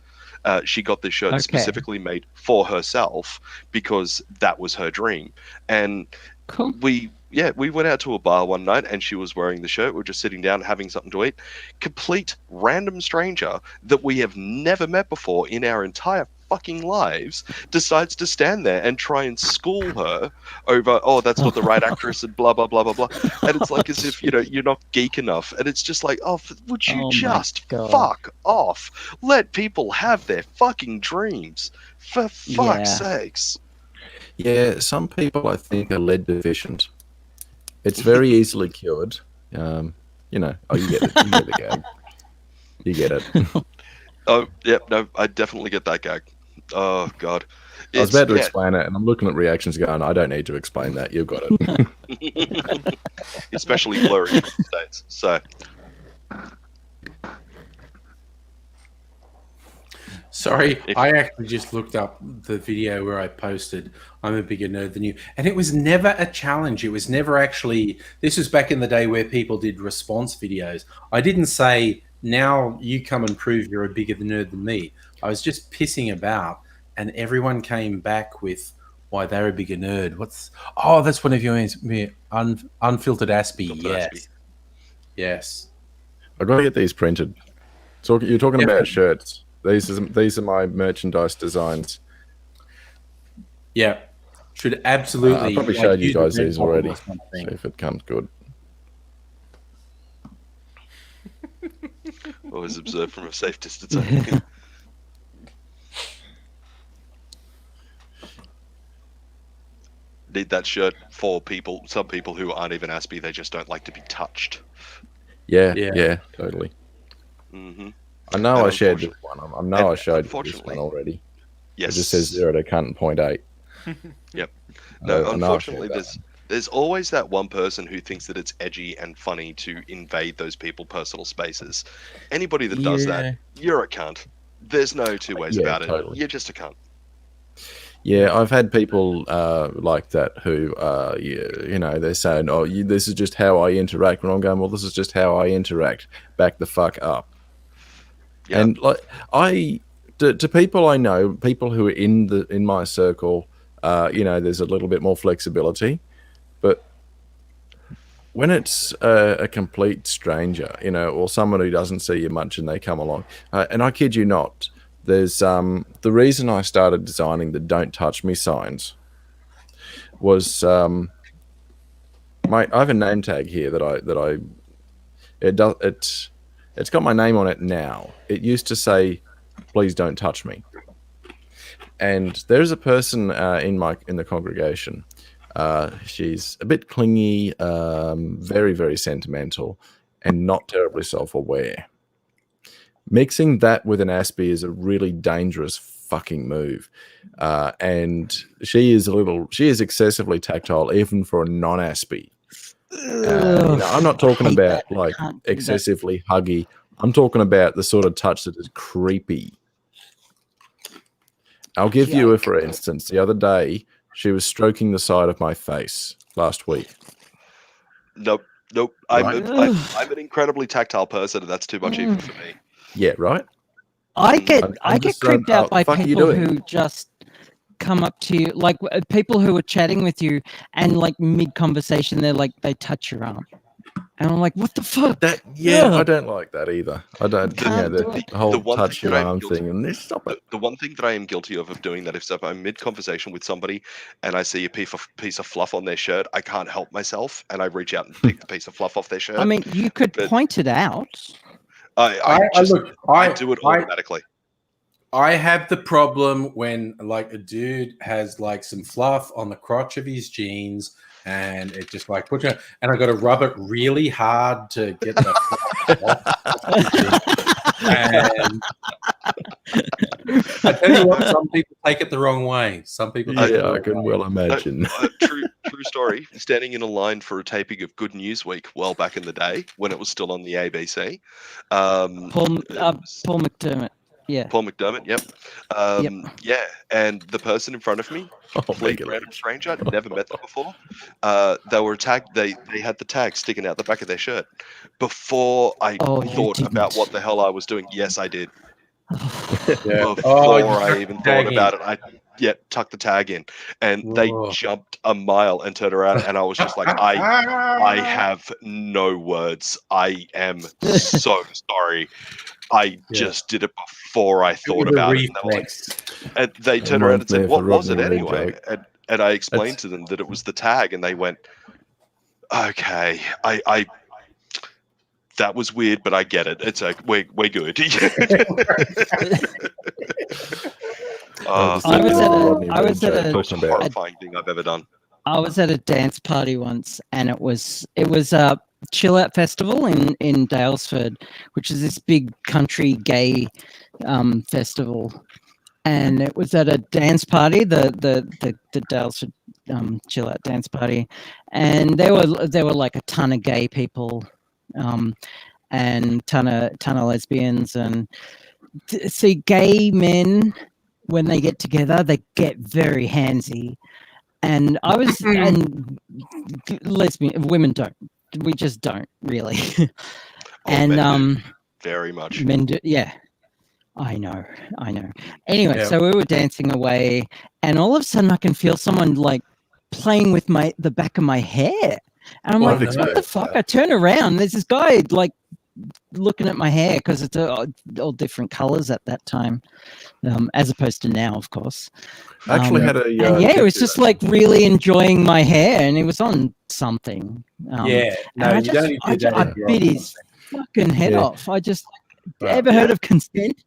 She got this shirt specifically made for herself because that was her dream. And Cool. we went out to a bar one night and she was wearing the shirt. We were just sitting down having something to eat. Complete random stranger that we have never met before in our entire fucking lives decides to stand there and try and school her over, oh, that's not the right actress and blah, blah, blah, blah, blah. And it's like as if, you're not geek enough. And it's just like, oh, would you Oh my just God. fuck off? Let people have their fucking dreams. For fuck's sakes. Yeah, some people I think are lead deficient. It's very easily cured. Oh, you get it. You get the gag. You get it. Oh, yep, no, I definitely get that gag. Oh, God. I was about to explain it, and I'm looking at reactions going, I don't need to explain that. You've got it. Especially blurry in the States. So, Sorry, I actually just looked up the video where I posted I'm a bigger nerd than you. And it was never a challenge. It was never actually, this was back in the day where people did response videos. I didn't say, now you come and prove you're a bigger nerd than me. I was just pissing about and everyone came back with why they're a bigger nerd. That's one of your unfiltered Aspie. Yes. Yes. I've got to get these printed. So you're talking about shirts. These are my merchandise designs. Yeah. Should absolutely. I probably showed you guys these already. See if it comes good. always observe from a safe distance. Need that shirt for some people who aren't even Aspie, they just don't like to be touched. Yeah, totally. Mm-hmm. I know I shared this one. I know I showed this one already. Yes. It just says 0 to cunt and 0.8. Yep. No, I unfortunately, there's always that one person who thinks that it's edgy and funny to invade those people's personal spaces. Anybody that does that, you're a cunt. There's no two ways about it. You're just a cunt. Yeah, I've had people like that who, they're saying, "Oh, this is just how I interact." And I'm going, "Well, this is just how I interact. Back the fuck up." Yep. And like to people I know, people who are in my circle, there's a little bit more flexibility, but when it's a complete stranger, or someone who doesn't see you much and they come along, and I kid you not. There's the reason I started designing the "Don't Touch Me" signs was I have a name tag here it's got my name on it now. It used to say, "Please don't touch me." And there's a person in the congregation. She's a bit clingy, very, very sentimental, and not terribly self-aware. Mixing that with an Aspie is a really dangerous fucking move. And she is excessively tactile even for a non-Aspie. I'm not talking about like excessively huggy. I'm talking about the sort of touch that is creepy. I'll give you a for instance. The other day, she was stroking the side of my face last week. Nope. I'm an incredibly tactile person, and that's too much even for me. Yeah, right. I get just creeped out by fuck are you people doing? who just come up to you, like people who are chatting with you, and like mid conversation, they touch your arm, and I'm like, what the fuck? I don't like that either. I don't. The whole one touch thing your that I'm arm guilty- thing, and stop it. The one thing that I am guilty of doing that if I'm mid conversation with somebody and I see a piece of fluff on their shirt, I can't help myself and I reach out and pick the piece of fluff off their shirt. I mean, you could but point it out. I do it automatically. I have the problem when like a dude has like some fluff on the crotch of his jeans and it just like puts it, and I got to rub it really hard to get the fluff off. And I tell you what, some people take it the wrong way. Some people take it the I wrong can way. well imagine. True story. Standing in a line for a taping of Good News Week, well back in the day when it was still on the ABC. Paul McDermott. Yeah. Paul McDermott. Yep. Yeah. And the person in front of me, complete random stranger, never met them before. They were tagged. They had the tag sticking out the back of their shirt. Before I thought about what the hell I was doing, yes, I did. Before I even thought about it, I tucked the tag in, and they jumped a mile and turned around, and I was just like, I have no words. I am so sorry. I just did it before I thought about it. And they turned around and said, "What was it anyway?" And I explained to them that it was the tag, and they went, "Okay, I that was weird, but I get it. It's like we're good." I was at a most horrifying thing I've ever done. I was at a dance party once, and it was a chill out festival in Daylesford, which is this big country gay festival, and it was at a dance party, the Daylesford chill out dance party, and there were like a ton of gay people, and ton of lesbians, and see, gay men when they get together, they get very handsy. And I was, and women don't. We just don't really. And very much. Men do, yeah. I know. Anyway, so we were dancing away, and all of a sudden I can feel someone like playing with the back of my hair, and I'm like, "What the fuck?" I turn around. There's this guy like looking at my hair because it's all different colors at that time, as opposed to now, of course. I actually had a he was just like really enjoying my hair, and he was on something. You don't need to do that. I bit his fucking head off. I just ever heard of consent?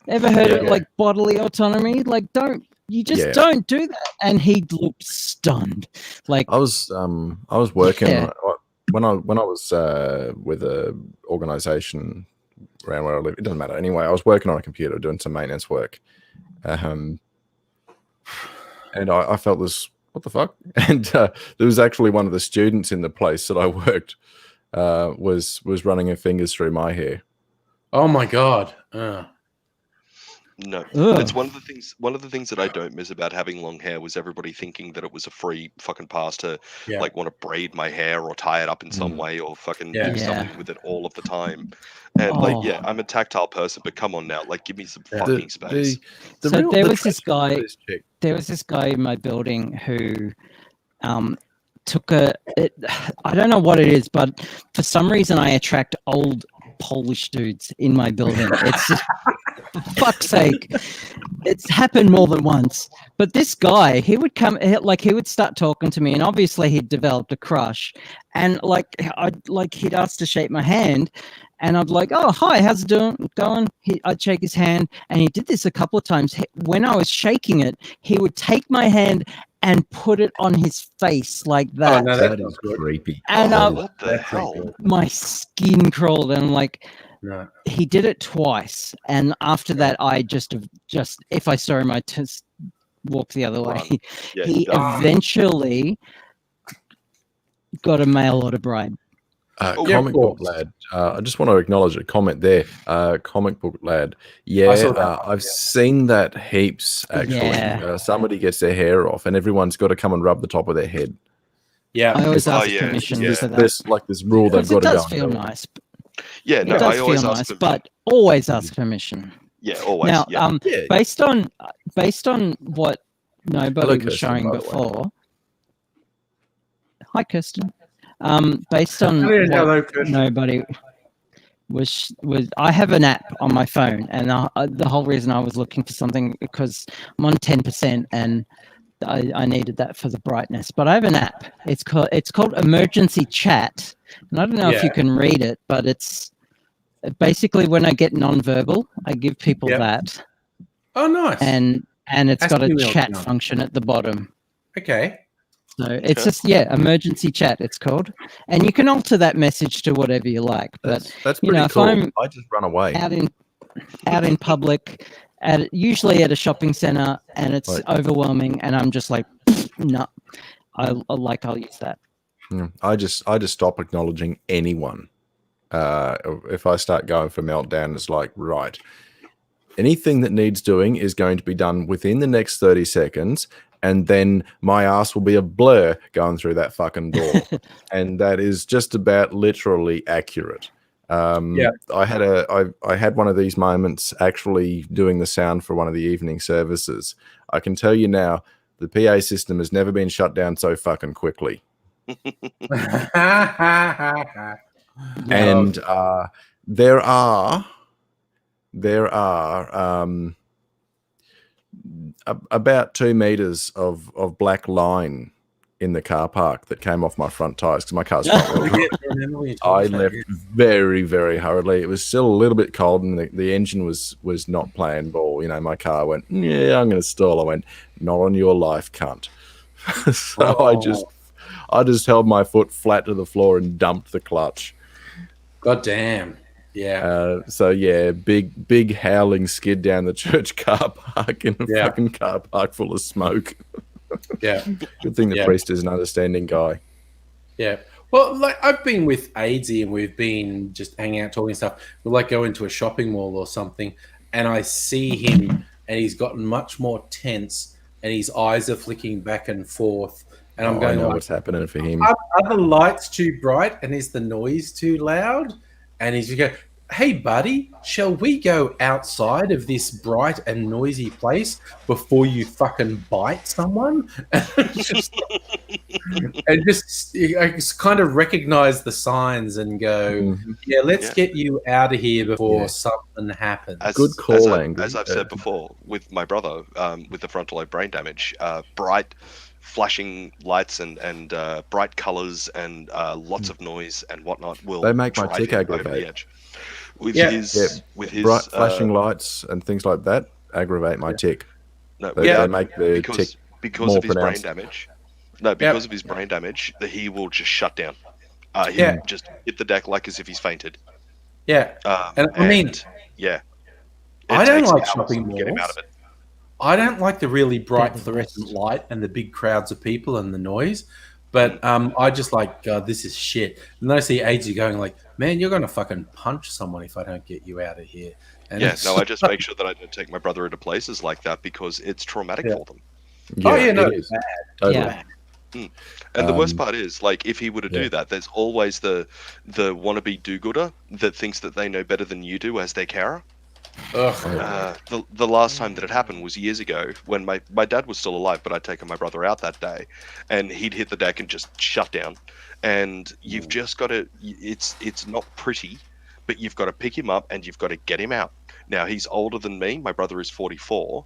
Ever heard of like bodily autonomy? Like, don't do that. And he looked stunned. Like I was working when I was with a organization around where I live. It doesn't matter. Anyway, I was working on a computer doing some maintenance work. And I felt this, what the fuck? And there was actually one of the students in the place that I worked was running her fingers through my hair. Oh my God. No, it's one of the things that I don't miss about having long hair was everybody thinking that it was a free fucking pass to like want to braid my hair or tie it up in some way or fucking do something with it all of the time. And I'm a tactile person, but come on now, like give me some fucking space. There was this guy in my building who took I don't know what it is, but for some reason I attract old Polish dudes in my building. It's just, for fuck's sake, it's happened more than once. But this guy, he would come, he would start talking to me, and obviously he'd developed a crush, and he'd ask to shake my hand, and I'd like, "Oh, hi, how's it going?" I'd shake his hand, and he did this a couple of times. When I was shaking it, he would take my hand and put it on his face like Oh that. no, That that's is good. creepy. And That I, is- What the That's hell? creepy. my skin crawled, and I'm like, No. he did it twice, and after that, I just if I saw him, I just walk the other way. Run. Yeah, He done. eventually got a mail order bride. Oh, Yeah, of Comic book course. lad. I just want to acknowledge a comment there. Comic book lad. I Yeah, saw that. I've seen that heaps actually. Yeah. Somebody gets their hair off, and everyone's got to come and rub the top of their head. Yeah. I always Oh, ask yeah, permission yeah. for that. There's like this rule they've Because got it to go. does feel nice. Yeah, It no, does I always feel ask nice, them. but always ask permission. Yeah, always. Now, yeah. Yeah. based on what nobody Hello, was Kirsten, showing by the way. before. Hi, Kirsten. Based on Hello, what Kirsten. nobody was I have an app on my phone, and the whole reason I was looking for something because I'm on 10% and I needed that for the brightness. But I have an app. It's called Emergency Chat, and I don't know if you Yeah. can read it, but it's basically when I get nonverbal, I give people Yep. that, Oh, nice. and it's That's got a email chat now. function at the bottom. Okay. So it's Okay. just emergency chat. It's called, and you can alter that message to whatever you like. But That's you pretty know, if cool. I'm I just run away. out in public, usually at a shopping center, and it's Right. overwhelming, and I'm just like, no, I'll use that. Yeah, I just stop acknowledging anyone. If I start going for meltdown, it's like, right, anything that needs doing is going to be done within the next 30 seconds, and then my ass will be a blur going through that fucking door. And that is just about literally accurate. Yeah. I had one of these moments actually doing the sound for one of the evening services. I can tell you now, the PA system has never been shut down so fucking quickly. And there are about 2 meters of black line in the car park that came off my front tires because my car's front wheel. I left very, very hurriedly. It was still a little bit cold, and the engine was not playing ball. You know, my car went, yeah, I'm going to stall. I went, not on your life, cunt. So I just held my foot flat to the floor and dumped the clutch. God damn. Yeah. So yeah, big howling skid down the church car park in a fucking car park full of smoke. Yeah. Good thing the priest is an understanding guy. Yeah. Well, like I've been with Aidsy and we've been just hanging out, talking stuff. We'll like go into a shopping mall or something, and I see him, and he's gotten much more tense, and his eyes are flicking back and forth. And I'm going, I know like, what's happening for him. Are the lights too bright, and is the noise too loud? And he's going, hey, buddy, shall we go outside of this bright and noisy place before you fucking bite someone? I just kind of recognize the signs and go, yeah, let's get you out of here before something happens. Good call, as I've said before with my brother, with the frontal lobe brain damage, bright flashing lights and bright colors and lots of noise and whatnot will they make my drive tick him over aggravate. the edge. With his bright flashing lights and things like that aggravate my tick. No, they make the tick because more of his pronounced. brain damage. No, because of his brain damage, that he will just shut down. He'll just hit the deck like as if he's fainted. Yeah, and I mean, yeah, I don't takes like hours shopping to get him malls. out of it. I don't like the really bright fluorescent light and the big crowds of people and the noise. But I just like, God, this is shit. And then I see AJ going like, man, you're going to fucking punch someone if I don't get you out of here. And Yeah, no, I just make sure that I don't take my brother into places like that because it's traumatic for them. Oh, yeah, no, it is. bad. Totally. Yeah. And the worst part is, like, if he were to do that, there's always the wannabe do-gooder that thinks that they know better than you do as their carer. The last time that it happened was years ago when my dad was still alive, but I'd taken my brother out that day, and he'd hit the deck and just shut down. And you've just got to, it's not pretty, but you've got to pick him up and you've got to get him out. Now, he's older than me. My brother is 44.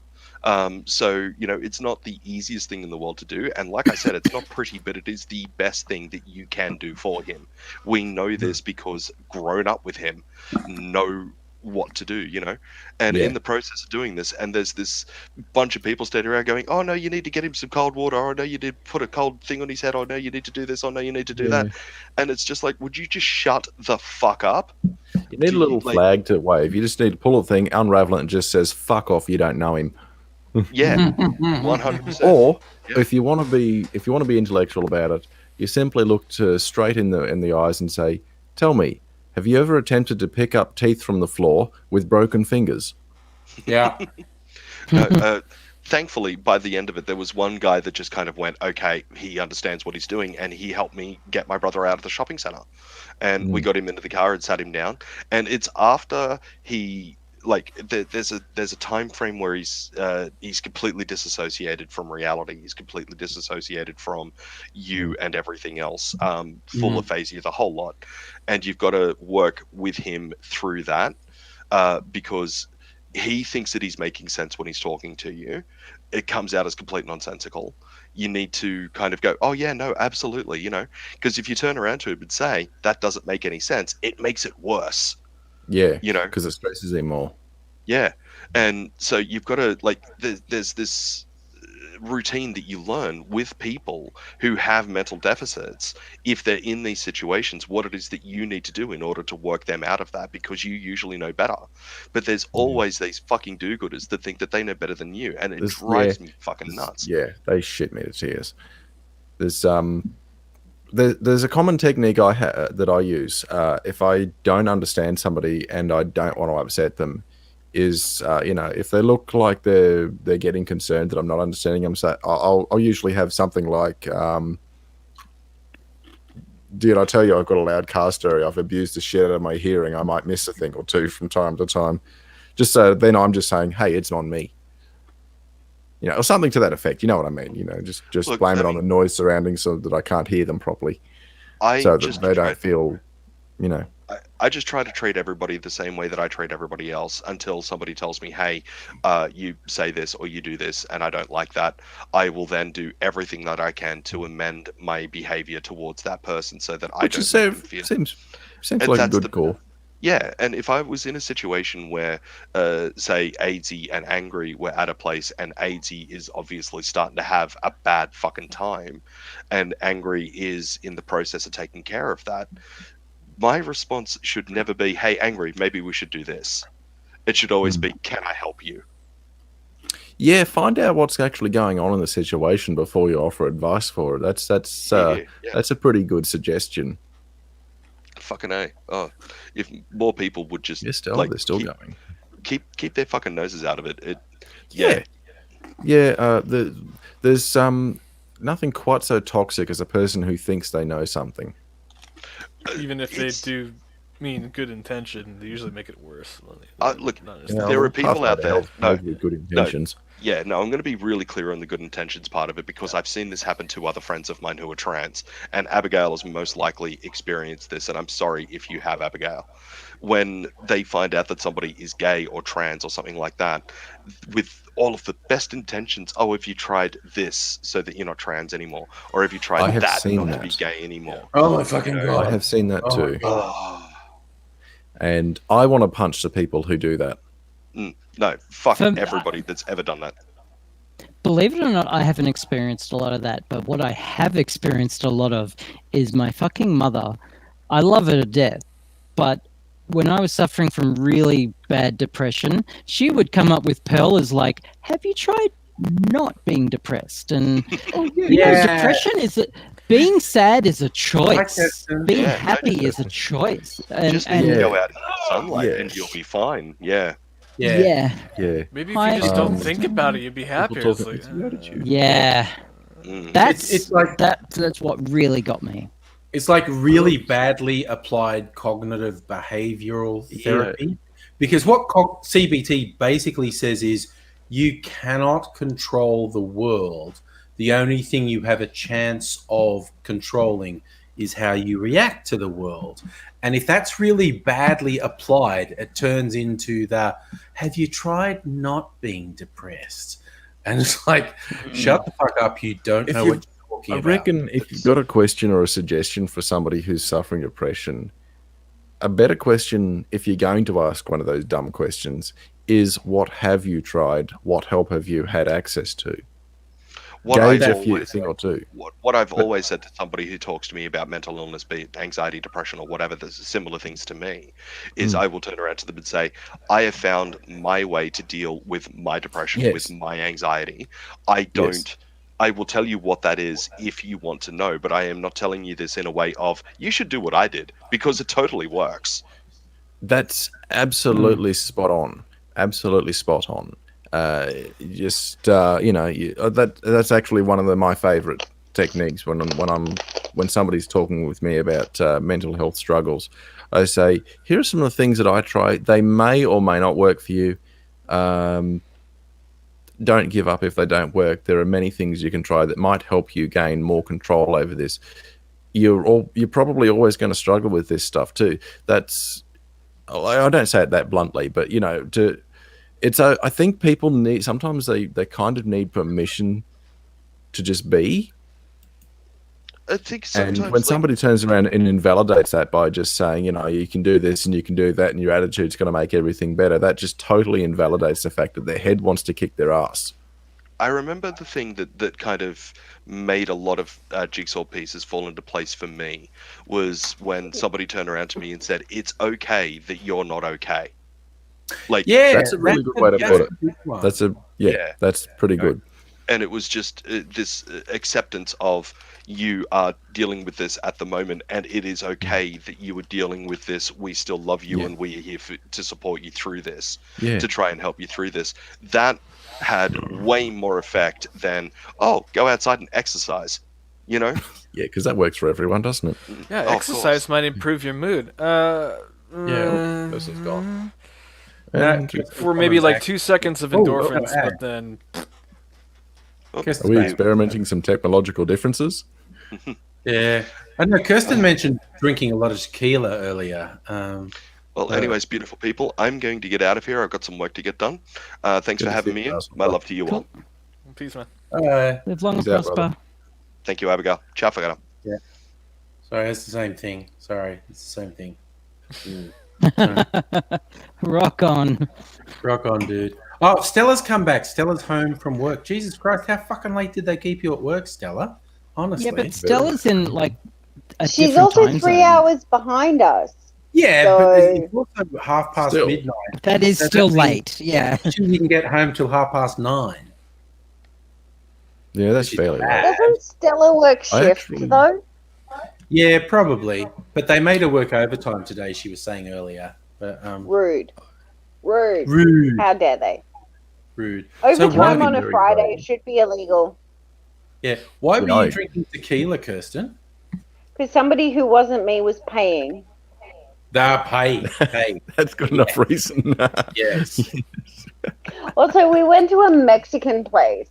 So, you know, it's not the easiest thing in the world to do. And like I said, it's not pretty, but it is the best thing that you can do for him. We know this because grown up with him, know what to do, you know. And Yeah. in the process of doing this, and there's this bunch of people standing around going, oh no, you need to get him some cold water, oh no, you did put a cold thing on his head, oh no, you need to do this, oh no, you need to do that. And it's just like, would you just shut the fuck up? You need a little flag to wave. You just need to pull a thing, unravel it, and just says "fuck off." You don't know him. Yeah, 100%. Or Yeah. if you want to be intellectual about it, you simply look straight in the eyes and say, "Tell me, have you ever attempted to pick up teeth from the floor with broken fingers?" Yeah. No, thankfully, by the end of it, there was one guy that just kind of went, okay, he understands what he's doing, and he helped me get my brother out of the shopping center. And we got him into the car and sat him down. And it's after he, like, there's a time frame where he's completely disassociated from reality. He's completely disassociated from you and everything else. Full aphasia, the whole lot. And you've got to work with him through that, because he thinks that he's making sense when he's talking to you. It comes out as complete nonsensical. You need to kind of go, oh yeah, no, absolutely, you know, because if you turn around to him and say that doesn't make any sense, it makes it worse. Yeah, you know, because it stresses him more. Yeah, and so you've got to, like, there's this routine that you learn with people who have mental deficits. If they're in these situations, what it is that you need to do in order to work them out of that, because you usually know better. But there's always these fucking do-gooders that think that they know better than you, and it drives me fucking nuts. Yeah, they shit me to tears. There's a common technique that I use if I don't understand somebody and I don't want to upset them. Is you know, if they look like they're getting concerned that I'm not understanding them, so I'll usually have something like, "Did I tell you I've got a loud car stereo? I've abused the shit out of my hearing. I might miss a thing or two from time to time." Just so then I'm just saying, "Hey, it's on me," you know, or something to that effect. You know what I mean? You know, just Look, blame it on the noise surroundings so that I can't hear them properly, so that they don't feel, you know. I just try to treat everybody the same way that I treat everybody else until somebody tells me, hey, you say this or you do this, and I don't like that. I will then do everything that I can to amend my behavior towards that person so that I don't make them feel... Seems like a good call. Yeah, and if I was in a situation where, say, AIDSy and Angry were at a place, and AIDSy is obviously starting to have a bad fucking time, and Angry is in the process of taking care of that, my response should never be, hey, Angry, maybe we should do this. It should always be, can I help you? Yeah, find out what's actually going on in the situation before you offer advice for it. That's a pretty good suggestion. Fucking A. Oh, if more people would just... they're still going. Keep their fucking noses out of it. There's nothing quite so toxic as a person who thinks they know something. Even if they do mean good intention, they usually make it worse. Look, there are people out there with good intentions. I'm going to be really clear on the good intentions part of it, because I've seen this happen to other friends of mine who are trans, and Abigail has most likely experienced this, and I'm sorry if you have, Abigail. When they find out that somebody is gay or trans or something like that, with all of the best intentions, oh, have you tried this so that you're not trans anymore? Or have you tried that not to be gay anymore? Oh my fucking God. I have seen that too. And I want to punch the people who do that. No, fuck everybody that's ever done that. Believe it or not, I haven't experienced a lot of that, but what I have experienced a lot of is my fucking mother. I love her to death, but when I was suffering from really bad depression, she would come up with pearlers like, have you tried not being depressed? And you know, depression is being sad is a choice. Being happy is a choice. And go out in the sunlight and you'll be fine. Yeah. Yeah. Maybe if you just don't think about it, you'd be happier. It's like, That's like that's what really got me. It's like really badly applied cognitive behavioral therapy. Because what CBT basically says is you cannot control the world. The only thing you have a chance of controlling is how you react to the world. And if that's really badly applied, it turns into have you tried not being depressed? And it's like, shut the fuck up, you don't know what you're talking about. I reckon if you've got a question or a suggestion for somebody who's suffering depression, a better question, if you're going to ask one of those dumb questions, is what have you tried? What help have you had access to? What Gauge I've a few always thing or two. what I've But- always said to somebody who talks to me about mental illness, be it anxiety, depression, or whatever, there's similar things to me, is I will turn around to them and say, I have found my way to deal with my depression, Yes. with my anxiety. I don't. Yes. I will tell you what that is if you want to know, but I am not telling you this in a way of you should do what I did, because it totally works. That's absolutely spot on. Absolutely spot on. That's actually one of my favorite techniques when somebody's talking with me about mental health struggles. I say, here are some of the things that I try. They may or may not work for you. Don't give up if they don't work. There are many things you can try that might help you gain more control over this. You're probably always going to struggle with this stuff too. I don't say it that bluntly, but I think people sometimes they kind of need permission to just be. I think sometimes, And when somebody turns around and invalidates that by just saying, you can do this and you can do that and your attitude's going to make everything better, that just totally invalidates the fact that their head wants to kick their ass. I remember the thing that kind of made a lot of jigsaw pieces fall into place for me was when somebody turned around to me and said, it's okay that you're not okay. Like, Yeah, That's a really good way to put it. good one. That's pretty good. and it was just this acceptance of you are dealing with this at the moment, and it is okay that you are dealing with this. We still love you, and we are here to support you through this, to try and help you through this. That had way more effect than, oh, go outside and exercise, Yeah, because that works for everyone, doesn't it? Yeah, Oh, of exercise course. might improve your mood. Person's gone. For maybe like 2 seconds of Oh, endorphins, okay. but then Kirsten, Are we experimenting some technological differences? yeah. I know Kirsten mentioned drinking a lot of tequila earlier. Well, anyways, beautiful people, I'm going to get out of here. I've got some work to get done. Thanks Good for to having see me you, in. Russell. My love to you all. peace, man. Live long and Peace out, prosper. brother. Thank you, Abigail. Ciao, Fagata. Sorry, it's the same thing. Sorry, it's the same thing. Rock on. Rock on, dude. Oh, Stella's come back. Stella's home from work. Jesus Christ, how fucking late did they keep you at work, Stella? Honestly. Yeah, but Stella's in like a She's different also time 3 zone. hours behind us. Yeah, So- but it's also half past Still. midnight. That is So still that means late. Yeah. She didn't get home till 9:30. Yeah, that's Which is fairly bad. late. Doesn't Stella work I shift actually- though? Yeah, probably. But they made her work overtime today, she was saying earlier. But Rude. Rude. rude. How dare they? Rude. So why Overtime are on you a very Friday rude? should be illegal. Yeah. Why Yeah, were I you agree. drinking tequila, Kirsten? Because somebody who wasn't me was paying. They're paid. Paid. That's good enough reason. Yes. Also, we went to a Mexican place.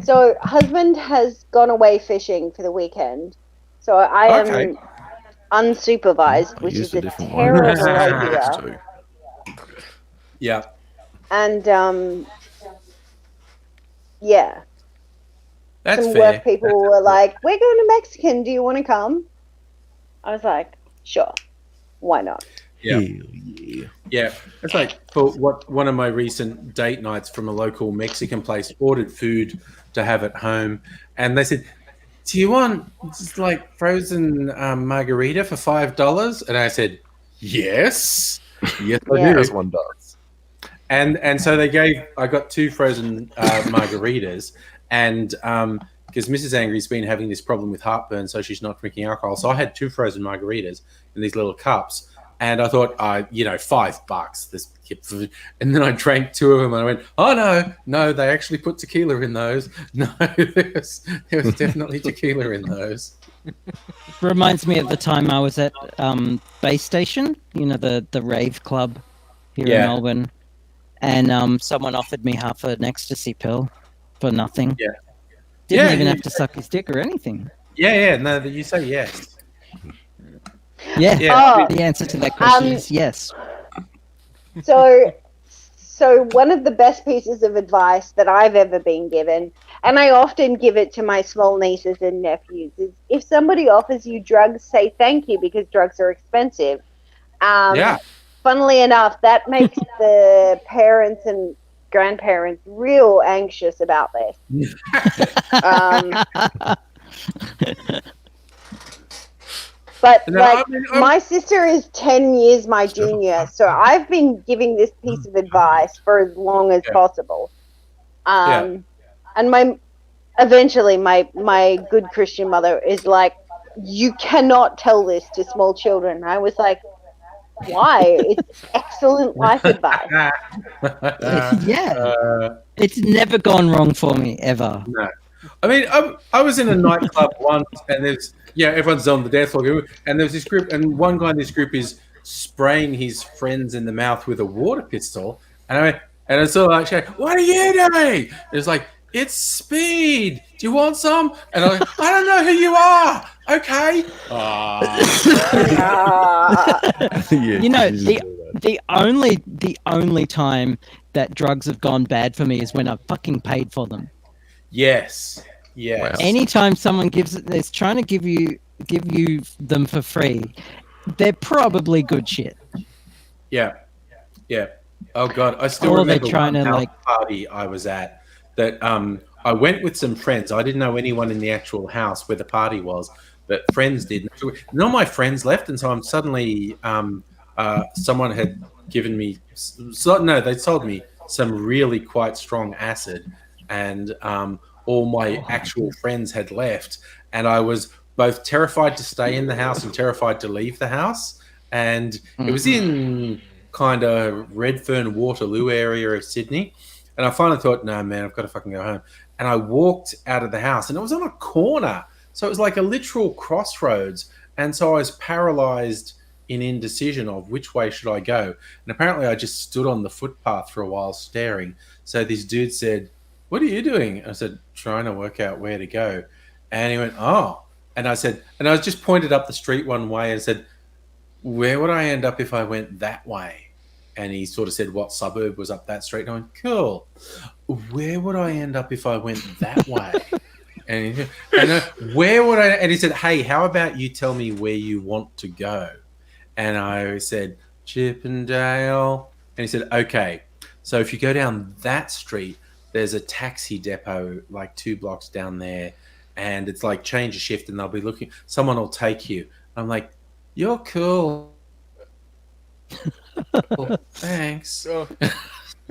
So husband has gone away fishing for the weekend. So I am Okay. unsupervised, I which used is a different terrible one. idea. Yeah. And yeah, That's some fair. work people were like, "We're going to Mexican. Do you want to come?" I was like, "Sure, why not?" Yeah. Yeah. Yeah, it's like for one of my recent date nights from a local Mexican place. Ordered food to have at home, and they said, "Do you want just like frozen margarita for $5?" And I said, "Yes, yes, I Yeah. do." As one does. And so I got 2 frozen margaritas, and because Mrs. Angry's been having this problem with heartburn, so she's not drinking alcohol. So I had 2 frozen margaritas in these little cups. And I thought, $5. This food. And then I drank 2 of them, and I went, "Oh no, they actually put tequila in those. No, there was definitely tequila in those." Reminds me of the time I was at Base Station, the rave club here in Yeah. Melbourne, and someone offered me half an ecstasy pill for nothing. Yeah. Didn't Yeah, even yeah. have to suck his dick or anything. Yeah. No, you say yes. Yeah. Yeah. The answer to that question is yes. So one of the best pieces of advice that I've ever been given, and I often give it to my small nieces and nephews, is if somebody offers you drugs, say thank you, because drugs are expensive. Yeah. Funnily enough, that makes the parents and grandparents real anxious about this. But No, like, I mean, my sister is 10 years my junior, so I've been giving this piece of advice for as long as Yeah. possible. And eventually my good Christian mother is like, you cannot tell this to small children. I was like, why? It's excellent life advice. Yeah. It's never gone wrong for me, ever. No. I mean, I was in a nightclub once, and there's everyone's on the dance floor, and there's this group, and one guy in this group is spraying his friends in the mouth with a water pistol, and it's sort of like, what are you doing? It's like, it's speed. Do you want some? And I'm like, I don't know who you are. Okay. You know, the only time that drugs have gone bad for me is when I've fucking paid for them. Yes. Yes. Anytime someone is trying to give you them for free, they're probably good shit. Yeah. Yeah. Oh God, I still Or remember they're trying one to, house like- party I was at that I went with some friends. I didn't know anyone in the actual house where the party was, but friends did. None of my friends left, and so I'm suddenly someone had given me they told me some really quite strong acid, and all my actual friends had left, and I was both terrified to stay in the house and terrified to leave the house. And it was in kind of Redfern, Waterloo area of Sydney. And I finally thought, no, man, I've got to fucking go home. And I walked out of the house, and it was on a corner. So it was like a literal crossroads. And so I was paralyzed in indecision of which way should I go. And apparently I just stood on the footpath for a while staring. So this dude said, what are you doing? And I said, trying to work out where to go. And he went, oh. And I said, and I was just pointed up the street one way and said, where would I end up if I went that way? And he sort of said what suburb was up that street. And I went, cool. Where would I end up if I went that way? And where would I? And he said, hey, how about you tell me where you want to go? And I said, Chippendale. And he said, okay. So if you go down that street, there's a taxi depot like 2 blocks down there. And it's like change a shift and they'll be looking. Someone will take you. I'm like, you're cool. Thanks.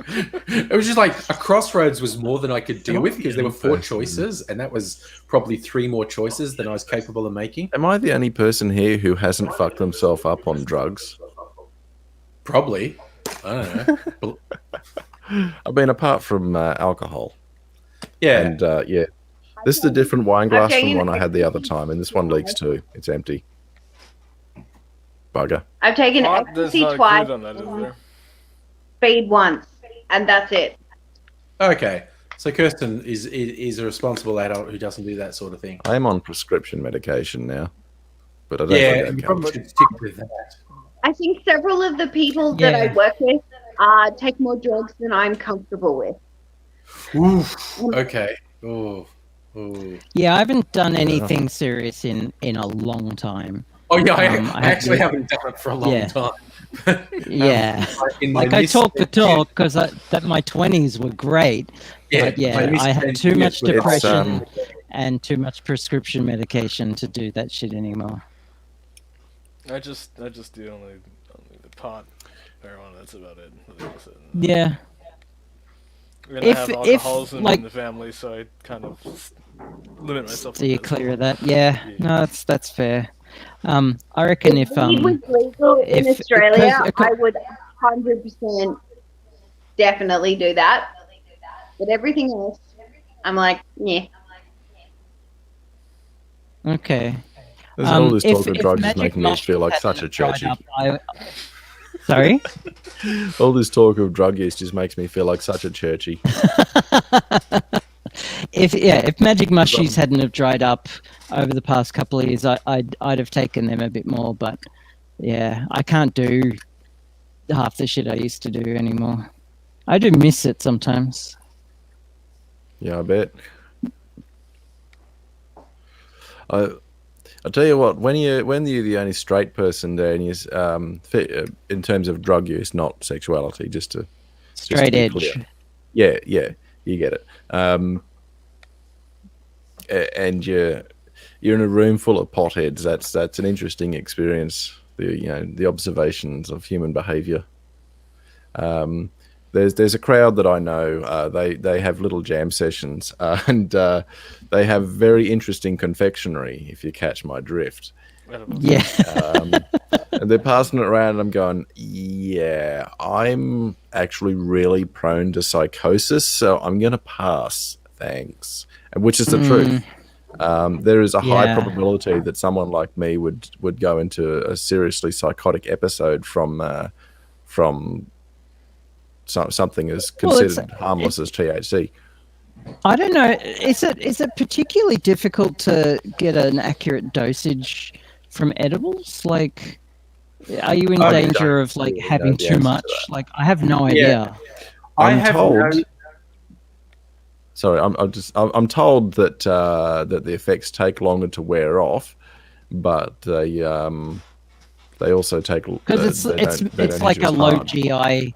It was just like a crossroads was more than I could deal with because there were 4 choices, and that was probably 3 more choices than I was capable of making. Am I the only person here who hasn't fucked themselves up on drugs? Probably. I don't know. I mean, apart from alcohol. Yeah. And yeah, this is a different wine glass Okay, from you one know- I had the other time, and this one leaks too. It's empty. Bugger. I've taken Pot does ecstasy not twice, include on that, is there? speed once, and that's it. Okay. So Kirsten is a responsible adult who doesn't do that sort of thing. I am on prescription medication now, but I don't Yeah, think you that probably counts. should stick with that. I think several of the people that I work with take more drugs than I'm comfortable with. Oof. Okay. Oh. Oh. Yeah, I haven't done anything serious in a long time. Oh yeah, I I actually have- haven't done it for a long Yeah. time. Yeah, In my like I talk the misspent talk because that my 20s were great. Yeah, But yeah, my I had misspent too years muars were- depression and too much prescription medication to do that shit anymore. I just do only the pot, marijuana. That's about it. Yeah. And I have alcoholism like- in the family, so I kind of limit myself. So you're clear of that? Yeah. No, that's fair. I reckon if weed was legal in if- Australia, because- I would 100% definitely do that. But everything else, I'm like, yeah. Okay. There's all this if- talk of if drugs is Magic making me Mushroom feel like hadn't such a dried churchy. up, Sorry? All this talk of drug use just makes me feel like such a churchy. If magic mushies hadn't have dried up over the past couple of years, I'd have taken them a bit more. But yeah, I can't do half the shit I used to do anymore. I do miss it sometimes. Yeah, I bet. I'll tell you what. When you're the only straight person there, and you in terms of drug use, not sexuality, just to Straight be edge. clear. Yeah, you get it. And you're in a room full of potheads. That's an interesting experience. The observations of human behaviour. There's a crowd that I know. They have little jam sessions, and they have very interesting confectionery. If you catch my drift. Yeah. And they're passing it around, and I'm going, yeah, I'm actually really prone to psychosis, so I'm going to pass, thanks. And which is the truth. There is a high probability that someone like me would go into a seriously psychotic episode from something as considered harmless as THC. I don't know. Is it particularly difficult to get an accurate dosage from edibles? Like, are you in danger of like having too much? Like, I have no idea. I'm told. Sorry, I'm told that that the effects take longer to wear off, but they also take because it's like a low GI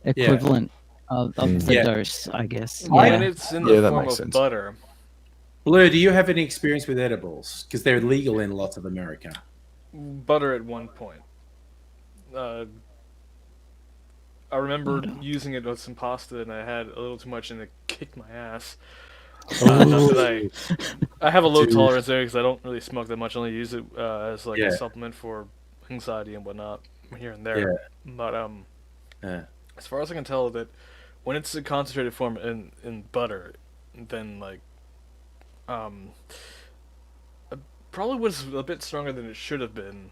equivalent of the dose, I guess. And it's in the form of butter. Blue, do you have any experience with edibles? Because they're legal in lots of America. Butter at one point. I remember using it with some pasta, and I had a little too much, and it kicked my ass. I have a low tolerance there because I don't really smoke that much. I only use it as like a supplement for anxiety and whatnot here and there. But as far as I can tell, that when it's a concentrated form in butter, then like it probably was a bit stronger than it should have been.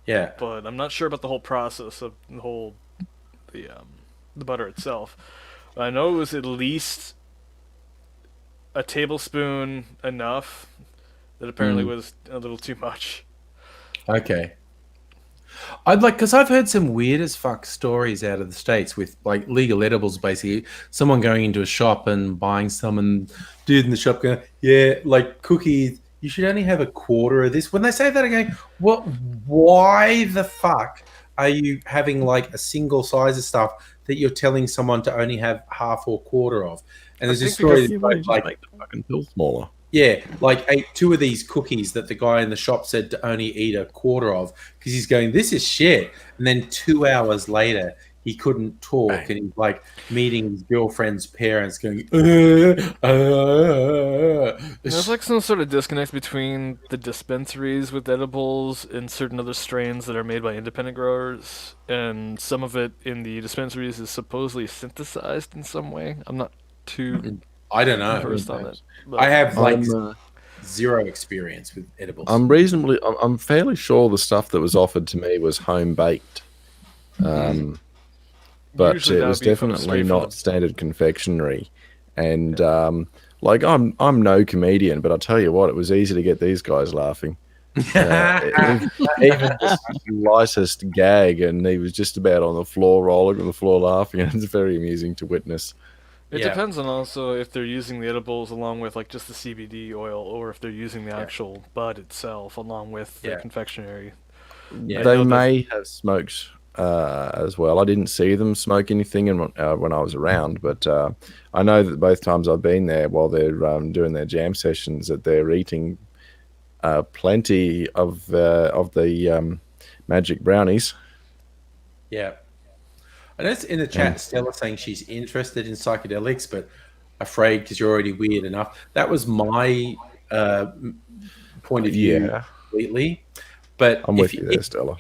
Yeah. But I'm not sure about the whole process of the butter itself. I know it was at least a tablespoon enough. That apparently was a little too much. Okay. Because I've heard some weird as fuck stories out of the States with like legal edibles. Basically, someone going into a shop and buying some, and dude in the shop going, "Yeah, like cookies. You should only have a quarter of this." When they say that again, what? Why the fuck are you having like a single size of stuff that you're telling someone to only have half or quarter of? And there's this story like make the fucking pill smaller. Yeah, like ate 2 of these cookies that the guy in the shop said to only eat a quarter of because he's going, this is shit. And then 2 hours later, he couldn't talk, and he's like meeting his girlfriend's parents going, There's like some sort of disconnect between the dispensaries with edibles and certain other strains that are made by independent growers, and some of it in the dispensaries is supposedly synthesized in some way. I'm not too... I don't know. versed on it. But I have like zero experience with edibles. I'm fairly sure the stuff that was offered to me was home baked. But Usually it was definitely not standard confectionery. And like I'm no comedian, but I'll tell you what, it was easy to get these guys laughing. Even just the lightest gag, and he was just about on the floor, rolling on the floor laughing, and it's very amusing to witness. It depends on also if they're using the edibles along with like just the CBD oil, or if they're using the actual bud itself along with the confectionery. They may have smoked as well. I didn't see them smoke anything when I was around, but I know that both times I've been there while they're doing their jam sessions, that they're eating plenty of the magic brownies. Yeah. I know it's in the chat, Stella saying she's interested in psychedelics, but afraid because you're already weird enough. That was my point of view completely. But I'm with you there, Stella.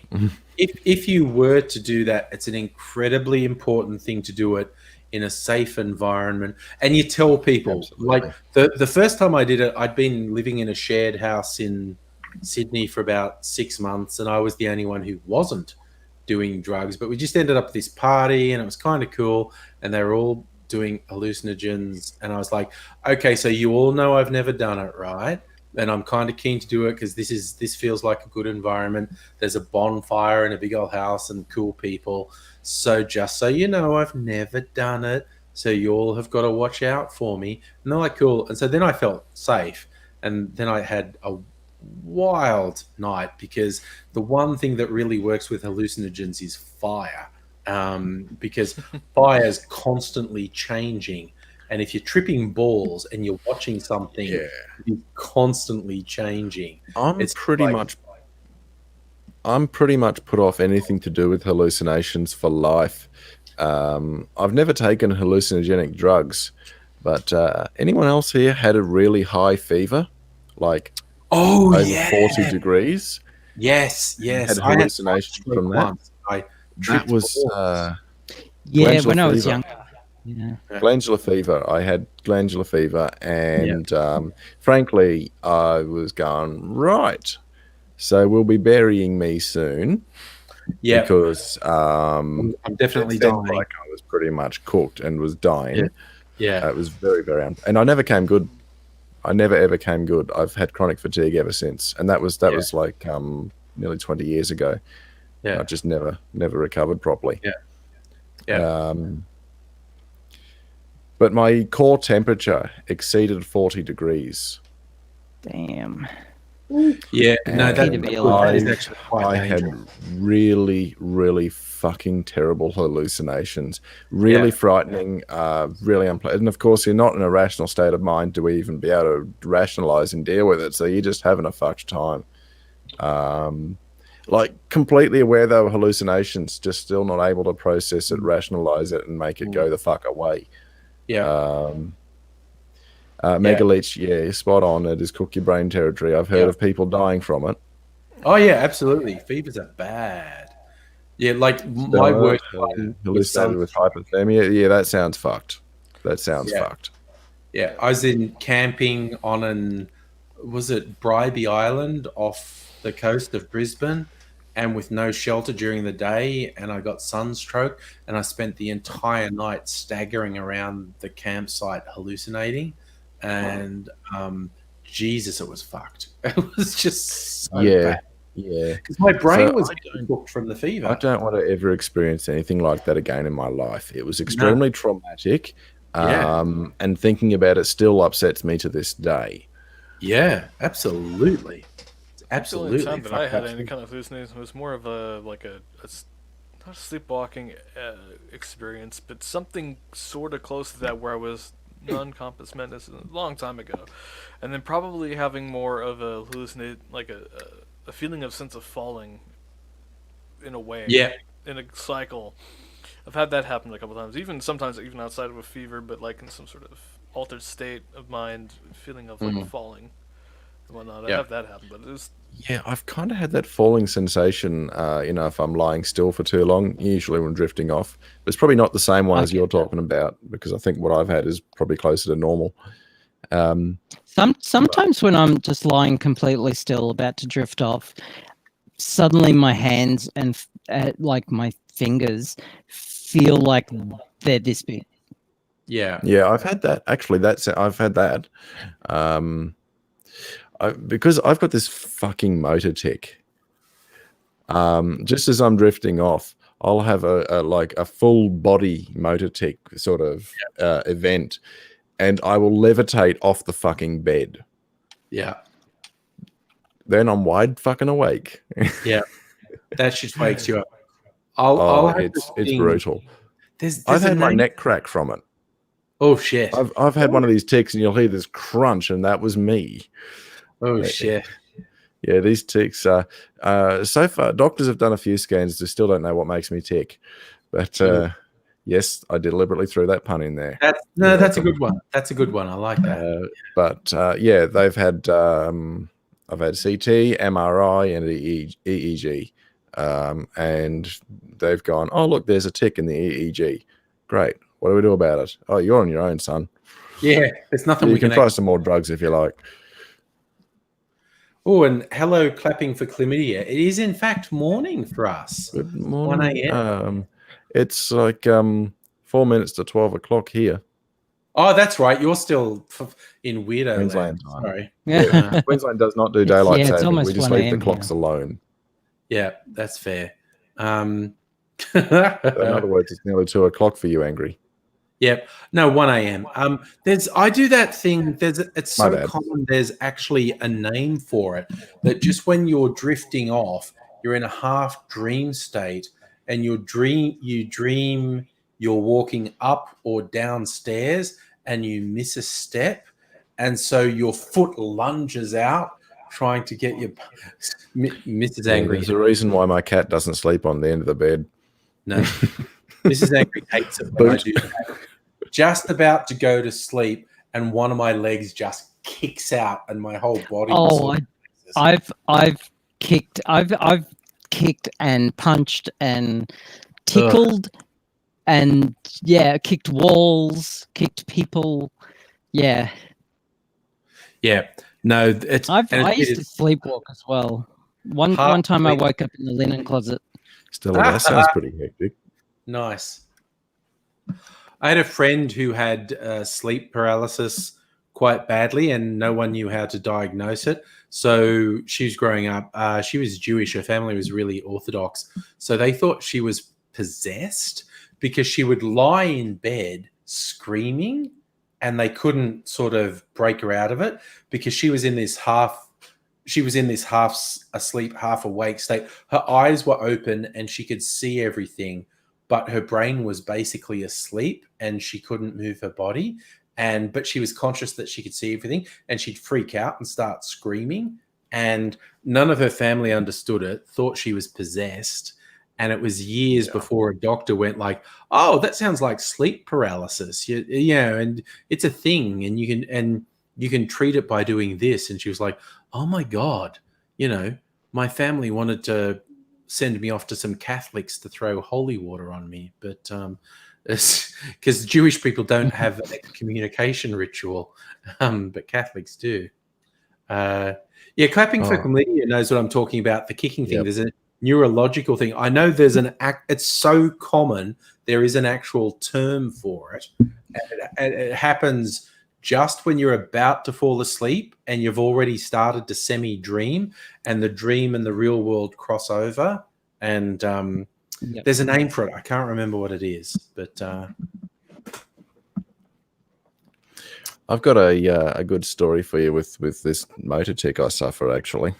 If you were to do that, it's an incredibly important thing to do it in a safe environment. And you tell people, like the first time I did it, I'd been living in a shared house in Sydney for about 6 months, and I was the only one who wasn't doing drugs, but we just ended up at this party and it was kind of cool, and they were all doing hallucinogens, and I was like, okay, so you all know I've never done it, right? And I'm kind of keen to do it because this feels like a good environment. There's a bonfire in a big old house and cool people. So just so you know, I've never done it, so you all have got to watch out for me. And they're like, cool. And so then I felt safe, and then I had a wild night because the one thing that really works with hallucinogens is fire, because fire is constantly changing. And if you're tripping balls and you're watching something, Yeah. it's constantly changing. I'm It's pretty like- much put off anything to do with hallucinations for life. I've never taken hallucinogenic drugs, but anyone else here had a really high fever, like Oh, over yeah. 40 degrees? Yes. Had I hallucinations stroke from that? once. I That tripped was balls. Yeah, glandular when I was fever. young. Yeah. Glandular fever. I had glandular fever, and frankly, I was going, right, so we'll be burying me soon. Yeah, Because I'm definitely it felt dying. like I was pretty much cooked and was dying. Yeah. It was very, very and I never came good. I never ever came good. I've had chronic fatigue ever since, and that was like nearly 20 years ago. Yeah. I just never recovered properly. Yeah. But my core temperature exceeded 40 degrees. Damn. Yeah, no, And that is I actually quite had dangerous. really, really fucking terrible hallucinations. Really frightening, really unpleasant. And of course, you're not in a rational state of mind to even be able to rationalize and deal with it. So you're just having a fucked time. Like completely aware they were hallucinations, just still not able to process it, rationalize it, and make it go the fuck away. Yeah. Mega Leech, spot on. It is cook your brain territory. I've heard of people dying from it. Oh yeah, absolutely. Fevers are bad. Yeah, like my work hallucinated with hypothermia. Yeah, that sounds fucked. That sounds fucked. Yeah, I was in camping on was it Bribie Island off the coast of Brisbane, and with no shelter during the day, and I got sunstroke, and I spent the entire night staggering around the campsite hallucinating, and Jesus, it was fucked. It was just so bad. Yeah. Because my brain was getting booked from the fever. I don't want to ever experience anything like that again in my life. It was extremely traumatic, and thinking about it still upsets me to this day. Yeah, absolutely. Absolutely. The only time that I had any kind of hallucination was more of a not a sleepwalking experience, but something sort of close to that where I was non-compass mentis a long time ago, and then probably having more of a hallucinate, like a feeling of sense of falling in a way. Yeah. In a cycle. I've had that happen a couple times, sometimes even outside of a fever, but like in some sort of altered state of mind, feeling of like falling and whatnot. I have that happen, but it was... Yeah, I've kind of had that falling sensation, if I'm lying still for too long, usually when drifting off. But it's probably not the same one as you're talking about, because I think what I've had is probably closer to normal. Sometimes when I'm just lying completely still, about to drift off, suddenly my hands and like my fingers feel like they're this big. Yeah. Yeah, I've had that. Actually, I've had that. Because I've got this fucking motor tic. Just as I'm drifting off, I'll have a full body motor tic sort of event, and I will levitate off the fucking bed. Yeah. Then I'm wide fucking awake. Yeah. That shit wakes you up. It's brutal. There's I've had my neck crack from it. Oh shit. I've had one of these tics, and you'll hear this crunch, and that was me. Oh shit. Yeah, these tics so far doctors have done a few scans. They still don't know what makes me tick. But yes, I deliberately threw that pun in there. That's a good one. That's a good one. I like that. But they've had I've had CT, MRI, and EEG. And they've gone, oh look, there's a tick in the EEG. Great. What do we do about it? Oh, you're on your own, son. Yeah, there's nothing you can try some more drugs if you like. Oh, and hello, clapping for chlamydia. It is in fact morning for us. Good morning. 1 a.m. It's like 4 minutes to 12 o'clock here. Oh, that's right. You're still in weirdo Queensland land. Sorry. Yeah. Queensland does not do daylight saving. We just leave the 1 clocks alone. Yeah, that's fair. So in other words, it's nearly 2 o'clock for you, Angry. Yep. No, 1 a.m. I do that thing. It's My so bad. common. There's actually a name for it. That just when you're drifting off, you're in a half dream state, and you dream you're walking up or downstairs, and you miss a step, and so your foot lunges out, trying to get your Mrs. Yeah, Angry. there's a reason why my cat doesn't sleep on the end of the bed. No, Mrs. Angry hates it when I Boot. do that. Just about to go to sleep, and one of my legs just kicks out, and my whole body. Oh, I've kicked and punched and tickled and kicked walls, kicked people. Yeah, Yeah, no, it's. I and used to sleepwalk as well. One Half time I sleep- woke up in the linen closet. Stella, that sounds pretty hectic. Nice. I had a friend who had sleep paralysis quite badly, and no one knew how to diagnose it. So she was growing up. She was Jewish. Her family was really Orthodox. So they thought she was possessed because she would lie in bed screaming, and they couldn't sort of break her out of it because she was in this half asleep, half awake state. Her eyes were open and she could see everything, but her brain was basically asleep and she couldn't move her body. But she was conscious that she could see everything, and she'd freak out and start screaming. And none of her family understood it, thought she was possessed. And it was years before a doctor went like, "Oh, that sounds like sleep paralysis." And it's a thing, and you can treat it by doing this. And she was like, "Oh my God, my family wanted to send me off to some Catholics to throw holy water on me, but because Jewish people don't have a communication ritual, but Catholics do." Clapping for chlamydia knows what I'm talking about. The kicking thing. Yep. There's a neurological thing. I know there's it's so common. There is an actual term for it. And it happens just when you're about to fall asleep and you've already started to semi-dream, and the dream and the real world cross over. And there's a name for it. I can't remember what it is, but I've got a good story for you with this motor tick I suffer, actually.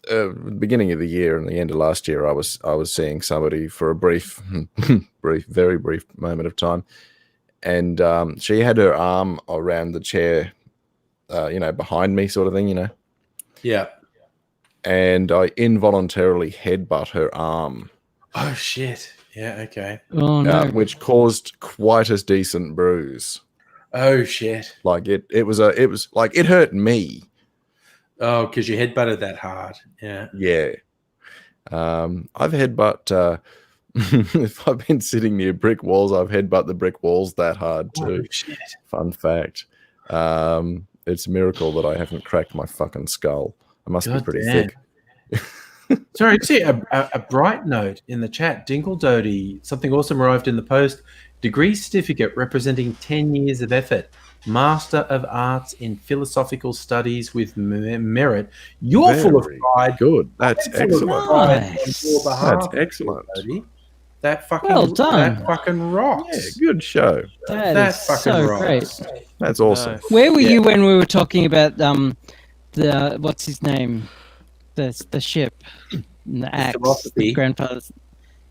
Beginning of the year and the end of last year, I was seeing somebody for a very brief moment of time, and she had her arm around the chair, behind me, sort of thing, Yeah. And I involuntarily headbutt her arm. Oh shit! Yeah. Okay. Oh no! Which caused quite a decent bruise. Oh shit! Like it hurt me. Oh, because you headbutted that hard. Yeah. Yeah. I've headbutt. If I've been sitting near brick walls, I've headbutt the brick walls that hard too. Oh, shit. Fun fact. It's a miracle that I haven't cracked my fucking skull. I must be pretty thick. Sorry, see a bright note in the chat. Dingle Doty, something awesome arrived in the post. Degree certificate representing 10 years of effort. Master of Arts in Philosophical Studies with merit. You're full of pride. Good. That's excellent. Nice. That's excellent. Doty. That fucking Well done. That fucking rocks. Yeah, good show. That is fucking so rocks. great. That's awesome. Nice. Where were you when we were talking about the what's his name, the ship, and the axe, philosophy. the grandfather's?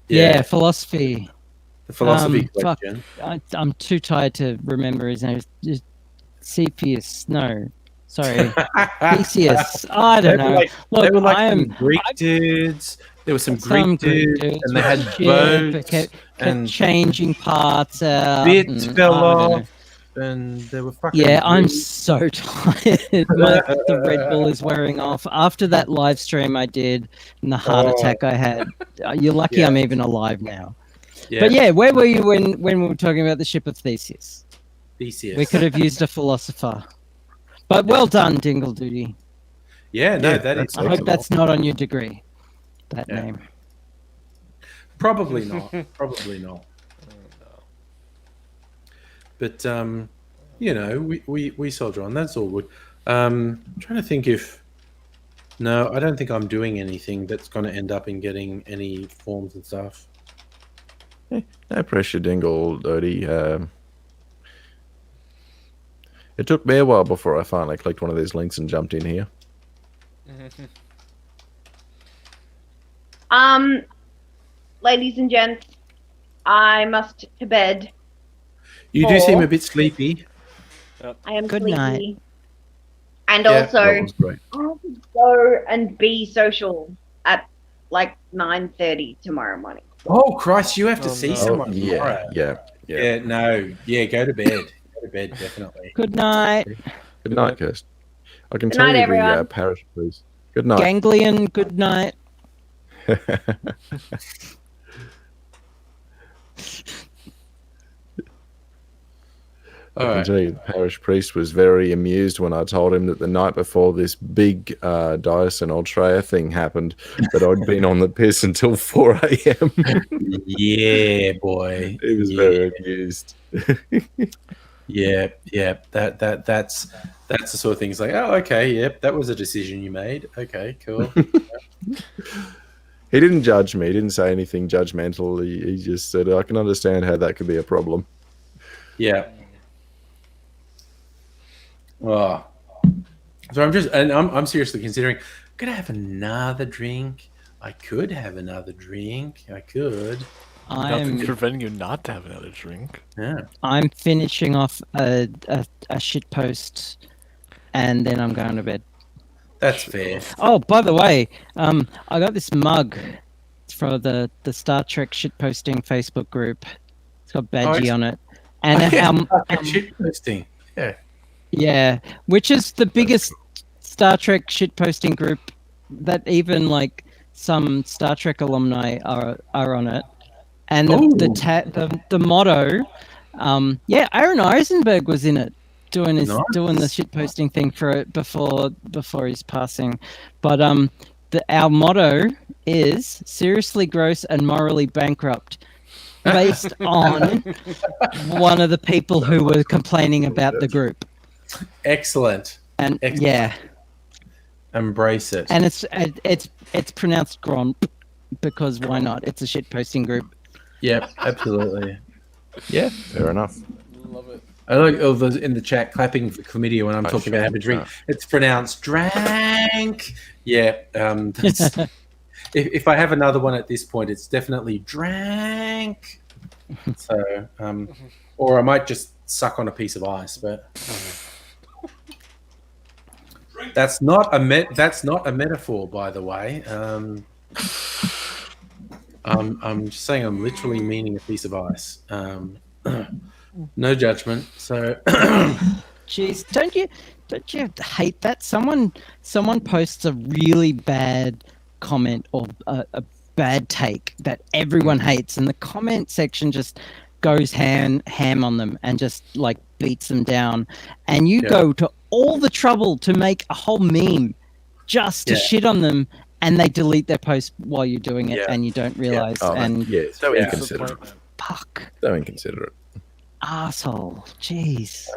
Yeah, philosophy. The philosophy fuck, question. I'm too tired to remember his name. Just Cepheus. No, sorry, Theseus. I don't know. They were like I some am Greek dudes. There were some some Greek dudes, and they had boats, kept and changing parts out. bits and fell I don't know. off, and they were fucking. Yeah, I'm Greek. so tired. The Red Bull is wearing off. After that live stream I did and the heart attack I had, you're lucky I'm even alive now. Yeah. But yeah, where were you when we were talking about the ship of Theseus? Theseus. We could have used a philosopher. But well done, Dingle Duty. Yeah, no, Yeah, that that's is. I hope that's not on your degree. That Yeah. name. Probably not. Probably not. But we soldier on. That's all good. I'm trying to think if. No, I don't think I'm doing anything that's going to end up in getting any forms and stuff. No pressure, Dingle, Dodie. It took me a while before I finally clicked one of these links and jumped in here. Ladies and gents, I must to bed. You do seem a bit sleepy. I am Good sleepy. night. And Yeah, also, That was great. I have to go and be social at like 9:30 tomorrow morning. Oh Christ, you have to Oh, see no. someone. Yeah, tomorrow. yeah. Yeah, no. Yeah, go to bed. Go to bed, definitely. Good night. Good night, Kirst. I can Good tell night, you the everyone. parish priest. Good night. Ganglion, good night. I can tell you, the parish priest was very amused when I told him that the night before this big Dyson Ultra thing happened, that I'd been on the piss until 4 a.m. Yeah, boy. He was very amused. Yeah. That's the sort of thing. It's like, oh, okay, yep, that was a decision you made. Okay, cool. He didn't judge me. He didn't say anything judgmental. He just said, I can understand how that could be a problem. Yeah. Oh. So I'm seriously considering, I'm gonna have another drink. I could have another drink. I could. Nothing's I'm preventing you not to have another drink. Yeah. I'm finishing off a shit post, and then I'm going to bed. That's fair. Oh, by the way, I got this mug for the Star Trek shitposting Facebook group. It's got Badgie on it, and Shit posting. Yeah. yeah, which is the biggest Star Trek shitposting group that even like some Star Trek alumni are on it, and the motto, Aaron Eisenberg was in it. Doing the shitposting thing for it before his passing, but our motto is seriously gross and morally bankrupt, based on one of the people who were complaining about the group. Excellent. And Excellent. Embrace it. And it's pronounced gromp because why not? It's a shitposting group. Yep, absolutely. Yeah, fair enough. Love it. I like all those in the chat clapping for chlamydia when I'm talking about having a drink. It's pronounced drank. Yeah. If I have another one at this point, it's definitely drank. So, or I might just suck on a piece of ice, but that's not a metaphor, by the way. I'm just saying I'm literally meaning a piece of ice. No judgment. So, jeez, don't you hate that someone posts a really bad comment or a bad take that everyone hates, and the comment section just goes ham on them and just like beats them down, and you go to all the trouble to make a whole meme just to shit on them, and they delete their post while you're doing it, and you don't realize. So inconsiderate. Fuck. So inconsiderate. Asshole. Jeez.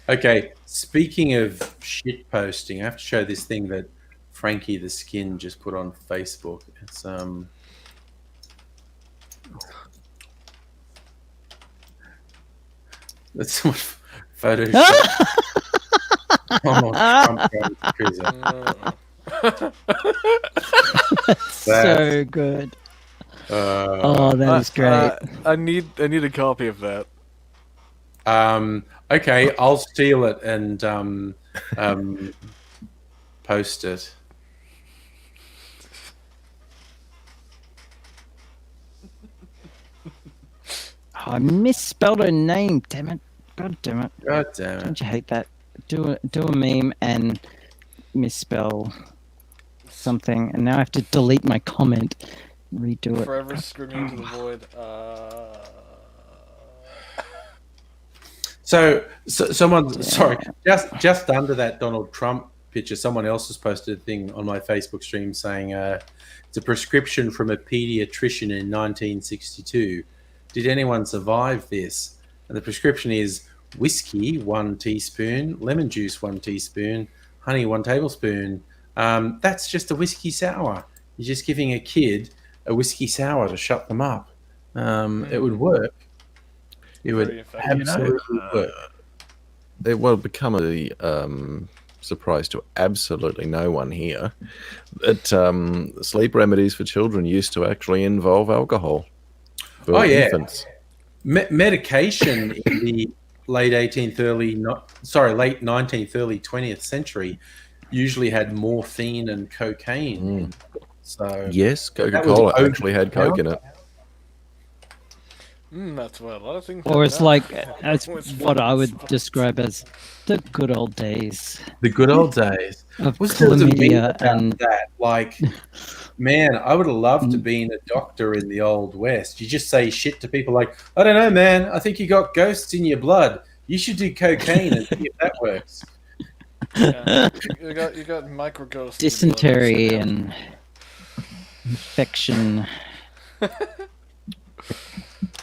Okay. Speaking of shit posting, I have to show this thing that Frankie the Skin just put on Facebook. It's that's so much Photoshop. So good. That is great. I need a copy of that. Okay, I'll steal it and post it. I misspelled her name. Damn it! God damn it! God damn it! Don't you hate that? Do a meme and misspell something, and now I have to delete my comment. Redo it. Forever screaming into the void. So someone, sorry, just under that Donald Trump picture, someone else has posted a thing on my Facebook stream saying it's a prescription from a pediatrician in 1962. Did anyone survive this? And the prescription is whiskey 1 teaspoon, lemon juice 1 teaspoon, honey 1 tablespoon. That's just a whiskey sour. You're just giving a kid a whiskey sour to shut them up. it would work. It would Very effective. absolutely work. It will become a surprise to absolutely no one here that sleep remedies for children used to actually involve alcohol for infants. Medication in the late 19th, early 20th century usually had morphine and cocaine. in it. So Yes, that was Coca-Cola actually had Coke in it. That's what a lot of things. Or it's have now. like it's what I would describe as the good old days the good old days. of Was there a meme chlamydia about and that? Like, man, I would have loved to been a doctor in the old west. You just say shit to people like, I don't know, man. I think you got ghosts in your blood. You should do cocaine and see if that works. Yeah. you got micro ghosts. dysentery and infection.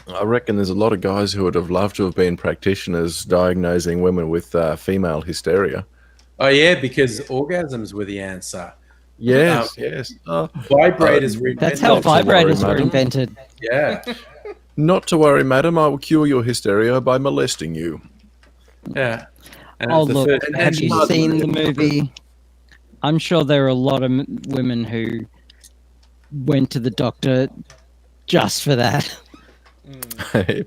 I reckon there's a lot of guys who would have loved to have been practitioners diagnosing women with female hysteria. Oh yeah, because orgasms were the answer. Yes, yes. Vibrators were That's invented. how Not to worry, vibrators were madam. invented. Yeah, Not to worry, madam. I will cure your hysteria by molesting you. yeah. And Oh it's the look, first have you national- seen the movie? I'm sure there are a lot of women who went to the doctor just for that.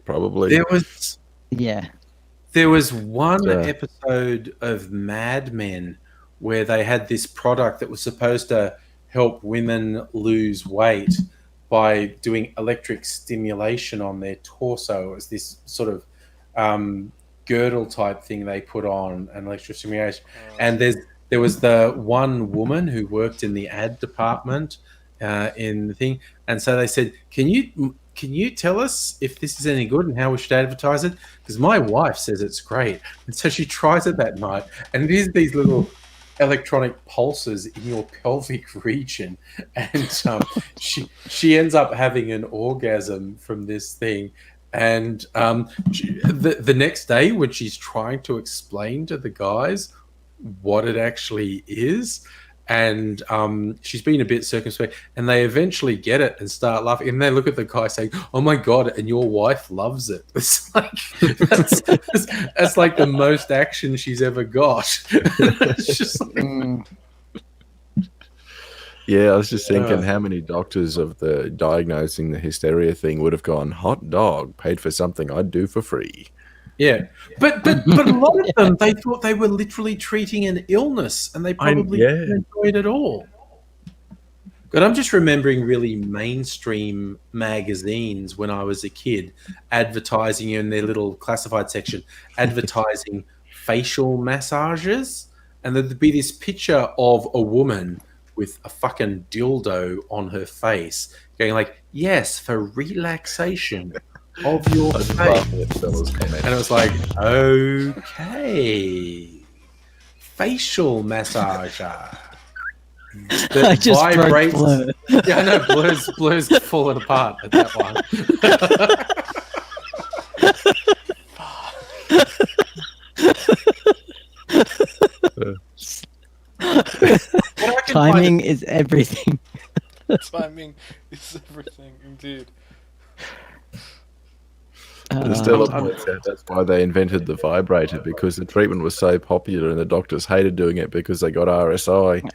Probably. Yeah. There was one Yeah. episode of Mad Men where they had this product that was supposed to help women lose weight by doing electric stimulation on their torso. It was this sort of girdle type thing they put on, an electric stimulation. And there was the one woman who worked in the ad department in the thing, and so they said, Can you tell us if this is any good and how we should advertise it? Because my wife says it's great. And so she tries it that night, and it is these little electronic pulses in your pelvic region. And she ends up having an orgasm from this thing. And the next day, when she's trying to explain to the guys what it actually is, and she's been a bit circumspect, and they eventually get it and start laughing, and they look at the guy saying, "Oh my god!" and your wife loves it. It's like that's like the most action she's ever got. It's just like, Yeah, I was just thinking how many doctors of the diagnosing the hysteria thing would have gone, hot dog, paid for something I'd do for free. yeah, but a lot of them, they thought they were literally treating an illness, and they probably didn't enjoy it at all. But I'm just remembering really mainstream magazines when I was a kid advertising in their little classified section, advertising facial massages, and there'd be this picture of a woman with a fucking dildo on her face, going like, "Yes, for relaxation of your face." And it was like, okay, facial massager. I just broke Blur. Yeah, I know, Blur's falling apart at that one. Timing is everything. Timing is everything, indeed. Stella points out that's why they invented the vibrator, because the treatment was so popular and the doctors hated doing it because they got RSI.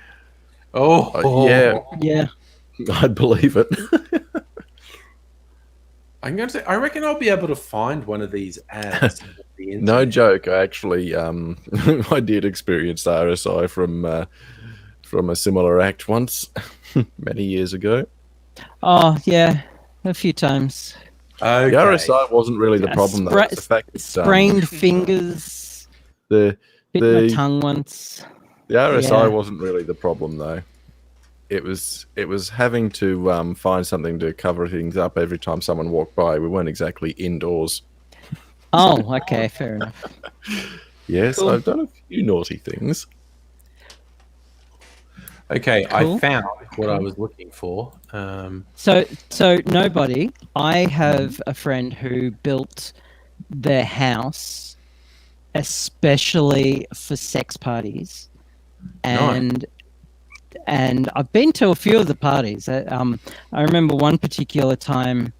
Yeah. Yeah. I'd believe it. I'm going to say, I reckon I'll be able to find one of these ads. on the internet. No joke. I actually, I did experience RSI from a similar act once, many years ago. Oh yeah, a few times. Okay. The RSI wasn't really the problem, though. It's the fact that, sprained fingers. Bit my tongue once. The RSI wasn't really the problem, though. It was having to find something to cover things up every time someone walked by. We weren't exactly indoors. Oh, okay, fair enough. Yes, Cool. I've done a few naughty things. Okay, Cool. I found what I was looking for. So nobody. I have a friend who built their house especially for sex parties, and I've been to a few of the parties. I remember one particular time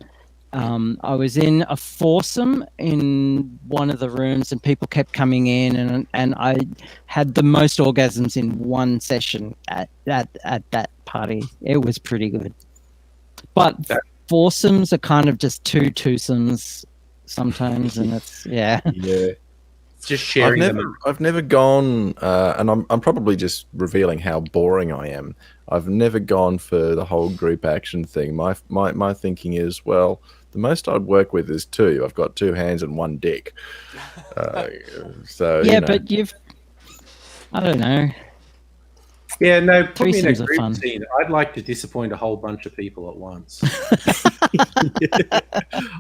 I was in a foursome in one of the rooms, and people kept coming in, and I had the most orgasms in one session at that party. It was pretty good. But foursomes are kind of just two twosomes sometimes, and it's yeah. Just sharing them. I've never gone, and I'm probably just revealing how boring I am. I've never gone for the whole group action thing. My thinking is, well, the most I'd work with is two. I've got two hands and one dick. So yeah, but I don't know. Yeah, no, put me in a Threesomes are group fun. scene. I'd like to disappoint a whole bunch of people at once.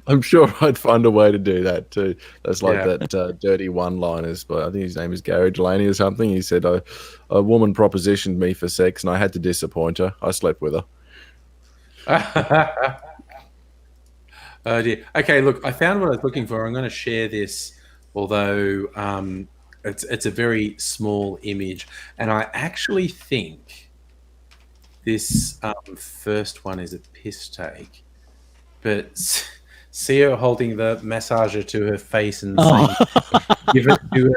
I'm sure I'd find a way to do that too. That's like that dirty one-liners, but I think his name is Gary Delaney or something. He said, a woman propositioned me for sex and I had to disappoint her. I slept with her. Oh dear. Okay, look, I found what I was looking for. I'm going to share this, although it's a very small image, and I actually think this first one is a piss take. But see her holding the massager to her face and saying, "Give it to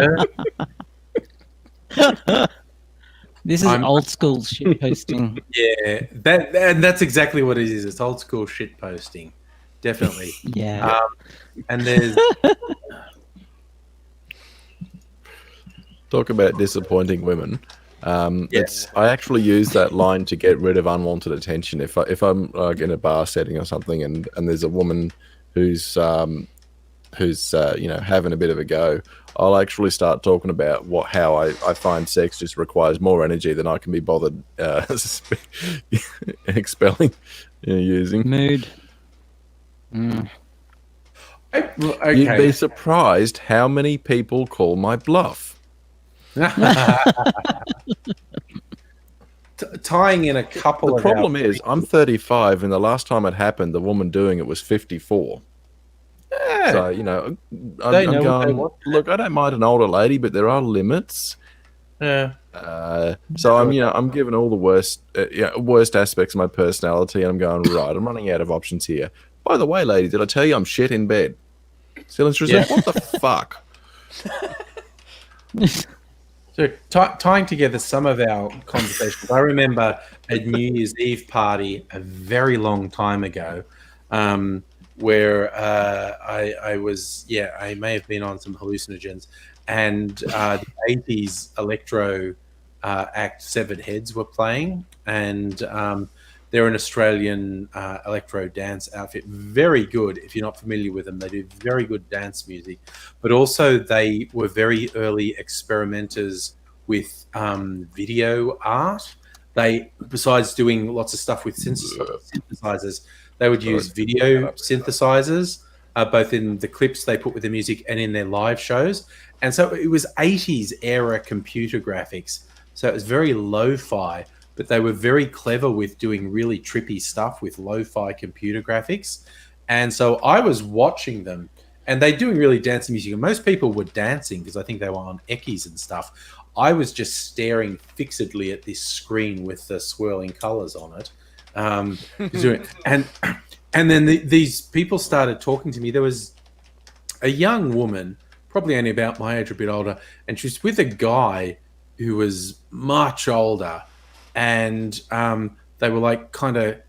her." This is old school shit posting. Yeah, that's exactly what it is. It's old school shit posting. Definitely. Yeah. And there's talk about disappointing women. I actually use that line to get rid of unwanted attention. If I'm like in a bar setting or something, and there's a woman who's having a bit of a go, I'll actually start talking about how I find sex just requires more energy than I can be bothered expelling, using. Mood. Okay. You'd be surprised how many people call my bluff. Tying in a couple The problem is, I'm 35, and the last time it happened, the woman doing it was 54. Yeah. So, I'm going, look, I don't mind an older lady, but there are limits. Yeah. So I'm given all the worst aspects of my personality, and I'm going, right, I'm running out of options here. By the way, lady, did I tell you I'm shit in bed? Silence reserve. What the fuck? So tying together some of our conversations, I remember a New Year's Eve party a very long time ago, where I may have been on some hallucinogens, and the 80s electro act Severed Heads were playing, and they're an Australian electro dance outfit. Very good. If you're not familiar with them, they do very good dance music. But also they were very early experimenters with video art. They, besides doing lots of stuff with synthesizers, they would use video synthesizers, both in the clips they put with the music and in their live shows. And so it was 80s era computer graphics. So it was very lo-fi, but they were very clever with doing really trippy stuff with lo-fi computer graphics. And so I was watching them, and they're doing really dancing music. And most people were dancing because I think they were on Eckies and stuff. I was just staring fixedly at this screen with the swirling colors on it. And then these people started talking to me. There was a young woman, probably only about my age, or a bit older, and she was with a guy who was much older. And they were like kind of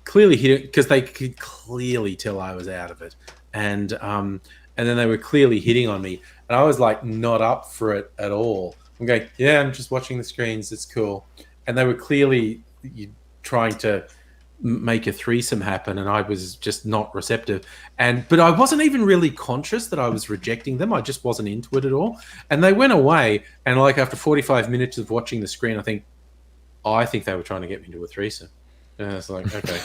clearly hitting, because they could clearly tell I was out of it, and then they were clearly hitting on me, and I was like not up for it at all. I'm going, yeah, I'm just watching the screens, it's cool. And they were clearly trying to make a threesome happen, and I was just not receptive. But I wasn't even really conscious that I was rejecting them. I just wasn't into it at all. And they went away, and like after 45 minutes of watching the screen, I think they were trying to get me to a threesome. And I was like, okay.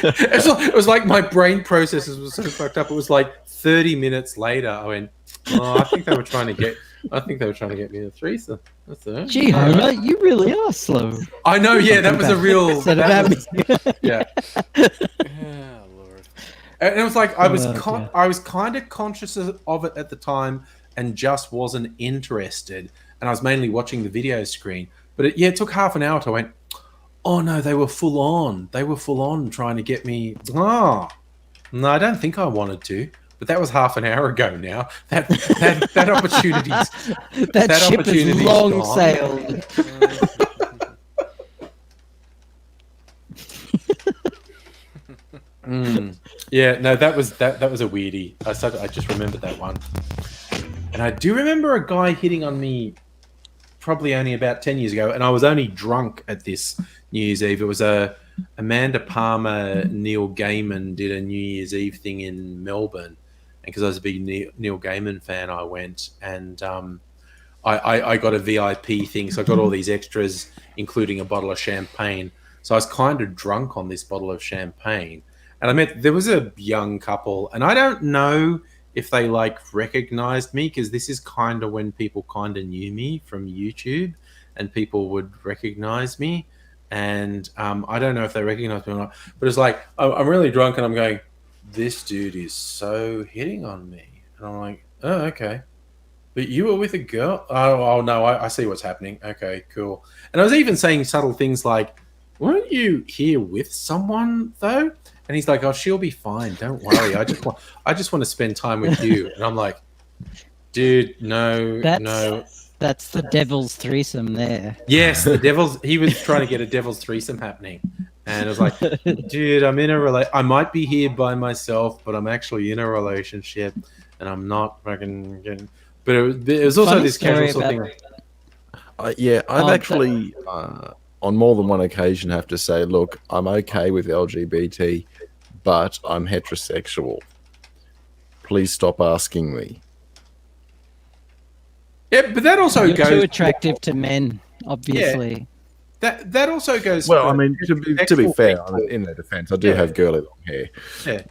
It was like my brain processes were so fucked up. It was like 30 minutes later, I went, I think they were trying to get me to a threesome. That's it. Gee, Homer, you really are slow. I know, yeah, that was a real... yeah. Oh, Lord. And it was like, I was kind of conscious of it at the time and just wasn't interested. And I was mainly watching the video screen. But it took half an hour to went, oh no, they were full on. They were full on trying to get me. No, I don't think I wanted to, but that was half an hour ago now. That opportunity's That, that ship has opportunity's long gone. sailed. Yeah, no, that was a weirdie. I just remembered that one, and I do remember a guy hitting on me probably only about 10 years ago, and I was only drunk at this New Year's Eve. It was Amanda Palmer, Neil Gaiman did a New Year's Eve thing in Melbourne, and because I was a big Neil Gaiman fan, I went, and I got a VIP thing, so I got all these extras, including a bottle of champagne. So I was kind of drunk on this bottle of champagne, and there was a young couple, and I don't know if they like recognized me, because this is kind of when people kind of knew me from YouTube, and people would recognize me, and I don't know if they recognized me or not, but it's like I'm really drunk, and I'm going, this dude is so hitting on me, and I'm like, oh, okay. But you were with a girl? Oh no, I see what's happening. Okay, cool. And I was even saying subtle things like, weren't you here with someone though? And he's like, oh, she'll be fine. Don't worry. I just want to spend time with you. And I'm like, dude, no. That's the devil's threesome there. Yes, he was trying to get a devil's threesome happening. And I was like, dude, I'm in I might be here by myself, but I'm actually in a relationship, and I'm not fucking getting... But it was also this casual sort of thing. Yeah, I've actually, on more than one occasion, have to say, look, I'm okay with LGBT, but I'm heterosexual. Please stop asking me. Yeah, but that also You're goes... too attractive to men, obviously. Yeah, that also goes... Well, I mean, to be fair, in their defense, I do have girly long hair. Yeah.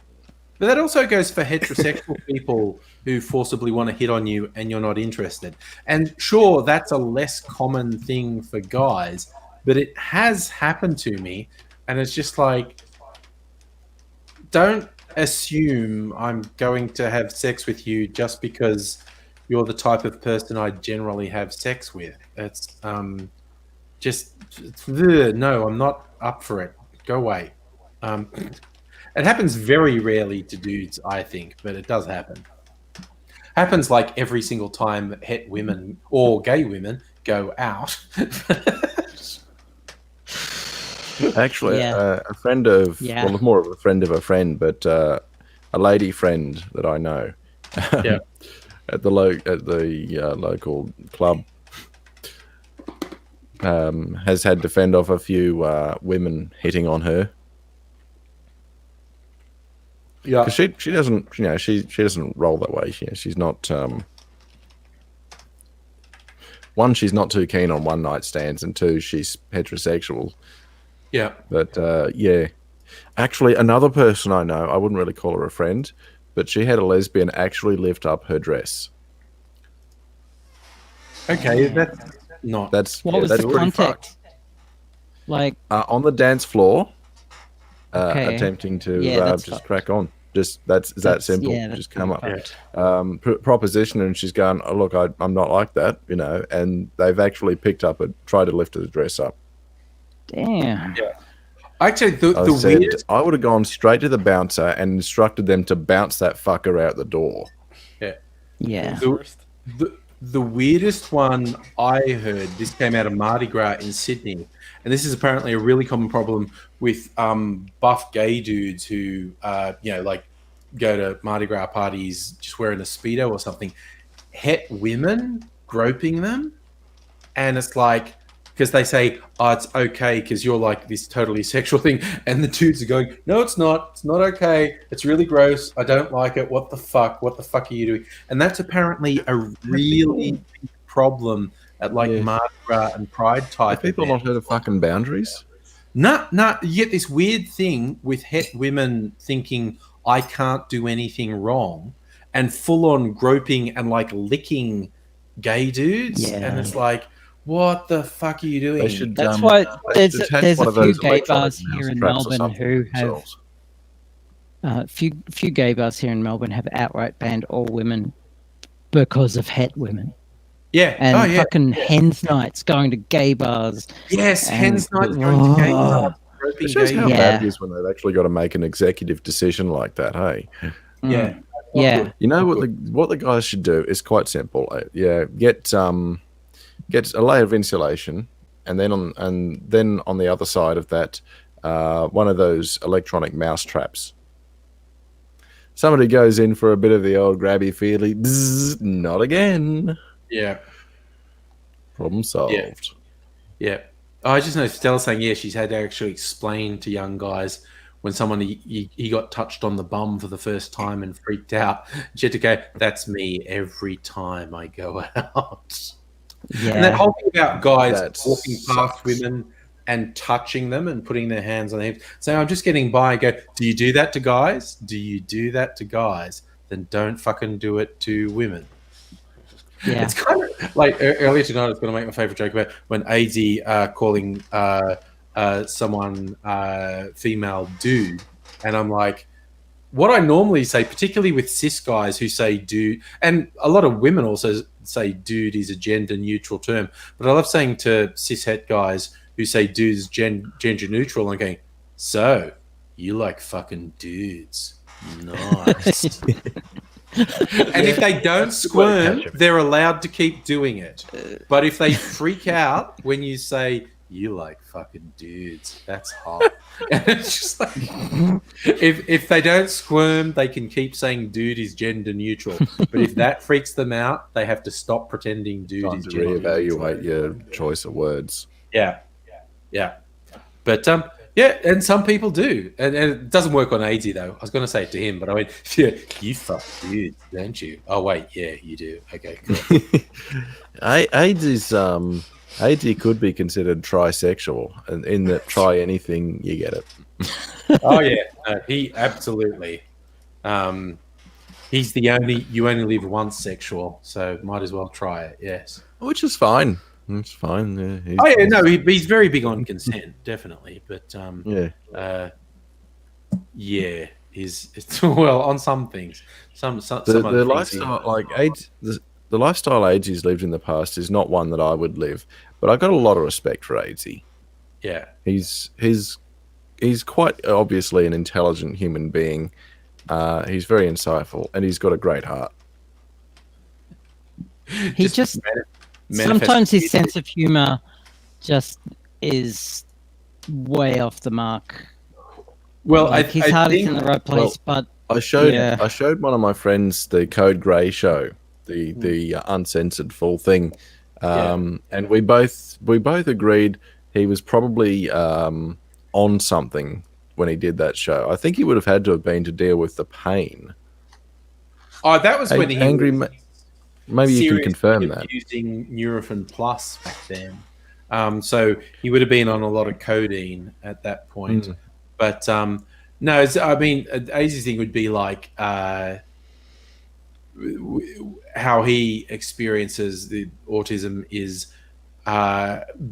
But that also goes for heterosexual people who forcibly want to hit on you and you're not interested. And sure, that's a less common thing for guys, but it has happened to me. And it's just like, don't assume I'm going to have sex with you just because you're the type of person I generally have sex with. It's no, I'm not up for it. Go away. It happens very rarely to dudes, I think, but it does happen. Happens like every single time het women or gay women go out. Actually, a friend of, well, more of a friend of a friend, but a lady friend that I know, at the local club, has had to fend off a few women hitting on her. Yeah, because she doesn't, she doesn't roll that way. She's not. One, she's not too keen on one night stands, and two, she's heterosexual. Yeah, but yeah, actually, another person I know, I wouldn't really call her a friend, but she had a lesbian actually lift up her dress. Okay, that's not. What was the context? Like on the dance floor. Attempting to just crack on. Just that's that simple. Just come up. Proposition, and she's gone, oh, look, I'm not like that, and they've actually picked up and tried to lift the dress up. Damn. Yeah. Actually, the weirdest... I would have gone straight to the bouncer and instructed them to bounce that fucker out the door. Yeah. Yeah. The weirdest one I heard, this came out of Mardi Gras in Sydney, and this is apparently a really common problem with buff gay dudes who, like go to Mardi Gras parties just wearing a Speedo or something, het women groping them. And it's like, because they say, oh, it's okay because you're like this totally sexual thing. And the dudes are going, no, it's not. It's not okay. It's really gross. I don't like it. What the fuck? What the fuck are you doing? And that's apparently a really big problem at like Mardi Gras and Pride type. Have people not heard of fucking boundaries? No. You get this weird thing with het women thinking I can't do anything wrong and full on groping and like licking gay dudes. Yeah. And it's like, what the fuck are you doing? They should, That's why there's a few gay bars here in Melbourne who have few gay bars here in Melbourne have outright banned all women because of het women. Yeah, and fucking hens nights going to gay bars. Yes, hens nights going to gay bars. groping It shows game. how Yeah. bad it is when they've actually got to make an executive decision like that. Hey, Yeah. Mm. Yeah. you know what the guys should do is quite simple. Get a layer of insulation, and then on the other side of that, one of those electronic mouse traps. Somebody goes in for a bit of the old grabby feely. Bzzz, not again. Yeah. Problem solved. Yeah. Oh, I just know Stella saying, yeah, she's had to actually explain to young guys when someone he got touched on the bum for the first time and freaked out. She had to go, that's me every time I go out. Yeah. And that whole thing about guys That walking past sucks. women and touching them and putting their hands on their hips. So I'm just getting by and go, do you do that to guys? Do you do that to guys? Then don't fucking do it to women. Yeah. It's kind of like earlier tonight, I was going to make my favorite joke about when AZ calling someone female dude. And I'm like, what I normally say, particularly with cis guys who say dude, and a lot of women also say dude is a gender neutral term, but I love saying to cis het guys who say dude is gender neutral and going, so you like fucking dudes. Nice. And if they don't squirm, they're allowed to keep doing it. But if they freak out when you say, you like fucking dudes, that's hot. And it's just like, if they don't squirm, they can keep saying dude is gender neutral. But if that freaks them out, they have to stop pretending dude Time is to gender neutral. reevaluate your choice of words. Yeah. But yeah, and some people do, and it doesn't work on AZ though. I was going to say it to him, but I went, yeah, you fuck dudes, don't you? Oh wait, yeah, you do. Okay, cool. AIDS could be considered trisexual, and in that try anything, you get it. Oh yeah, no, he absolutely. He's the only you only live once sexual, so might as well try it. Yes, Which is fine. It's fine. Yeah, oh yeah, no, he's very big on consent, definitely. But yeah, it's well on some things. Some the other things lifestyle like AIDS, the lifestyle AG's lived in the past is not one that I would live, but I've got a lot of respect for AZ. Yeah, He's quite obviously an intelligent human being. He's very insightful, and he's got a great heart. He just sometimes his sense of humor just is way off the mark. Well, like his heart is in the right place, but I showed one of my friends the Code Grey show, the uncensored full thing, and we both agreed he was probably on something when he did that show. I think he would have had to have been to deal with the pain. Oh, that was when he angry. was Maybe you can confirm that. Using Nurofen Plus back then, so he would have been on a lot of codeine at that point. But no, I mean, AZ's thing would be like how he experiences the autism is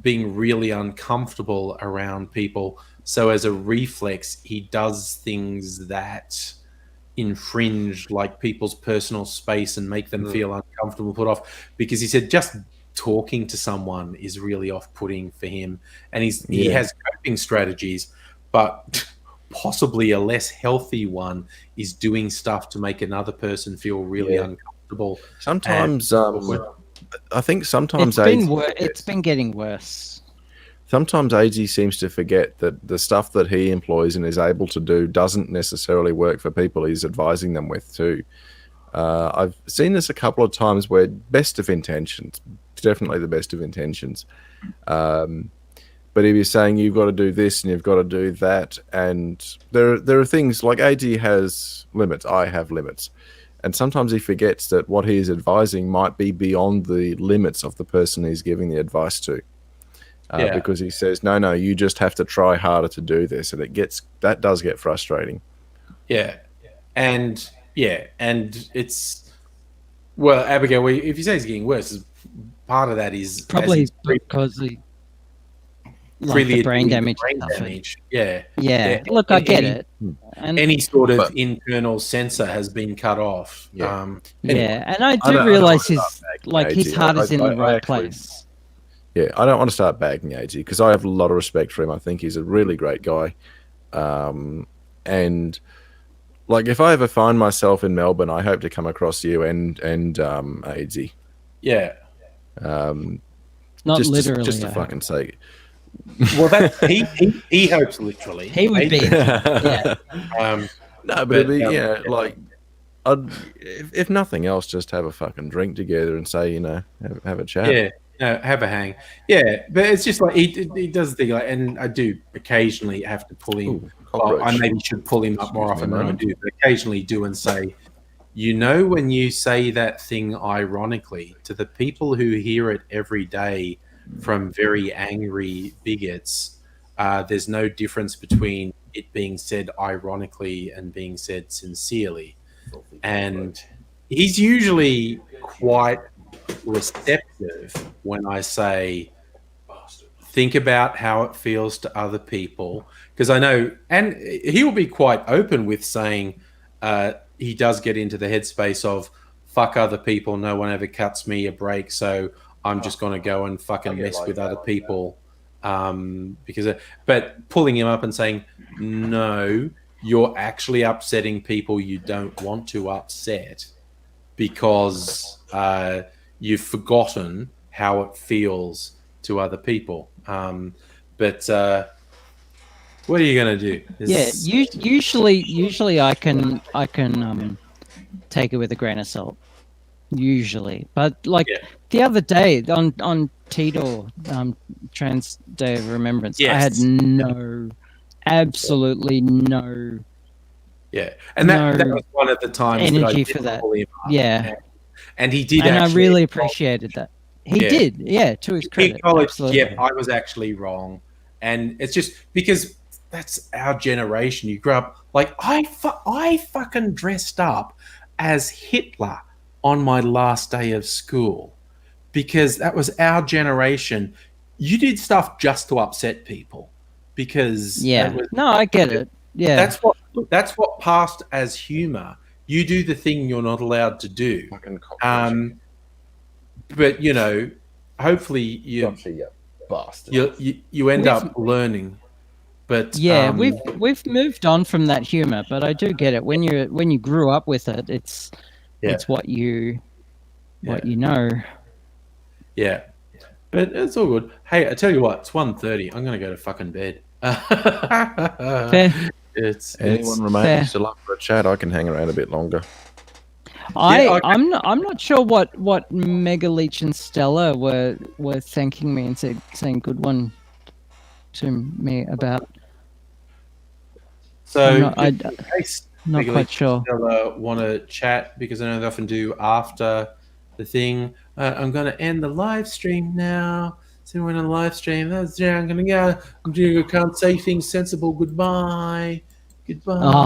being really uncomfortable around people. So as a reflex, he does things that infringe like people's personal space and make them feel uncomfortable, put off, because he said just talking to someone is really off-putting for him, and he has coping strategies, but possibly a less healthy one is doing stuff to make another person feel really uncomfortable. Sometimes I think sometimes it's been getting worse. Sometimes AG seems to forget that the stuff that he employs and is able to do doesn't necessarily work for people he's advising them with too. I've seen this a couple of times where best of intentions, definitely the best of intentions. But if you're saying you've got to do this and you've got to do that, and there are things like AG has limits, I have limits. And sometimes he forgets that what he is advising might be beyond the limits of the person he's giving the advice to. Because he says, no, you just have to try harder to do this. And that does get frustrating. Yeah. And it's, well, Abigail, if you say it's getting worse, part of that is probably because the brain damage. Yeah. Look, I get it. And any sort of internal sensor has been cut off. And I do realize his heart is in the right place. yeah, I don't want to start bagging AG because I have a lot of respect for him. I think he's a really great guy. And like, if I ever find myself in Melbourne, I hope to come across you and AG. Yeah. Not just literally. just to I hope. fucking say. Well, that he hopes literally. He would be. Yeah. No, but it'd be like, if nothing else, just have a fucking drink together and say, have a chat. Yeah. No, have a hang. Yeah, but it's just like he does the thing, like, and I do occasionally have to pull him. Ooh, Well, I cockroach. maybe should pull him up more Excuse me often a than I moment. do, but occasionally do and say, when you say that thing ironically, to the people who hear it every day from very angry bigots, there's no difference between it being said ironically and being said sincerely. And he's usually quite receptive when I say, think about how it feels to other people, because I know, and he will be quite open with saying he does get into the headspace of fuck other people, no one ever cuts me a break, so I'm just going to go and fucking mess with other people, but pulling him up and saying, no, you're actually upsetting people you don't want to upset because you've forgotten how it feels to other people. But what are you going to do? Usually I can take it with a grain of salt. Usually, but like the other day on Tidor, Trans Day of Remembrance, I had absolutely no. Yeah, and that was one of the times energy that I for that. Pull him up. Yeah, and he did, and actually, I really appreciated that. He did, to his credit. Absolutely. Yeah, I was actually wrong, and it's just because that's our generation. You grew up like I fucking dressed up as Hitler on my last day of school because that was our generation. You did stuff just to upset people because I get it. Yeah, that's what passed as humor. You do the thing you're not allowed to do. But hopefully you end up learning. But we've moved on from that humor, but I do get it. When you grew up with it, it's what you know. Yeah, but it's all good. Hey, I tell you what, it's 1:30. I'm gonna go to fucking bed. Fair. Anyone remains still up for a chat? I can hang around a bit longer. I'm not sure what Megaleech and Stella were thanking me and saying good one to me about. So I'm not quite sure. Stella want to chat because I know they often do after the thing. I'm going to end the live stream now. So we're in a live stream. I'm going to go. I can't say things sensible. Goodbye. Oh.